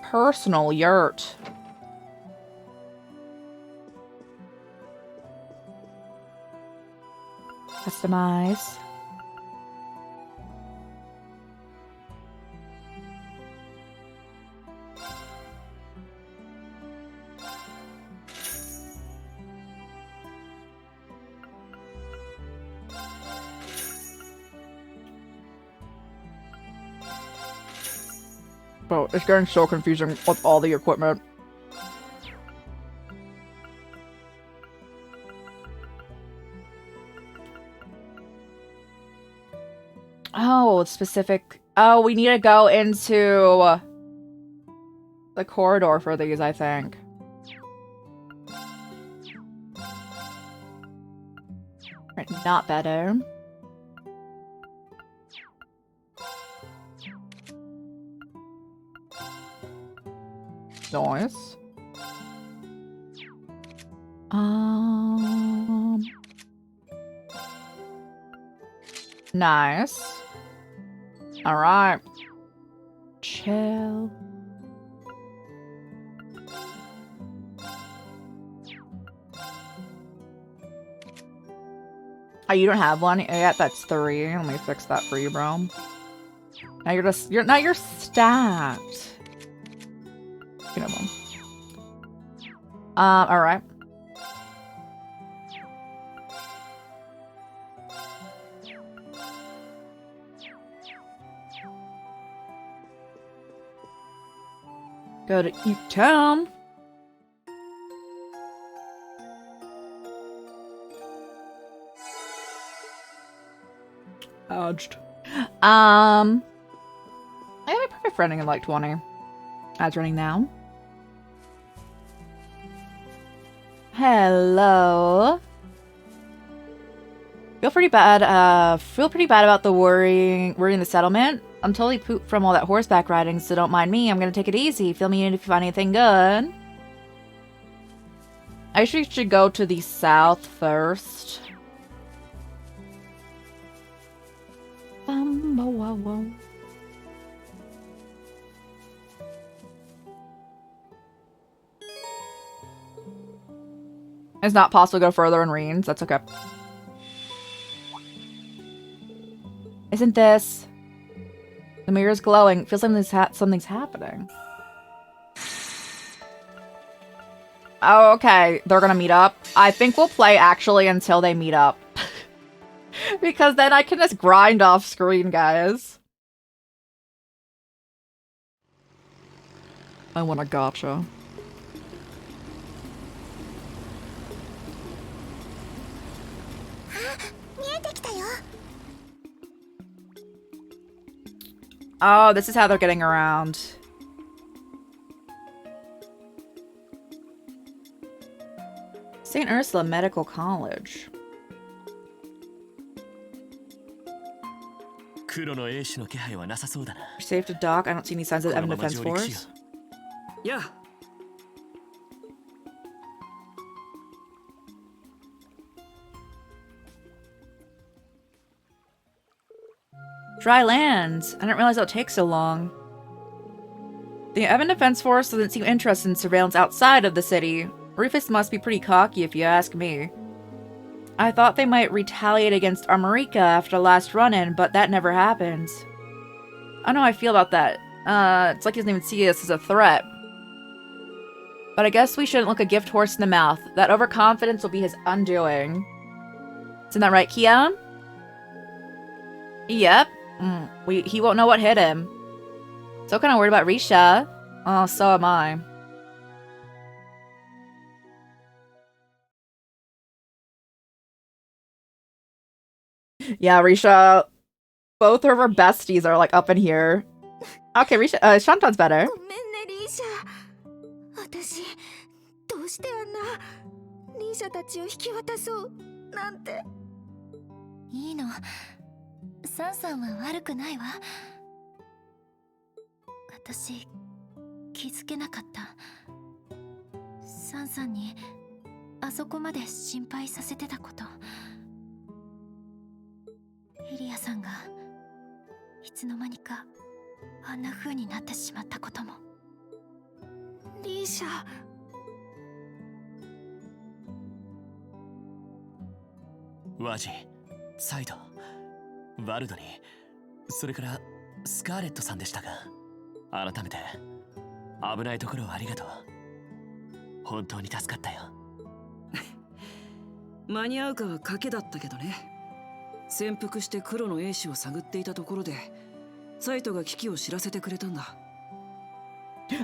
personal yurt. Customize. Bro, it's getting so confusing with all the equipment. Oh, specific. Oh, we need to go into the corridor for these, I think. Right, not better. Nice. Nice. All right. Chill. Oh, you don't have one yet? That's 3. Let me fix that for you, bro. Now you're stacked. You know, Mom. All right. Go to Eat Town. Ouched. I have a perfect running in like 20. Ads running now. Hello. Feel pretty bad about the worrying the settlement. I'm totally pooped from all that horseback riding, so don't mind me. I'm gonna take it easy. Fill me in if you find anything good. I actually should go to the south first. It's not possible to go further in Reens. That's okay. Isn't this... The mirror's glowing. Feels like something's happening. Oh, okay. They're gonna meet up. I think we'll play actually until they meet up. Because then I can just grind off screen, guys. I want a gacha. Oh, this is how they're getting around. St. Ursula Medical College. Safe to dock. I don't see any signs of the Evan Defense Force. Yeah. Dry land. I didn't realize it would take so long. The Evan Defense Force doesn't seem interested in surveillance outside of the city. Rufus must be pretty cocky if you ask me. I thought they might retaliate against Armorica after the last run-in, but that never happened. I don't know how I feel about that. It's like he doesn't even see us as a threat. But I guess we shouldn't look a gift horse in the mouth. That overconfidence will be his undoing. Isn't that right, Kia? Yep. He won't know what hit him. So kind of worried about Risha. Oh, so am I. Yeah, Risha. Both of our besties are like up in here. Okay, Risha. Shantan's better. いいの。サンさんは悪くないわ。私、気づけなかった。サンさんにあそこまで心配させてたこと。イリアさんがいつの間にかあんな風になってしまったことも。リーシャ。ワジ、サイド、ワルドに、それからスカーレットさんでしたが、改めて危ないところをありがとう。本当に助かったよ。間に合うかは賭けだったけどね。潜伏して黒の英士を探っていたところで、サイトが危機を知らせてくれたんだ。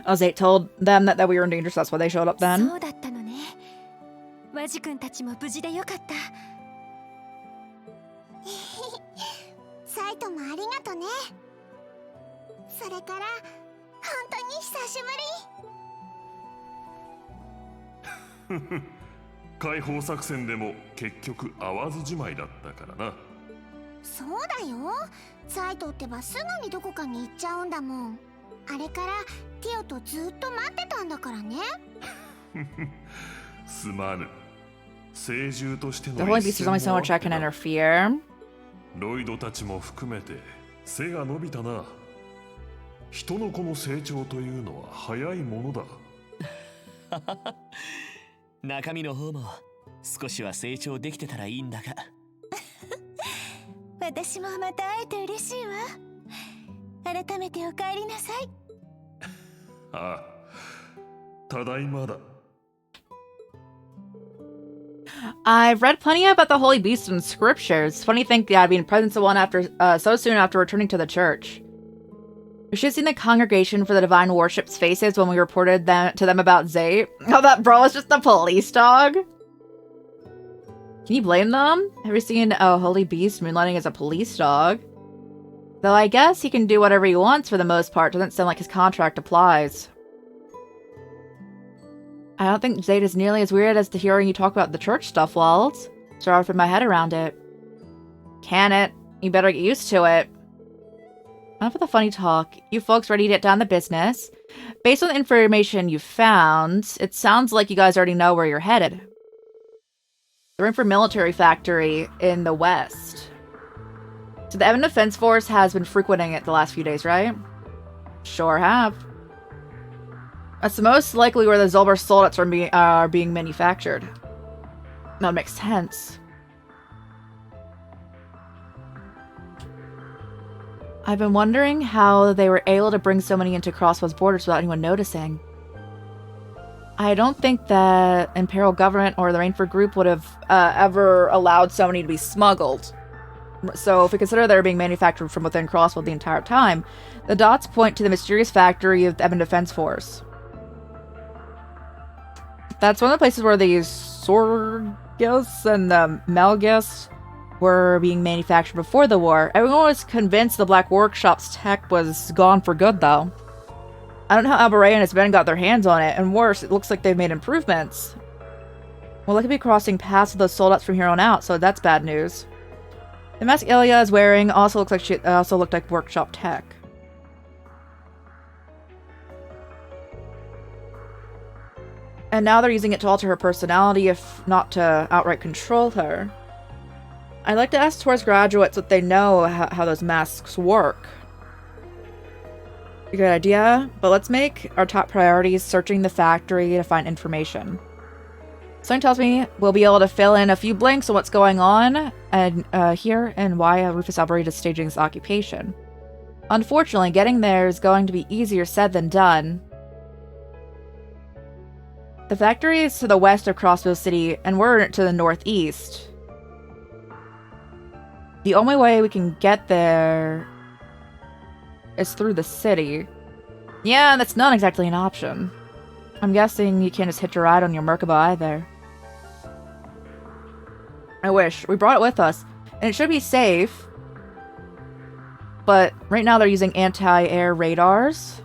Zate told them that we were in danger, so that's why they showed up then. そうだったのね。ワジ君たちも無事でよかった。サイトもありがとね。それから本当に久しぶり。解放作戦でも結局会わずじまいだったからな。そうだよ。サイトってばすぐにどこかに行っちゃうんだもん。あれからティオとずっと待ってたんだからね。すまぬ。聖獣としての The Holy Beast is only so much I can interfere. ロイドたちも含めて背が伸びたな。人の子の成長というのは早いものだ。中身の方も少しは成長できてたらいいんだが。私もまた会えて嬉しいわ。改めてお帰りなさい。ああ、ただいまだ。I've read plenty about the Holy Beast in scriptures. Funny to think that I'd be in presence of one after so soon after returning to the church. We should have seen the congregation for the divine worship's faces when we reported to them about Zate. Oh, that bro is just a police dog? Can you blame them? Have you seen a Holy Beast moonlighting as a police dog? Though I guess he can do whatever he wants for the most part. Doesn't sound like his contract applies. I don't think Zate is nearly as weird as to hearing you talk about the church stuff, Walt. So I wrapped my head around it. Can it? You better get used to it. Enough of the funny talk. You folks ready to get down to business? Based on the information you found, it sounds like you guys already know where you're headed. The Ring for Military Factory in the west. So the Evan Defense Force has been frequenting it the last few days, right? Sure have. That's most likely where the Zolbar Soldats are being manufactured. That makes sense. I've been wondering how they were able to bring so many into Crosswell's borders without anyone noticing. I don't think the Imperial government or the Rainford group would have ever allowed so many to be smuggled. So if we consider they're being manufactured from within Crosswell the entire time, the dots point to the mysterious factory of the Ebon Defense Force. That's one of the places where the Sorgus and the Melgus were being manufactured before the war. Everyone was convinced the Black Workshop's tech was gone for good, though. I don't know how Alberay and his men got their hands on it, and worse, it looks like they've made improvements. Well, they could be crossing paths with those soldats from here on out, so that's bad news. The mask Ilya is wearing also looks like she also looked like workshop tech. And now they're using it to alter her personality, if not to outright control her. I'd like to ask Taurus graduates what they know how those masks work. A good idea, but let's make our top priorities searching the factory to find information. Something tells me we'll be able to fill in a few blanks on what's going on and here and why Rufus Alberay is staging this occupation. Unfortunately, getting there is going to be easier said than done. The factory is to the west of Crossville City, and we're to the northeast. The only way we can get there is through the city. Yeah, that's not exactly an option. I'm guessing you can't just hitch a ride on your Merkaba either. I wish. We brought it with us, and it should be safe. But right now they're using anti-air radars.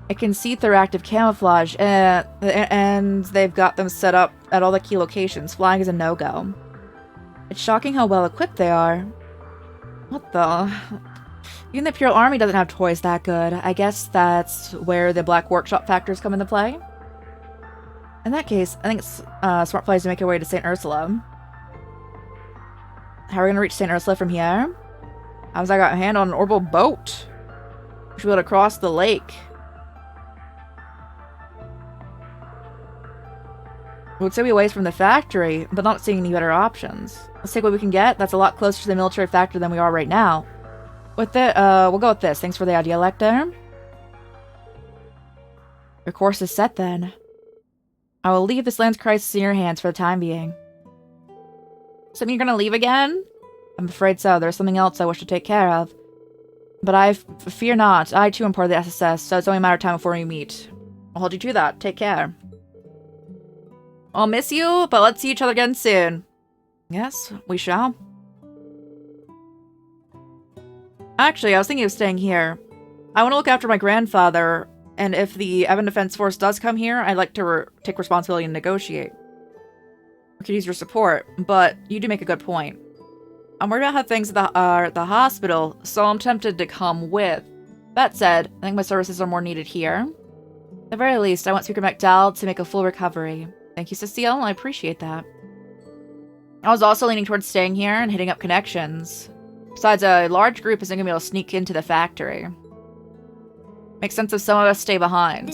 It can see through active camouflage, and they've got them set up at all the key locations. Flying is a no-go. It's shocking how well equipped they are. What the? Even the Imperial Army doesn't have toys that good. I guess that's where the Black Workshop factors come into play. In that case, I think it's smart play to make our way to St. Ursula. How are we going to reach St. Ursula from here? How's I got a hand on an orbital boat? We should be able to cross the lake. We'd still be away from the factory, but not seeing any better options. Let's take what we can get. That's a lot closer to the military factory than we are right now. With it, we'll go with this. Thanks for the idea, Lecter. Your course is set, then. I will leave this land's crisis in your hands for the time being. Something you're gonna leave again? I'm afraid so. There's something else I wish to take care of. But fear not. I, too, am part of the SSS, so it's only a matter of time before we meet. I'll hold you to that. Take care. I'll miss you, but let's see each other again soon. Yes, we shall. Actually, I was thinking of staying here. I want to look after my grandfather, and if the Ebon Defense Force does come here, I'd like to take responsibility and negotiate. I could use your support, but you do make a good point. I'm worried about how things are at the hospital, so I'm tempted to come with. That said, I think my services are more needed here. At the very least, I want Speaker MacDowell to make a full recovery. Thank you, Cecile. I appreciate that. I was also leaning towards staying here and hitting up connections. Besides, a large group isn't going to be able to sneak into the factory. Makes sense if some of us stay behind.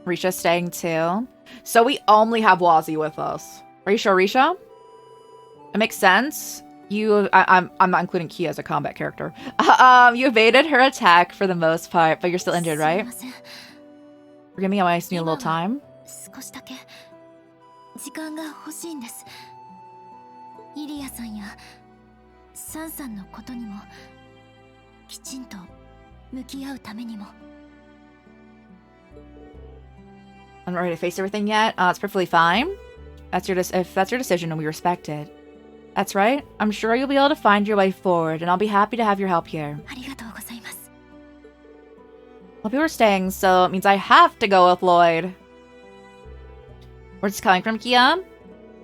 Risha's staying too. So we only have Wazi with us. Are you sure, Risha? It makes sense. I'm not including Kia as a combat character. You evaded her attack for the most part, but you're still injured, right? Forgive me, I might need a little time. I'm not ready to face everything yet. It's perfectly fine. If that's your decision, and we respect it. That's right. I'm sure you'll be able to find your way forward, and I'll be happy to have your help here. Well, people are staying, so it means I have to go with Lloyd. Where's this coming from, Kia? You're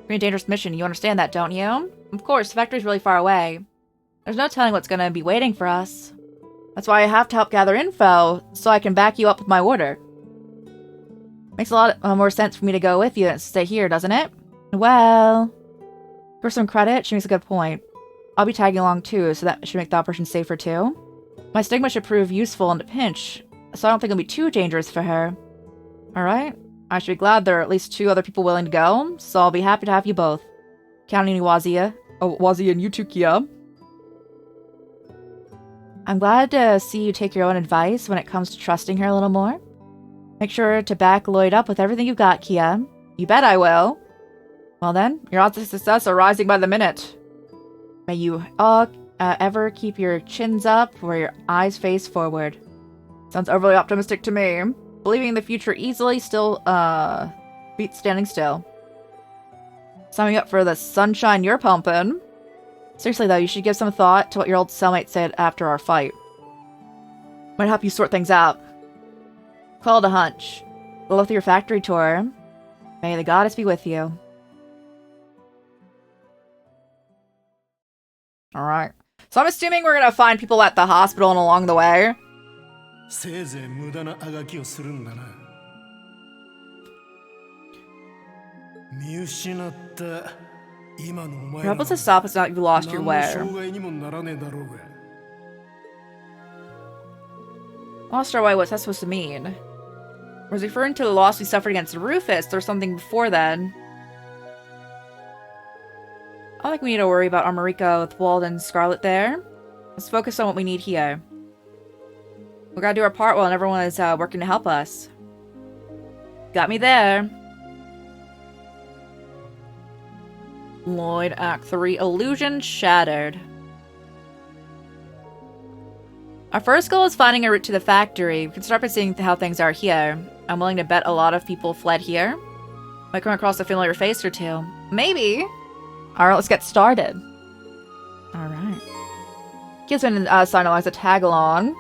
in a dangerous mission. You understand that, don't you? Of course, the factory's really far away. There's no telling what's gonna be waiting for us. That's why I have to help gather info, so I can back you up with my order. Makes a lot more sense for me to go with you than to stay here, doesn't it? Well, for some credit, she makes a good point. I'll be tagging along too, so that should make the operation safer too. My stigma should prove useful in a pinch, so I don't think it'll be too dangerous for her. Alright? I should be glad there are at least 2 other people willing to go, so I'll be happy to have you both. Counting Wazia. Oh, Wazia and Yutukia. I'm glad to see you take your own advice when it comes to trusting her a little more. Make sure to back Lloyd up with everything you've got, Kia. You bet I will. Well then, your odds of success are rising by the minute. May you all ever keep your chins up or your eyes face forward. Sounds overly optimistic to me. Believing in the future easily still, beats standing still. Summing up for the sunshine you're pumping. Seriously though, you should give some thought to what your old cellmate said after our fight. Might help you sort things out. Call it a hunch. Good luck with your factory tour. May the goddess be with you. Alright. So I'm assuming we're gonna find people at the hospital and along the way. せいぜい無駄なあがきをするんだな。見失った今のお前 You're supposed to stop us now that you lost your 何の way. 障害にもならねえだろうが。 Lost our way, what's that supposed to mean? Was referring to the loss we suffered against Rufus or something before then. I don't think we need to worry about Armorica with Wald and Scarlet there. Let's focus on what we need here. We gotta do our part while everyone is working to help us. Got me there. Lloyd, Act 3, Illusion Shattered. Our first goal is finding a route to the factory. We can start by seeing how things are here. I'm willing to bet a lot of people fled here. Might come across a familiar face or two. Maybe. Alright, let's get started. Alright. Kids been signalized a tag-along.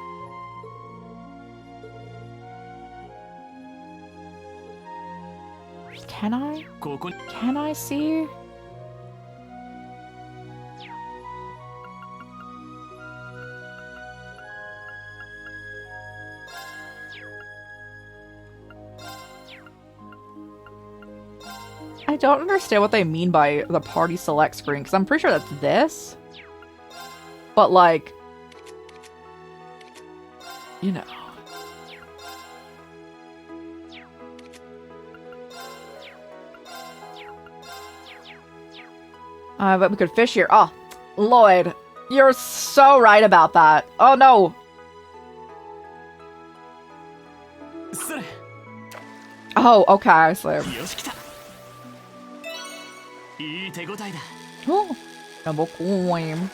Can I see? I don't understand what they mean by the party select screen, because I'm pretty sure that's this. But like, you know. But we could fish here. Oh, Lloyd, you're so right about that. Oh no. Oh, okay, I see. Oh, double coin.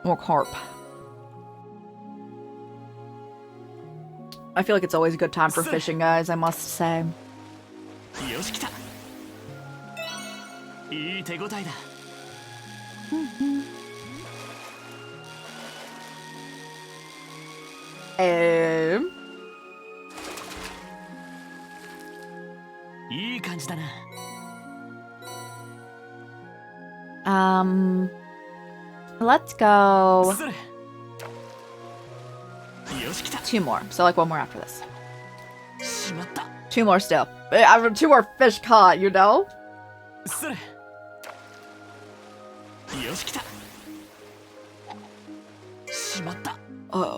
More carp. I feel like it's always a good time for fishing, guys, I must say. Let's go 2 more. So like 1 more after this. 2 more still. 2 more fish caught, you know? Oh,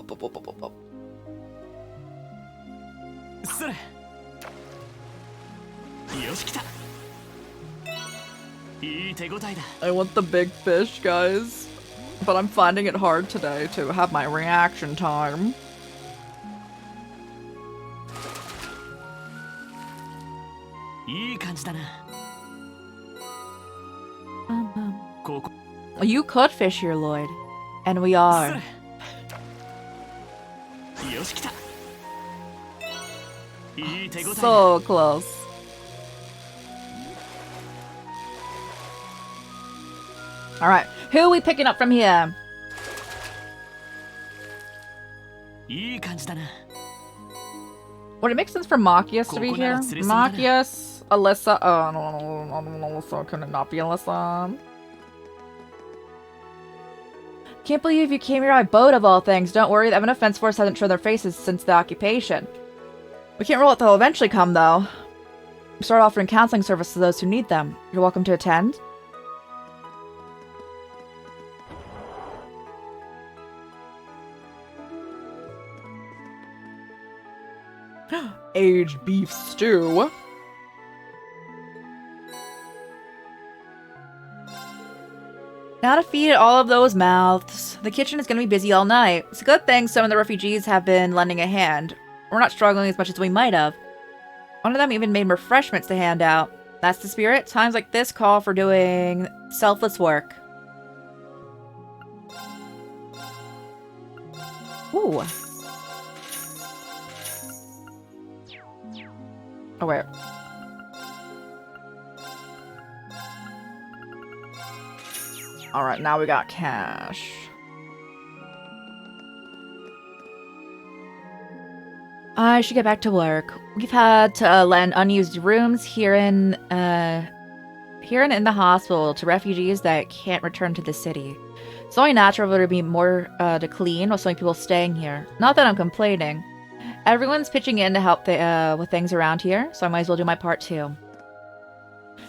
I want the big fish, guys. But I'm finding it hard today to have my reaction time. You could fish here, Lloyd. And we are. So close. Alright, who are we picking up from here? Would it make sense for Machias to be here? Machias, Alyssa. Oh, no, Alyssa. Could it not be Alyssa? Can't believe you came here by boat of all things. Don't worry, the Evan Defense Force hasn't shown their faces since the occupation. We can't rule out they'll eventually come, though. We start offering counseling services to those who need them. You're welcome to attend. Aged beef stew. Now to feed all of those mouths. The kitchen is going to be busy all night. It's a good thing some of the refugees have been lending a hand. We're not struggling as much as we might have. One of them even made refreshments to hand out. That's the spirit. Times like this call for doing selfless work. Ooh. Oh, wait. Alright, now we got cash. I should get back to work. We've had to lend unused rooms here and in the hospital to refugees that can't return to the city. It's only natural for there to be more to clean with so many people staying here. Not that I'm complaining. Everyone's pitching in to help with things around here, so I might as well do my part too.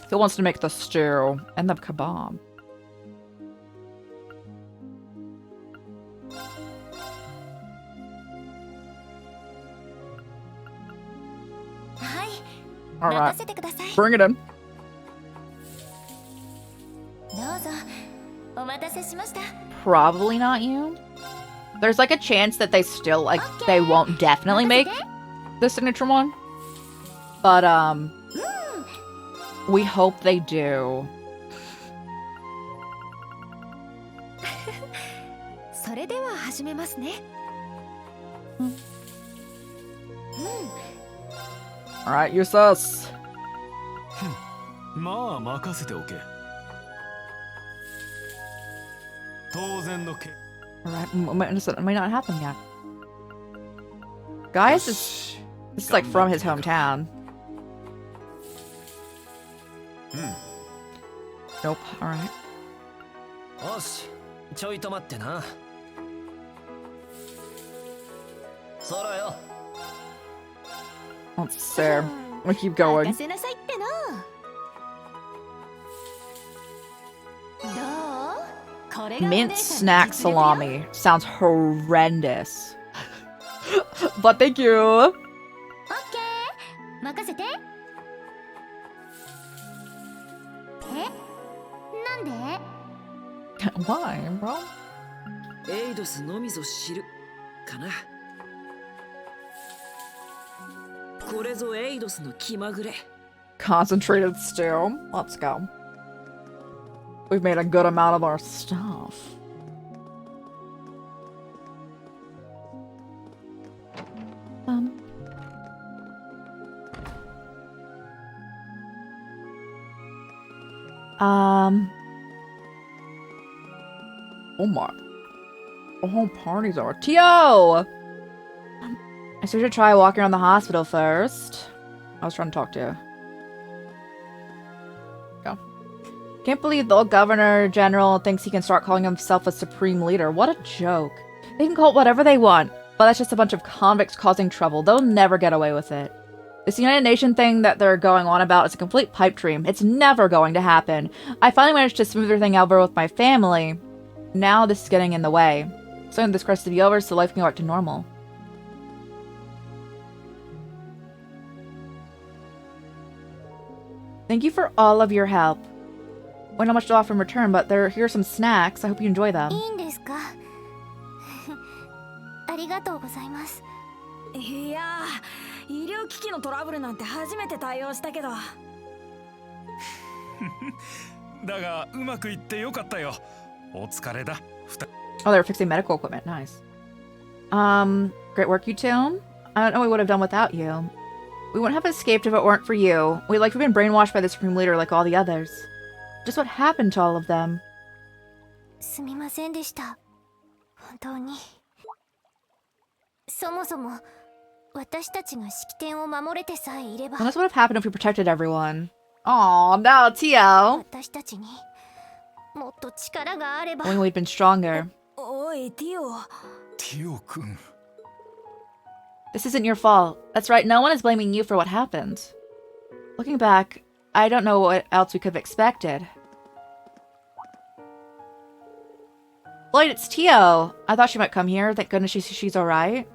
Who wants to make the stew and the kebab? Alright, bring it in. Probably not you. There's like a chance that they still, like, they won't definitely make the signature one. But, we hope they do. Alright, use this. Alright, it might not happen yet. Guys, this is like from his hometown. Nope, alright. Let's see. We'll keep going. Mint snack salami. Sounds horrendous. But thank you. Why, bro? Concentrated stew. Let's go. We've made a good amount of our stuff. Oh my. The whole party's over. Tio! I should try walking around the hospital first. I was trying to talk to you. Go. Can't believe the old governor general thinks he can start calling himself a supreme leader. What a joke. They can call it whatever they want, but that's just a bunch of convicts causing trouble. They'll never get away with it. This United Nation thing that they're going on about is a complete pipe dream. It's never going to happen. I finally managed to smooth everything over with my family. Now this is getting in the way. Soon this crisis to be over so life can go back to normal. Thank you for all of your help. I don't know much to offer in return, but here are some snacks. I hope you enjoy them. Oh, they were fixing medical equipment. Nice. Great work, you two. I don't know what we would have done without you. We wouldn't have escaped if it weren't for you. We've been brainwashed by the Supreme Leader like all the others. Just what happened to all of them? Well, that's what would have happened if we protected everyone. Aw, no, Tio. Only we'd been stronger. Tio-kun. This isn't your fault. That's right, no one is blaming you for what happened. Looking back, I don't know what else we could have expected. Lloyd, it's Tio. I thought she might come here. Thank goodness she's alright.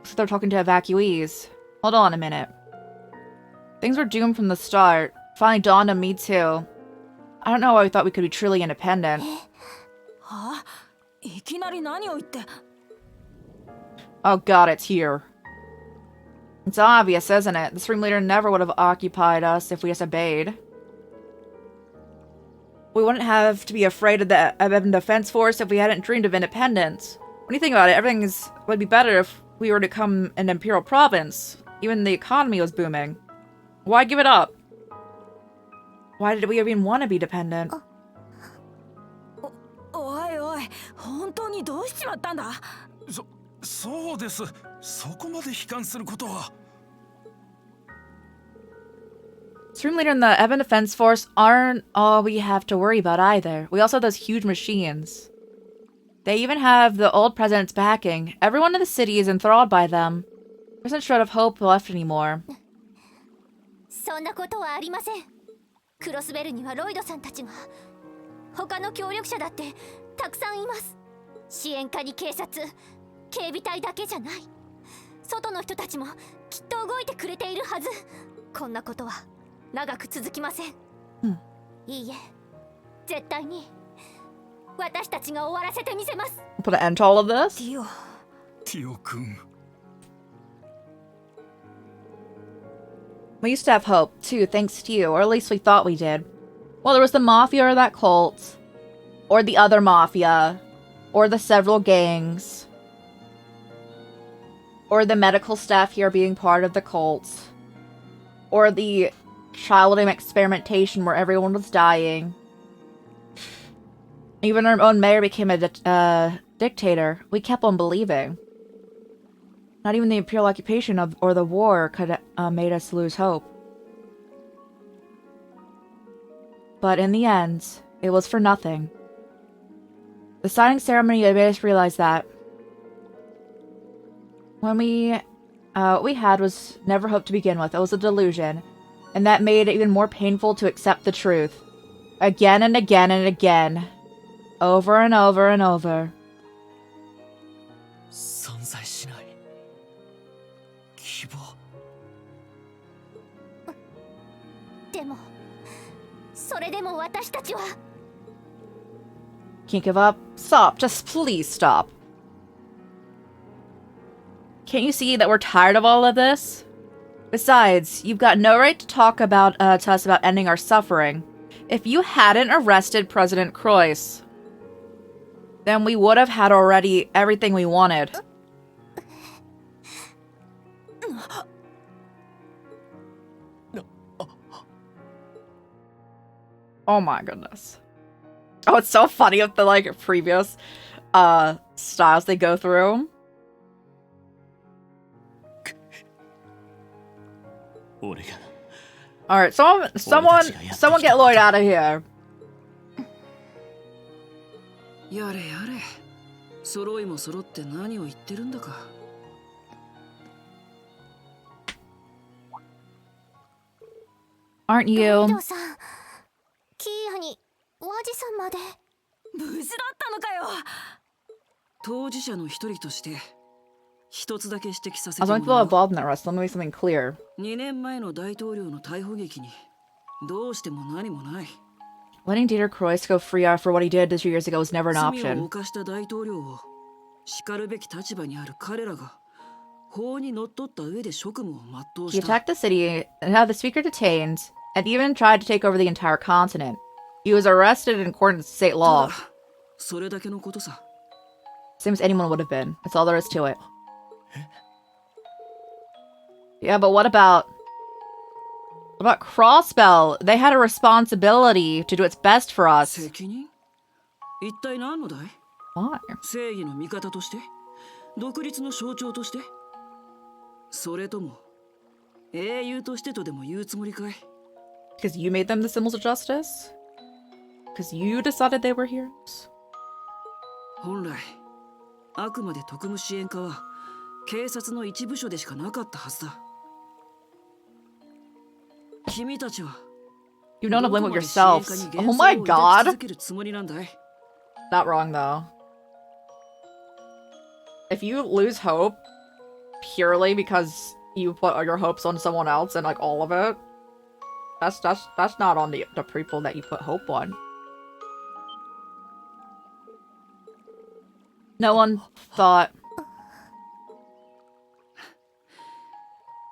So they're talking to evacuees. Hold on a minute. Things were doomed from the start. Finally dawned on me too. I don't know why we thought we could be truly independent. Oh god, it's here. It's obvious, isn't it? The Supreme Leader never would have occupied us if we just obeyed. We wouldn't have to be afraid of the Defense Force if we hadn't dreamed of independence. When you think about it, everything would be better if we were to become an imperial province. Even the economy was booming. Why give it up? Why did we even want to be dependent? Supreme Leader and the Evan Defense Force aren't all we have to worry about either. We also have those huge machines. They even have the old president's backing. Everyone in the city is enthralled by them. There isn't a shred of hope left anymore. そんなことはありません。クロスベルにはロイドさんたちが、他の協力者だってたくさんいます。支援課に警察、警備隊だけじゃない。外の人たちもきっと動いてくれているはず。こんなことは長く続きません。いいえ、絶対に私たちが終わらせてみせます。Put an end to all of this? ティオ君。We used to have hope, too, thanks to you, or at least we thought we did. Well, there was the Mafia or that cult, or the other Mafia, or the several gangs, or the medical staff here being part of the cult, or the child experimentation where everyone was dying. Even our own mayor became a dictator. We kept on believing. Not even the imperial occupation or the war could have made us lose hope. But in the end, it was for nothing. The signing ceremony made us realize that what we had was never hope to begin with. It was a delusion, and that made it even more painful to accept the truth. Again and again and again. Over and over and over. 存在しない希望。でも、それでも私たちは。Can't give up? Stop. Just please stop. Can't you see that we're tired of all of this? Besides, you've got no right to talk to us about ending our suffering. If you hadn't arrested President Croix, then we would have had already everything we wanted. Oh my goodness. Oh, it's so funny with the, like, previous, styles they go through. Alright, someone get Lloyd out of here. やれやれ、揃いも揃って何を言ってるんだか。Aren't you? ロイドさん、キーヤにワジさんまで無事だったのかよ。当事者の一人として一つだけ指摘させ As て long も as people ら are involved in that arrest, let me make something clear. 2年前の大統領の逮捕劇にどうしても何もない。 Letting Dieter Croix go free for what he did 2 years ago was never an 罪を option. 犯した大統領を叱るべき立場にある彼らが法にのっとった上で職務を全う He した。 attacked the city and had the speaker detained, and even tried to take over the entire continent. He was arrested in accordance with state law. それだけのことさ。 Same as anyone would have been. That's all there is to it. Yeah, but what about Crossbell? They had a responsibility to do its best for us. 責任？一体何のだい？ Why? 正義の味方として？独立の象徴として？それとも英雄としてとでも言うつもりかい？ Because you made them the symbols of justice? Because you decided they were heroes? 本来あくまで特務支援課は警察の一部署でしかなかったはずだ。You don't blame with yourselves. Oh my god. Not wrong though. If you lose hope purely because you put your hopes on someone else and like all of it, that's not on the people that you put hope on. No one thought.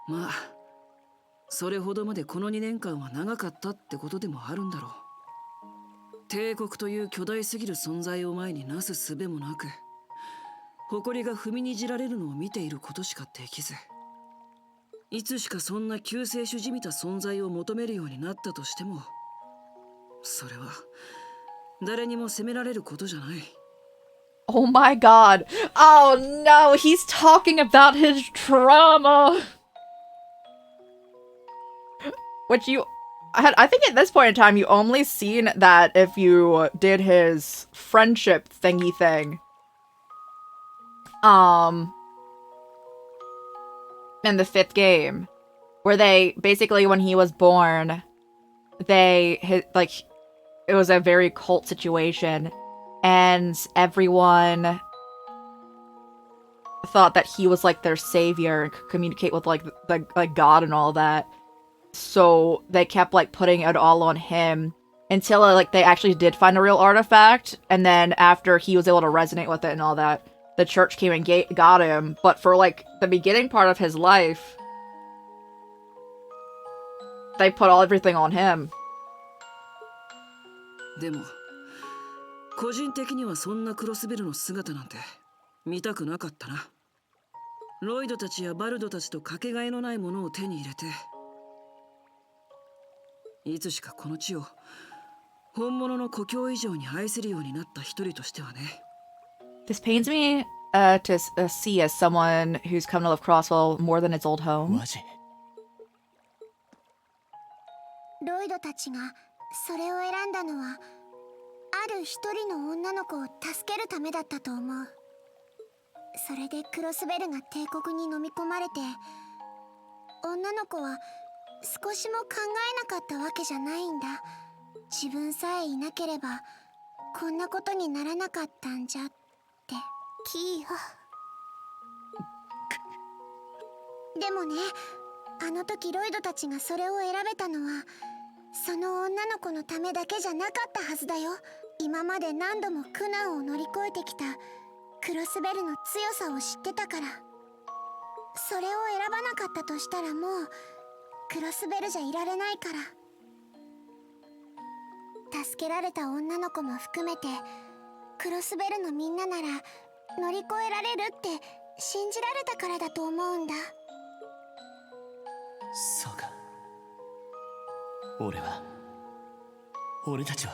まあ、それほどまでこの2年間は長かったってことでもあるんだろう。帝国という巨大すぎる存在を前になす術もなく、誇りが踏みにじられるのを見ていることしかできず、いつしかそんな救世主じみた存在を求めるようになったとしても、それは誰にも責められることじゃない。 Oh my god. Oh no, he's talking about his trauma. Which I think at this point in time, you only seen that if you did his friendship thingy thing. In the 5th game. Where they, basically when he was born, it was a very cult situation. And everyone thought that he was like their savior and could communicate with like God and all that. So they kept like putting it all on him until like they actually did find a real artifact. And then after he was able to resonate with it and all that, the church came and got him. But for like the beginning part of his life, they put everything on him. でも個人的にはそんなクロスベルの姿なんて見たくなかったな。ロイドたちやバルドたちとかけがえのないものを手に入れて、いつしかこの地を本物の故郷以上に愛せるようになった一人としてはね。This pains me to see as someone who's come to love Crosswell more than its old home. マジ？ロイドたちがそれを選んだのはある一人の女の子を助けるためだったと思う。それでクロスベルが帝国に飲み込まれて、女の子は少しも考えなかったわけじゃないんだ。自分さえいなければこんなことにならなかったんじゃって。キーヤ。でもね、あの時ロイドたちがそれを選べたのはその女の子のためだけじゃなかったはずだよ。今まで何度も苦難を乗り越えてきたクロスベルの強さを知ってたから。それを選ばなかったとしたらもうクロスベルじゃいられないから。助けられた女の子も含めてクロスベルのみんななら乗り越えられるって信じられたからだと思うんだ。そうか。俺たちは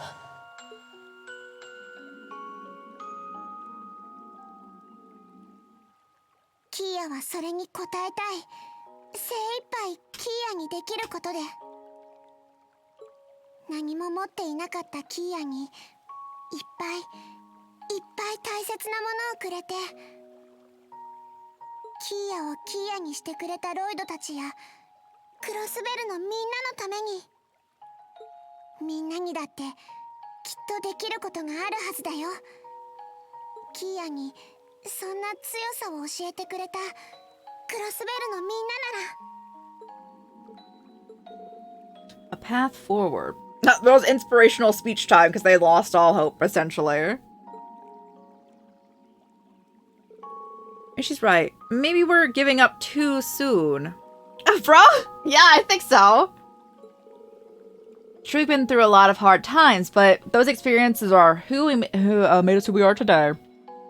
キーヤはそれに応えたい。精一杯キーヤにできることで。何も持っていなかったキーヤにいっぱい大切なものをくれて、キーヤをキーヤにしてくれたロイドたちやクロスベルのみんなのために、みんなにだってきっとできることがあるはずだよ。キーヤにそんな強さを教えてくれたクロスベルのみんななら。 A path forward. That was inspirational speech time because they lost all hope, essentially. And she's right. Maybe we're giving up too soon. Bro? Yeah, I think so. Sure, we've been through a lot of hard times, but those experiences are who made us who we are today.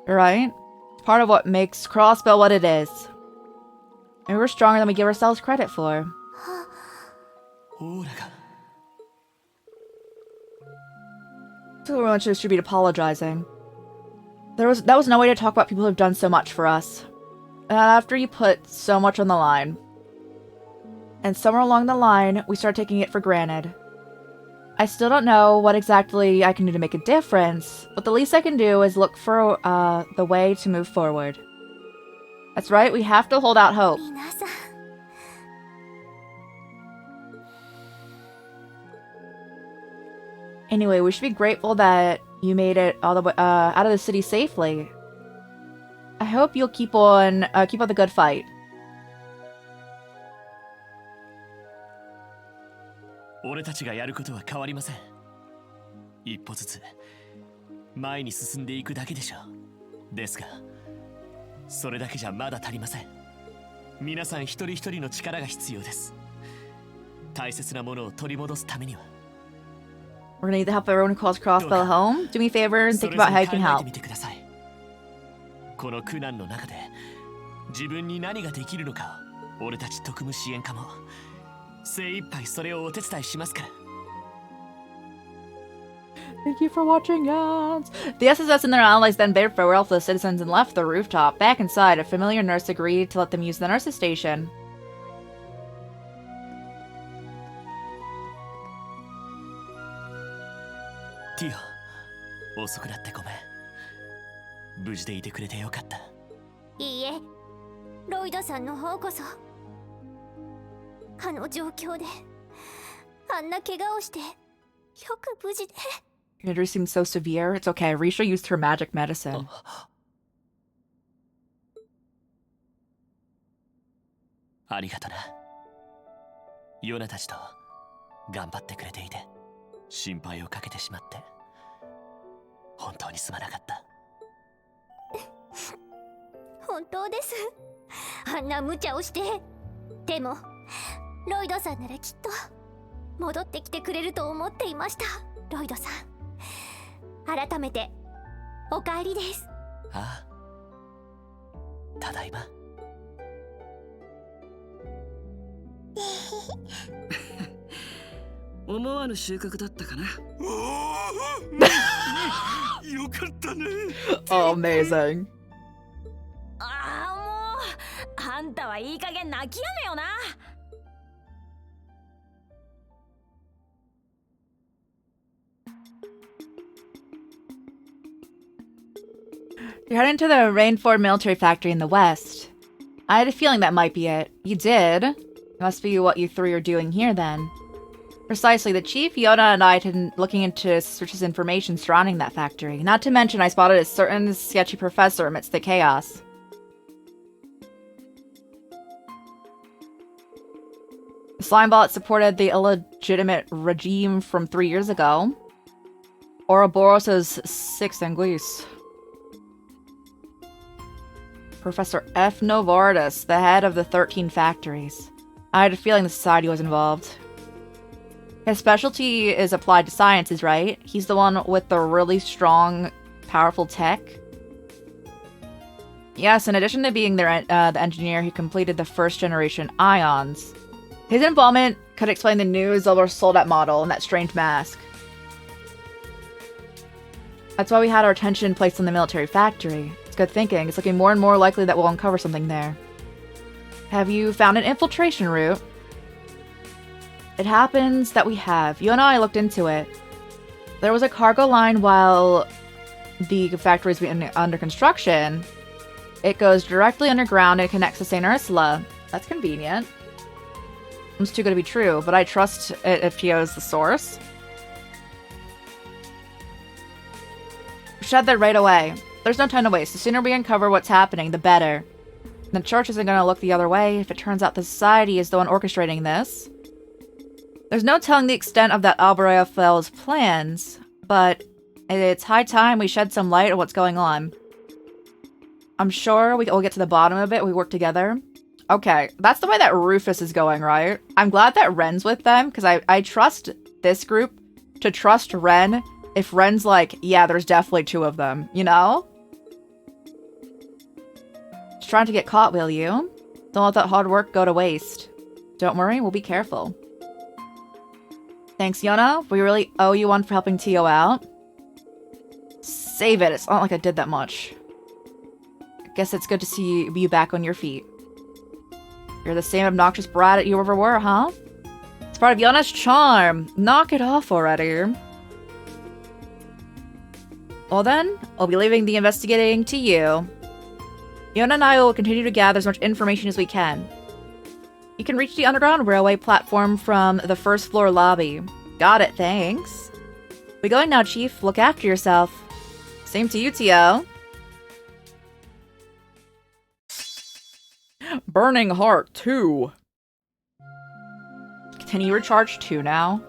Right? It's part of what makes Crossbell what it is. And we're stronger than we give ourselves credit for. So everyone should be apologizing. That was no way to talk about people who've done so much for us. After you put so much on the line. And somewhere along the line, we started taking it for granted. I still don't know what exactly I can do to make a difference, but the least I can do is look for the way to move forward. That's right, we have to hold out hope. Anyway, we should be grateful that you made it all the way out of the city safely. I hope you'll keep up the good fight. 俺たちがやることは変わりません。一歩ずつ前に進んでいくだけでしょう。ですが、それだけじゃまだ足りません。皆さん一人一人の力が必要です。大切なものを取り戻すためには。We're gonna need the help of everyone who calls Crossbell home. Do me a favor and think about how you can help. この苦難の中で自分に何ができるのかを俺たち特務支援課も精一杯それをお手伝いしますから。Thank you for watching, yes. The SSS and their allies then bade farewell to the citizens and left the rooftop. Back inside, a familiar nurse agreed to let them use the nurse's station. Tio, 遅くなってごめん。無事でいてくれてよかった。いいえ、ロイドさんの方こそ。あの状況で、あんな怪我をして、よく無事で。Your injury seems so severe. It's okay. Risha used her magic medicine. ありがとな。ヨナたちと頑張ってくれていて、心配をかけてしまって、本当にすまなかった。本当です。あんな無茶をして。でも、ロイドさんならきっと戻ってきてくれると思っていました。ロイドさん。改めて、お帰りです。ああ。ただいま。思わぬ収穫だったかな。よかったね。Oh, amazing. ああ、もうあんたはいい加減泣きやめよな。You're heading to the Rainford military factory in the west. I had a feeling that might be it. You did? It must be what you three are doing here then. Precisely, the Chief, Yoda, and I had been looking into suspicious information surrounding that factory. Not to mention, I spotted a certain sketchy professor amidst the chaos. The Slimebot supported the illegitimate regime from 3 years ago. Ouroboros' Six Anguisse. Professor F. Novartis, the head of the 13 factories. I had a feeling the society was involved. His specialty is applied to sciences, right? He's the one with the really strong, powerful tech. Yes, in addition to being the engineer who completed the first generation ions. His involvement could explain the new Zilver Soldat model and that strange mask. That's why we had our attention placed on the military factory. It's good thinking. It's looking more and more likely that we'll uncover something there. Have you found an infiltration route? It happens that we have. You and I looked into it. There was a cargo line while the factory was being under construction. It goes directly underground and connects to St. Ursula. That's convenient. It's too good to be true, but I trust it if he knows the source. Shed that right away. There's no time to waste. The sooner we uncover what's happening, the better. The church isn't going to look the other way if it turns out the society is the one orchestrating this. There's no telling the extent of that Alvarez fellow's plans, but it's high time we shed some light on what's going on. I'm sure we'll get to the bottom of it when we work together. Okay, that's the way that Rufus is going, right? I'm glad that Ren's with them, because I trust this group to trust Ren if Ren's like, yeah, there's definitely two of them, you know? Just trying to get caught, will you? Don't let that hard work go to waste. Don't worry, we'll be careful. Thanks, Yona. We really owe you one for helping Tio out. Save it. It's not like I did that much. Guess it's good to see you back on your feet. You're the same obnoxious brat that you ever were, huh? It's part of Yona's charm. Knock it off already. Well then, I'll be leaving the investigating to you. Yona and I will continue to gather as much information as we can. You can reach the underground railway platform from the first floor lobby. Got it, thanks. We going now, Chief. Look after yourself. Same to you, Tio. Burning Heart 2. Can you recharge 2 now?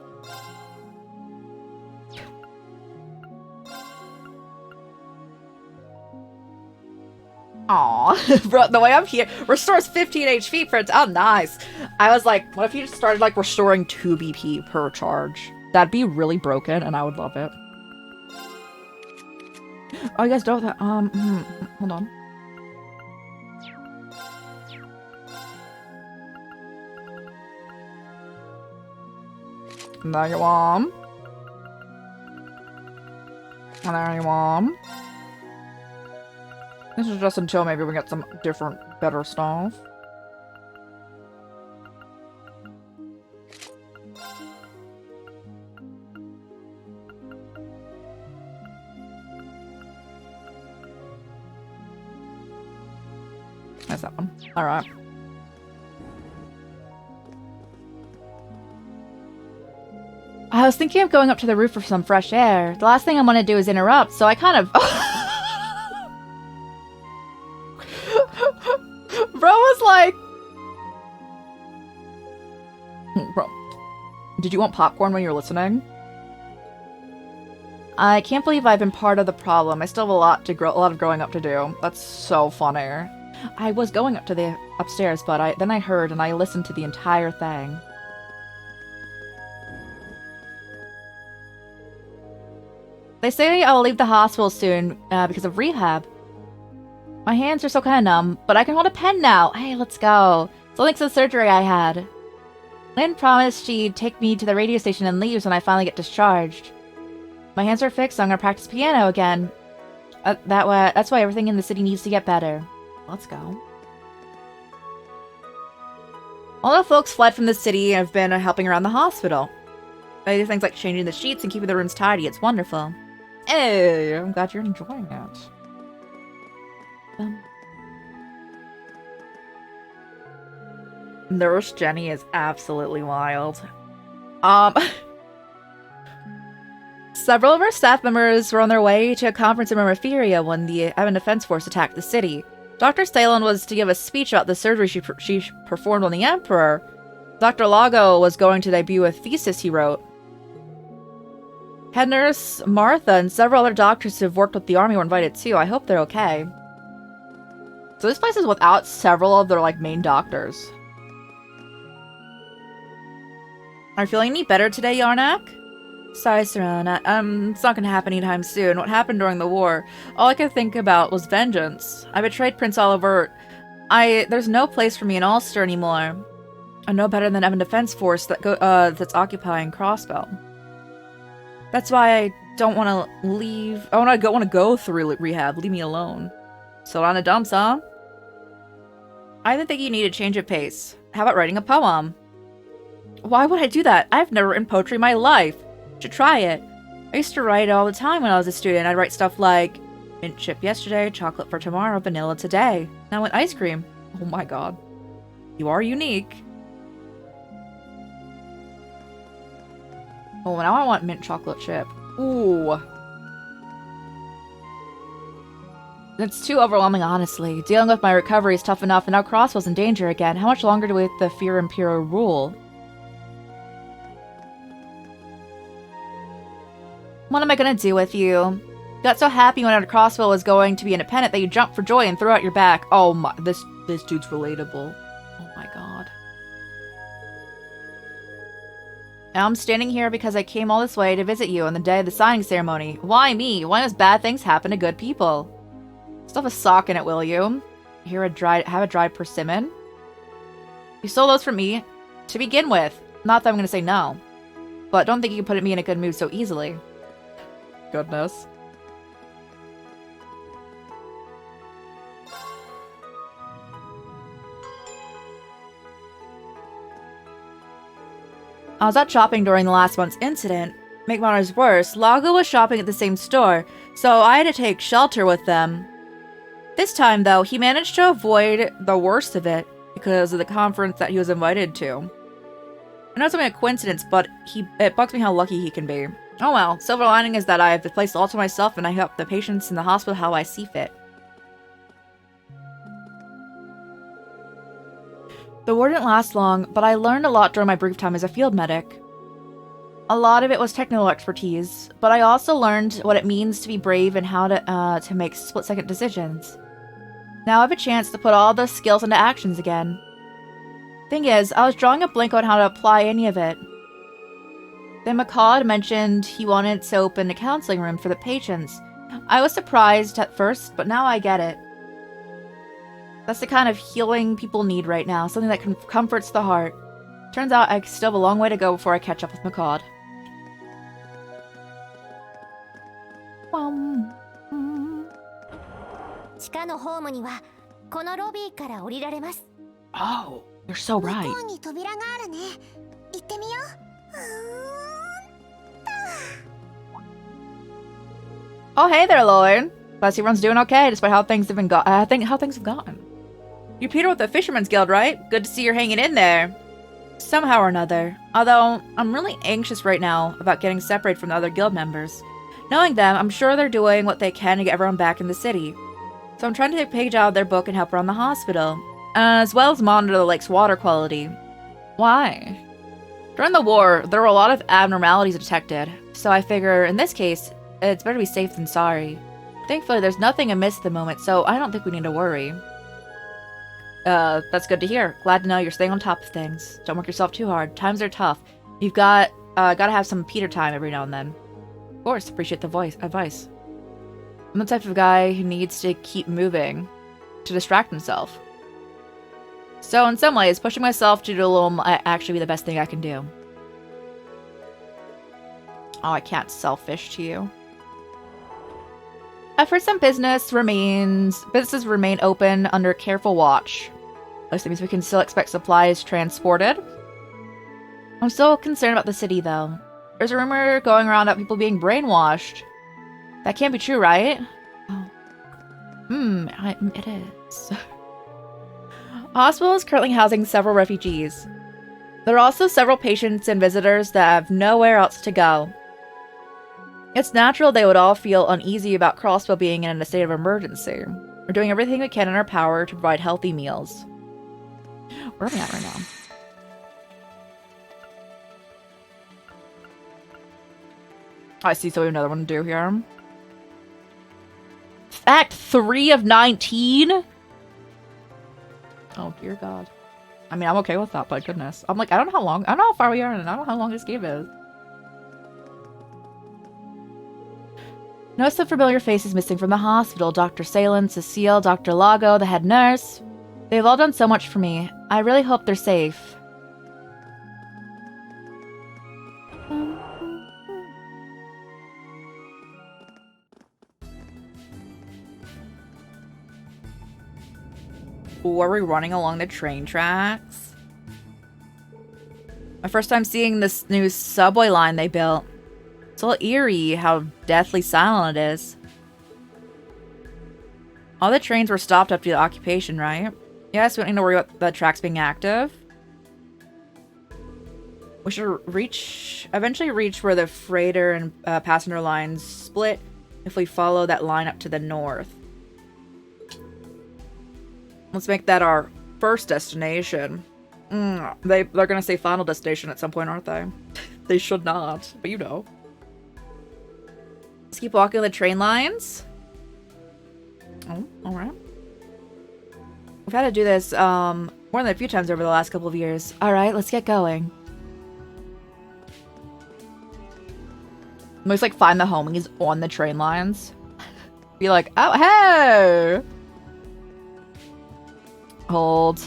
Aw, bro, the way I'm here restores 15 HP per. Oh, nice. I was like, what if you just started like restoring 2 BP per charge? That'd be really broken, and I would love it. Oh, you guys don't have that. Hold on. There you are. There you are. This is just until maybe we get some different, better stuff. That's that one. Alright. I was thinking of going up to the roof for some fresh air. The last thing I want to do is interrupt, so I kind of... Bro was like... Bro. Did you want popcorn when you were listening? I can't believe I've been part of the problem. I still have a lot of growing up to do. That's so funny. I was going up to the upstairs, but then I heard and I listened to the entire thing. They say I will leave the hospital soon because of rehab. My hands are still kind of numb, but I can hold a pen now. Hey, let's go. So thanks to the surgery I had. Lynn promised she'd take me to the radio station and leaves when I finally get discharged. My hands are fixed, so I'm gonna practice piano again. That's why everything in the city needs to get better. Let's go. All the folks fled from the city and have been helping around the hospital. I do things like changing the sheets and keeping the rooms tidy. It's wonderful. Hey, I'm glad you're enjoying it. Nurse Jenny is absolutely wild. Several of our staff members were on their way to a conference in Reverie when the Evan Defense Force attacked the city. Dr. Stalin was to give a speech about the surgery she performed on the Emperor. Dr. Lago was going to debut a thesis he wrote. Head nurse Martha and several other doctors who have worked with the army were invited too. I hope they're okay. So this place is without several of their like main doctors. Are you feeling any better today, Yarnak? Sorry, Serena. It's not gonna happen anytime soon. What happened during the war? All I could think about was vengeance. I betrayed Prince Oliver. There's no place for me in Ulster anymore. I'm no better than Evan Defense Force that's occupying Crossbell. That's why I don't want to leave. I want to go through rehab. Leave me alone. So on the dumps, huh? I think you need a change of pace. How about writing a poem? Why would I do that? I've never written poetry in my life. Should try it. I used to write all the time when I was a student. I'd write stuff like mint chip yesterday, chocolate for tomorrow, vanilla today. Now with ice cream. Oh my god. You are unique. Oh, now I want mint chocolate chip. Ooh. It's too overwhelming, honestly. Dealing with my recovery is tough enough, and now Crosswell's in danger again. How much longer do we have the Fear Imperial rule? What am I gonna do with you? You got so happy when Crosswell was going to be independent that you jumped for joy and threw out your back. Oh my, this dude's relatable. Oh my god. Now I'm standing here because I came all this way to visit you on the day of the signing ceremony. Why me? Why does bad things happen to good people? Stuff a sock in it, will you? Have a dried persimmon? You stole those from me to begin with. Not that I'm gonna say no. But don't think you can put me in a good mood so easily. Goodness. I was out shopping during the last month's incident. Make matters worse, Lago was shopping at the same store, so I had to take shelter with them. This time, though, he managed to avoid the worst of it because of the conference that he was invited to. I know it's only a coincidence, but it bugs me how lucky he can be. Oh well, silver lining is that I have the place all to myself and I help the patients in the hospital how I see fit. The war didn't last long, but I learned a lot during my brief time as a field medic. A lot of it was technical expertise, but I also learned what it means to be brave and how to make split-second decisions. Now I have a chance to put all the skills into actions again. Thing is, I was drawing a blank on how to apply any of it. Then McCall had mentioned he wanted to open a counseling room for the patients. I was surprised at first, but now I get it. That's the kind of healing people need right now, something that comforts the heart. Turns out I still have a long way to go before I catch up with McCall. Oh, you're so right. Oh, hey there, Lloyd. Glad everyone's doing okay, despite how things have been how things have gone. You're Peter with the Fisherman's Guild, right? Good to see you're hanging in there. Somehow or another. Although, I'm really anxious right now about getting separated from the other guild members. Knowing them, I'm sure they're doing what they can to get everyone back in the city. So I'm trying to take a page out of their book and help run the hospital. As well as monitor the lake's water quality. Why? During the war, there were a lot of abnormalities detected. So I figure, in this case, it's better to be safe than sorry. Thankfully, there's nothing amiss at the moment, so I don't think we need to worry. That's good to hear. Glad to know you're staying on top of things. Don't work yourself too hard. Times are tough. You've gotta have some Peter time every now and then. Of course, appreciate the advice. I'm the type of guy who needs to keep moving to distract himself. So in some ways, pushing myself to do a little might actually be the best thing I can do. Oh, I can't selfish to you. At first, some businesses remain open under careful watch. This means we can still expect supplies transported. I'm still concerned about the city, though. There's a rumor going around about people being brainwashed. That can't be true, right? Oh. It is. A hospital is currently housing several refugees. There are also several patients and visitors that have nowhere else to go. It's natural they would all feel uneasy about Crossbow being in a state of emergency. We're doing everything we can in our power to provide healthy meals. Where am I at right now? I see, so we have another one to do here. Act 3 of 19? Oh, dear God. I mean, I'm okay with that, but goodness. I'm like, I don't know how far we are, and I don't know how long this game is. Notice the familiar faces missing from the hospital. Dr. Salen, Cecile, Dr. Lago, the head nurse. They've all done so much for me. I really hope they're safe. Ooh, are we running along the train tracks? My first time seeing this new subway line they built. It's a little eerie how deathly silent it is. All the trains were stopped up due to occupation, right? Yes, we don't need to worry about the tracks being active. We should eventually reach where the freighter and passenger lines split if we follow that line up to the north. Let's make that our first destination. They're gonna say final destination at some point, aren't they? They should not, but you know. Let's keep walking the train lines. Oh, alright. We've had to do this more than a few times over the last couple of years. Alright, let's get going. Looks like find the homies on the train lines. Be like, oh, hey! Hold.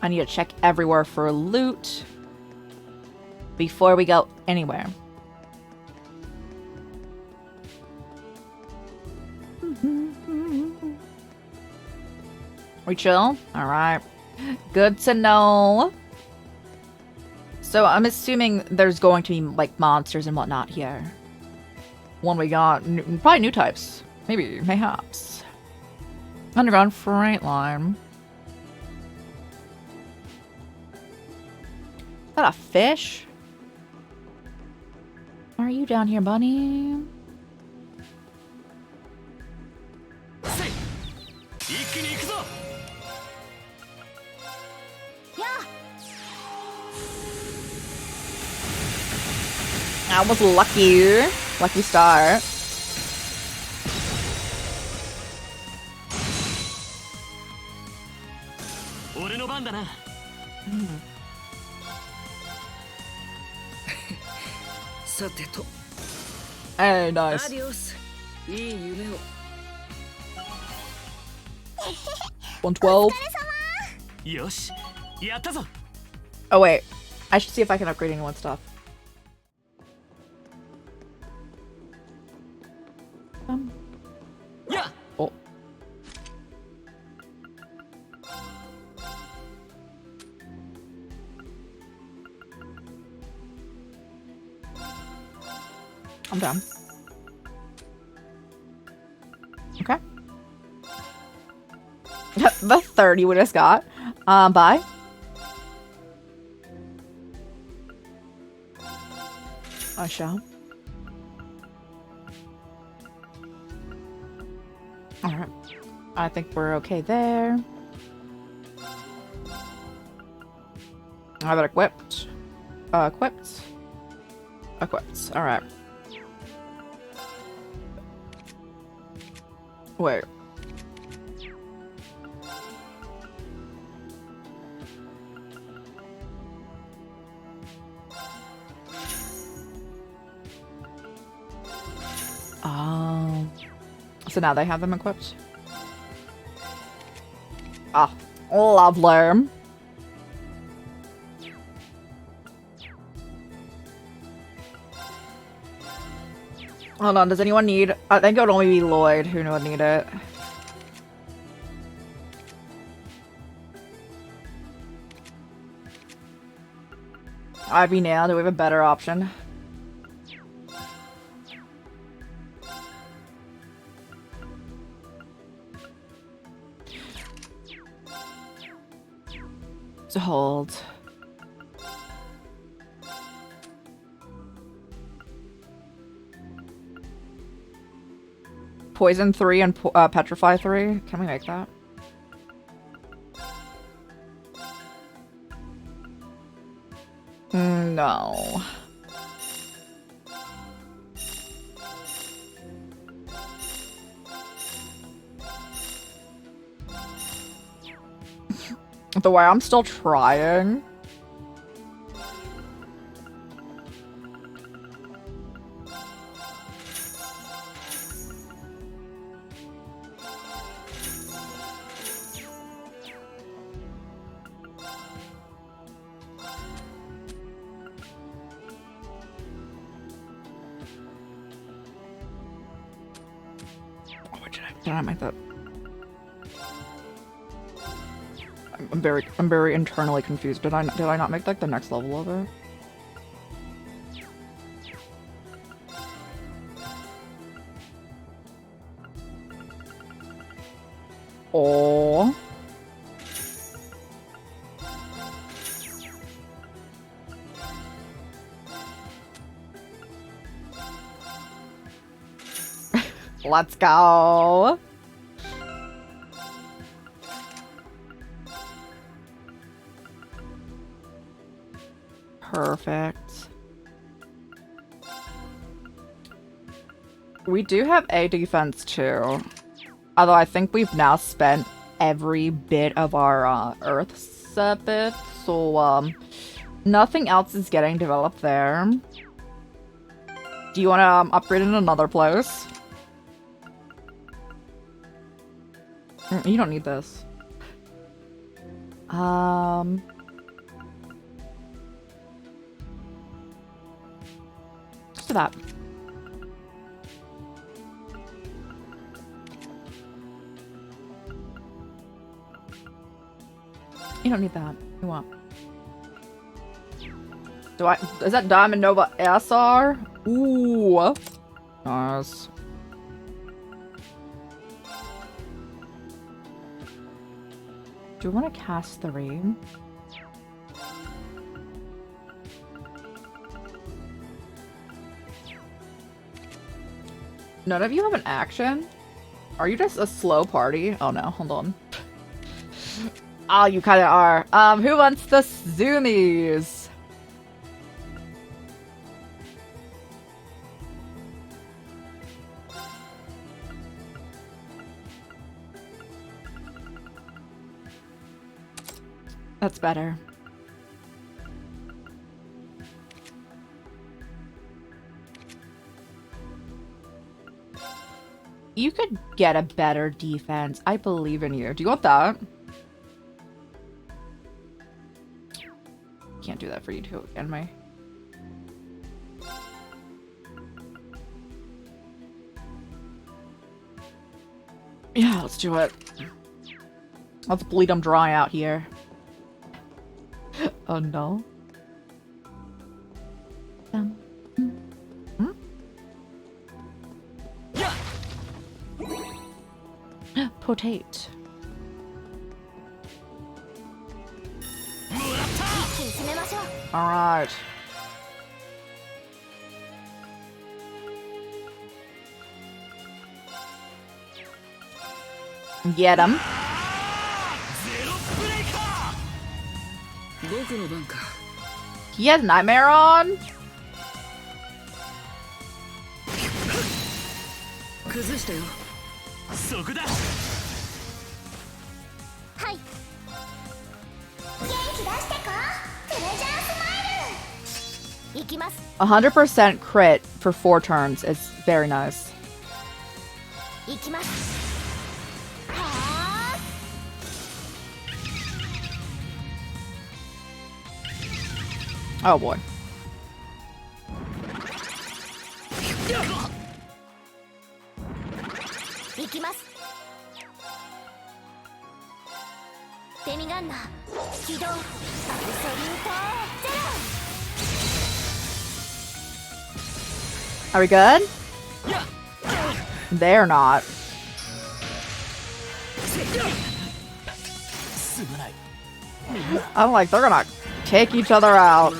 I need to check everywhere for loot before we go anywhere. We chill? Alright. Good to know. So I'm assuming there's going to be like monsters and whatnot here. One we got, probably new types. Maybe, mayhaps. Underground freight line. Is that a fish? Are you down here, bunny? I was lucky. Lucky star. Hey, nice. 112. Oh wait, I should see if I can upgrade anyone's stuff. Oh. I'm done. Okay. The 30 we just got. Bye. I shall. Alright. I think we're okay there. I have it equipped. Equipped. Equipped. Alright. Wait. So now they have them equipped. Ah, lovely. Hold on, does anyone need... I think it would only be Lloyd who would need it. Ivy now, do we have a better option? To hold. Poison 3 and Petrify 3. Can we make that? No. The way I'm still trying. Did I make that? I'm very internally confused. Did I not make like the next level of it? Oh. Let's go. Perfect. We do have a defense too. Although I think we've now spent every bit of our earth bit, so nothing else is getting developed there. Do you want to upgrade in another place? You don't need this. Let's do that. You don't need that. You want? Do I? Is that Diamond Nova SR? Ooh, nice. Do you want to cast 3? None of you have an action? Are you just a slow party? Oh no, hold on. Oh, you kinda are. Who wants the zoomies? That's better. You could get a better defense. I believe in you. Do you want that? Can't do that for you too, can I? Yeah, let's do it. Let's bleed them dry out here. Oh no. Potate. Alright. Get him. He has Nightmare on? Hi. 100% crit for 4 turns is very nice. Oh boy. Are we good? They're not. I'm like, they're gonna take each other out.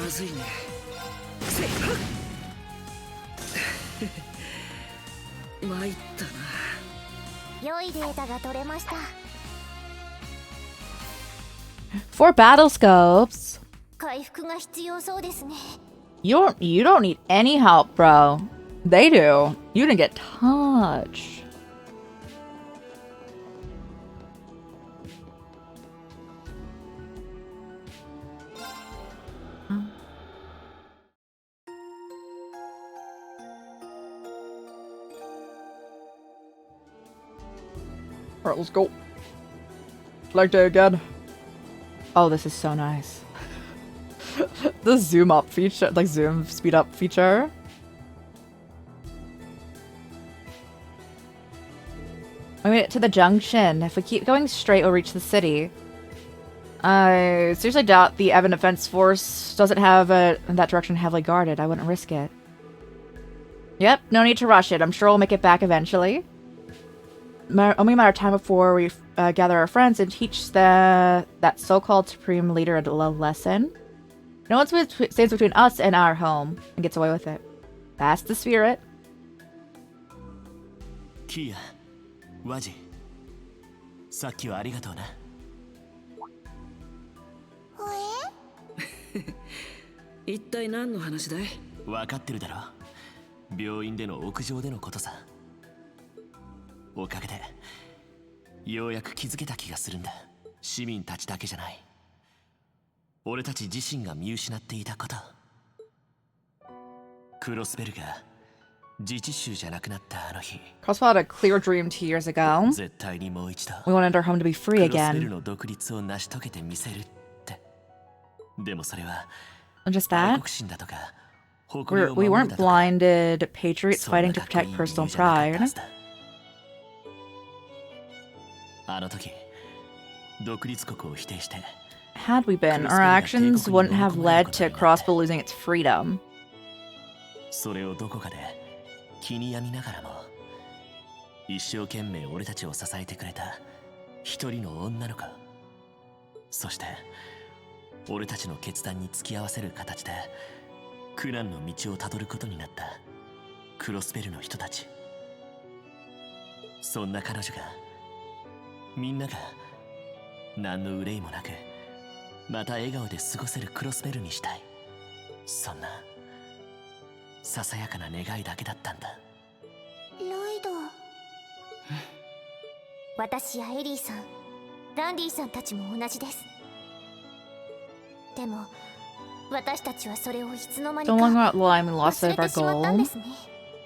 For battle scopes. You don't need any help, bro. They do. You didn't get touched. Alright, let's go. Like that again. Oh, this is so nice. The zoom up feature, like zoom speed up feature. We made it to the junction. If we keep going straight, we'll reach the city. I seriously doubt the Evan Defense Force doesn't have that direction heavily guarded. I wouldn't risk it. Yep, no need to rush it. I'm sure we'll make it back eventually. Only a matter of time before we gather our friends and teach that so-called supreme leader a lesson. No one stands between us and our home and gets away with it. That's the spirit. Kia, Waji, さっきはありがとうな。一体何の話だい？分かってるだろ。病院での屋上でのことさ。おかげでようやく気づけた気がするんだ。市民たちだけじゃない。俺たち自身が見失っていたこと。クロスベルが自治州じゃなくなったあの日。Crossfell had a clear dream 2 years ago. 絶対にもう一度。We wanted our home to be free クロスベル again. の独立を成し遂げてみせるって。でもそれは Just that? 愛国心だとか誇りを We 守る weren't だとか blinded patriots fighting to protect personal pride. あの時独立国を否定して Had we been, our actions wouldn't have led to Crossbow losing its freedom. それをどこかで気に病みながらも一生懸命俺たちを支えてくれた一人の女の子、そして俺たちの決断に付き合わせる形で苦難の道をたどることになったクロスベルの人たち。そんな彼女がみんなが何の憂いもなくまた笑顔で過ごせるクロスベルにしたい。そんなささやかな願いだけだったんだ。ロイド。私やエリーさん、ランディさんたちも同じです。でも私たちはそれをいつの間にか Don't longer rely on loss 忘 of れ our てしまったん goal. ですね。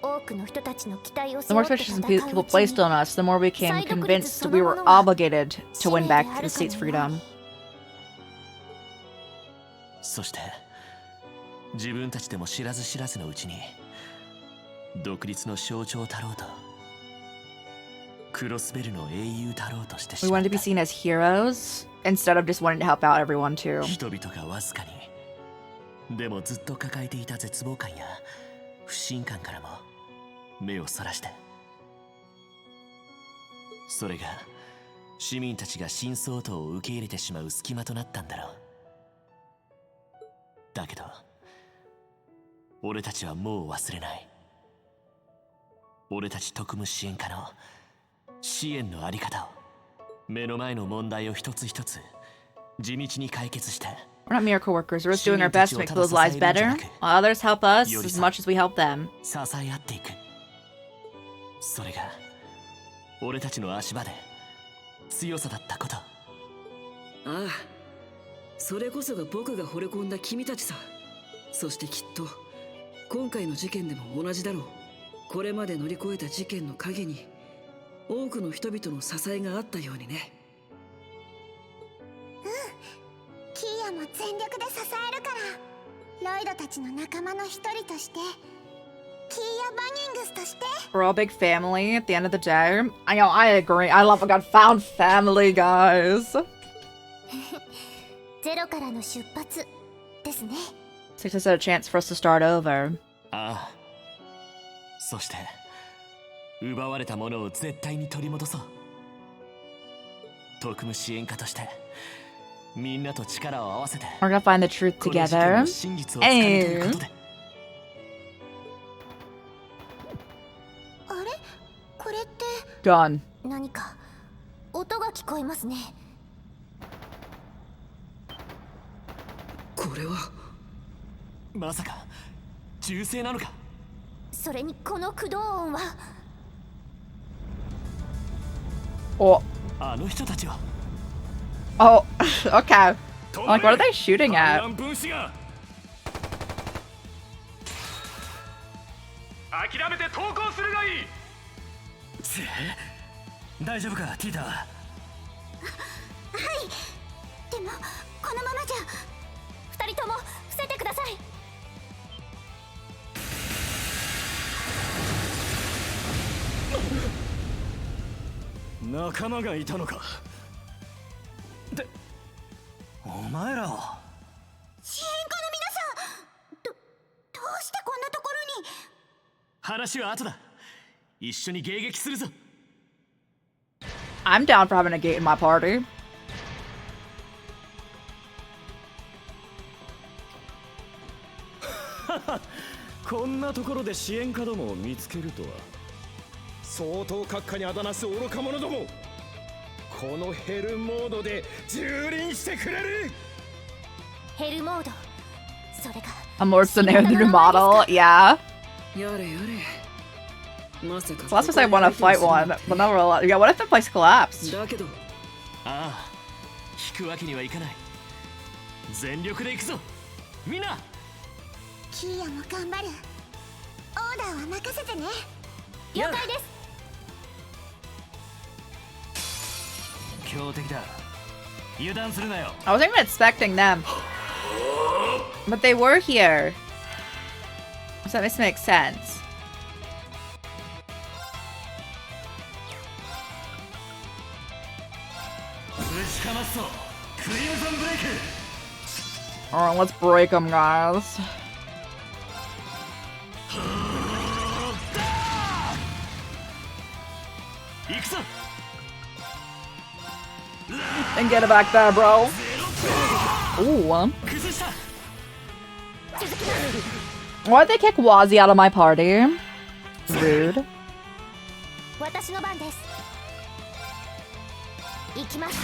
多くの人たちの期待を The 背 more 負って expectations 戦う people うち placed に on us, the more we became 再独立 convinced そ we のも were のが obligated to win 使命で back あ the るか state's のよう freedom. に。そして自分たちでも知らず知らずのうちに独立の象徴たろうとクロスベルの英雄たろうとしてし We まっ wanted to be た。 seen as heroes instead of just wanting to help out everyone too. 人々がわずかにでもずっと抱えていた絶望感や不信感からも目をそらして、それが市民たちが新総統を受け入れてしまう隙間となったんだろう。だけど俺たちはもう忘れない。俺たち特務支援課の支援のあり方を、目の前の問題を一つ一つ地道に解決して、 We're not miracle workers. We're just doing our best to make people's lives better, while others help us as much as we help them. 支え合っていく。それが俺たちの足場で強さだったこと。ああ、それこそが僕が惚れ込んだ君たちさ。そしてきっと今回の事件でも同じだろう。これまで乗り越えた事件の陰に多くの人々の支えがあったようにね。キーヤも全力で支えるから。ロイドたちの仲間の一人として、キーヤ・バニングスとして。 We're all a big family at the end of the day. I know, I agree. I love a good found family, guys. ゼロからの出発ですね。 Takes us a chance for us to start over. ああ、そして奪われたものを絶対に取り戻そう。特務支援課としてみんなと力を合わせて We're gonna find the truth この事件 together. の真実を掴み取ることで。あれ、これって Done. 何か音が聞こえますね。これはまさか銃声なのか。それにこの駆動音は。Oh. あの人たちは。 Oh, okay. Like, what are they shooting at? 諦めて投降するがいい。大丈夫か、ティーター。はい。でもこのままじゃ二人とも伏せてください。仲間がいたのか。で、お前らは。支援課の皆さん、どうしてこんなところに。話は後だ。一緒に迎撃するぞ。 I'm down for having a gate in my party. こんなところで支援家どもを見つけるとは。相当閣下にあだなす愚か者ども、このヘルモードで蹂躙してくれる。ヘルモード、それが A more the name of the new model, yeah. やれやれ。まさか So last time I want to fight one, but now we're allowed. Yeah, what if the place collapsed? だけど、ああ、引くわけにはいかない。全力で行くぞ、みんな。キーヤも頑張る。オーダーは任せてね。了解です。強敵だ。油断するなよ。 I wasn't even expecting them. But they were here. So this makes sense. Alright, let's break them, guys. And get it back there, bro. Ooh. Why'd they kick Wazzy out of my party? Rude. 私の番です。行きます。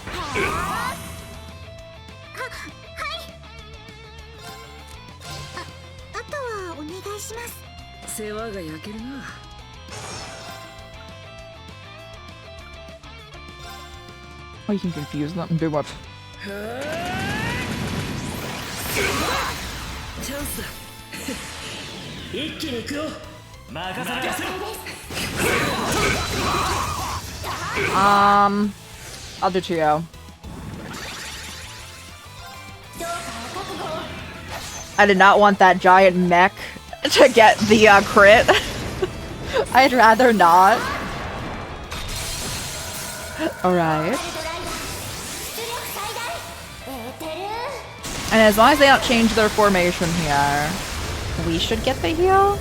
はあ、あとはお願いします。世話が焼けるな。Oh, you can confuse them and do what? チャンスだ。一気に行くよ。任せて。I'll do Chio. I did not want that giant mech to get the crit. I'd rather not. Alright. And as long as they don't change their formation here, we should get the heal.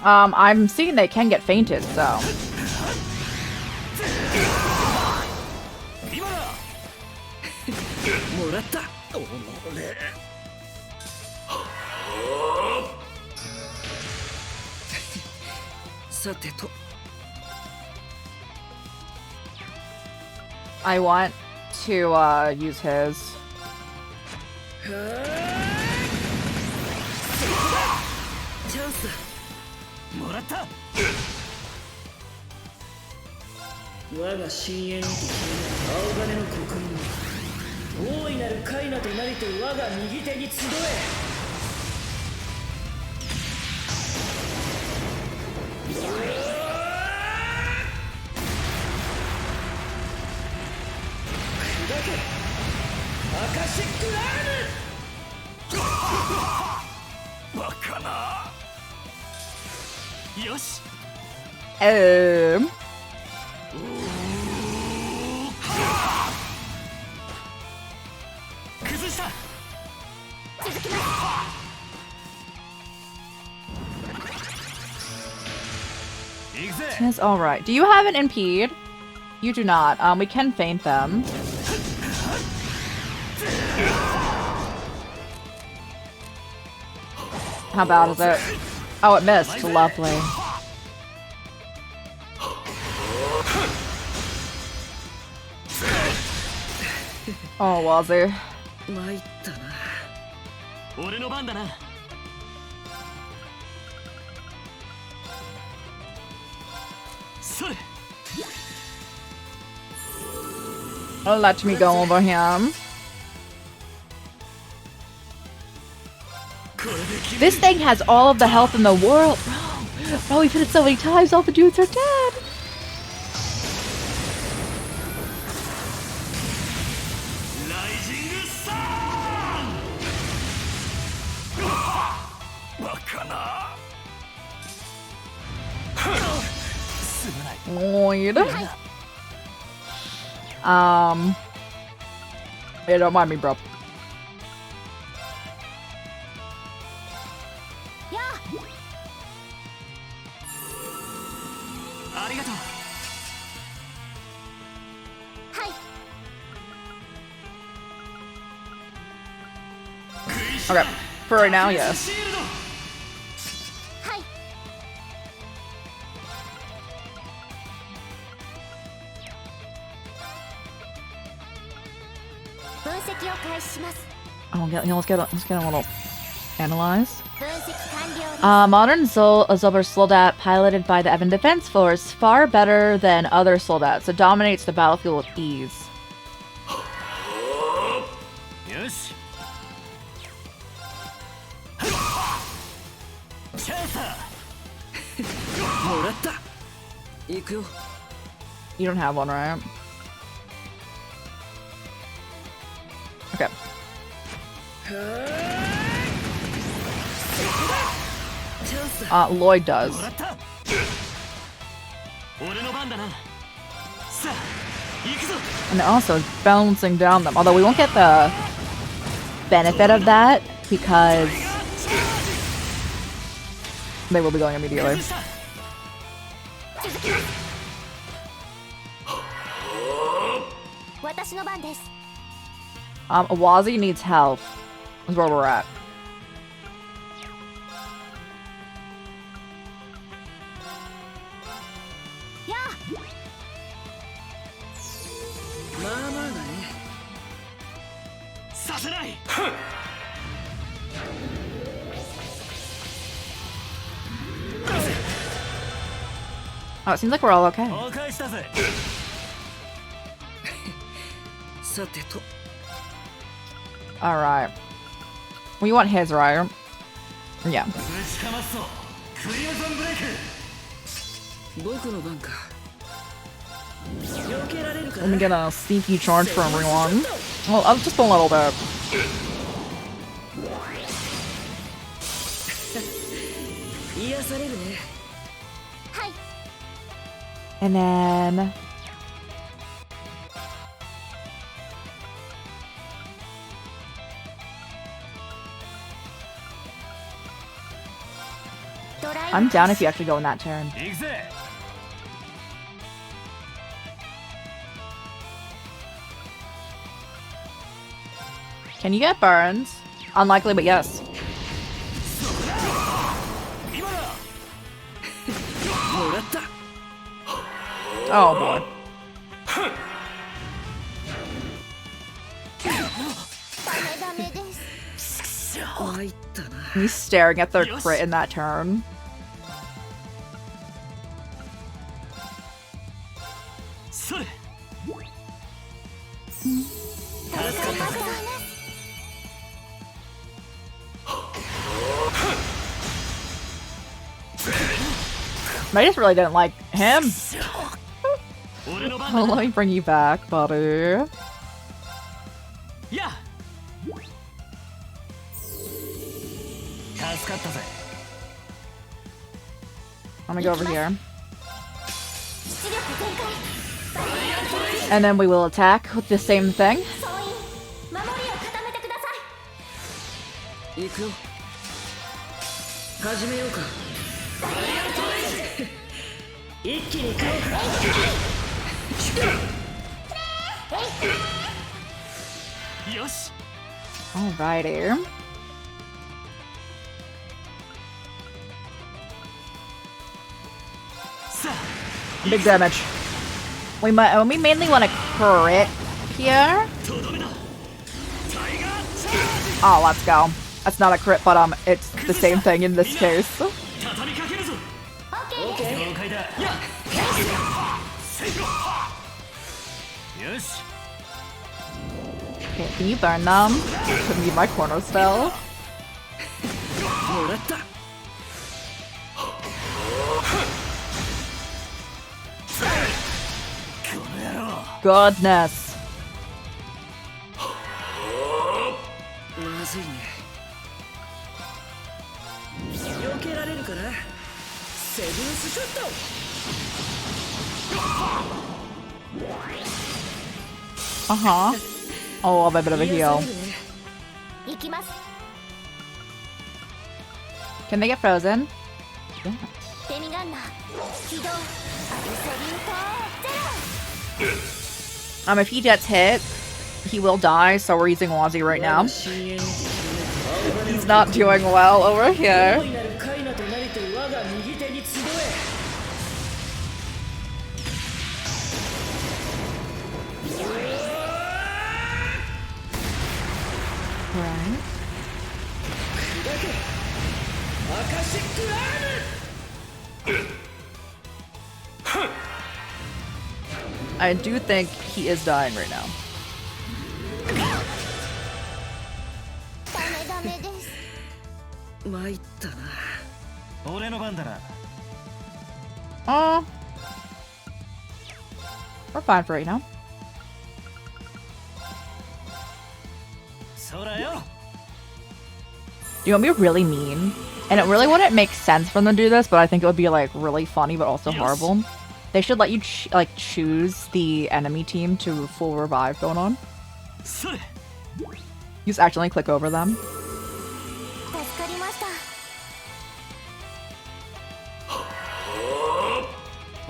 I'm seeing they can get fainted, so. I want to use his. That's alright. Do you have an impede? You do not. We can feint them. How bad is it? Oh, it missed. Lovely. Oh, Wazzy. Let me go over him. This thing has all of the health in the world. Bro, we've hit it so many times, all the dudes are dead. Yeah, don't mind me, bro. Okay, for right now, yes. Oh, let's get a little analyze. Modern Zilber Soldat, piloted by the Evan Defense Force, far better than other Soldats. It dominates the battlefield with ease. You don't have one, right? Okay. Lloyd does. And also bouncing down them. Although we won't get the benefit of that because They will be going immediately. Wazi needs help. That's where we're at. Oh, it seems like we're all okay. Alright. We want his, right? Yeah. Let me get a sneaky charge for everyone. Well, just a little bit. And then... I'm down if you actually go in that turn. Can you get burns? Unlikely, but yes. Oh boy. He's staring at their crit in that turn. I just really didn't like him. Oh, let me bring you back, buddy. Yeah. Let me go over here. And then we will attack with the same thing. Alrighty. Big damage. We mainly want to crit here. Oh, let's go. That's not a crit, but it's the same thing in this case. Okay, can you burn them? To me, my corner spell. Goodness. Uh-huh. Oh, a bit of a heal. Can they get frozen? Yeah. If he gets hit, he will die, so we're using Wazi right now. He's not doing well over here. Right. I do think he is dying right now. We're fine for right now. You want me really mean? And it really wouldn't make sense for them to do this, but I think it would be like really funny but also horrible. They should let you choose the enemy team to full revive going on. You just accidentally click over them.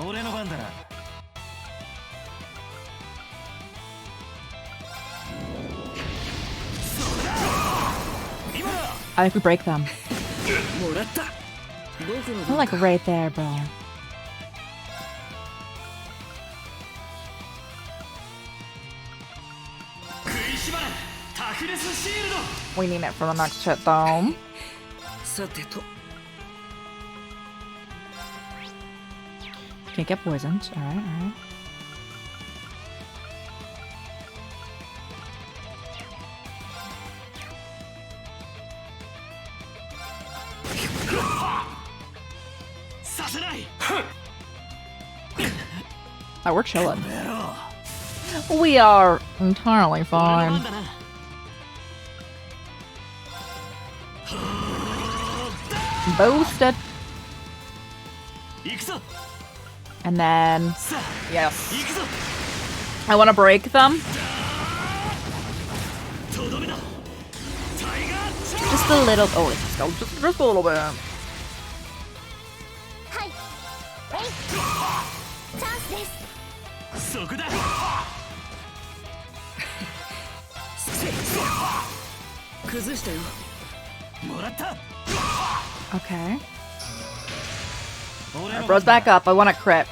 俺の番だな。I think we break them. もらった。僕の I'm like right there, bro. 食いしばれタフネスシールド。 We need it for the next shit, though. さてと。 Can't get poisoned. Alright, alright. Oh, we're chilling. We are entirely fine. Boosted. And then, yes. I want to break them. Just a little. Oh, let's go. Just a little bit. Okay. Alright, bro's back up. I want a crit.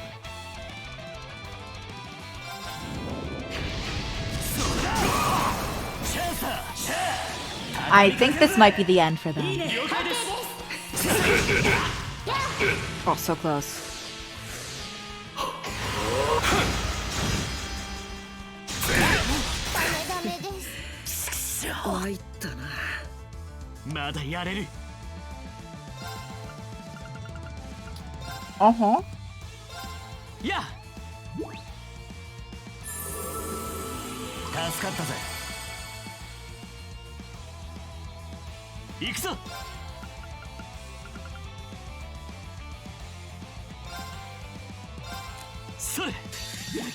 I think this might be the end for them. Oh, so close. Uh-huh. Yeah. 助かったぜ。行くぞ。それ。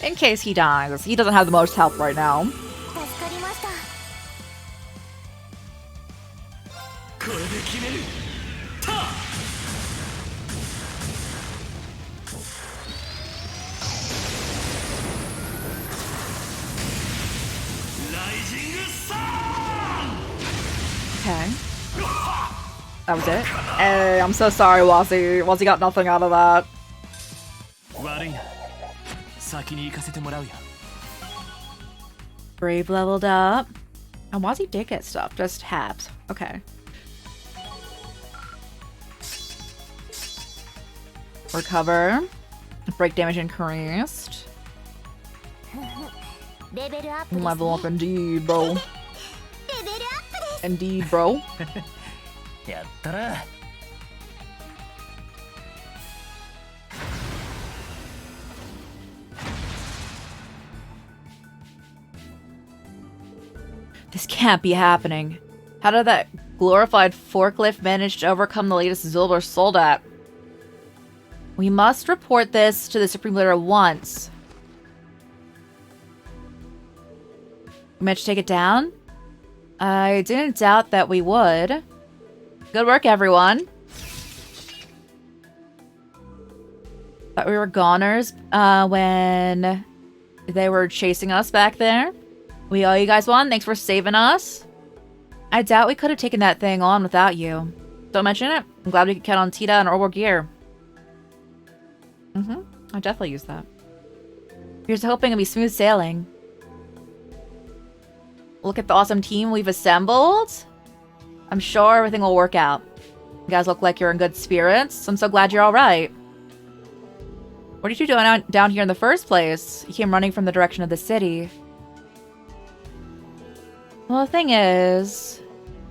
In case he dies, he doesn't have the most health right now. 助かりました。これで決める。た。Okay. That was it? Hey, I'm so sorry, Wazzy. Wazzy got nothing out of that. Brave leveled up. And Wazzy did get stuff, just halves. Okay. Recover. Break damage increased. Level up indeed, bro. Indeed, bro. This can't be happening. How did that glorified forklift manage to overcome the latest Zilber Soldat? We must report this to the Supreme Leader once. We managed to take it down? I didn't doubt that we would. Good work, everyone. Thought we were goners when they were chasing us back there. We owe you guys one. Thanks for saving us. I doubt we could have taken that thing on without you. Don't mention it. I'm glad we could count on Tita and Orwell gear. I definitely use that. Here's hoping it'll be smooth sailing. Look at the awesome team we've assembled. I'm sure everything will work out. You guys look like you're in good spirits. I'm so glad you're alright. What did you do down here in the first place? You came running from the direction of the city. Well, the thing is,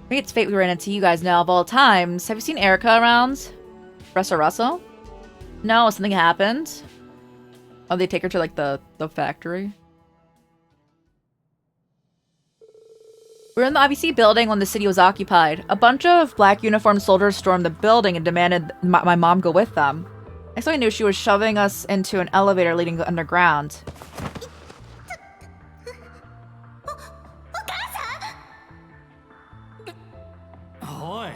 maybe it's fate we ran into you guys now of all times. Have you seen Erica around? Russell? No, something happened. Oh, they take her to like the factory. We were in the IBC building when the city was occupied. A bunch of black uniformed soldiers stormed the building and demanded my mom go with them. I so I knew she was shoving us into an elevator leading underground. Oi,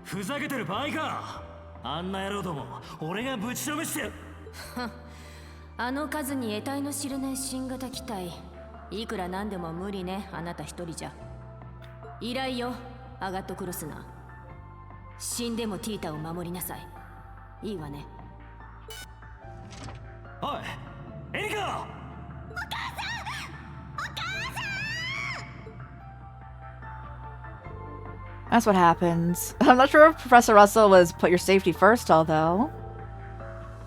ふざけてる場合か。あんな野郎ども、俺がぶちのめして。あの数に得体の知れない新型機体、いくらなんでも無理ね、あなた一人じゃ。依頼よ、アガットクロスナー。死んでもティータを守りなさい。いいわね。おい、エリカ！ That's what happens. I'm not sure if Professor Russell was put your safety first, although.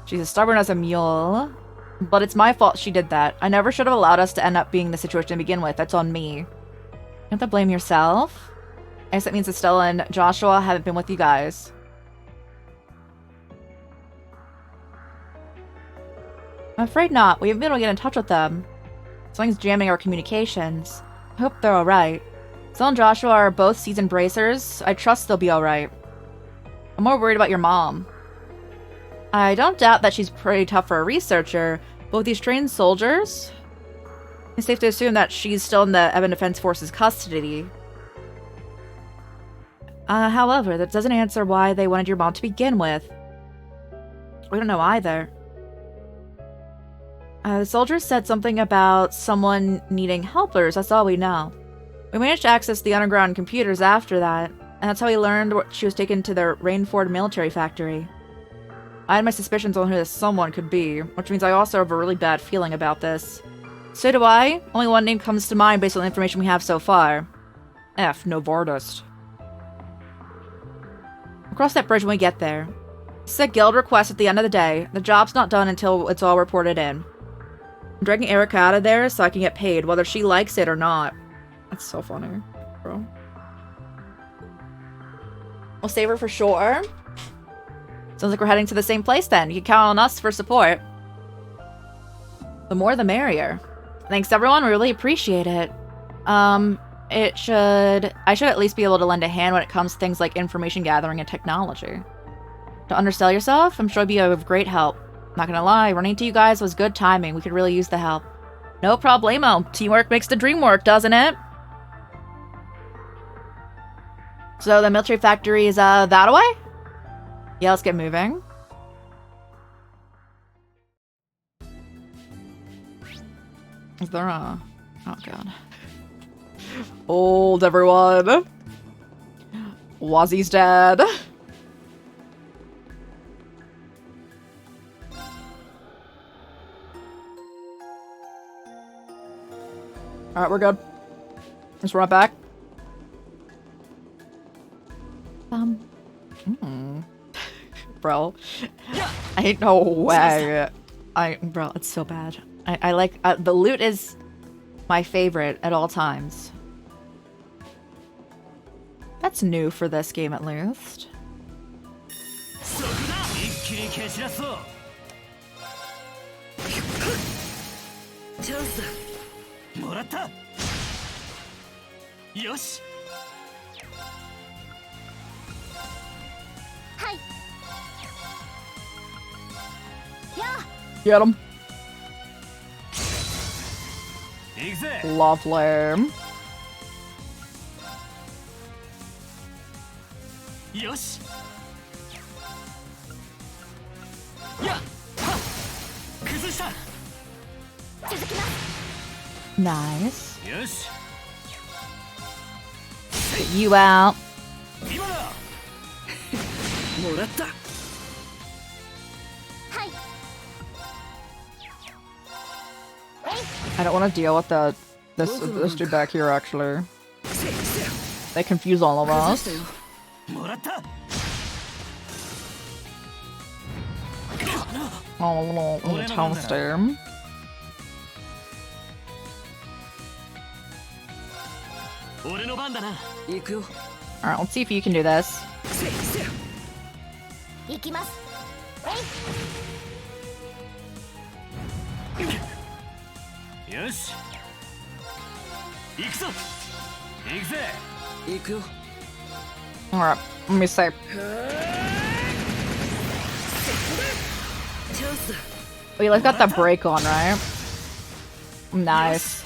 She's as stubborn as a mule. But it's my fault she did that. I never should have allowed us to end up being in this situation to begin with. That's on me. You have to blame yourself. I guess that means that Stella and Joshua haven't been with you guys. I'm afraid not. We haven't been able to get in touch with them. Something's jamming our communications. I hope they're alright. Stella and Joshua are both seasoned bracers. I trust they'll be alright. I'm more worried about your mom. I don't doubt that she's pretty tough for a researcher, but with these trained soldiers, it's safe to assume that she's still in the Evan Defense Force's custody. However, that doesn't answer why they wanted your mom to begin with. We don't know either. The soldiers said something about someone needing helpers, that's all we know. We managed to access the underground computers after that, and that's how we learned she was taken to the Rainford military factory. I had my suspicions on who this someone could be, which means I also have a really bad feeling about this. So do I. Only one name comes to mind based on the information we have so far. F. Novardist. We'll cross that bridge when we get there. It's a guild request at the end of the day. The job's not done until it's all reported in. I'm dragging Erica out of there so I can get paid, whether she likes it or not. That's so funny, bro. We'll save her for sure. Sounds like we're heading to the same place then. You can count on us for support. The more the merrier. Thanks everyone, we really appreciate it. I should at least be able to lend a hand when it comes to things like information gathering and technology. Don't undersell yourself, I'm sure it'd be of great help. Not gonna lie, running into you guys was good timing. We could really use the help. No problemo. Teamwork makes the dream work, doesn't it? So the military factory is that away? Yeah, let's get moving. Is there a... Oh god. Old everyone. Wazzy's dead. Alright, we're good. Let's run it back. Bro. Ain't no way. Bro, it's so bad. I like, the loot is my favorite at all times. That's new for this game at least. Get him. Lovely. Yosh. Nice. Get you out. I don't want to deal with this dude back here, actually. They confuse all of us. Oh, little toaster. Alright, let's see if you can do this. Alright, let me see. We like got the brake on, right? Nice.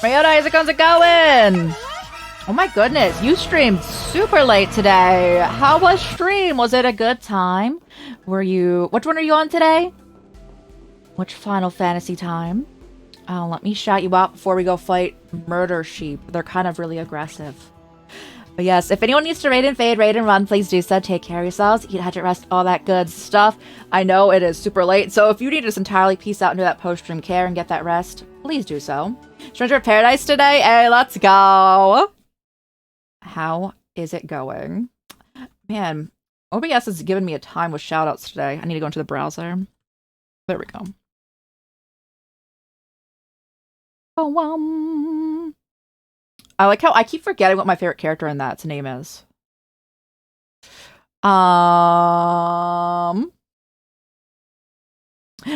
Mayota, how's it going? Oh my goodness, you streamed super late today. How was stream? Was it a good time? Which one are you on today? Which Final Fantasy time? Let me shout you out before we go fight Murder Sheep. They're kind of really aggressive. But yes, if anyone needs to raid and fade, raid and run, please do so. Take care of yourselves, eat, hydrate, rest, all that good stuff. I know it is super late, so if you need to just entirely peace out into that post-stream care and get that rest, please do so. Stranger of Paradise today? Hey, let's go! How is it going? Man, OBS has given me a time with shoutouts today. I need to go into the browser. There we go. Oh, I like how I keep forgetting what my favorite character in that's name is. But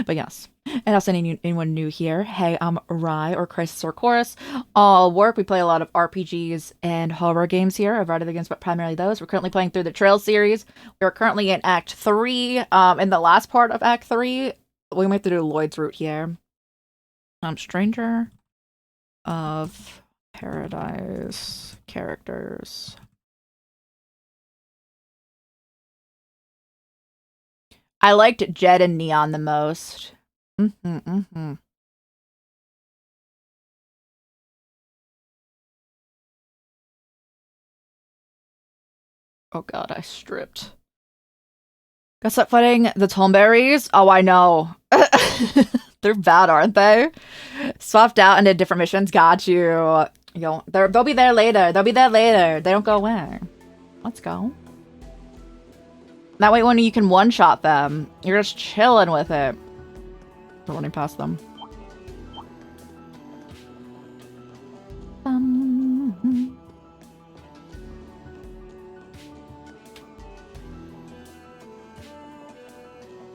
yes. And also anyone new here. Hey, I'm Rai or Crisis or Chorus. All work. We play a lot of RPGs and horror games here. A variety of games, but primarily those. We're currently playing through the Trail series. We're currently in Act 3. In the last part of Act 3, we might have to do Lloyd's route here. Stranger of Paradise characters. I liked Jed and Neon the most. Oh god, I stripped. Gotta stop fighting the Tomberries? Oh, I know. They're bad, aren't they? Swapped out into different missions. Got you. They'll be there later. They'll be there later. They don't go away. Let's go. That way when you can one-shot them, you're just chilling with it. We're running past them.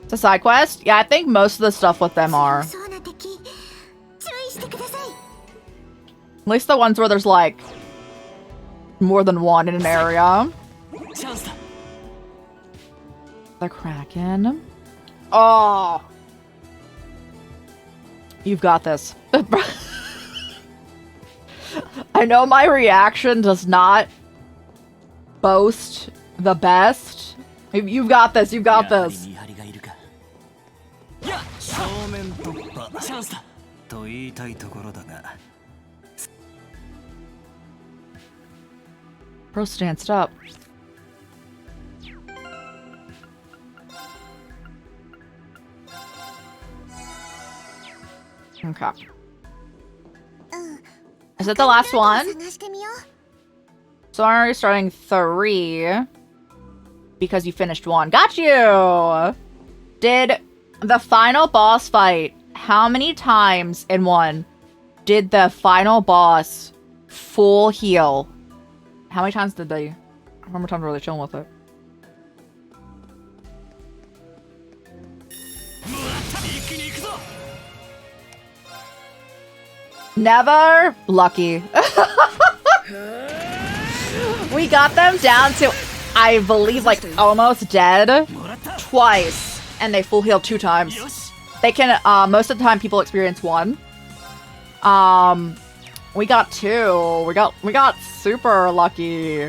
It's a side quest? Yeah, I think most of the stuff with them are. At least the ones where there's like more than one in an area. The Kraken. Oh. You've got this. I know my reaction does not boast the best. You've got this. You've got this. Bro stanced up. Okay. Is that the last one? So I'm already starting 3 because you finished 1. Got you! Did the final boss fight, how many times in 1 did the final boss full heal? How many times did they? How many times were they chilling with it? Never. Lucky. We got them down to, I believe, like almost dead twice, and they full healed 2 times. They can. Most of the time, people experience 1. We got 2. We got super lucky.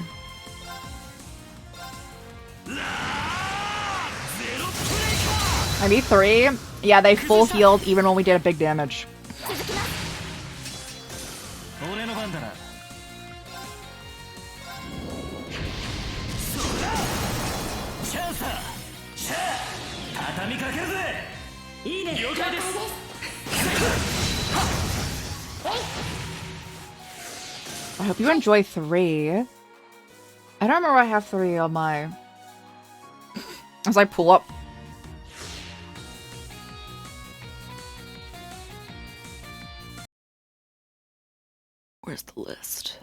Maybe 3. Yeah, they full healed even when we did a big damage. I hope you enjoy 3. I don't remember I have 3 on my... As I pull up. Where's the list?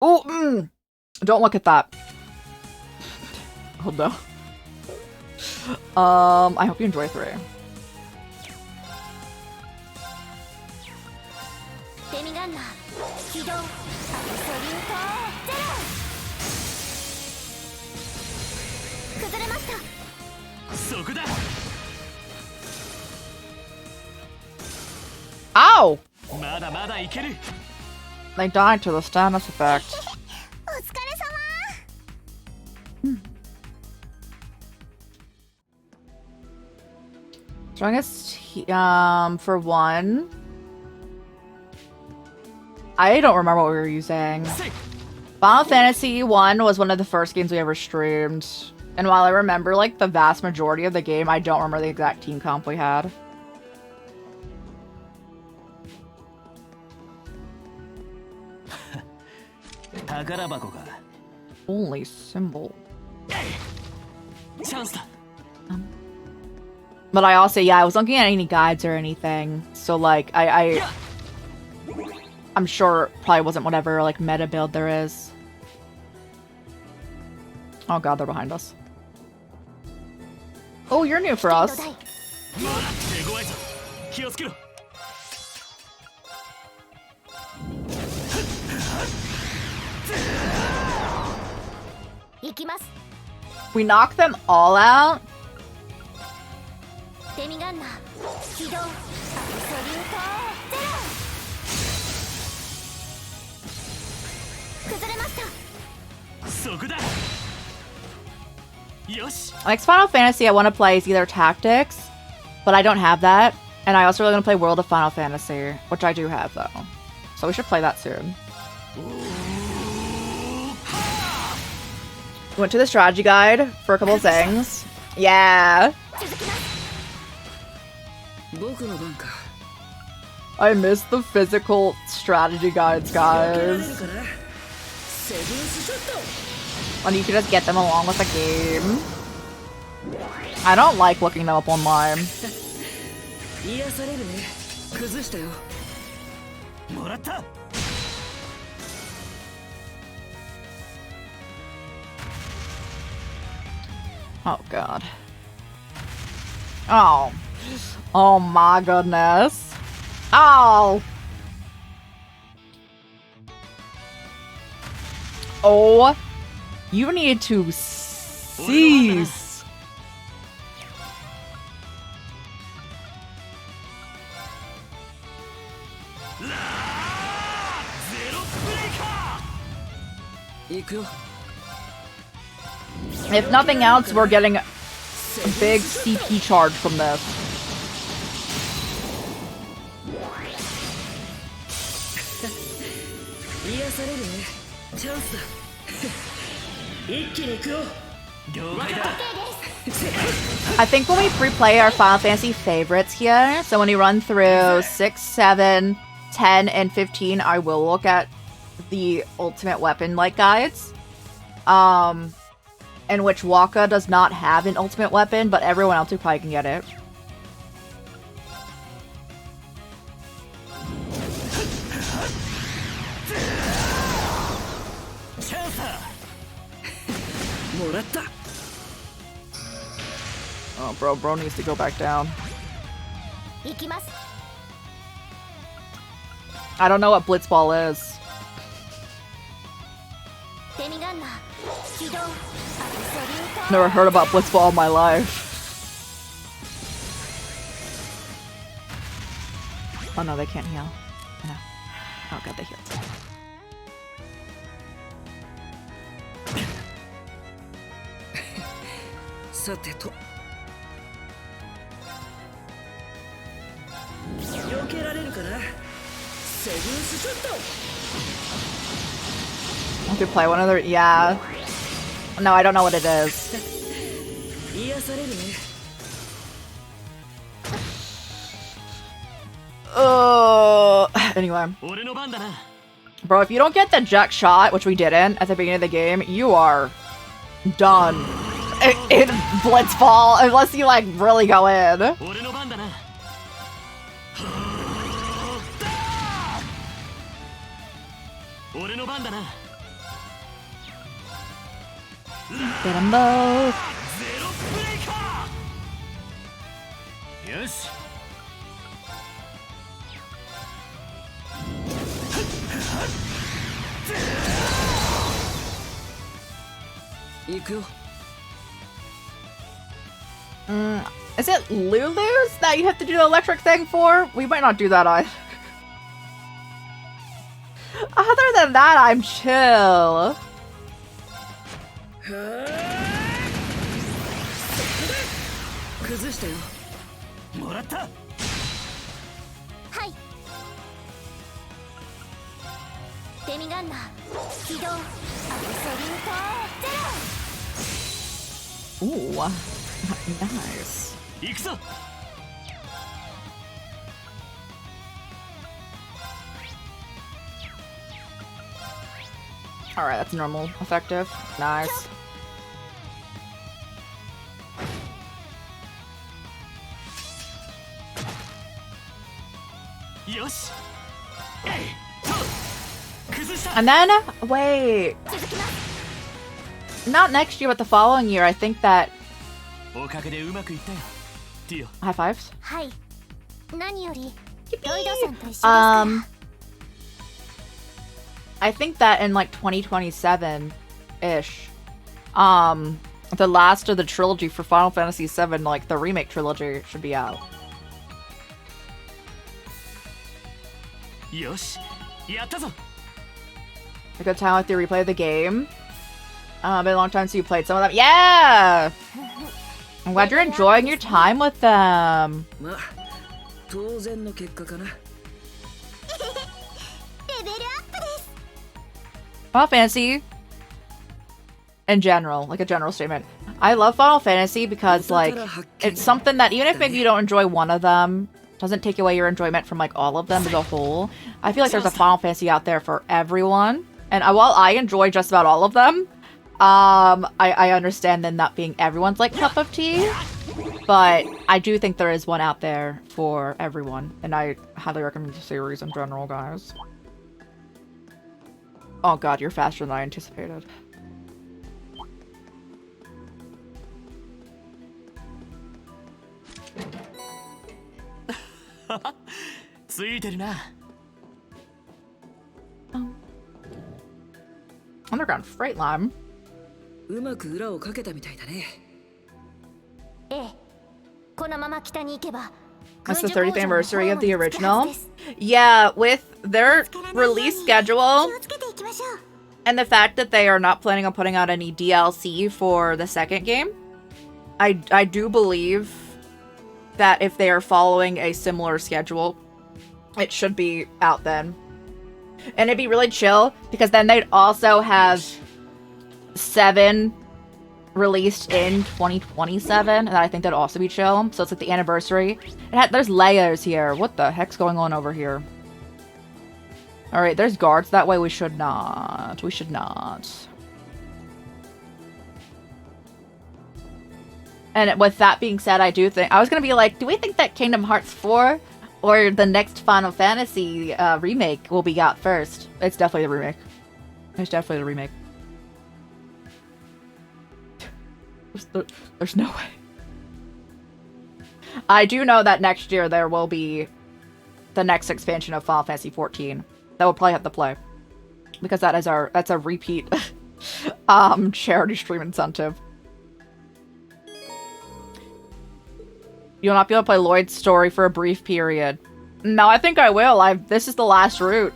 Oh, don't look at that. Oh no. I hope you enjoy 3. Ow! だまだいける。 They died to the status effect. お疲れ様。 Strongest, for one. I don't remember what we were using. Final Fantasy 1 was one of the first games we ever streamed. And while I remember, like, the vast majority of the game, I don't remember the exact team comp we had. Holy symbol. But I also, yeah, I was looking at any guides or anything. So, like, I'm sure it probably wasn't whatever, like, meta build there is. Oh god, they're behind us. Oh, you're new for us. We knocked them all out. Next Final Fantasy I want to play is either Tactics, but I don't have that. And I also really want to play World of Final Fantasy, which I do have though. So we should play that soon. Went to the strategy guide for a couple of things. Yeah. I miss the physical strategy guides, guys. And you can just get them along with the game. I don't like looking them up online. Oh god. Oh. Oh my goodness. Oh. Oh. You need to cease. If nothing else, we're getting a big CP charge from this. I think when we replay our Final Fantasy favorites here, so when we run through 6, 7, 10, and 15, I will look at the ultimate weapon like guides. In which Waka does not have an ultimate weapon, but everyone else who probably can get it. Oh, bro needs to go back down. I don't know what Blitzball is. Never heard about Blitzball in my life. Oh no, they can't heal. No. Oh god, they healed. Want to play one of their... Yeah. No, I don't know what it is. Anyway. Bro, if you don't get the jet shot, which we didn't at the beginning of the game, you are done. In Blitzball, unless you like really go in. Get them both. Yes. Is it Lulu's that you have to do the electric thing for? We might not do that either. that I'm chill. Ooh, nice. Alright, that's normal. Effective. Nice. And then, wait. Not next year, but the following year. I think that... High fives? I think that in like 2027-ish, the last of the trilogy for Final Fantasy VII, like the remake trilogy, should be out. A good time with the replay of the game. Been a long time since you played some of them. Yeah! I'm glad you're enjoying your time with them. Final Fantasy, in general, like a general statement, I love Final Fantasy because, like, it's something that even if maybe you don't enjoy one of them, doesn't take away your enjoyment from, like, all of them as a whole. I feel like there's a Final Fantasy out there for everyone. And while I enjoy just about all of them, I understand them not being everyone's, like, cup of tea. But I do think there is one out there for everyone. And I highly recommend the series in general, guys. Oh god, you're faster than I anticipated. Underground Freight Line. That's the 30th anniversary of the original. Yeah, with their release schedule and the fact that they are not planning on putting out any DLC for the second game, I do believe that if they are following a similar schedule, it should be out then. And it'd be really chill, because then they'd also have 7 released in 2027, and I think that'd also be chill. So it's like the anniversary. There's layers here. What the heck's going on over here? Alright, there's guards that way. We should not. We should not. And with that being said, I do think... I was going to be like, do we think that Kingdom Hearts 4 or the next Final Fantasy remake will be out first? It's definitely the remake. It's definitely the remake. There's no way. I do know that next year there will be the next expansion of Final Fantasy 14 that we'll probably have to play, because that's a repeat charity stream incentive. You'll not be able to play Lloyd's story for a brief period. No, I think I will. This is the last route.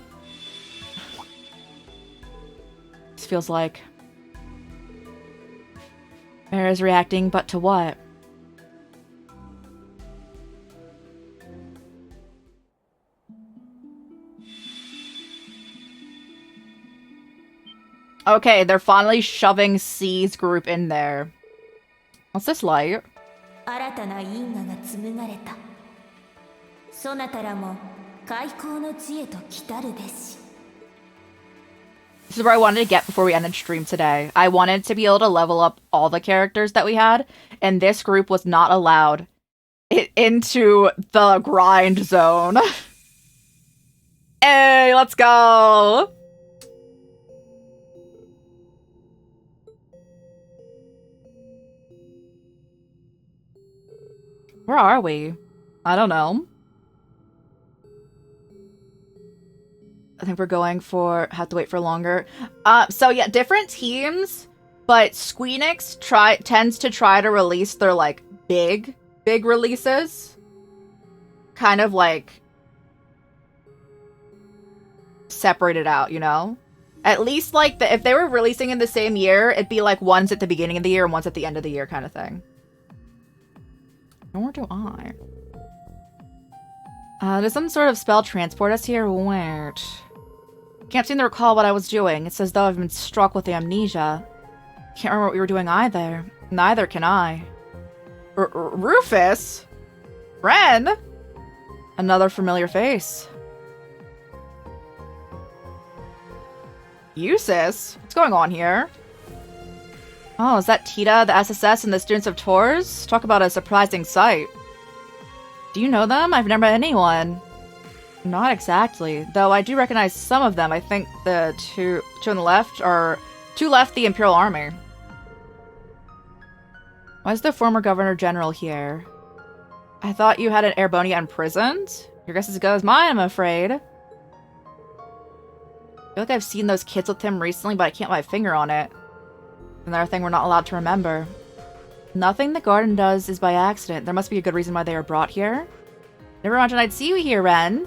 This feels like Mara's reacting, but to what? Okay, they're finally shoving C's group in there. What's this light? This is where I wanted to get before we ended stream today. I wanted to be able to level up all the characters that we had, and this group was not allowed into the grind zone. Hey, let's go! Where are we? I don't know. I think we're going for... have to wait for longer. So yeah, different teams, but Squeenix tends to try to release their, like, big releases. Kind of, like, separated out, you know? At least, like, if they were releasing in the same year, it'd be like one's at the beginning of the year and one's at the end of the year kind of thing. Nor do I. Does some sort of spell transport us here? Weird. Can't seem to recall what I was doing. It's as though I've been struck with amnesia. Can't remember what we were doing either. Neither can I. Rufus? Ren? Another familiar face. Eustace? What's going on here? Oh, is that Tita, the SSS, and the students of Tours? Talk about a surprising sight. Do you know them? I've never met anyone. Not exactly, though I do recognize some of them. I think the two on the left are... Two left the Imperial Army. Why is the former Governor General here? I thought you had an Airbonia imprisoned? Your guess is as good as mine, I'm afraid. I feel like I've seen those kids with him recently, but I can't put my finger on it. Another thing we're not allowed to remember. Nothing the garden does is by accident. There must be a good reason why they were brought here. Never imagined I'd see you here, Ren.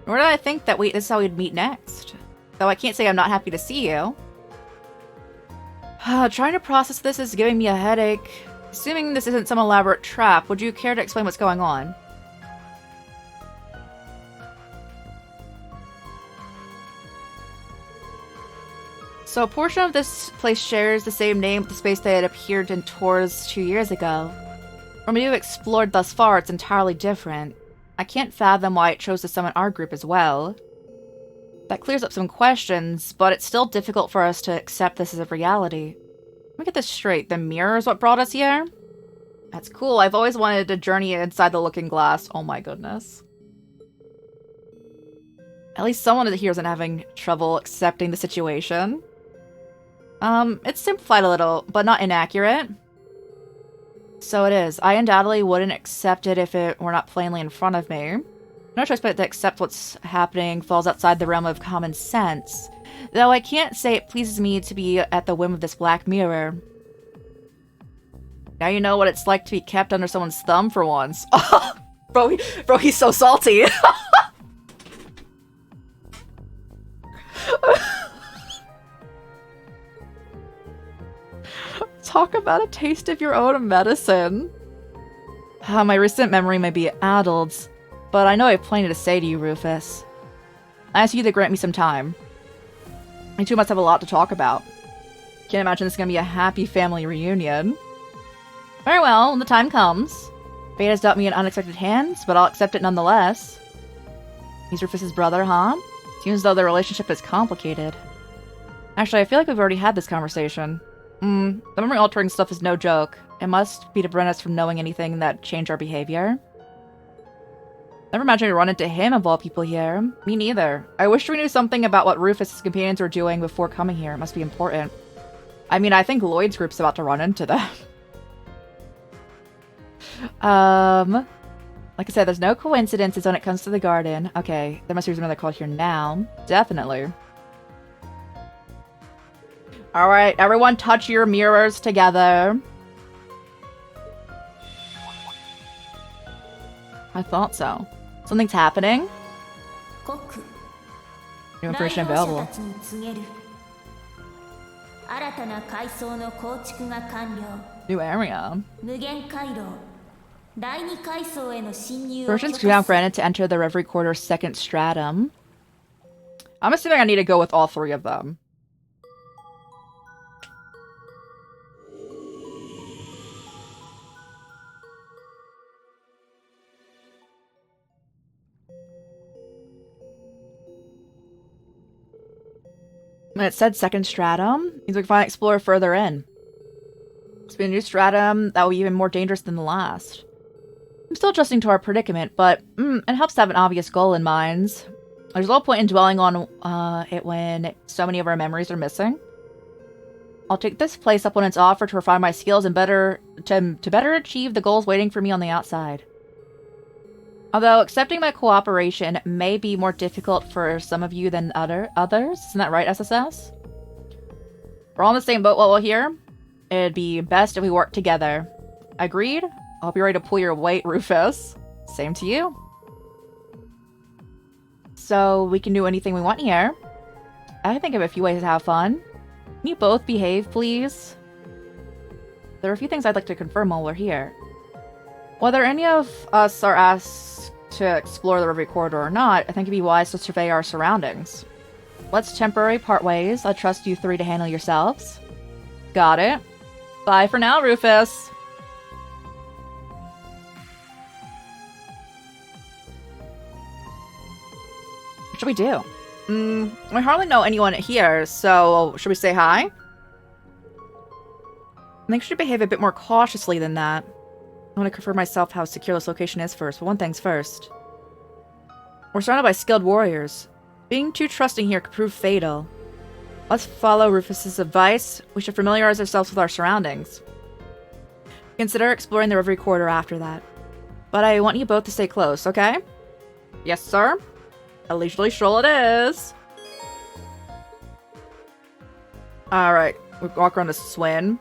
Nor did I think that this is how we'd meet next. Though I can't say I'm not happy to see you. Trying to process this is giving me a headache. Assuming this isn't some elaborate trap, would you care to explain what's going on? So a portion of this place shares the same name with the space that had appeared in Tours 2 years ago. From what you've explored thus far, it's entirely different. I can't fathom why it chose to summon our group as well. That clears up some questions, but it's still difficult for us to accept this as a reality. Let me get this straight. The mirror is what brought us here? That's cool. I've always wanted to journey inside the looking glass. Oh my goodness. At least someone here isn't having trouble accepting the situation. It's simplified a little, but not inaccurate. So it is. I undoubtedly wouldn't accept it if it were not plainly in front of me. No choice but to accept what's happening falls outside the realm of common sense. Though I can't say it pleases me to be at the whim of this black mirror. Now you know what it's like to be kept under someone's thumb for once. Bro, he's so salty. Talk about a taste of your own medicine. My recent memory may be addled, but I know I have plenty to say to you, Rufus. I ask you to grant me some time. You two must have a lot to talk about. Can't imagine this is gonna be a happy family reunion. Very well, when the time comes. Fate has dealt me in unexpected hands, but I'll accept it nonetheless. He's Rufus's brother, huh? Seems as though their relationship is complicated. Actually, I feel like we've already had this conversation. The memory-altering stuff is no joke. It must be to prevent us from knowing anything that changed our behavior. Never imagined we'd run into him of all people here. Me neither. I wish we knew something about what Rufus's companions were doing before coming here. It must be important. I mean, I think Lloyd's group's about to run into them. Like I said, there's no coincidences when it comes to the garden. Okay, there must be another call here now. Definitely. Alright, everyone touch your mirrors together. I thought so. Something's happening. New information available. New area. Versions now granted to enter the Reverie Quarter's second stratum. I'm assuming I need to go with all three of them. It said second stratum. Means we can finally explore further in. It's been a new stratum that will be even more dangerous than the last. I'm still adjusting to our predicament, but it helps to have an obvious goal in mind. There's no point in dwelling on it when so many of our memories are missing. I'll take this place up when it's offered to refine my skills and better achieve the goals waiting for me on the outside. Although accepting my cooperation may be more difficult for some of you than others. Isn't that right, SSS? We're all in the same boat while we're here. It'd be best if we work together. Agreed? I hope you're ready to pull your weight, Rufus. Same to you. So we can do anything we want here. I think of a few ways to have fun. Can you both behave, please? There are a few things I'd like to confirm while we're here. Whether any of us are asked to explore the Reverie corridor or not, I think it'd be wise to survey our surroundings. Let's temporarily part ways. I trust you three to handle yourselves. Got it. Bye for now, Rufus. What should we do? We hardly know anyone here, so should we say hi? I think we should behave a bit more cautiously than that. I want to confirm myself how secure this location is first, but one thing's first. We're surrounded by skilled warriors. Being too trusting here could prove fatal. Let's follow Rufus's advice. We should familiarize ourselves with our surroundings. Consider exploring the Reverie corridor after that. But I want you both to stay close, okay? Yes, sir. A leisurely stroll it is. Alright, we walk around to Swin.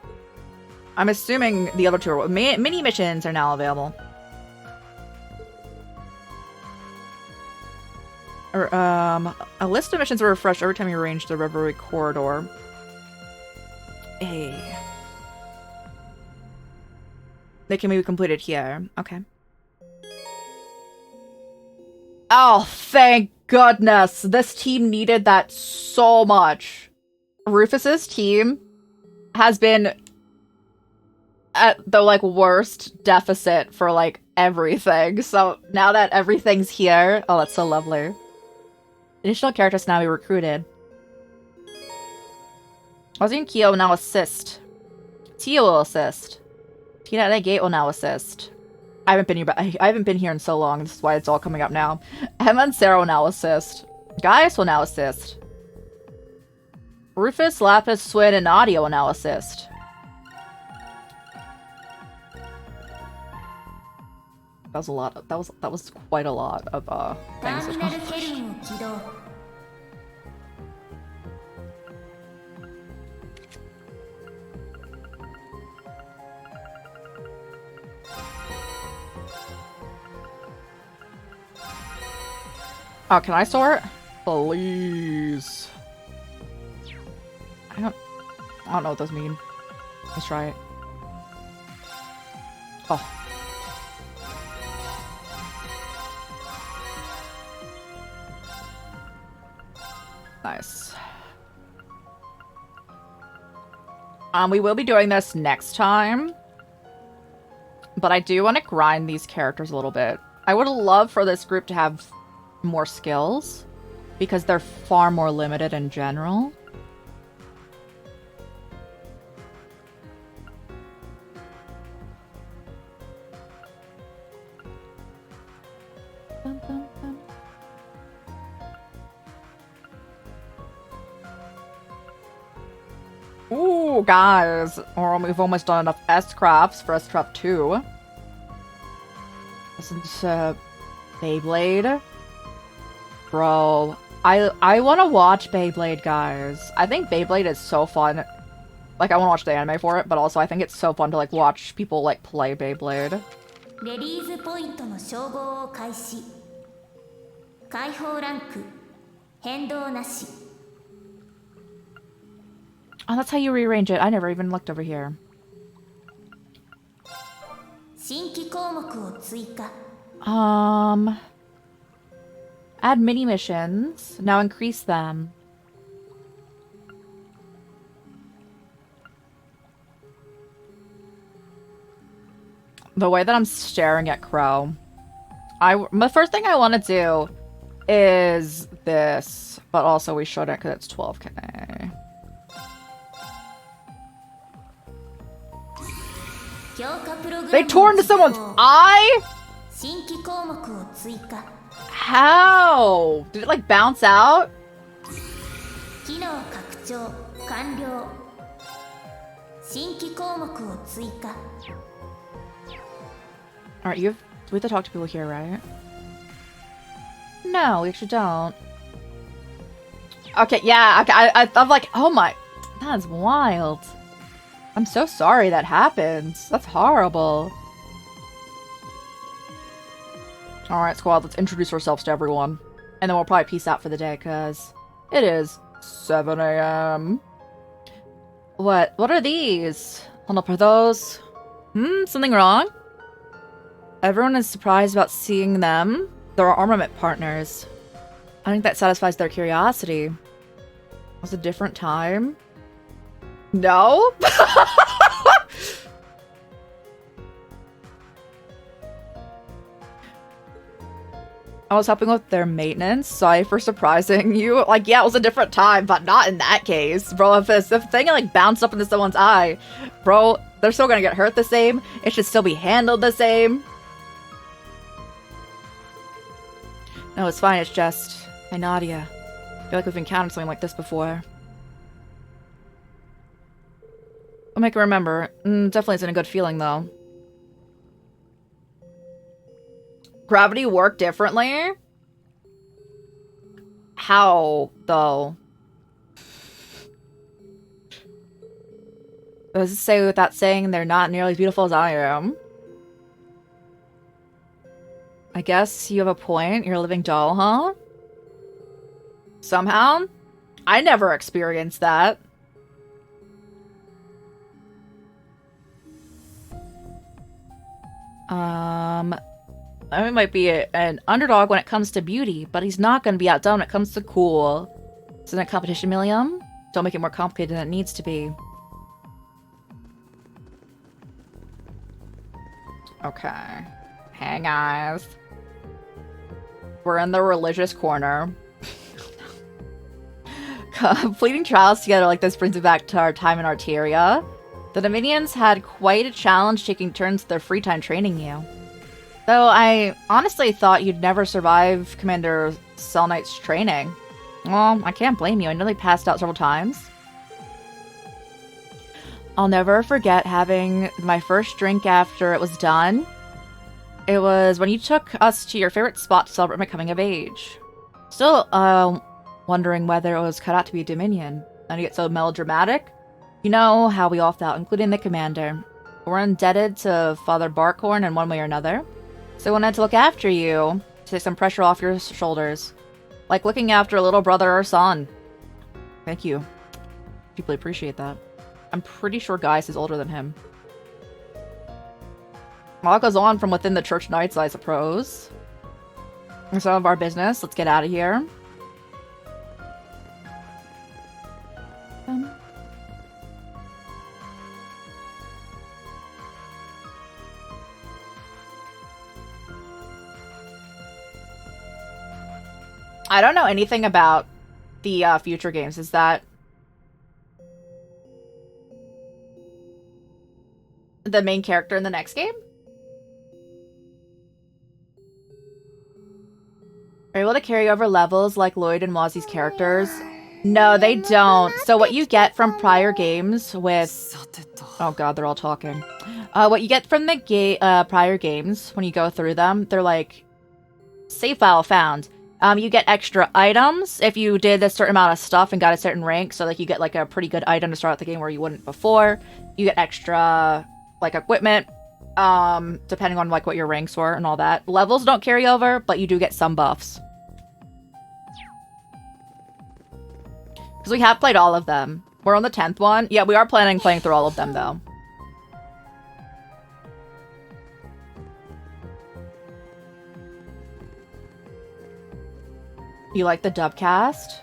I'm assuming the other two are mini missions are now available. A list of missions will refresh every time you arrange the Reverie corridor. Hey. They can be completed here. Okay. Oh, thank goodness. This team needed that so much. Rufus's team has been at the, like, worst deficit for, like, everything. So now that everything's here... Oh, that's so lovely. Additional characters now be recruited. Ozzy and Kyo will now assist. Tia will assist. Tina at the gate will now assist. I haven't been here in so long. This is why it's all coming up now. Emma and Sarah will now assist. Gaius will now assist. Rufus, Lapis, Swin, and Nadia will now assist. That was a lot. That was quite a lot of things. Oh, can I sort? Please. I don't know what those mean. Let's try it. Oh. Nice. We will be doing this next time. But I do want to grind these characters a little bit. I would love for this group to have more skills, because they're far more limited in general. Bum, bum, bum. Ooh, guys. Or we've almost done enough S-Crafts for S-Craft 2. Listen to Beyblade. Bro, I want to watch Beyblade, guys. I think Beyblade is so fun. Like, I want to watch the anime for it, but also I think it's so fun to, like, watch people, like, play Beyblade. Oh, that's how you rearrange it. I never even looked over here. Add mini missions. Now increase them. The way that I'm staring at Crow. The first thing I want to do is this, but also we shouldn't because it's 12k. They tore into someone's eye? How? Did it like bounce out? Alright, we have to talk to people here, right? No, we actually don't. Okay, yeah, okay, I'm like, oh my, that's wild. I'm so sorry that happened. That's horrible. Alright, squad, let's introduce ourselves to everyone. And then we'll probably peace out for the day, because it is 7 a.m. What are these? Hold up, are those? Something wrong? Everyone is surprised about seeing them. They're our armament partners. I think that satisfies their curiosity. It was a different time. No? I was helping with their maintenance. Sorry for surprising you. Like, yeah, it was a different time, but not in that case. Bro, if the thing like bounced up into someone's eye, bro, they're still gonna get hurt the same. It should still be handled the same. No, it's fine. It's just... Hey, Nadia. I feel like we've encountered something like this before. I'll make her remember. Definitely isn't a good feeling, though. Gravity work differently? How, though? Does it say without saying they're not nearly as beautiful as I am? I guess you have a point. You're a living doll, huh? Somehow? I never experienced that. I might be an underdog when it comes to beauty, but he's not going to be outdone when it comes to cool. Isn't it competition, Milliam? Don't make it more complicated than it needs to be. Okay. Hey, guys. We're in the religious corner. Completing trials together like this brings me back to our time in Arteria. The Dominions had quite a challenge taking turns with their free time training you. Though I honestly thought you'd never survive Commander Cell Knight's training. Well, I can't blame you. I nearly passed out several times. I'll never forget having my first drink after it was done. It was when you took us to your favorite spot to celebrate my coming of age. Still, wondering whether it was cut out to be a Dominion. And you get so melodramatic. You know how we all felt, including the commander. We're indebted to Father Barkhorn in one way or another. So I wanted to look after you, to take some pressure off your shoulders. Like looking after a little brother or son. Thank you. Deeply appreciate that. I'm pretty sure Gaius is older than him. A lot goes on from within the Church Knights, I suppose. And some of our business. Let's get out of here. I don't know anything about the future games. Is that the main character in the next game? Are you able to carry over levels like Lloyd and Mozzie's characters? No, they don't. So what you get from prior games with... Oh god, they're all talking. What you get from the prior games, when you go through them, they're like... Save file found. You get extra items if you did a certain amount of stuff and got a certain rank. So like you get like a pretty good item to start out the game where you wouldn't before. You get extra like equipment, depending on like what your ranks were and all that. Levels don't carry over, but you do get some buffs. Because we have played all of them. We're on the 10th one. Yeah, we are planning playing through all of them though. You like the dub cast?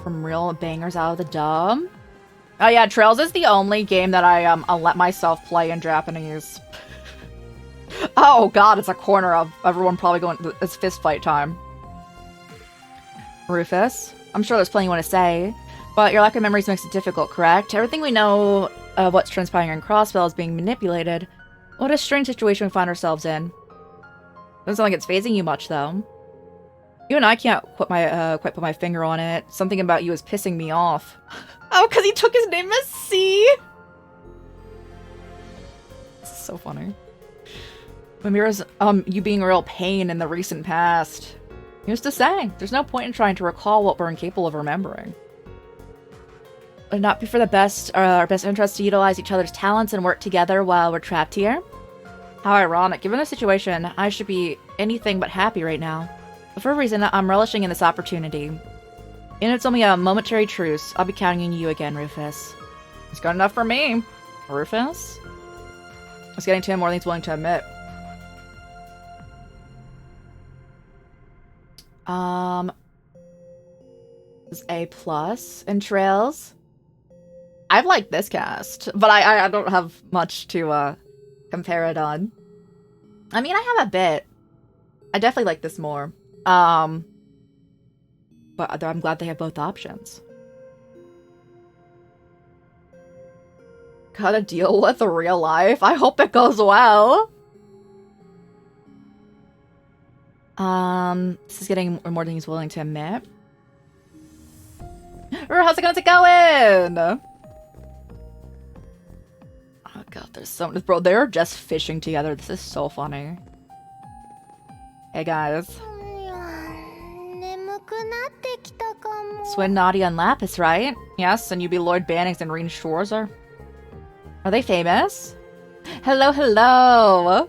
From real bangers out of the dub? Oh yeah, Trails is the only game that I'll let myself play in Japanese. Oh god, it's a corner of everyone probably going... It's fist fight time. Rufus, I'm sure there's plenty you want to say, but your lack of memories makes it difficult, correct? Everything we know of what's transpiring in Crossbell is being manipulated. What a strange situation we find ourselves in. Doesn't sound like it's phasing you much, though. You and I can't quite put my finger on it. Something about you is pissing me off. Oh, because he took his name as C? This is so funny. Mimira's, you being a real pain in the recent past. Here's to say, there's no point in trying to recall what we're incapable of remembering. Would it not be for our best interest to utilize each other's talents and work together while we're trapped here? How ironic. Given the situation, I should be anything but happy right now. But for a reason, I'm relishing in this opportunity. And it's only a momentary truce. I'll be counting on you again, Rufus. It's good enough for me. Rufus? It's getting to him more than he's willing to admit. This is A+ in Trails. I've liked this cast, but I don't have much to compare it on. I mean, I have a bit. I definitely like this more. But I'm glad they have both options. Gotta deal with real life. I hope it goes well. This is getting more than he's willing to admit. How's it going? Oh god, there's so much. Bro, they're just fishing together. This is so funny. Hey guys. Swin, Nadia, and Lapis, right? Yes, and you be Lloyd Bannings and Reen Shores are they famous? Hello, hello!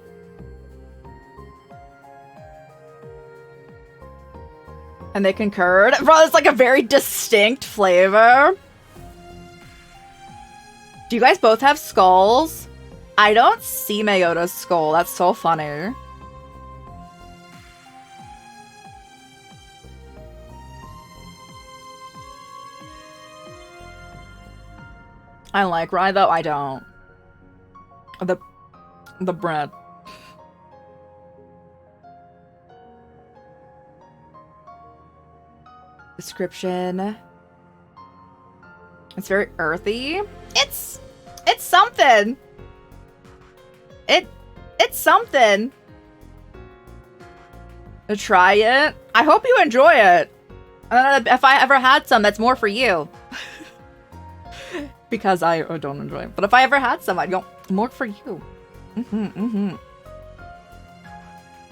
And they concurred? Bro, it's like a very distinct flavor. Do you guys both have skulls? I don't see Mayota's skull. That's so funny. I like rye though. I don't. The bread. Description. It's very earthy. It's something. It's something. To try it. I hope you enjoy it. If I ever had some, that's more for you. Because I don't enjoy it. But if I ever had some, I'd go more for you.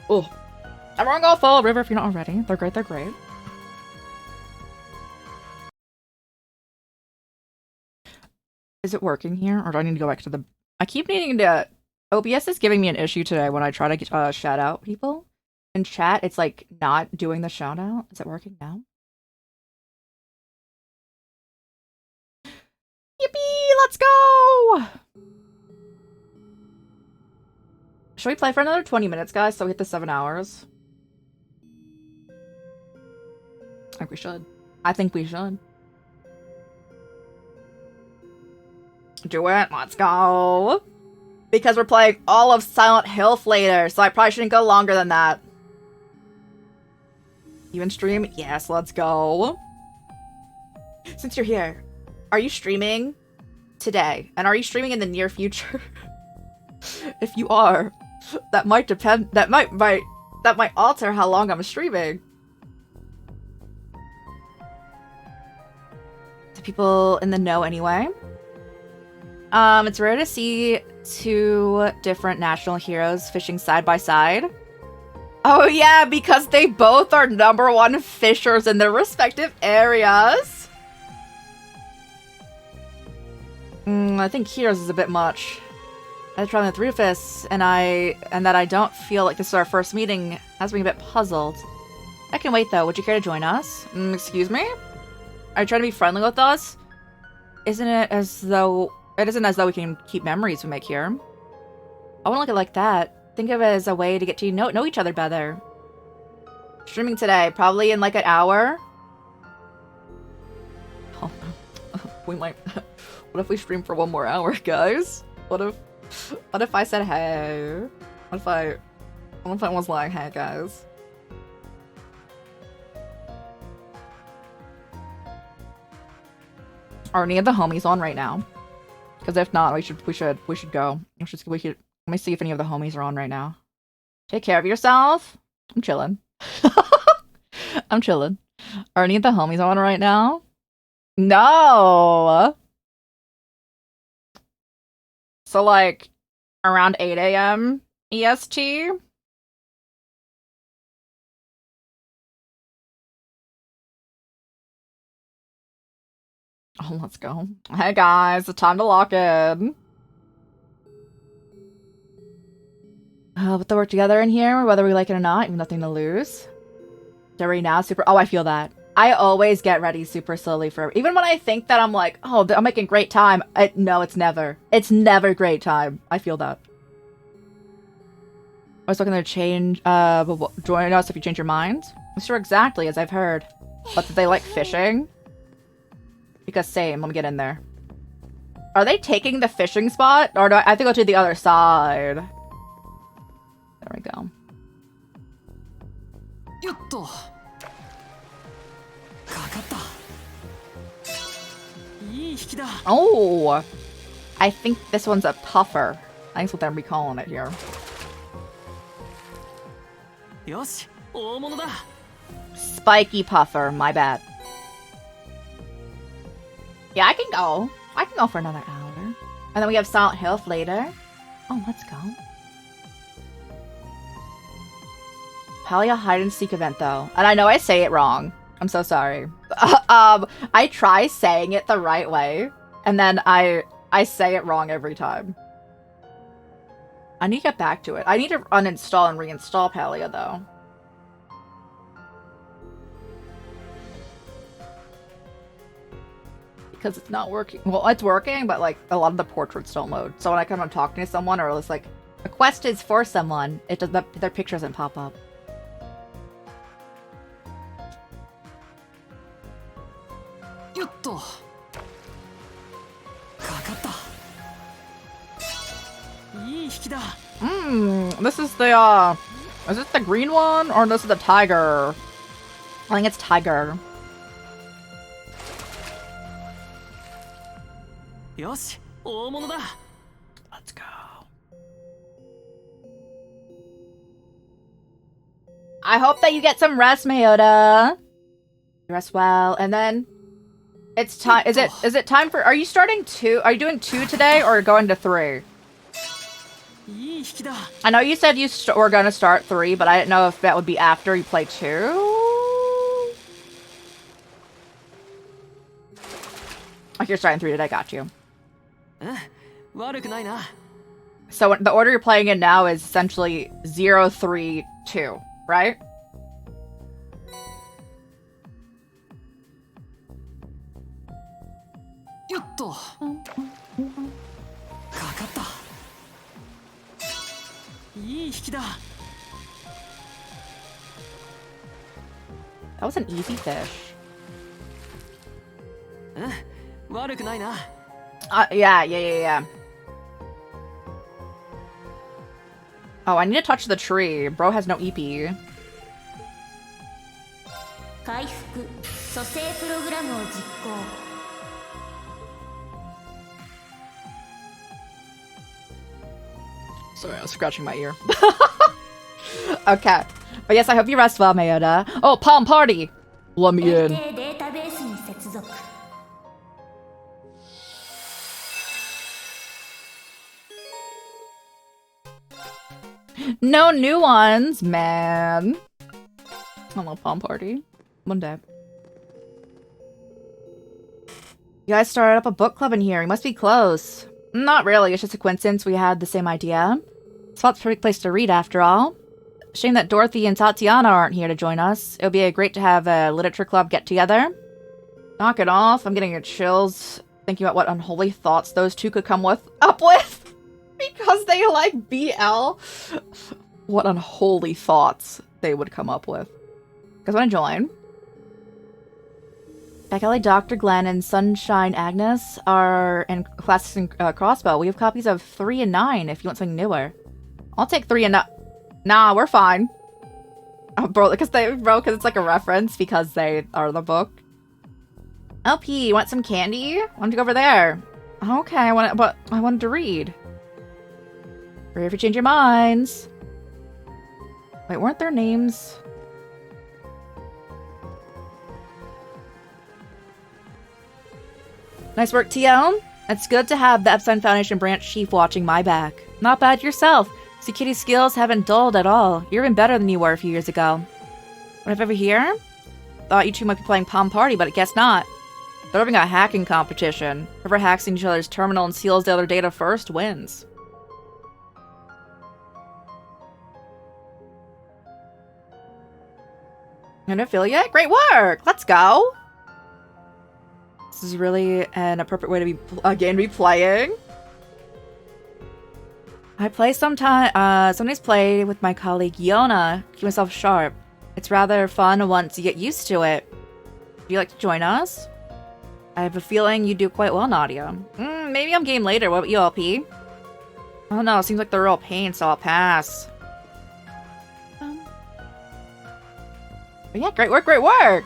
Oh. Everyone go follow River if you're not already. They're great, they're great. Is it working here? Or do I need to go back to the... I keep needing to... OBS is giving me an issue today when I try to get, shout out people. In chat, it's like not doing the shout out. Is it working now? Yippee! Let's go! Should we play for another 20 minutes, guys, so we hit the 7 hours? I think we should. I think we should. Do it. Let's go. Because we're playing all of Silent Hill later, so I probably shouldn't go longer than that. Even stream? Yes, let's go. Since you're here, are you streaming today? And are you streaming in the near future? If you are, that might depend. That might alter how long I'm streaming. Do people in the know anyway? It's rare to see two different national heroes fishing side by side. Oh yeah, because they both are #1 fishers in their respective areas. I think heroes is a bit much. I tried with Rufus, and that I don't feel like this is our first meeting has me a bit puzzled. I can wait though. Would you care to join us? Excuse me? Are you trying to be friendly with us? It isn't as though we can keep memories we make here. I wouldn't look at it like that. Think of it as a way to get to know each other better. Streaming today, probably in like an hour. Oh, we might. What if we stream for 1 more hour, guys? What if I said hey? What if I was like, hey guys? Are any of the homies on right now? Because if not, we should go. Let me see if any of the homies are on right now. Take care of yourself. I'm chilling. I'm chilling. Are any of the homies on right now? No. So like around 8 a.m. EST. Oh, let's go. Hey guys, it's time to lock in. But they'll work together in here, whether we like it or not, even nothing to lose. They're right now super. Oh, I feel that. I always get ready super slowly for even when I think that I'm like, oh, I'm making great time. No, it's never. It's never great time. I feel that. I was looking to change, join us if you change your mind. I'm sure exactly, as I've heard. But did they like fishing? Because same, let me get in there. Are they taking the fishing spot? Or do I have to go to the other side? There we go. Oh! I think this one's a puffer. I think that's what I'm recalling it here. Spiky puffer, my bad. Yeah, I can go. I can go for another hour. And then we have Silent Hill later. Oh, let's go. Probably a hide and seek event though. And I know I say it wrong. I'm so sorry. I try saying it the right way. And then I say it wrong every time. I need to get back to it. I need to uninstall and reinstall Palia though. Because it's not working. Well, it's working, but like a lot of the portraits don't load. So when I come on talking to someone or it's like a quest is for someone, it does their picture doesn't pop up. This is the is this the green one or this is the tiger? I think it's tiger. Let's go. I hope that you get some rest, Mayota. Rest well, and then it's time. Is it time for? Are you starting 2? Are you doing 2 today or going to 3? I know you said you were gonna start 3, but I didn't know if that would be after you play 2. Oh, you're starting 3 today. Got you. So the order you're playing in now is essentially 0, 3, 2, right? That was an easy fish. Yeah. Oh, I need to touch the tree. Bro has no EP. Sorry, I was scratching my ear. Okay. But yes, I hope you rest well, Mayota. Oh, Palm Party! Let me in. No new ones, man. I love Palm Party. One day. You guys started up a book club in here. You must be close. Not really. It's just a coincidence we had the same idea. Spot's a perfect place to read, after all. Shame that Dorothy and Tatiana aren't here to join us. It would be great to have a literature club get-together. Knock it off. I'm getting chills thinking about what unholy thoughts those two could come up with. Because they like BL. What unholy thoughts they would come up with. Guys want to join? Beckelly, Dr. Glenn, and Sunshine Agnes are in classes in Crossbow. We have copies of 3 and 9 if you want something newer. I'll take 3 and 9. Nah, we're fine. Oh, bro, because it's like a reference because they are the book. LP, you want some candy? Why don't you go over there? Okay, but I wanted to read. Hurry if you change your minds. Wait, weren't their names? Nice work, TL. It's good to have the Epstein Foundation branch chief watching my back. Not bad yourself. Security skills haven't dulled at all. You're even better than you were a few years ago. What have I ever here? Thought you two might be playing Palm Party, but I guess not. They're having a hacking competition. Whoever hacks each other's terminal and seals the other data first wins. An affiliate? Great work! Let's go! This is really an appropriate way to be a game to be playing. I play sometimes play with my colleague Yona. Keep myself sharp. It's rather fun once you get used to it. Would you like to join us? I have a feeling you do quite well, Nadia. Maybe I'm game later. What about you, LP? Oh no, seems like they're real pain, so I'll pass. But yeah, great work, great work!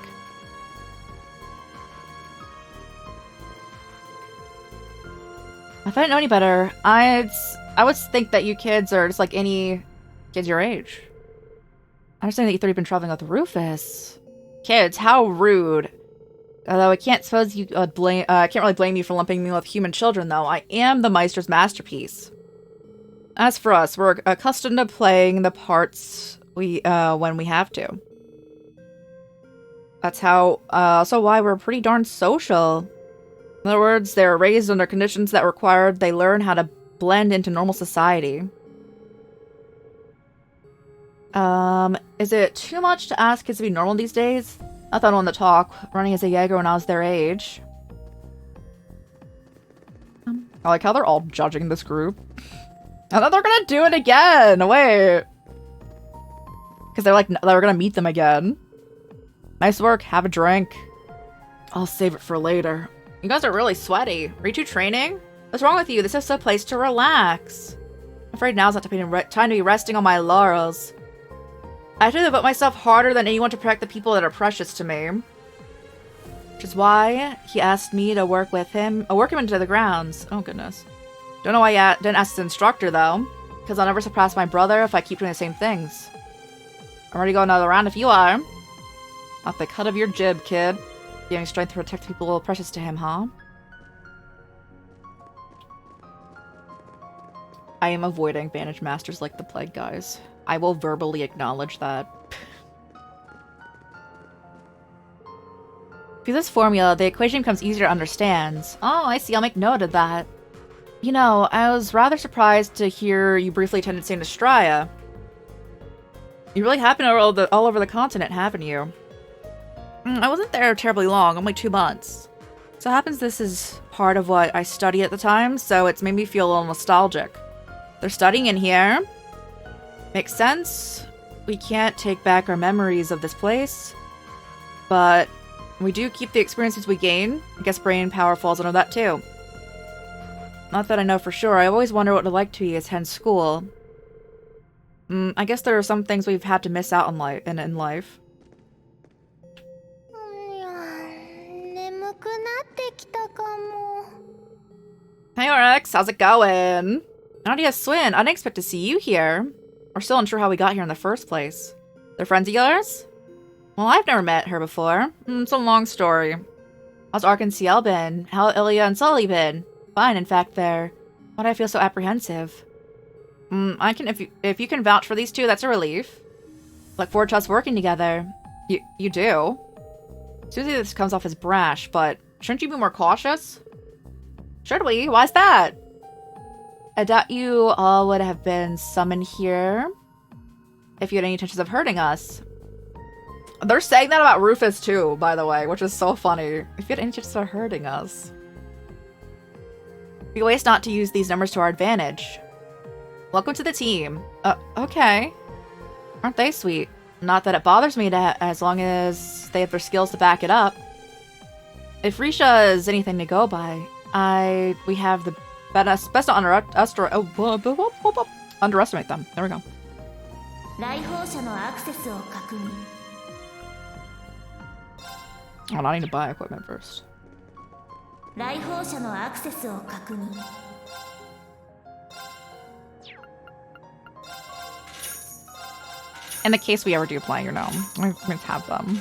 If I didn't know any better, I would think that you kids are just like any kids your age. I understand that you 3 have been traveling with Rufus. Kids, how rude. Although I can't suppose you can't really blame you for lumping me with human children, though. I am the Meister's masterpiece. As for us, we're accustomed to playing the parts when we have to. That's how, also why we're pretty darn social. In other words, they're raised under conditions that require they learn how to blend into normal society. Is it too much to ask kids to be normal these days? I thought on the talk, running as a Jaeger when I was their age. I like how they're all judging this group. I thought they're gonna do it again! Wait! Because they're like, they're gonna meet them again. Nice work, have a drink. I'll save it for later. You guys are really sweaty. Are you two training? What's wrong with you? This is a place to relax. I'm afraid now's not time to be resting on my laurels. I have to devote myself harder than anyone to protect the people that are precious to me. Which is why he asked me to work him into the grounds. Oh goodness. Don't know why I didn't ask the instructor though. Because I'll never surpass my brother if I keep doing the same things. I'm ready to go another round if you are. Off the cut of your jib, kid. Giving strength to protect the people precious to him, huh? I am avoiding Bandage Masters like the plague, guys. I will verbally acknowledge that. Through this formula, the equation becomes easier to understand. Oh, I see. I'll make note of that. You know, I was rather surprised to hear you briefly attended St. Estrella. You really have been all over the continent, haven't you? I wasn't there terribly long, only 2 months. So it happens this is part of what I studied at the time, so it's made me feel a little nostalgic. They're studying in here. Makes sense. We can't take back our memories of this place. But we do keep the experiences we gain. I guess brain power falls under that too. Not that I know for sure. I always wonder what it would like to be attend school. I guess there are some things we've had to miss out on in life. Hey Oryx, how's it going? Nadia Swin, I didn't expect to see you here. We're still unsure how we got here in the first place. They're friends of yours? Well, I've never met her before. It's a long story. How's Ark and Ciel been? How Ilya and Sully been? Fine, in fact, they're... Why do I feel so apprehensive? I can, if you can vouch for these two, that's a relief. Look forward to us working together. You do? Susie, this comes off as brash, but shouldn't you be more cautious? Should we? Why's that? I doubt you all would have been summoned here if you had any intentions of hurting us. They're saying that about Rufus too, by the way, which is so funny. If you had any intentions of hurting us. We waste not to use these numbers to our advantage. Welcome to the team. Okay. Aren't they sweet? Not that it bothers me as long as they have their skills to back it up. If Risha is anything to go by, we have the best not underestimate them. There we go. Oh, I need to buy equipment first. In the case we ever do play, you know, I'm going to have them.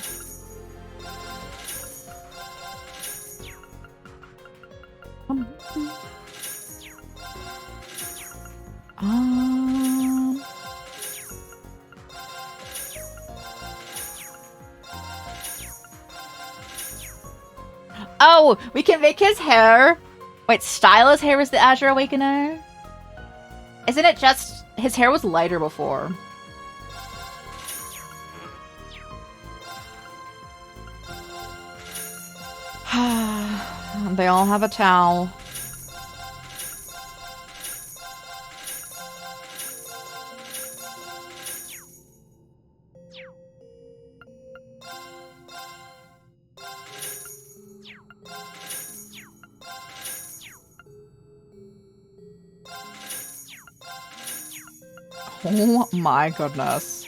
Oh, we can make his hair. Wait, style his hair as the Azure Awakener? Isn't it just his hair was lighter before? They all have a towel. Oh my goodness.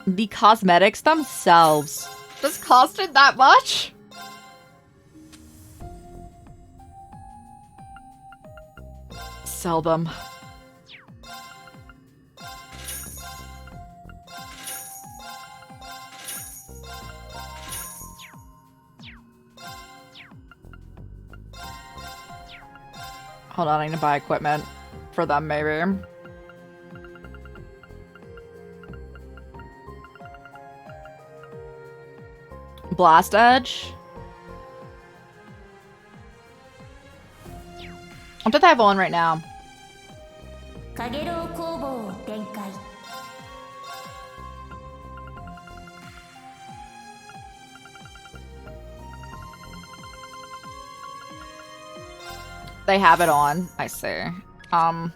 The cosmetics themselves just costed that much? Sell them. Hold on, I need to buy equipment for them, maybe. Blast Edge? What do they have on right now? They have it on. I see. Oh.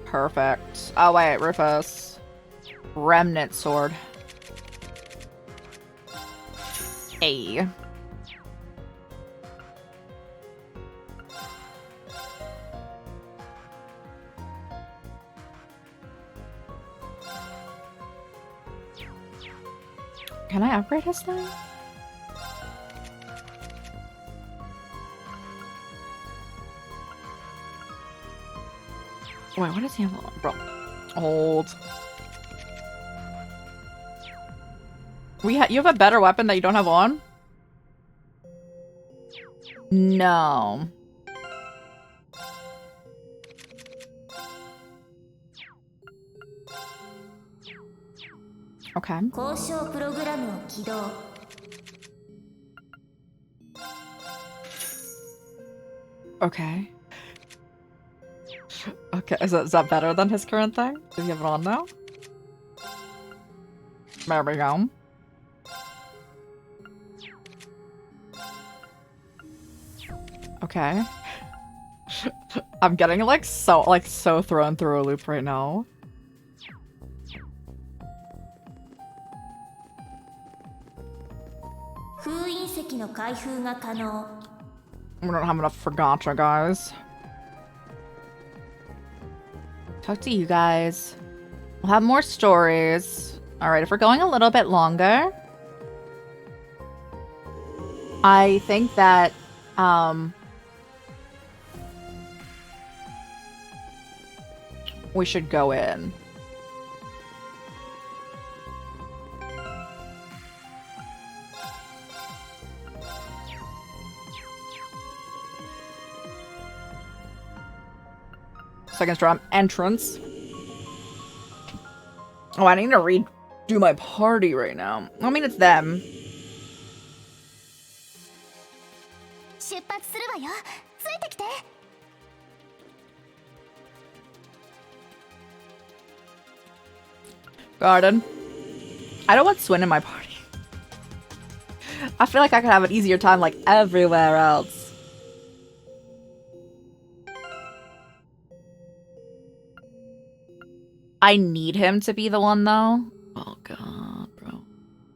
Perfect. Oh wait, Rufus. Remnant sword. A. Can I upgrade his thing? Wait, what does he have on? Bro. Old. You have a better weapon that you don't have on? No. Okay. Okay. Okay, is that better than his current thing? Does he have it on now? There we go. Okay. I'm getting like so thrown through a loop right now. We don't have enough for gacha, guys. Talk to you guys. We'll have more stories. Alright, if we're going a little bit longer, I think that, we should go in. Second drum entrance. Oh, I need to redo my party right now. I mean, it's them. Garden. I don't want Swin in my party. I feel like I could have an easier time like everywhere else. I need him to be the one, though. Oh, God, bro.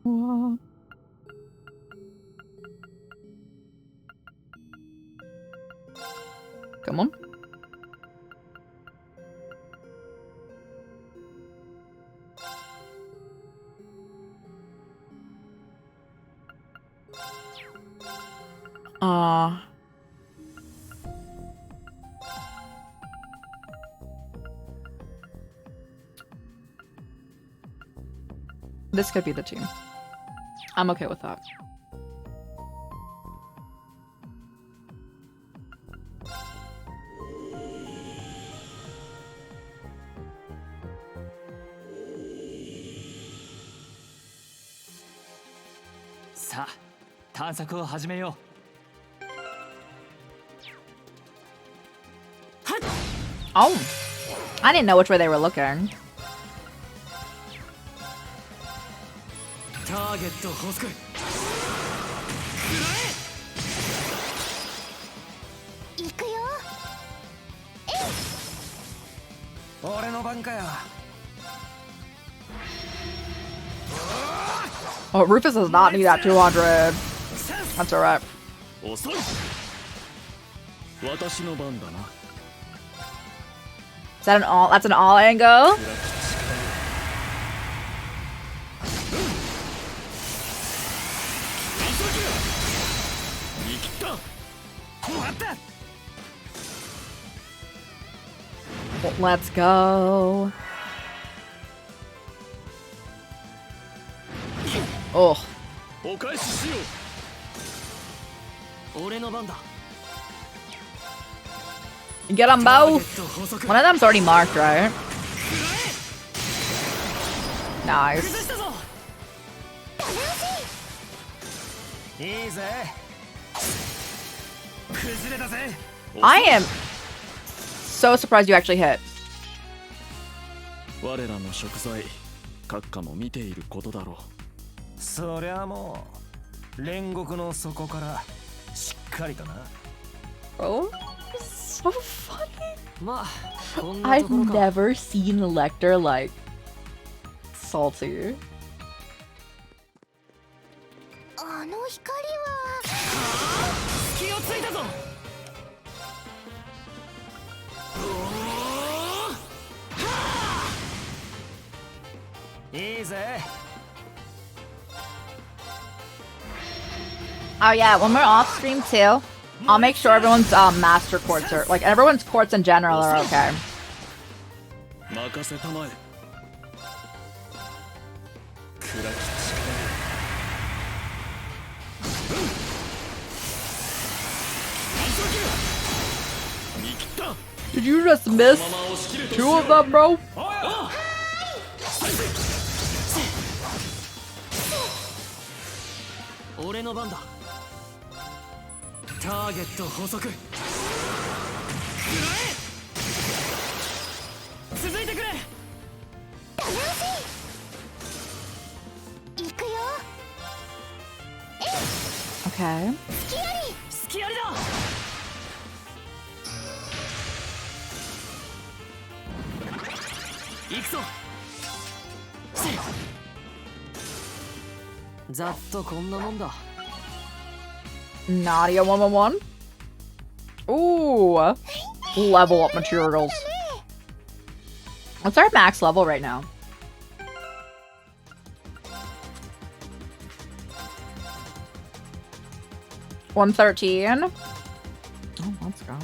What? Come on. This could be the team. I'm okay with that. さあ探索を始めよう。 Oh, I didn't know which way they were looking. ターゲット捕捉。行くよ。俺の番かよ。 Oh, Rufus does not need that 200. That's alright. 遅い。私の番だな。 Is that an all? That's an all angle? Well, let's go. Oh. お返ししよう。俺の番だ。 Get them both. One of them's already marked, right? Nice. いいぜ。崩れたぜ。 I am so surprised you actually hit. 我らの食材、閣下も見ていることだろう。そりゃもう煉獄の底からしっかりとな。 Oh, so funny. まあ、こんな I've ところか。 never seen Lecter like salty. あの光は。隙をついたぞ。いいぜ。 Oh yeah, when we're off stream too, I'll make sure everyone's master courts are like everyone's courts in general are okay. 任せたまえ。暗き力。見切った。 Did you just miss 2 of them, bro? 俺の番だ。ターゲット捕捉。続いてくれ。行くよ。 Okay. 隙ありだ。行くぞ。ざっとこんなもんだ。 Nadia 111. Ooh. Level up materials. What's our max level right now? $113. Oh, let's go.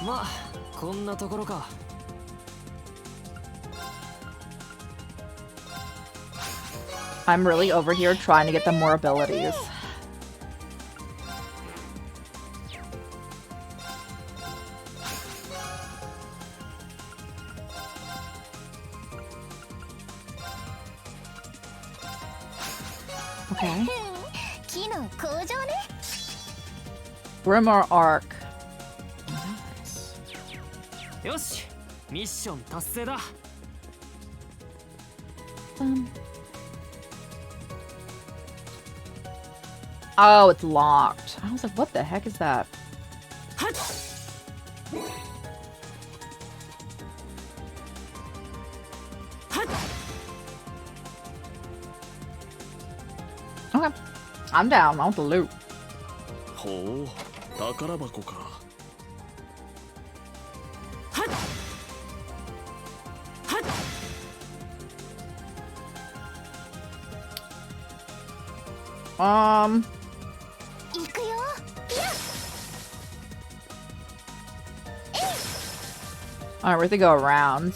まあ、こんなところか。 I'm really over here trying to get them more abilities. Okay. 機能向上ね。 Grimoire Arc. よし、ミッション達成だ。 Oh, it's locked. I was like, what the heck is that? Okay. I'm down. I want the loot. ほう、宝箱か。 行くよ。 Alright, we have to go around.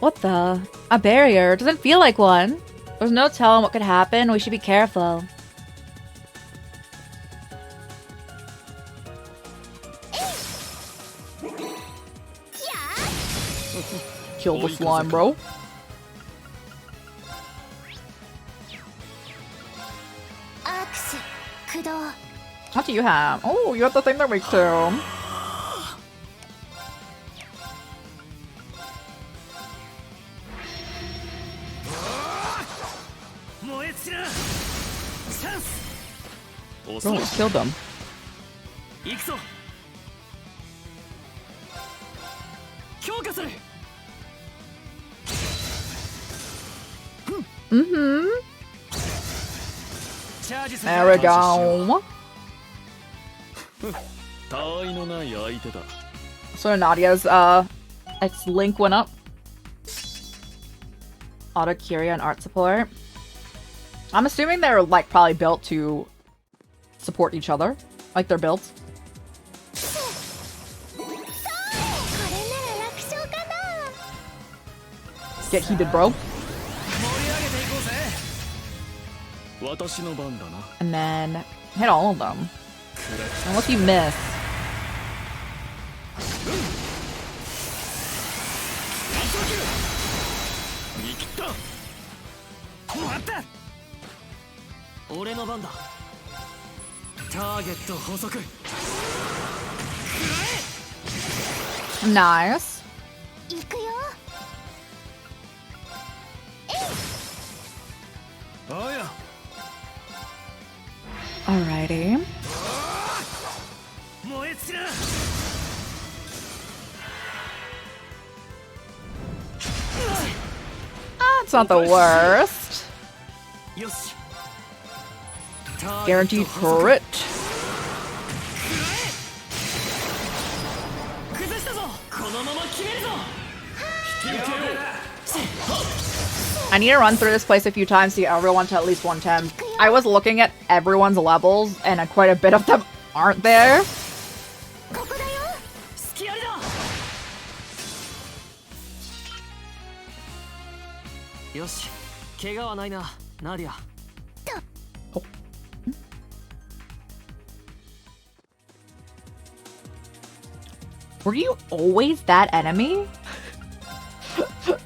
What the? A barrier? Doesn't feel like one. There's no telling what could happen. We should be careful. Kill the slime, bro. What do you have? Oh, you have the thing that makes two. Oh, let's kill them. Mm-hmm. There we go. So Nadia's its link went up. Auto Curia and art support. I'm assuming they're like probably built to support each other. Like they're built. Get heated, bro. And then hit all of them. Unless you miss. Nice. Alrighty. It's not the worst. Guaranteed crit. I need to run through this place a few times to get everyone to at least 110. I was looking at everyone's levels, and quite a bit of them aren't there. Oh. Were you always that enemy?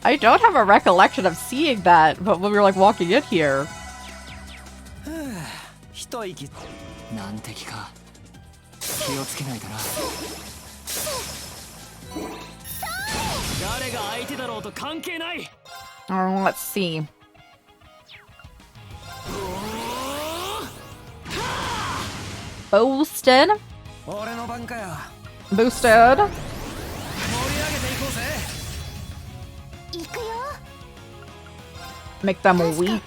I don't have a recollection of seeing that, but when we were like walking in here. Oh, let's see. Boosted. Boosted. Make them weak.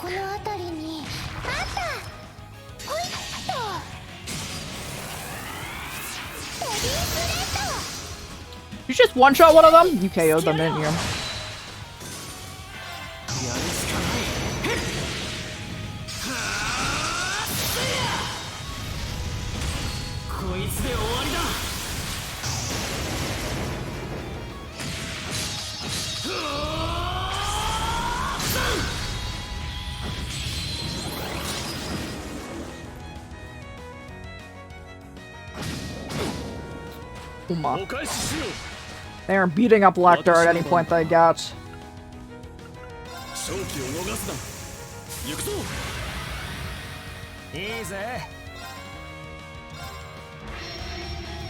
You just one-shot one of them? You KO'd them, didn't you? They are beating up Lecter at any point they get.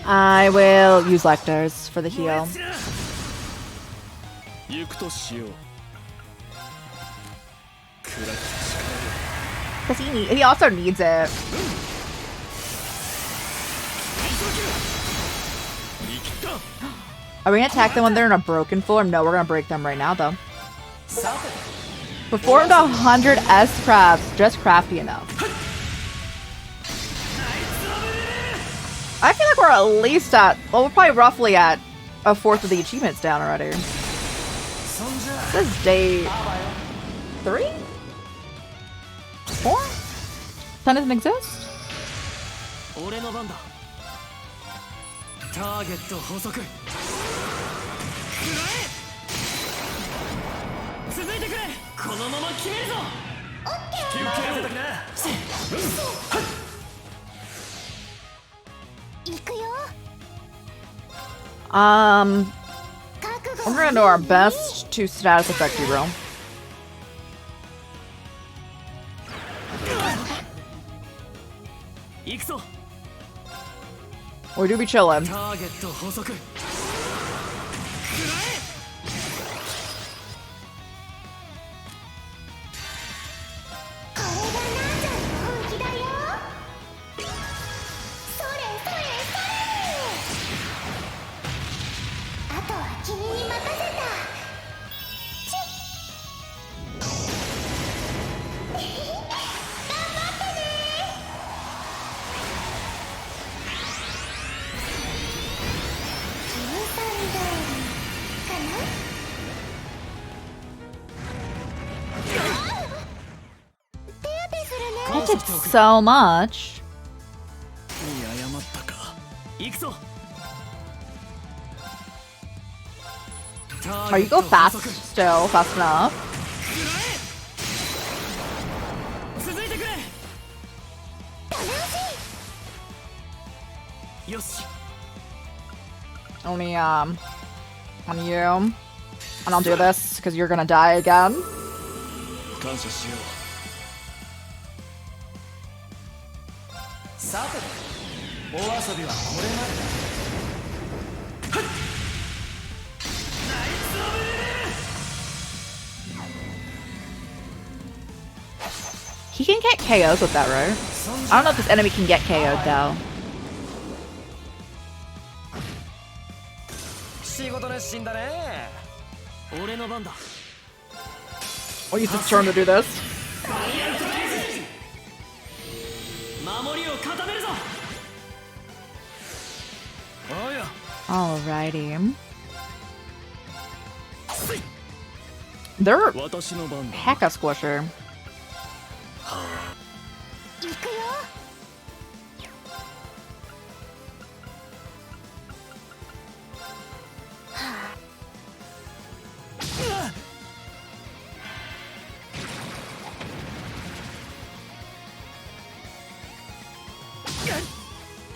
I will use Lecters for the heal. Because he also needs it. Are we gonna attack them when they're in a broken form? No, we're gonna break them right now, though. Performed 100 S crafts, just crafty enough. I feel like we're at least at, well, we're probably roughly at a fourth of the achievements down already. This is day 3? 4? 10 doesn't exist? We're gonna do our best to status effect you, bro. We do be chillin'. That did so much. Oh, you go fast still, fast enough. Only, on you. And I'll do this, because you're gonna die again. He can get KO'd with that, right? I don't know if this enemy can get KO'd, though. I'll use this turn to do this. Alrighty. They're hecka squisher.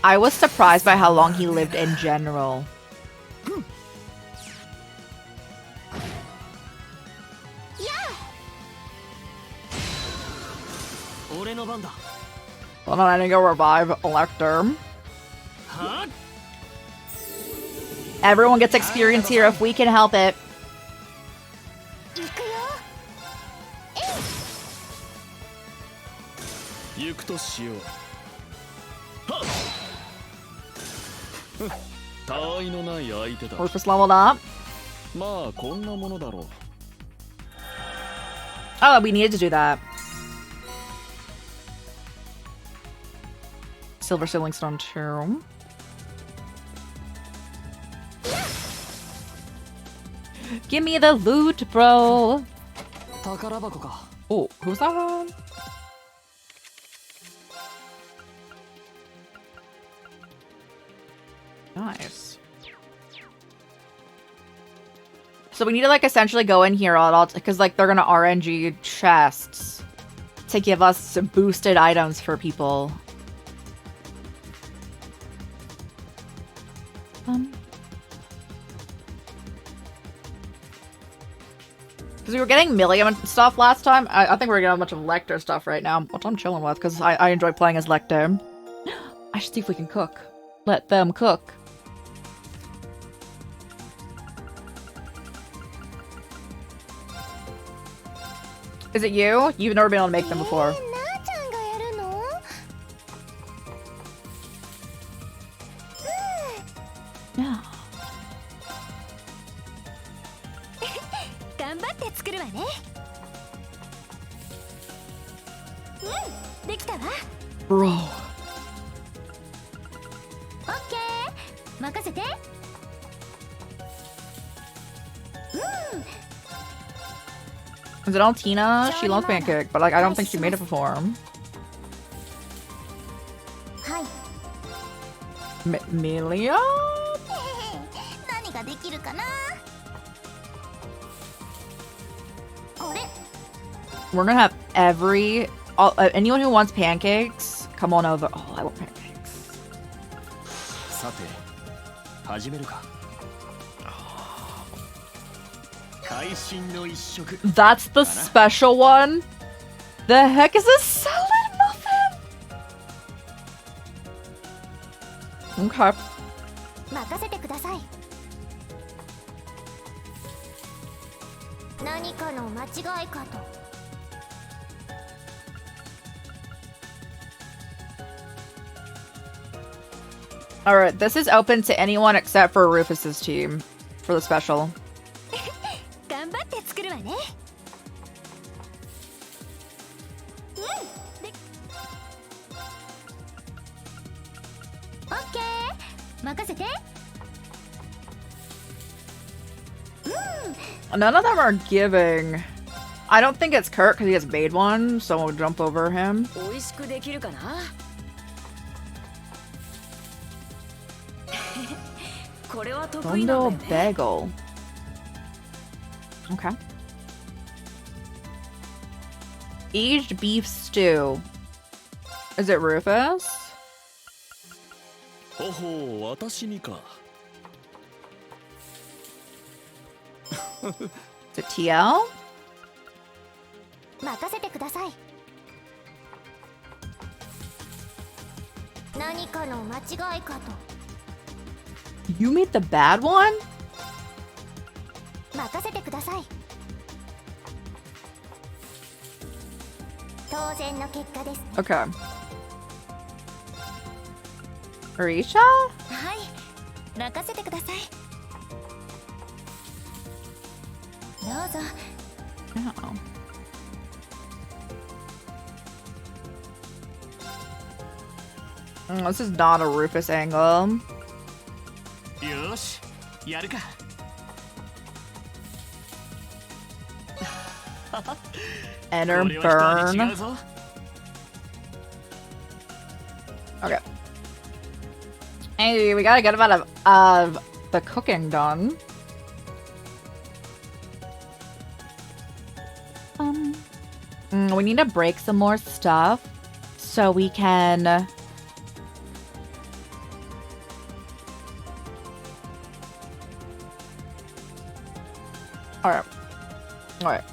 I was surprised by how long he lived in general. Well, no, I didn't go revive Elector. Everyone gets experience here if we can help it. Rufus leveled up. Oh, we needed to do that. Silver Sealing Stone 2. Give me the loot, bro. Oh, who's that one? Nice. So we need to like essentially go in here all because like they're gonna RNG chests to give us boosted items for people. Because we were getting Millium stuff last time. I think we're getting a bunch of Lecter stuff right now, which I'm chilling with because I enjoy playing as Lecter. I should see if we can cook. Let them cook. Is it you? You've never been able to make them before. Yeah. Bro. Is it Altina? She loves pancake, but like I don't think she made it before. Melia? We're gonna have anyone who wants pancakes, come on over. Oh, I want pancakes. That's the special one? The heck is a salad muffin? Okay. 任せてください。何かの間違いかと。Alright, this is open to anyone except for Rufus's team for the special. 頑張って作るわね。オッケー。任せて。None of them are giving. I don't think it's Kurt because he has made one, so we'll jump over him. 美味しくできるかな。これは得意なんだよね。 Bagel. Okay. Aged beef stew. Is it Rufus? ほほう、私にか。Is it TL? 任せてください。何かの間違いかと。 You made the bad one? 任せてください。当然の結果です。Okay. Arisha? はい、任せてください。どうぞ。Oh. This is not a Rufus angle. よし、やるか。Enter burn. Okay. Hey, we gotta get a bit of the cooking done. We need to break some more stuff so we can. Alright. Alright.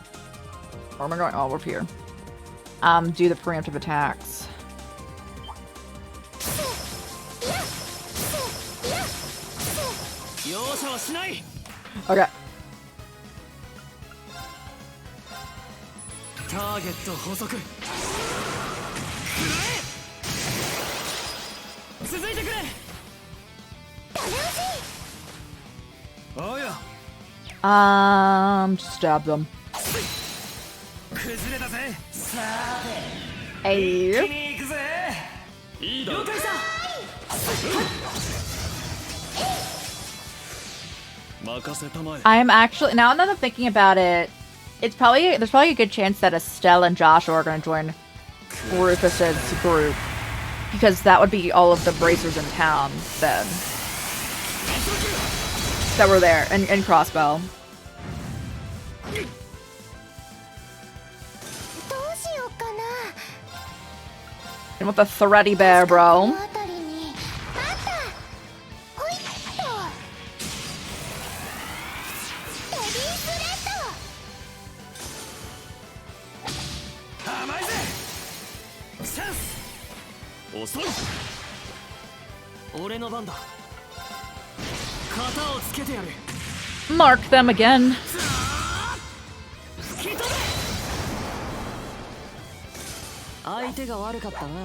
Where am I going? Oh, we're here. Do the preemptive attacks. Okay. Stab them. Hey. I'm actually, now that I'm thinking about it, there's probably a good chance that Estelle and Joshua are going to join Rufus's group, because that would be all of the bracers in town then that were there, and Crossbow. And with the thready bear, bro. Mark them again.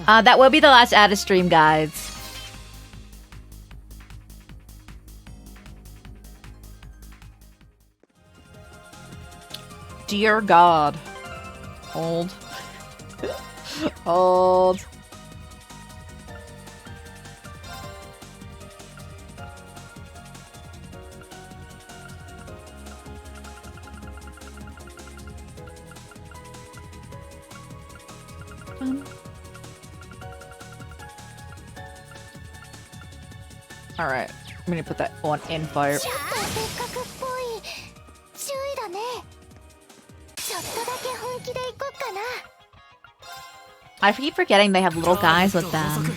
That will be the last Addis stream, guys. Dear God. Hold. Hold. Alright, I'm gonna put that one in fire. I keep forgetting they have little guys with them.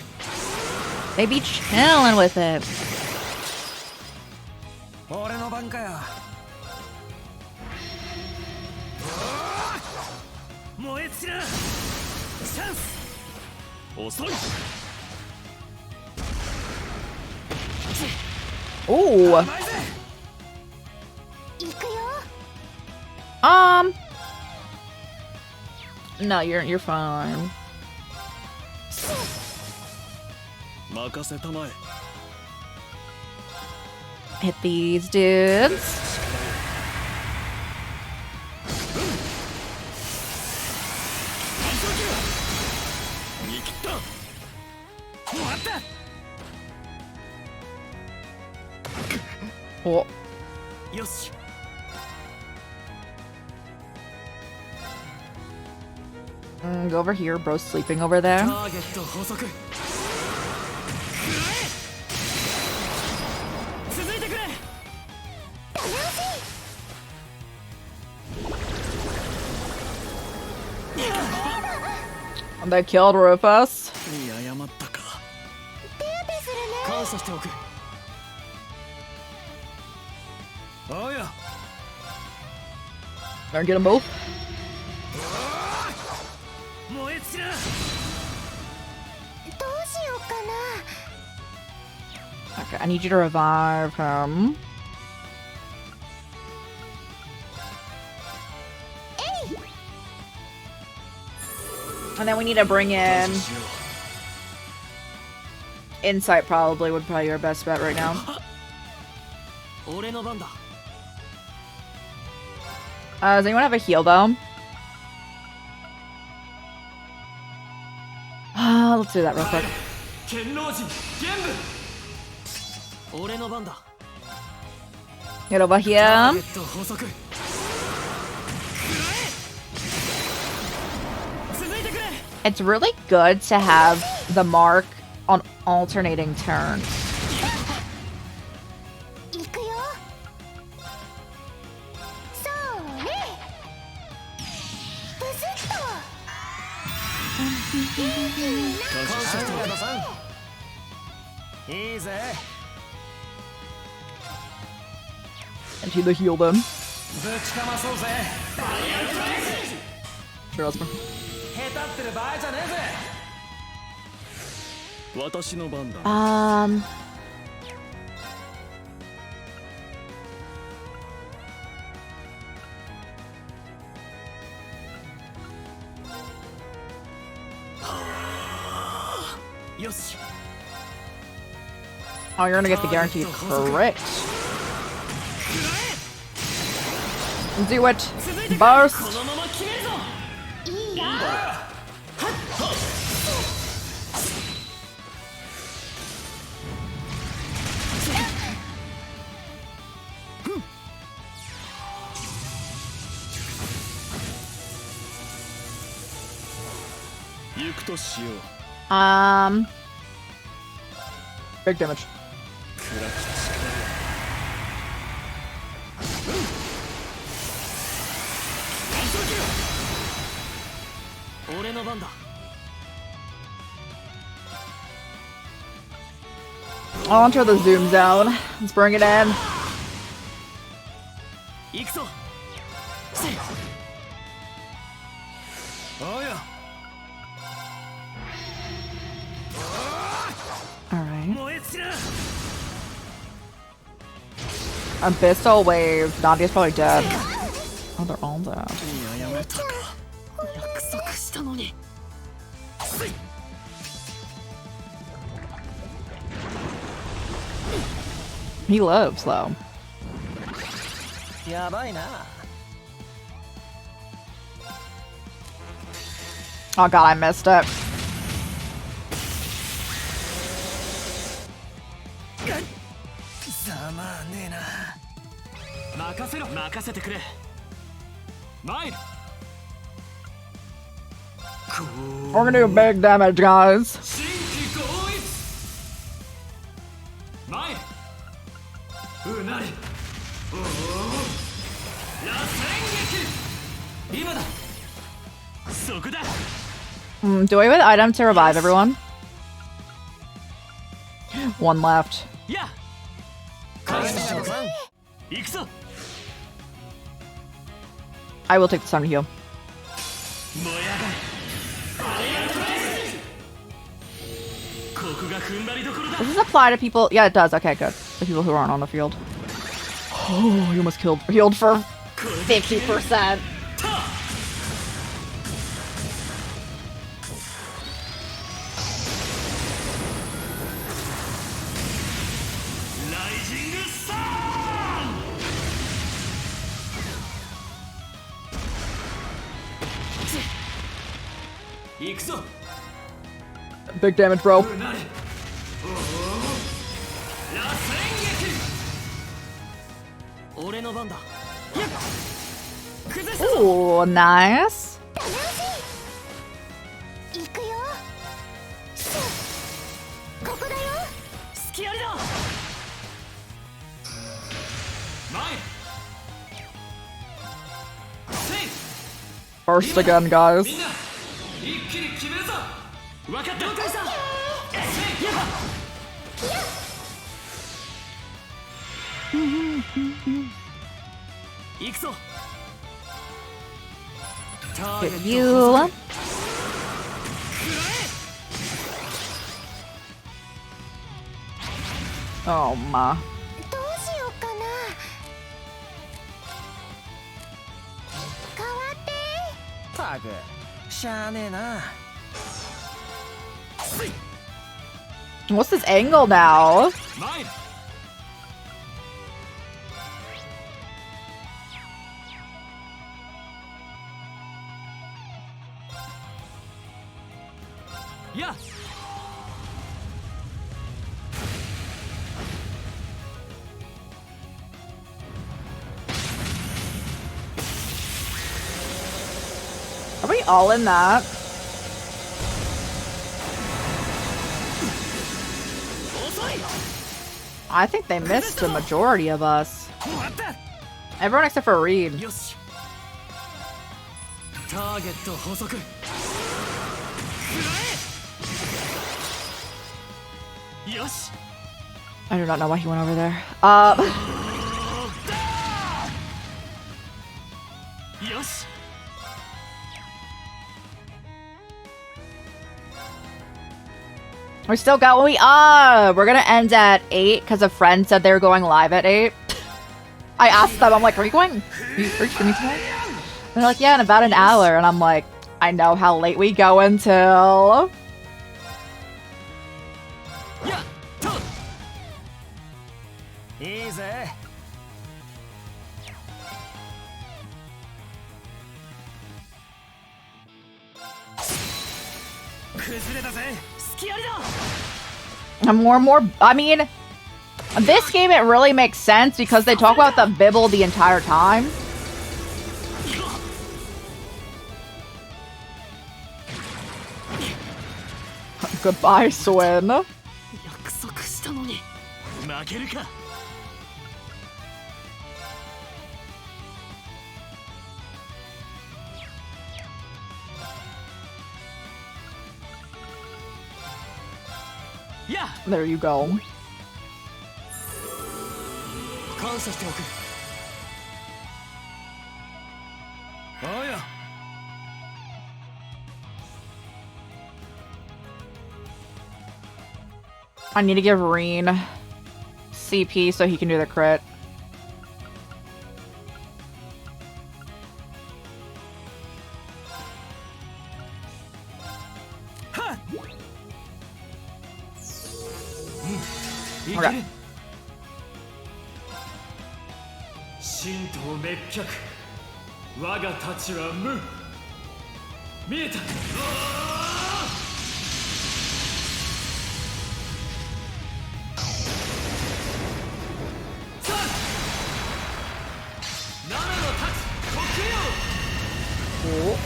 They be chilling with it. 燃え散らチャンス遅い Ooh. No, you're fine. 任せたまえ Hit these dudes. 見切ったもらった Oh. よし Go over here. Bro's sleeping over there. ターゲット捕捉 続いてくれ And they killed Rufus. 見誤ったか感謝しておくおや Better get them both. 燃え散ら どうしようかな Okay, I need you to revive him. And then we need to bring in Insight. Probably would probably be our best bet right now. 俺の番だ Does anyone have a heal though? Let's do that real quick. 剣老人玄武俺の番だ Get over ター here. ゲット捕捉 It's really good to have the mark on alternating turns. 行くよそれブスッと いいぜ And to heal them. ぶちかまそうぜ Sure, let's go. へたってる場合じゃねえぜ 私の番だ よし Oh, you're gonna get the guaranteed crit. Do it. Burst. このまま決めるぞいいよ 行くとしよう Big damage. 暗き力俺の番だ I'll enter the zoom zone. Let's bring it in. 行くぞおや Alright. 燃え散ら Abyssal wave. Nadia's probably dead. Oh, they're all dead. 見誤ったか約束したのに He lives, though. やばいな Oh god, I missed it. ざまあねえな 任せろ任せてくれ参る We're gonna do big damage, guys. 新規合一参るうなりおお螺旋撃今だそこだ Do away with item to revive everyone. One left. や感謝しろさん行くぞ I will take the time to heal. Does this apply to people? Yeah, it does. Okay, good. The people who aren't on the field. Oh, you almost healed for 50%. Big damage, bro. Ooh, nice. First again, guys. Hit you. Oh my. What's this angle now? Yeah. Are we all in that? I think they missed the majority of us. Everyone except for Reed. I do not know why he went over there. We still got what we are. We're gonna end at 8 because a friend said they were going live at 8. I asked them, I'm like, are you streaming tonight? And they're like, yeah, in about an hour. And I'm like, I know how late we go until. Easy. And more and more. I mean, this game, it really makes sense because they talk about the Bibble the entire time. Goodbye, Swin. There you go. I need to give Reen CP so he can do the crit. Okay. Cool.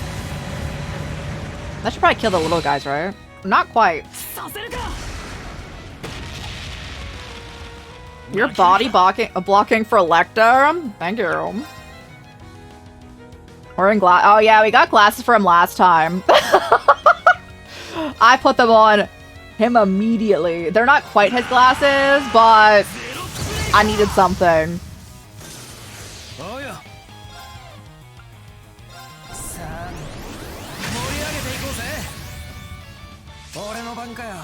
That should probably kill the little guys, right? Not quite. Your body blocking for Lecter? Thank you. We're in glass. Oh yeah, we got glasses for him last time. I put them on him immediately. They're not quite his glasses, but I needed something. 間かよ。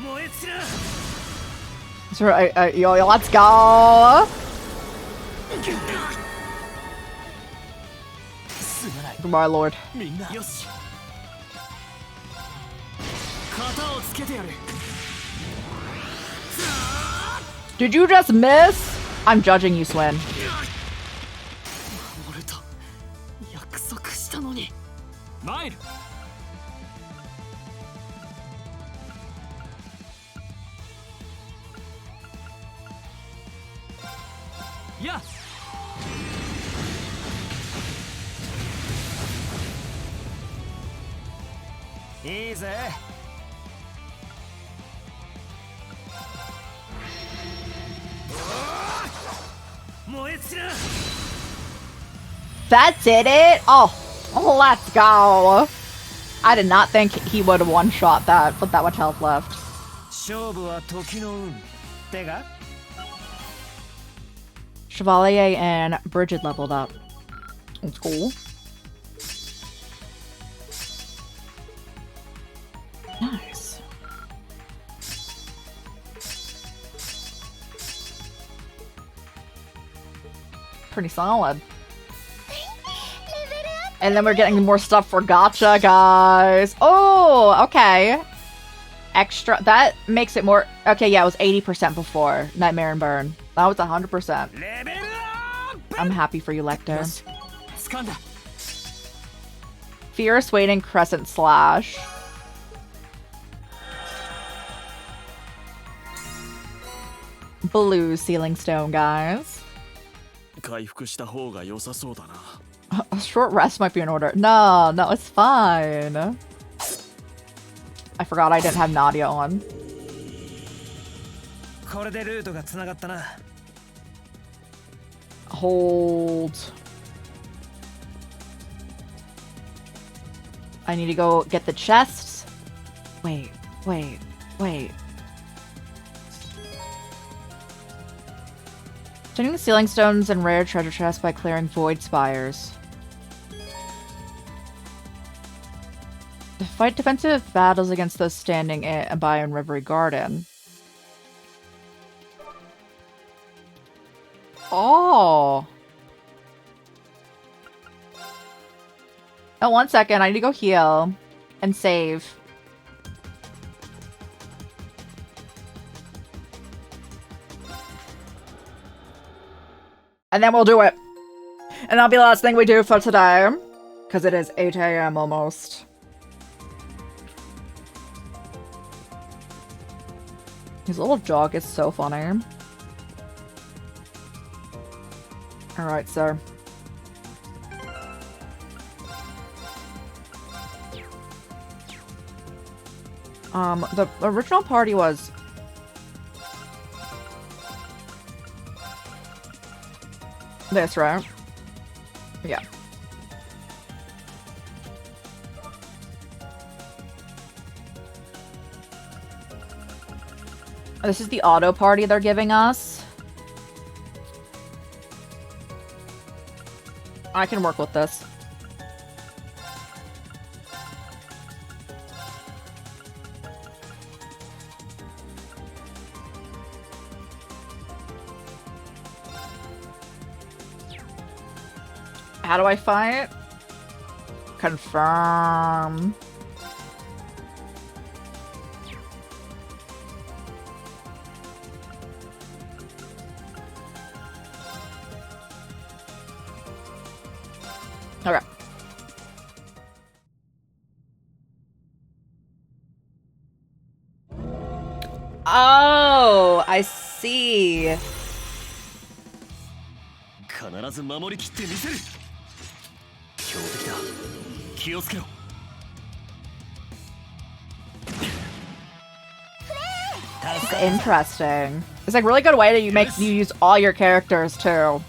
燃え尽きな。 So, yo, let's go. My lord. Did you just miss? I'm judging you, Swin. Yeah. Easy. That did it? Oh, let's go. I did not think he would have one-shot that with that much health left. Chevalier and Bridget leveled up. That's cool. Nice. Pretty solid. And then we're getting more stuff for gacha, guys. Oh, okay. Extra. That makes it more... Okay, yeah, it was 80% before Nightmare and Burn. That was 100%. I'm happy for you, Lecter. Fierce Waiting Crescent Slash. Blue Sealing Stone, guys. A short rest might be in order. No, it's fine. I forgot I didn't have Nadia on. Hold. I need to go get the chests. Wait. Turning sealing stones and rare treasure chests by clearing void spires. Fight defensive battles against those standing by in Reverie Garden. Oh. Oh, 1 second. I need to go heal and save. And then we'll do it. And that'll be the last thing we do for today. Because it is 8 AM almost. His little jog is so funny. Alright, sir. The original party was... this, right? Yeah. This is the auto party they're giving us. I can work with this. How do I fight? Confirm. Okay. Oh, I see. 必ず守りきってみせる。強敵だ。気をつけろ。It's interesting. It's like a really good way to make you use all your characters too.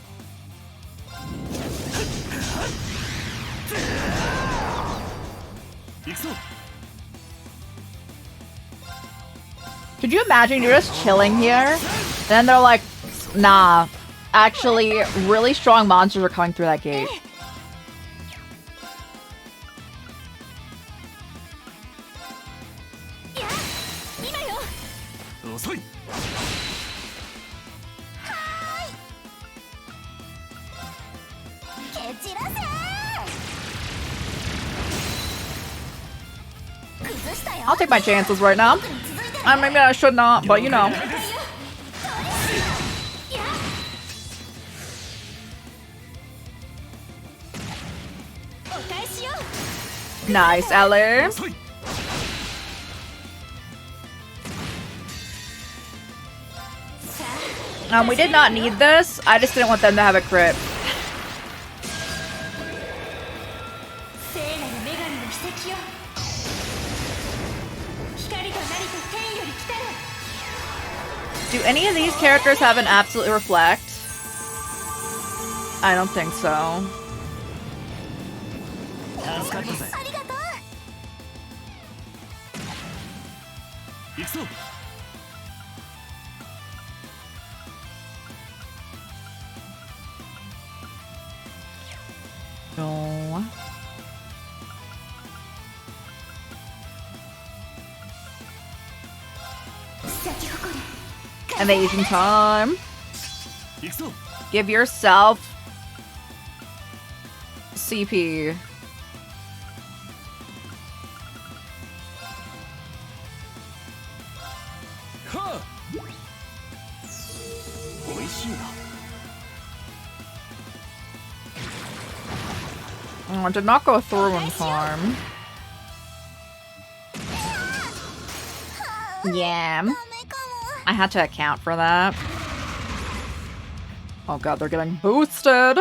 Could you imagine you're just chilling here? Then they're like, nah, actually, really strong monsters are coming through that gate. I'll take my chances right now. Maybe I should not, but you know. Nice, Ellie. We did not need this. I just didn't want them to have a crit. Do any of these characters have an absolute reflect? I don't think so. No. Evasion time. Give yourself CP. Oh, it did not go through in time. Yeah. I had to account for that. Oh god, they're getting boosted.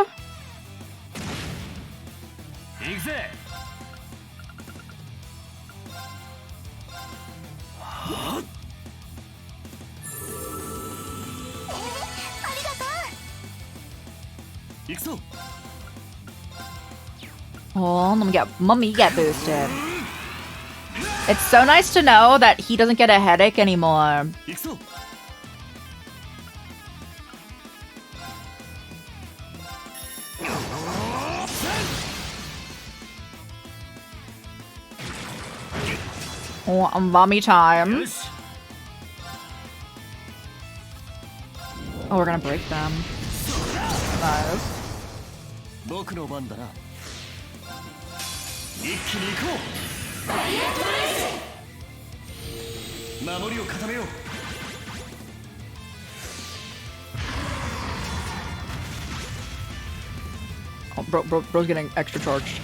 Oh, let me get boosted. It's so nice to know that he doesn't get a headache anymore. Oh, mommy time. Oh, we're gonna break them. Nice. 僕の番だな。一気に行こう。守りを固めよう。Oh, bro's getting extra charged.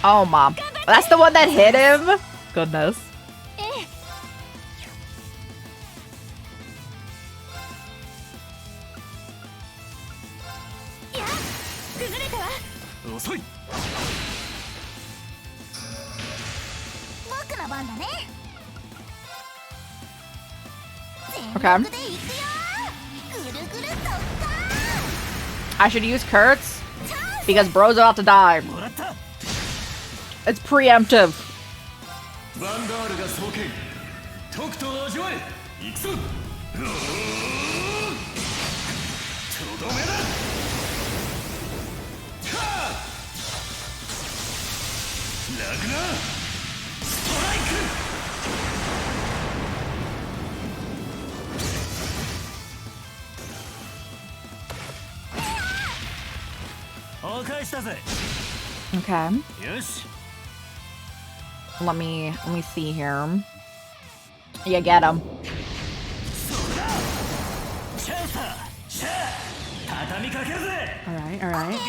Oh, mom. That's the one that hit him? Goodness. Okay. I should use Kurtz because bro's about to die. It's preemptive. Okay. Let me see here. Yeah, get him. Alright, alright.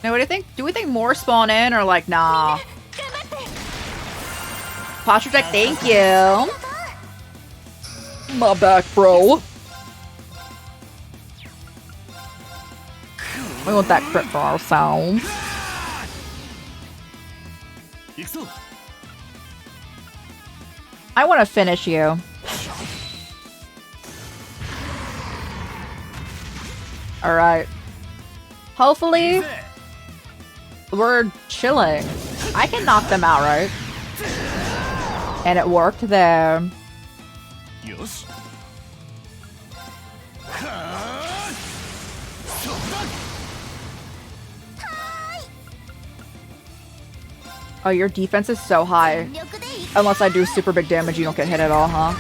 Now, what do you think? Do we think more spawn in or like, nah? Posture check, thank you. My back, bro. We want that crit for ourselves. I want to finish you. Alright. Hopefully, we're chilling. I can knock them out, right? And it worked there. Oh, your defense is so high. Unless I do super big damage, you don't get hit at all, huh?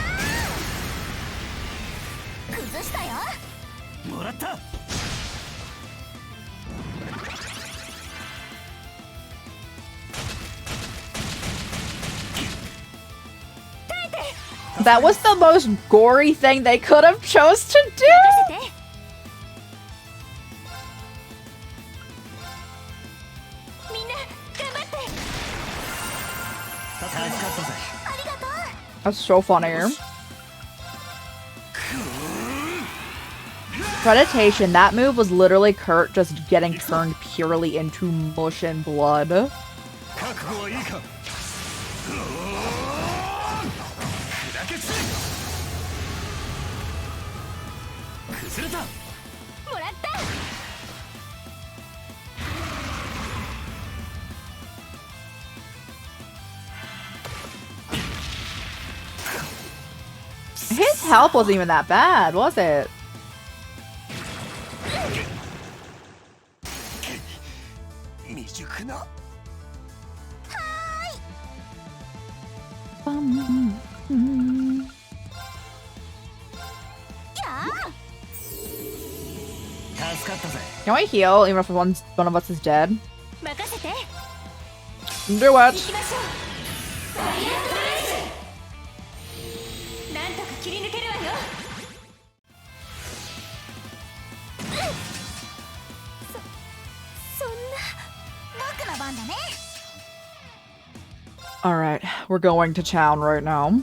That was the most gory thing they could have chose to do. That's so funny. Predatation, that move was literally Kurt just getting turned purely into mush and blood. His health wasn't even that bad, was it? Can we heal even if one of us is dead? Do it! Alright, we're going to town right now.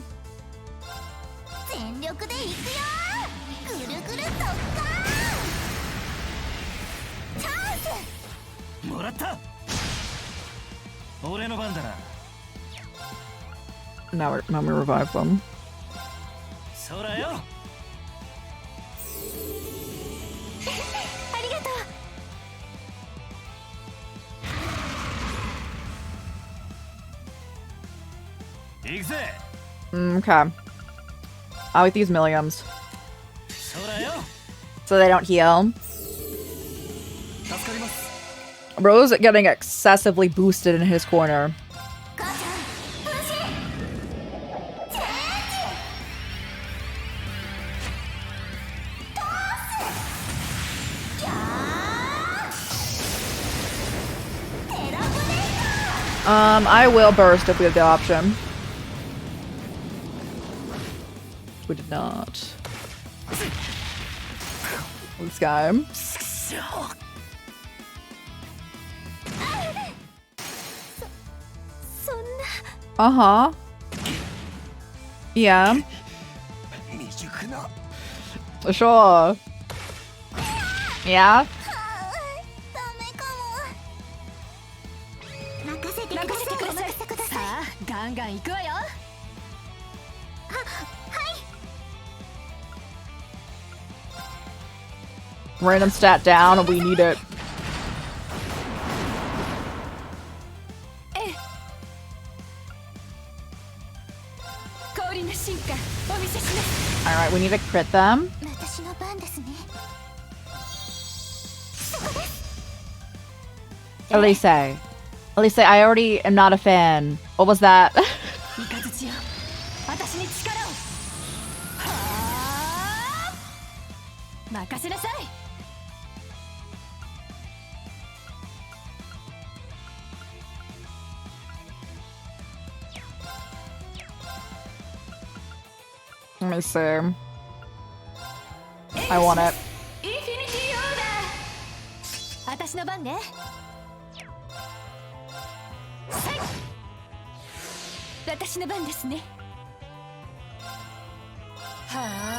Now we revive them. Okay. I like these millions. So they don't heal. Bro's getting excessively boosted in his corner. I will burst if we have the option. We did not. This guy. Uh-huh. Yeah. Sure. Yeah. Random stat down and we need it. Alright, we need to crit them. Elise, I already am not a fan. What was that? Let me see. I want it.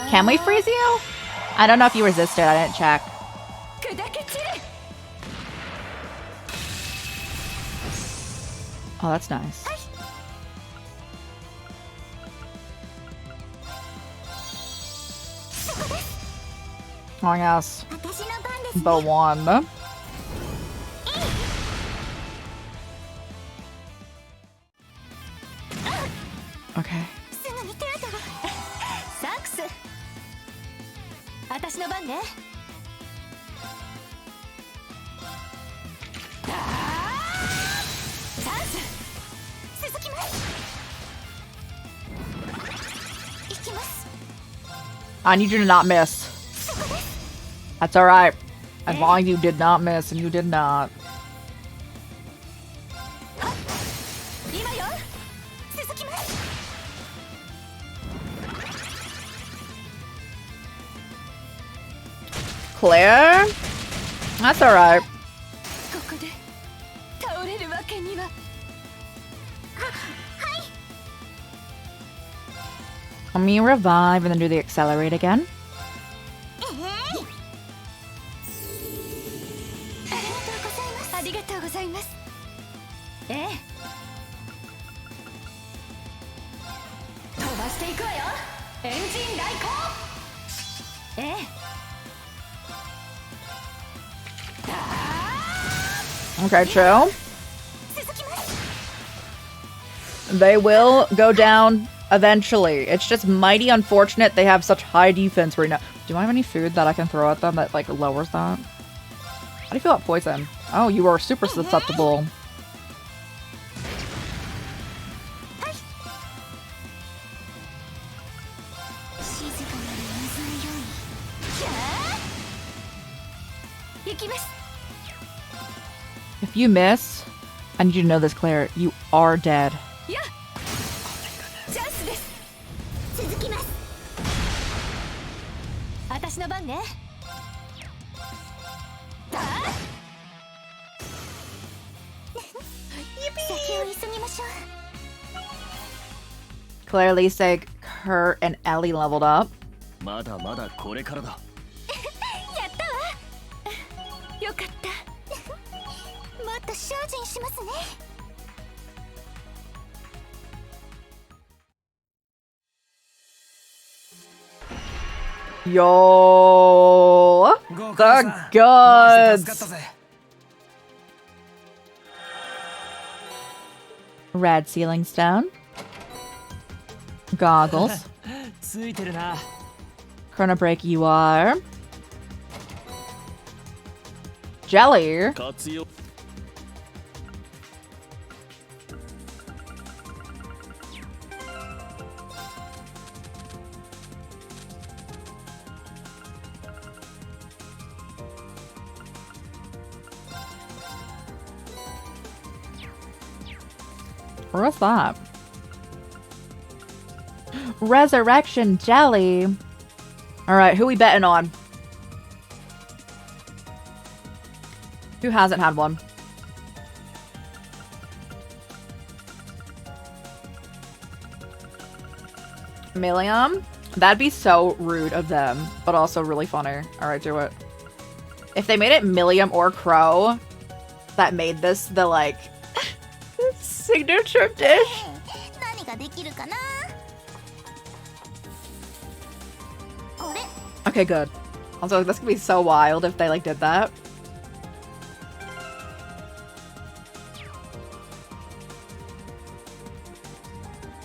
Can we freeze you? I don't know if you resisted. I didn't check. Oh, that's nice. Oh, yes. But one. Okay. I need you to not miss. That's alright. As long as you did not miss, and you did not. Claire? That's alright. Let me revive and then do the accelerate again. Okay, chill. They will go down eventually. It's just mighty unfortunate they have such high defense right now. Do I have any food that I can throw at them that, like, lowers that? How do you feel about poison? Oh, you are super susceptible. If you miss, I need you to know this, Claire. You are dead. Claire, Lisa, Kurt, and Ellie leveled up. まだまだこれからだ。やったわ。よかった。もっと精進しますね。Yo, the goods. Red ceiling stone. Goggles. ついてるな。 Chrono break you are. Jelly. 活用。 What's that? Resurrection jelly. Alright, who we betting on? Who hasn't had one? Millium? That'd be so rude of them, but also really funny. Alright, do it. If they made it Millium or Crow that made this the, like, signature dish. Okay, good. Also, this could be so wild if they, like, did that.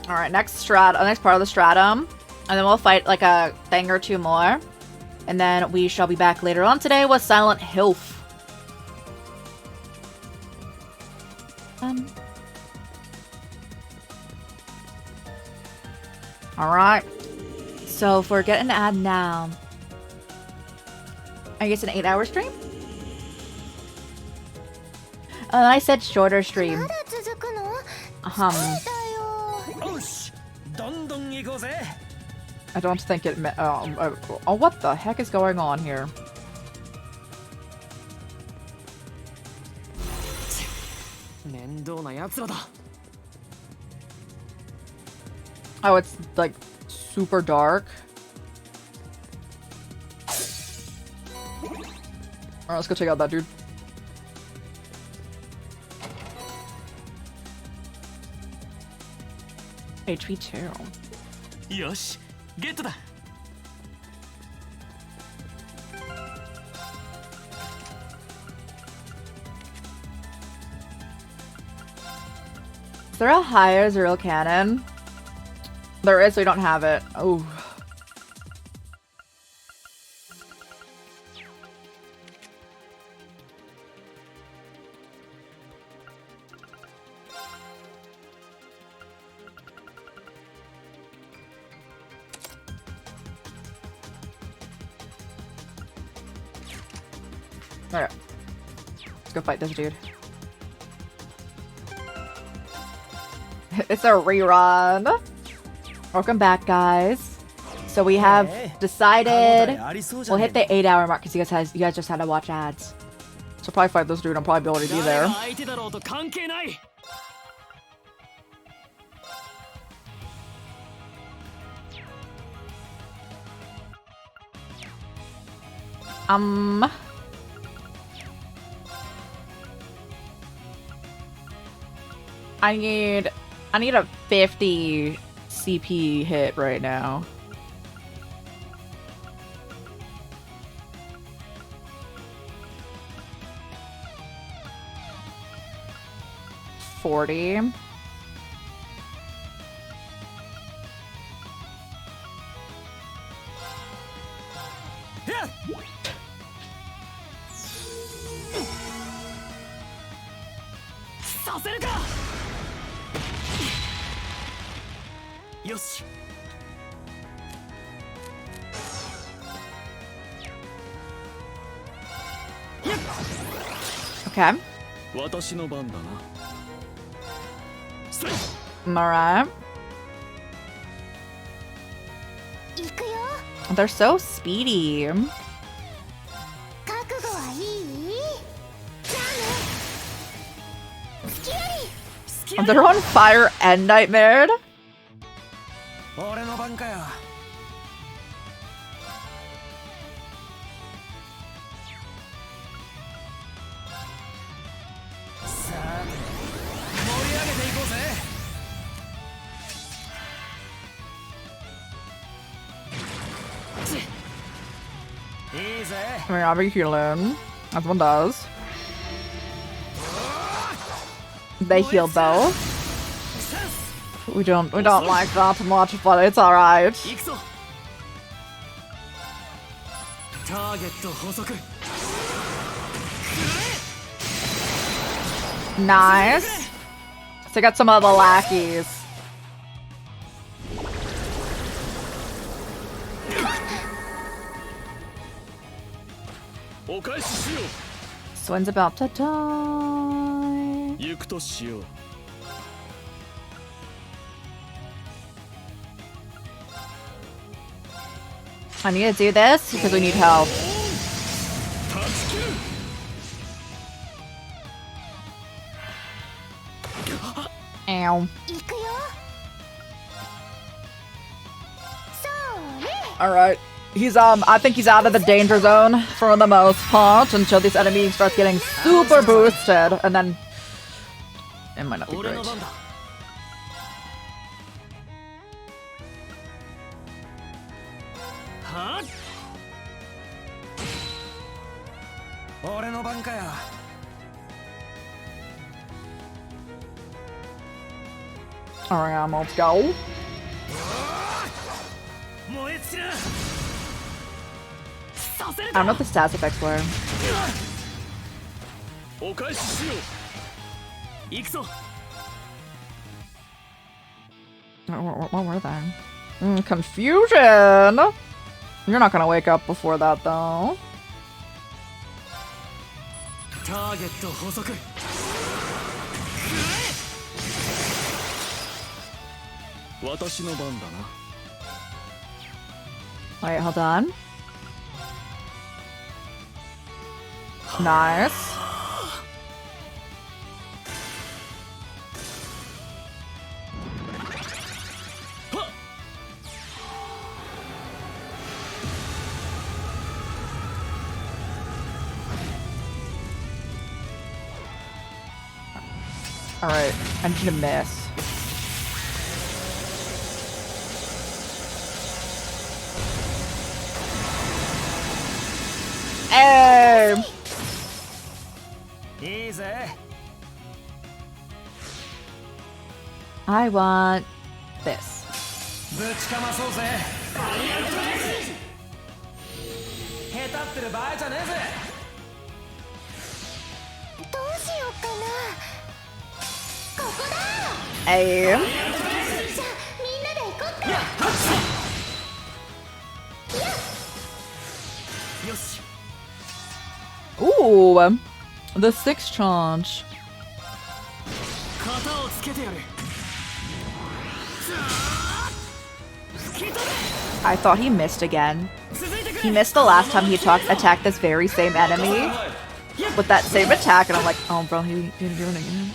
Alright, next part of the stratum. And then we'll fight, like, a thing or two more. And then we shall be back later on today with Silent Hilf. Alright. So, if we're getting an ad now... I guess an 8-hour stream? I said shorter stream. I don't think it... oh, what the heck is going on here? Oh, it's, like, super dark. Alright, let's go check out that dude. HP 2. よし、ゲットだ。Is there a higher zero cannon? There is, we don't have it. Oh. Alright. Let's go fight this dude. It's a rerun. Welcome back, guys. So we have decided we'll hit the 8-hour mark because you guys just had to watch ads. So probably fight this dude. I'll probably be able to be there. I need a 50 CP hit right now. $40. Okay. Alright. They're so speedy. They're on fire and nightmare. I mean, I'll be healing. As one does. They healed though. We don't like that much, but it's alright. Nice. So got some of the lackeys. Swin's about to die. I need to do this because we need help. Ow. Alright. He's I think he's out of the danger zone for the most part until this enemy starts getting super boosted, and then it might not be great. Alright, let's go. I don't know what the stats effects were. What were they? Confusion! You're not gonna wake up before that, though. Wait, hold on. Nice. Alright, I need to miss. Hey! Easy. I want this. Hey. Ooh, the 6 charge. I thought he missed again. He missed the last time he attacked this very same enemy with that same attack, and I'm like, oh bro, he didn't do it again.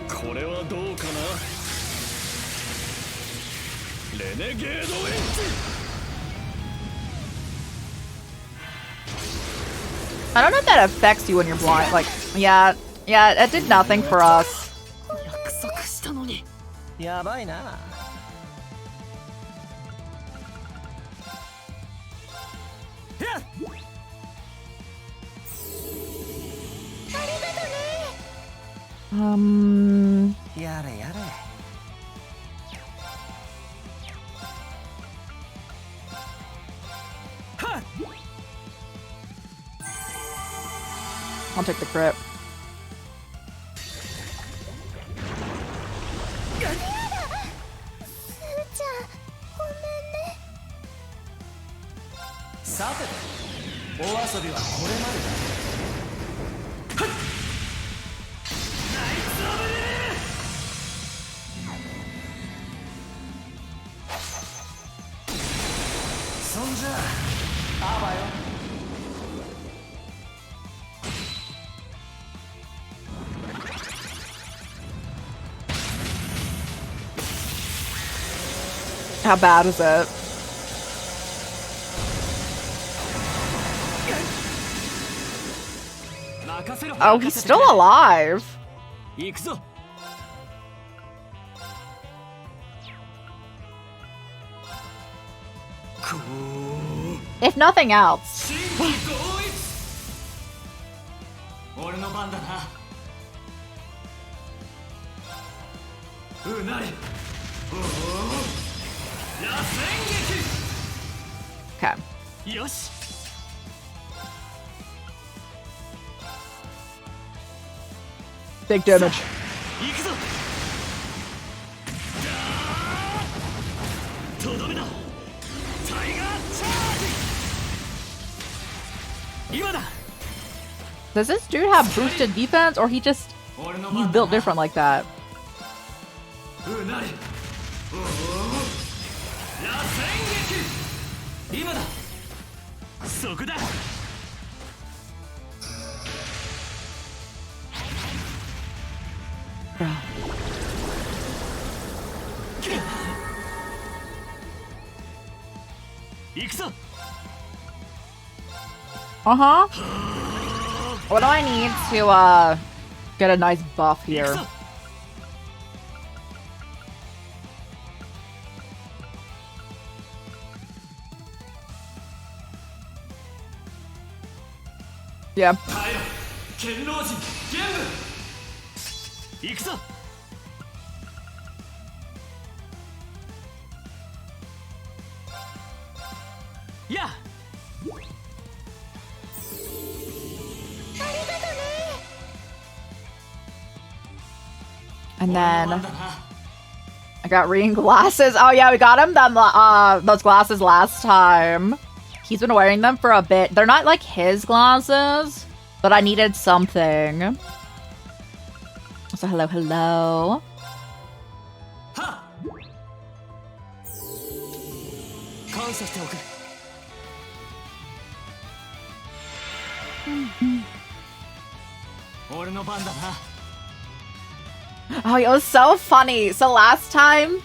これはどうかな。レネゲードエッジ。 I don't know if that affects you when you're blind. Like, yeah, it did nothing for us. やばいな。やれやれ。 I'll take the crit. How bad is it? Oh, he's still alive. If nothing else. Okay. Big damage. Does this dude have boosted defense, or he's built different like that? Uh-huh. What do I need to get a nice buff here? Yeah. Yeah. And then I got reading glasses. Oh yeah, we got him those glasses last time. He's been wearing them for a bit. They're not like his glasses, but I needed something. So hello, hello. Oh, it was so funny. So last time,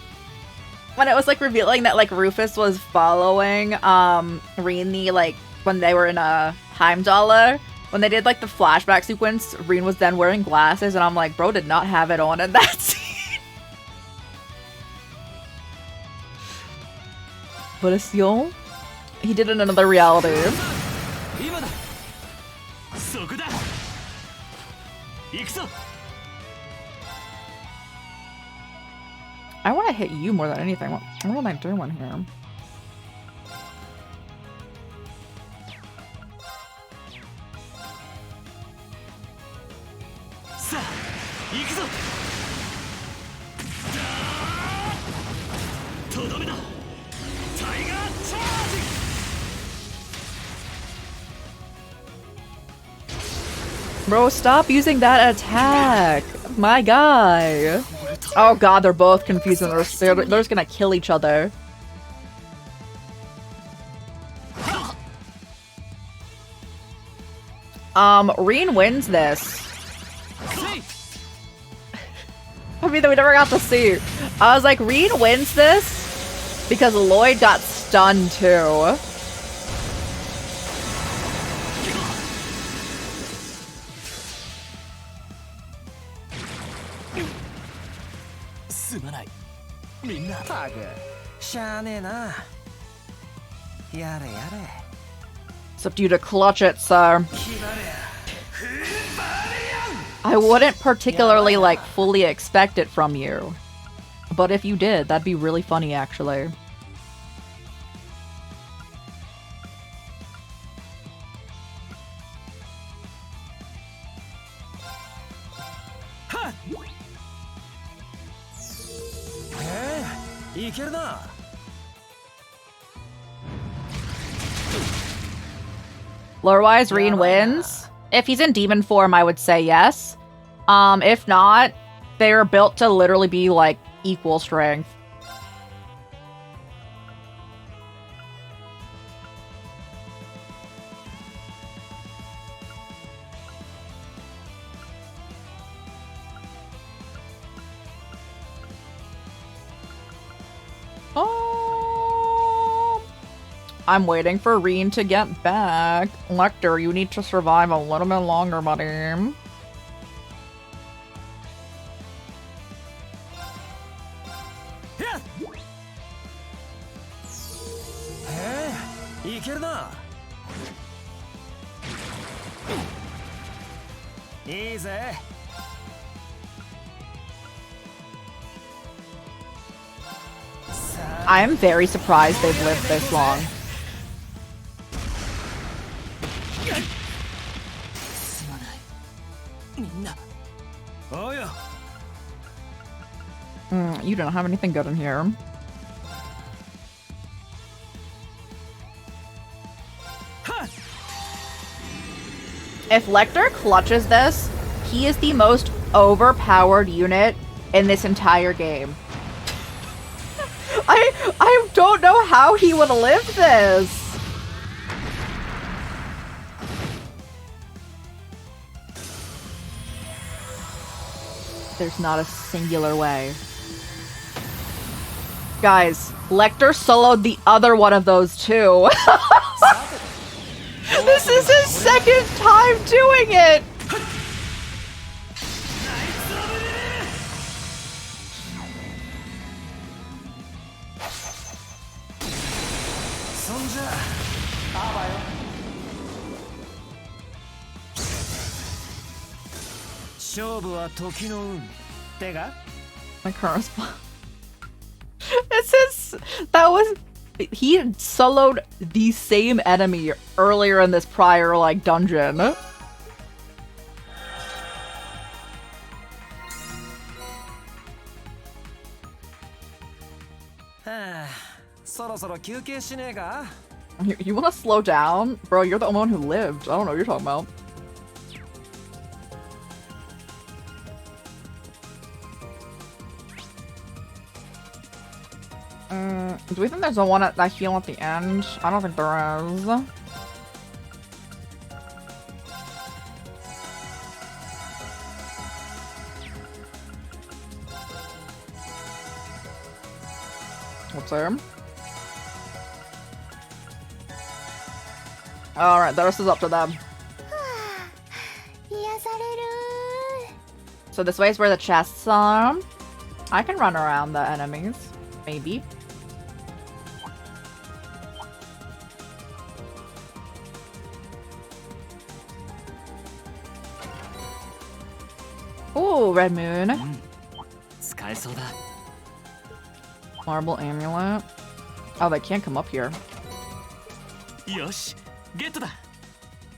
when it was like revealing that like Rufus was following Rini, like when they were in a Heimdall, when they did like the flashback sequence, Rin was then wearing glasses, and I'm like, bro did not have it on in that scene. But it's yo, he did it in another reality. I want to hit you more than anything. What am I doing here? Bro, stop using that attack! My guy! Oh god, they're both confused and they're just gonna kill each other. Reen wins this. I mean, we never got to see. I was like, Reen wins this because Lloyd got stunned too. It's up to you to clutch it, sir. I wouldn't particularly, like, fully expect it from you. But if you did, that'd be really funny, actually. Lore-wise, Reen wins. If he's in demon form, I would say yes. If not, they're built to literally be, like, equal strength. I'm waiting for Reen to get back. Lecter, you need to survive a little bit longer, buddy. Easy. I am very surprised they've lived this long. You don't have anything good in here. If Lecter clutches this, he is the most overpowered unit in this entire game. I don't know how he would live this. There's not a singular way. Guys, Lecter soloed the other one of those too. This is his second time doing it! My correspondent. It says that was he soloed the same enemy earlier in this prior like dungeon. You want to slow down? Bro, you're the only one who lived. I don't know what you're talking about. Do we think there's a one at that heal at the end? I don't think there is. What's there? Alright, the rest is up to them. So this way is where the chests are. I can run around the enemies. Maybe. Ooh, red moon. Marble amulet. Oh, they can't come up here.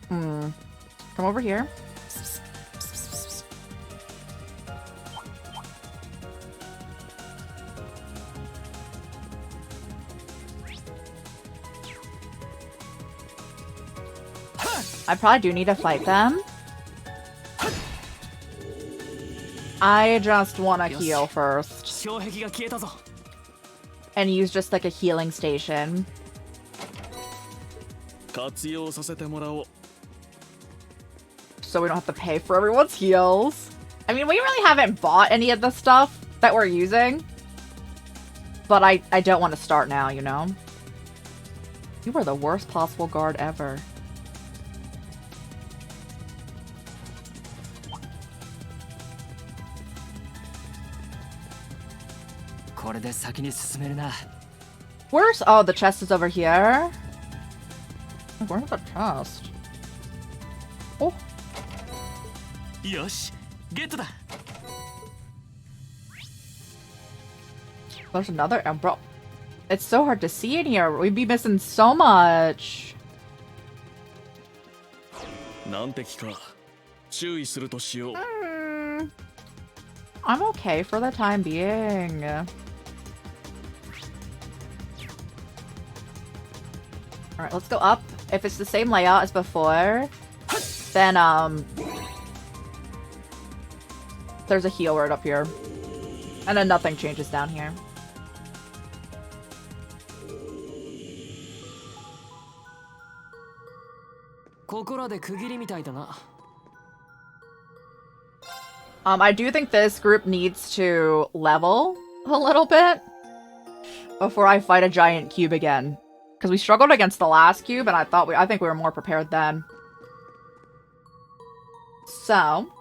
Come over here. I probably do need to fight them. I just want to heal first. And use just like a healing station. So we don't have to pay for everyone's heals. I mean, we really haven't bought any of the stuff that we're using. But I don't want to start now, you know? You are the worst possible guard ever. Where's... Oh, the chest is over here. Where's the chest? Oh. Yosh, get that. There's another bro. It's so hard to see in here. We'd be missing so much. I'm okay for the time being. Alright, let's go up. If it's the same layout as before, then, there's a heal word up here. And then nothing changes down here. I do think this group needs to level a little bit before I fight a giant cube again. Because we struggled against the last cube, and I think we were more prepared then. So,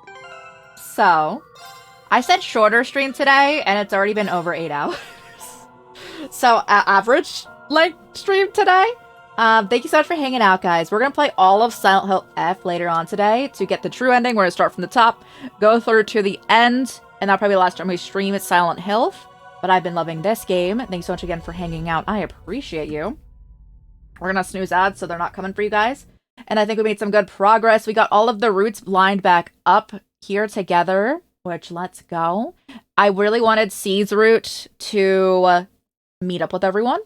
I said shorter stream today, and it's already been over 8 hours. So, average length stream today. Thank you so much for hanging out, guys. We're gonna play all of Silent Hill F later on today to get the true ending. We're gonna start from the top, go through to the end, and that'll probably be the last time we stream at Silent Hill. But I've been loving this game. Thanks so much again for hanging out. I appreciate you. We're gonna snooze ads so they're not coming for you guys. And I think we made some good progress. We got all of the routes lined back up here together, which let's go. I really wanted C's route to meet up with everyone.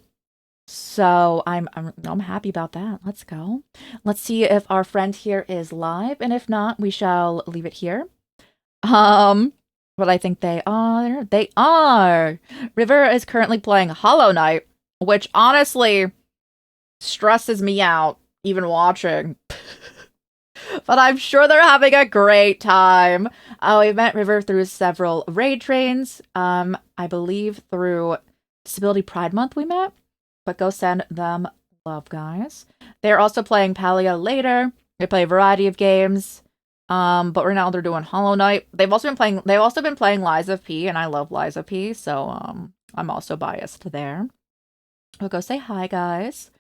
So I'm happy about that. Let's go. Let's see if our friend here is live, and if not, we shall leave it here. But I think they are. They are. River is currently playing Hollow Knight, which honestly stresses me out even watching. But I'm sure they're having a great time. We met River through several raid trains. I believe through Disability Pride Month we met. But go send them love, guys. They're also playing Palia later. They play a variety of games. But right now they're doing Hollow Knight. They've also been playing Liza P, and I love Liza P, so I'm also biased there. We'll go say hi, guys.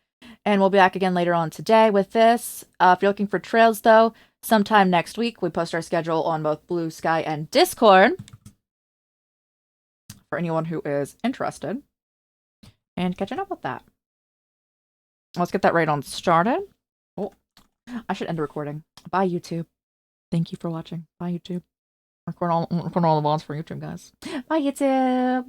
And we'll be back again later on today with this. If you're looking for trails, though, sometime next week we post our schedule on both Blue Sky and Discord. For anyone who is interested. And catching up with that. Let's get that right on started. Oh, I should end the recording. Bye, YouTube. Thank you for watching. Bye, YouTube. Record all the VODs for YouTube, guys. Bye, YouTube.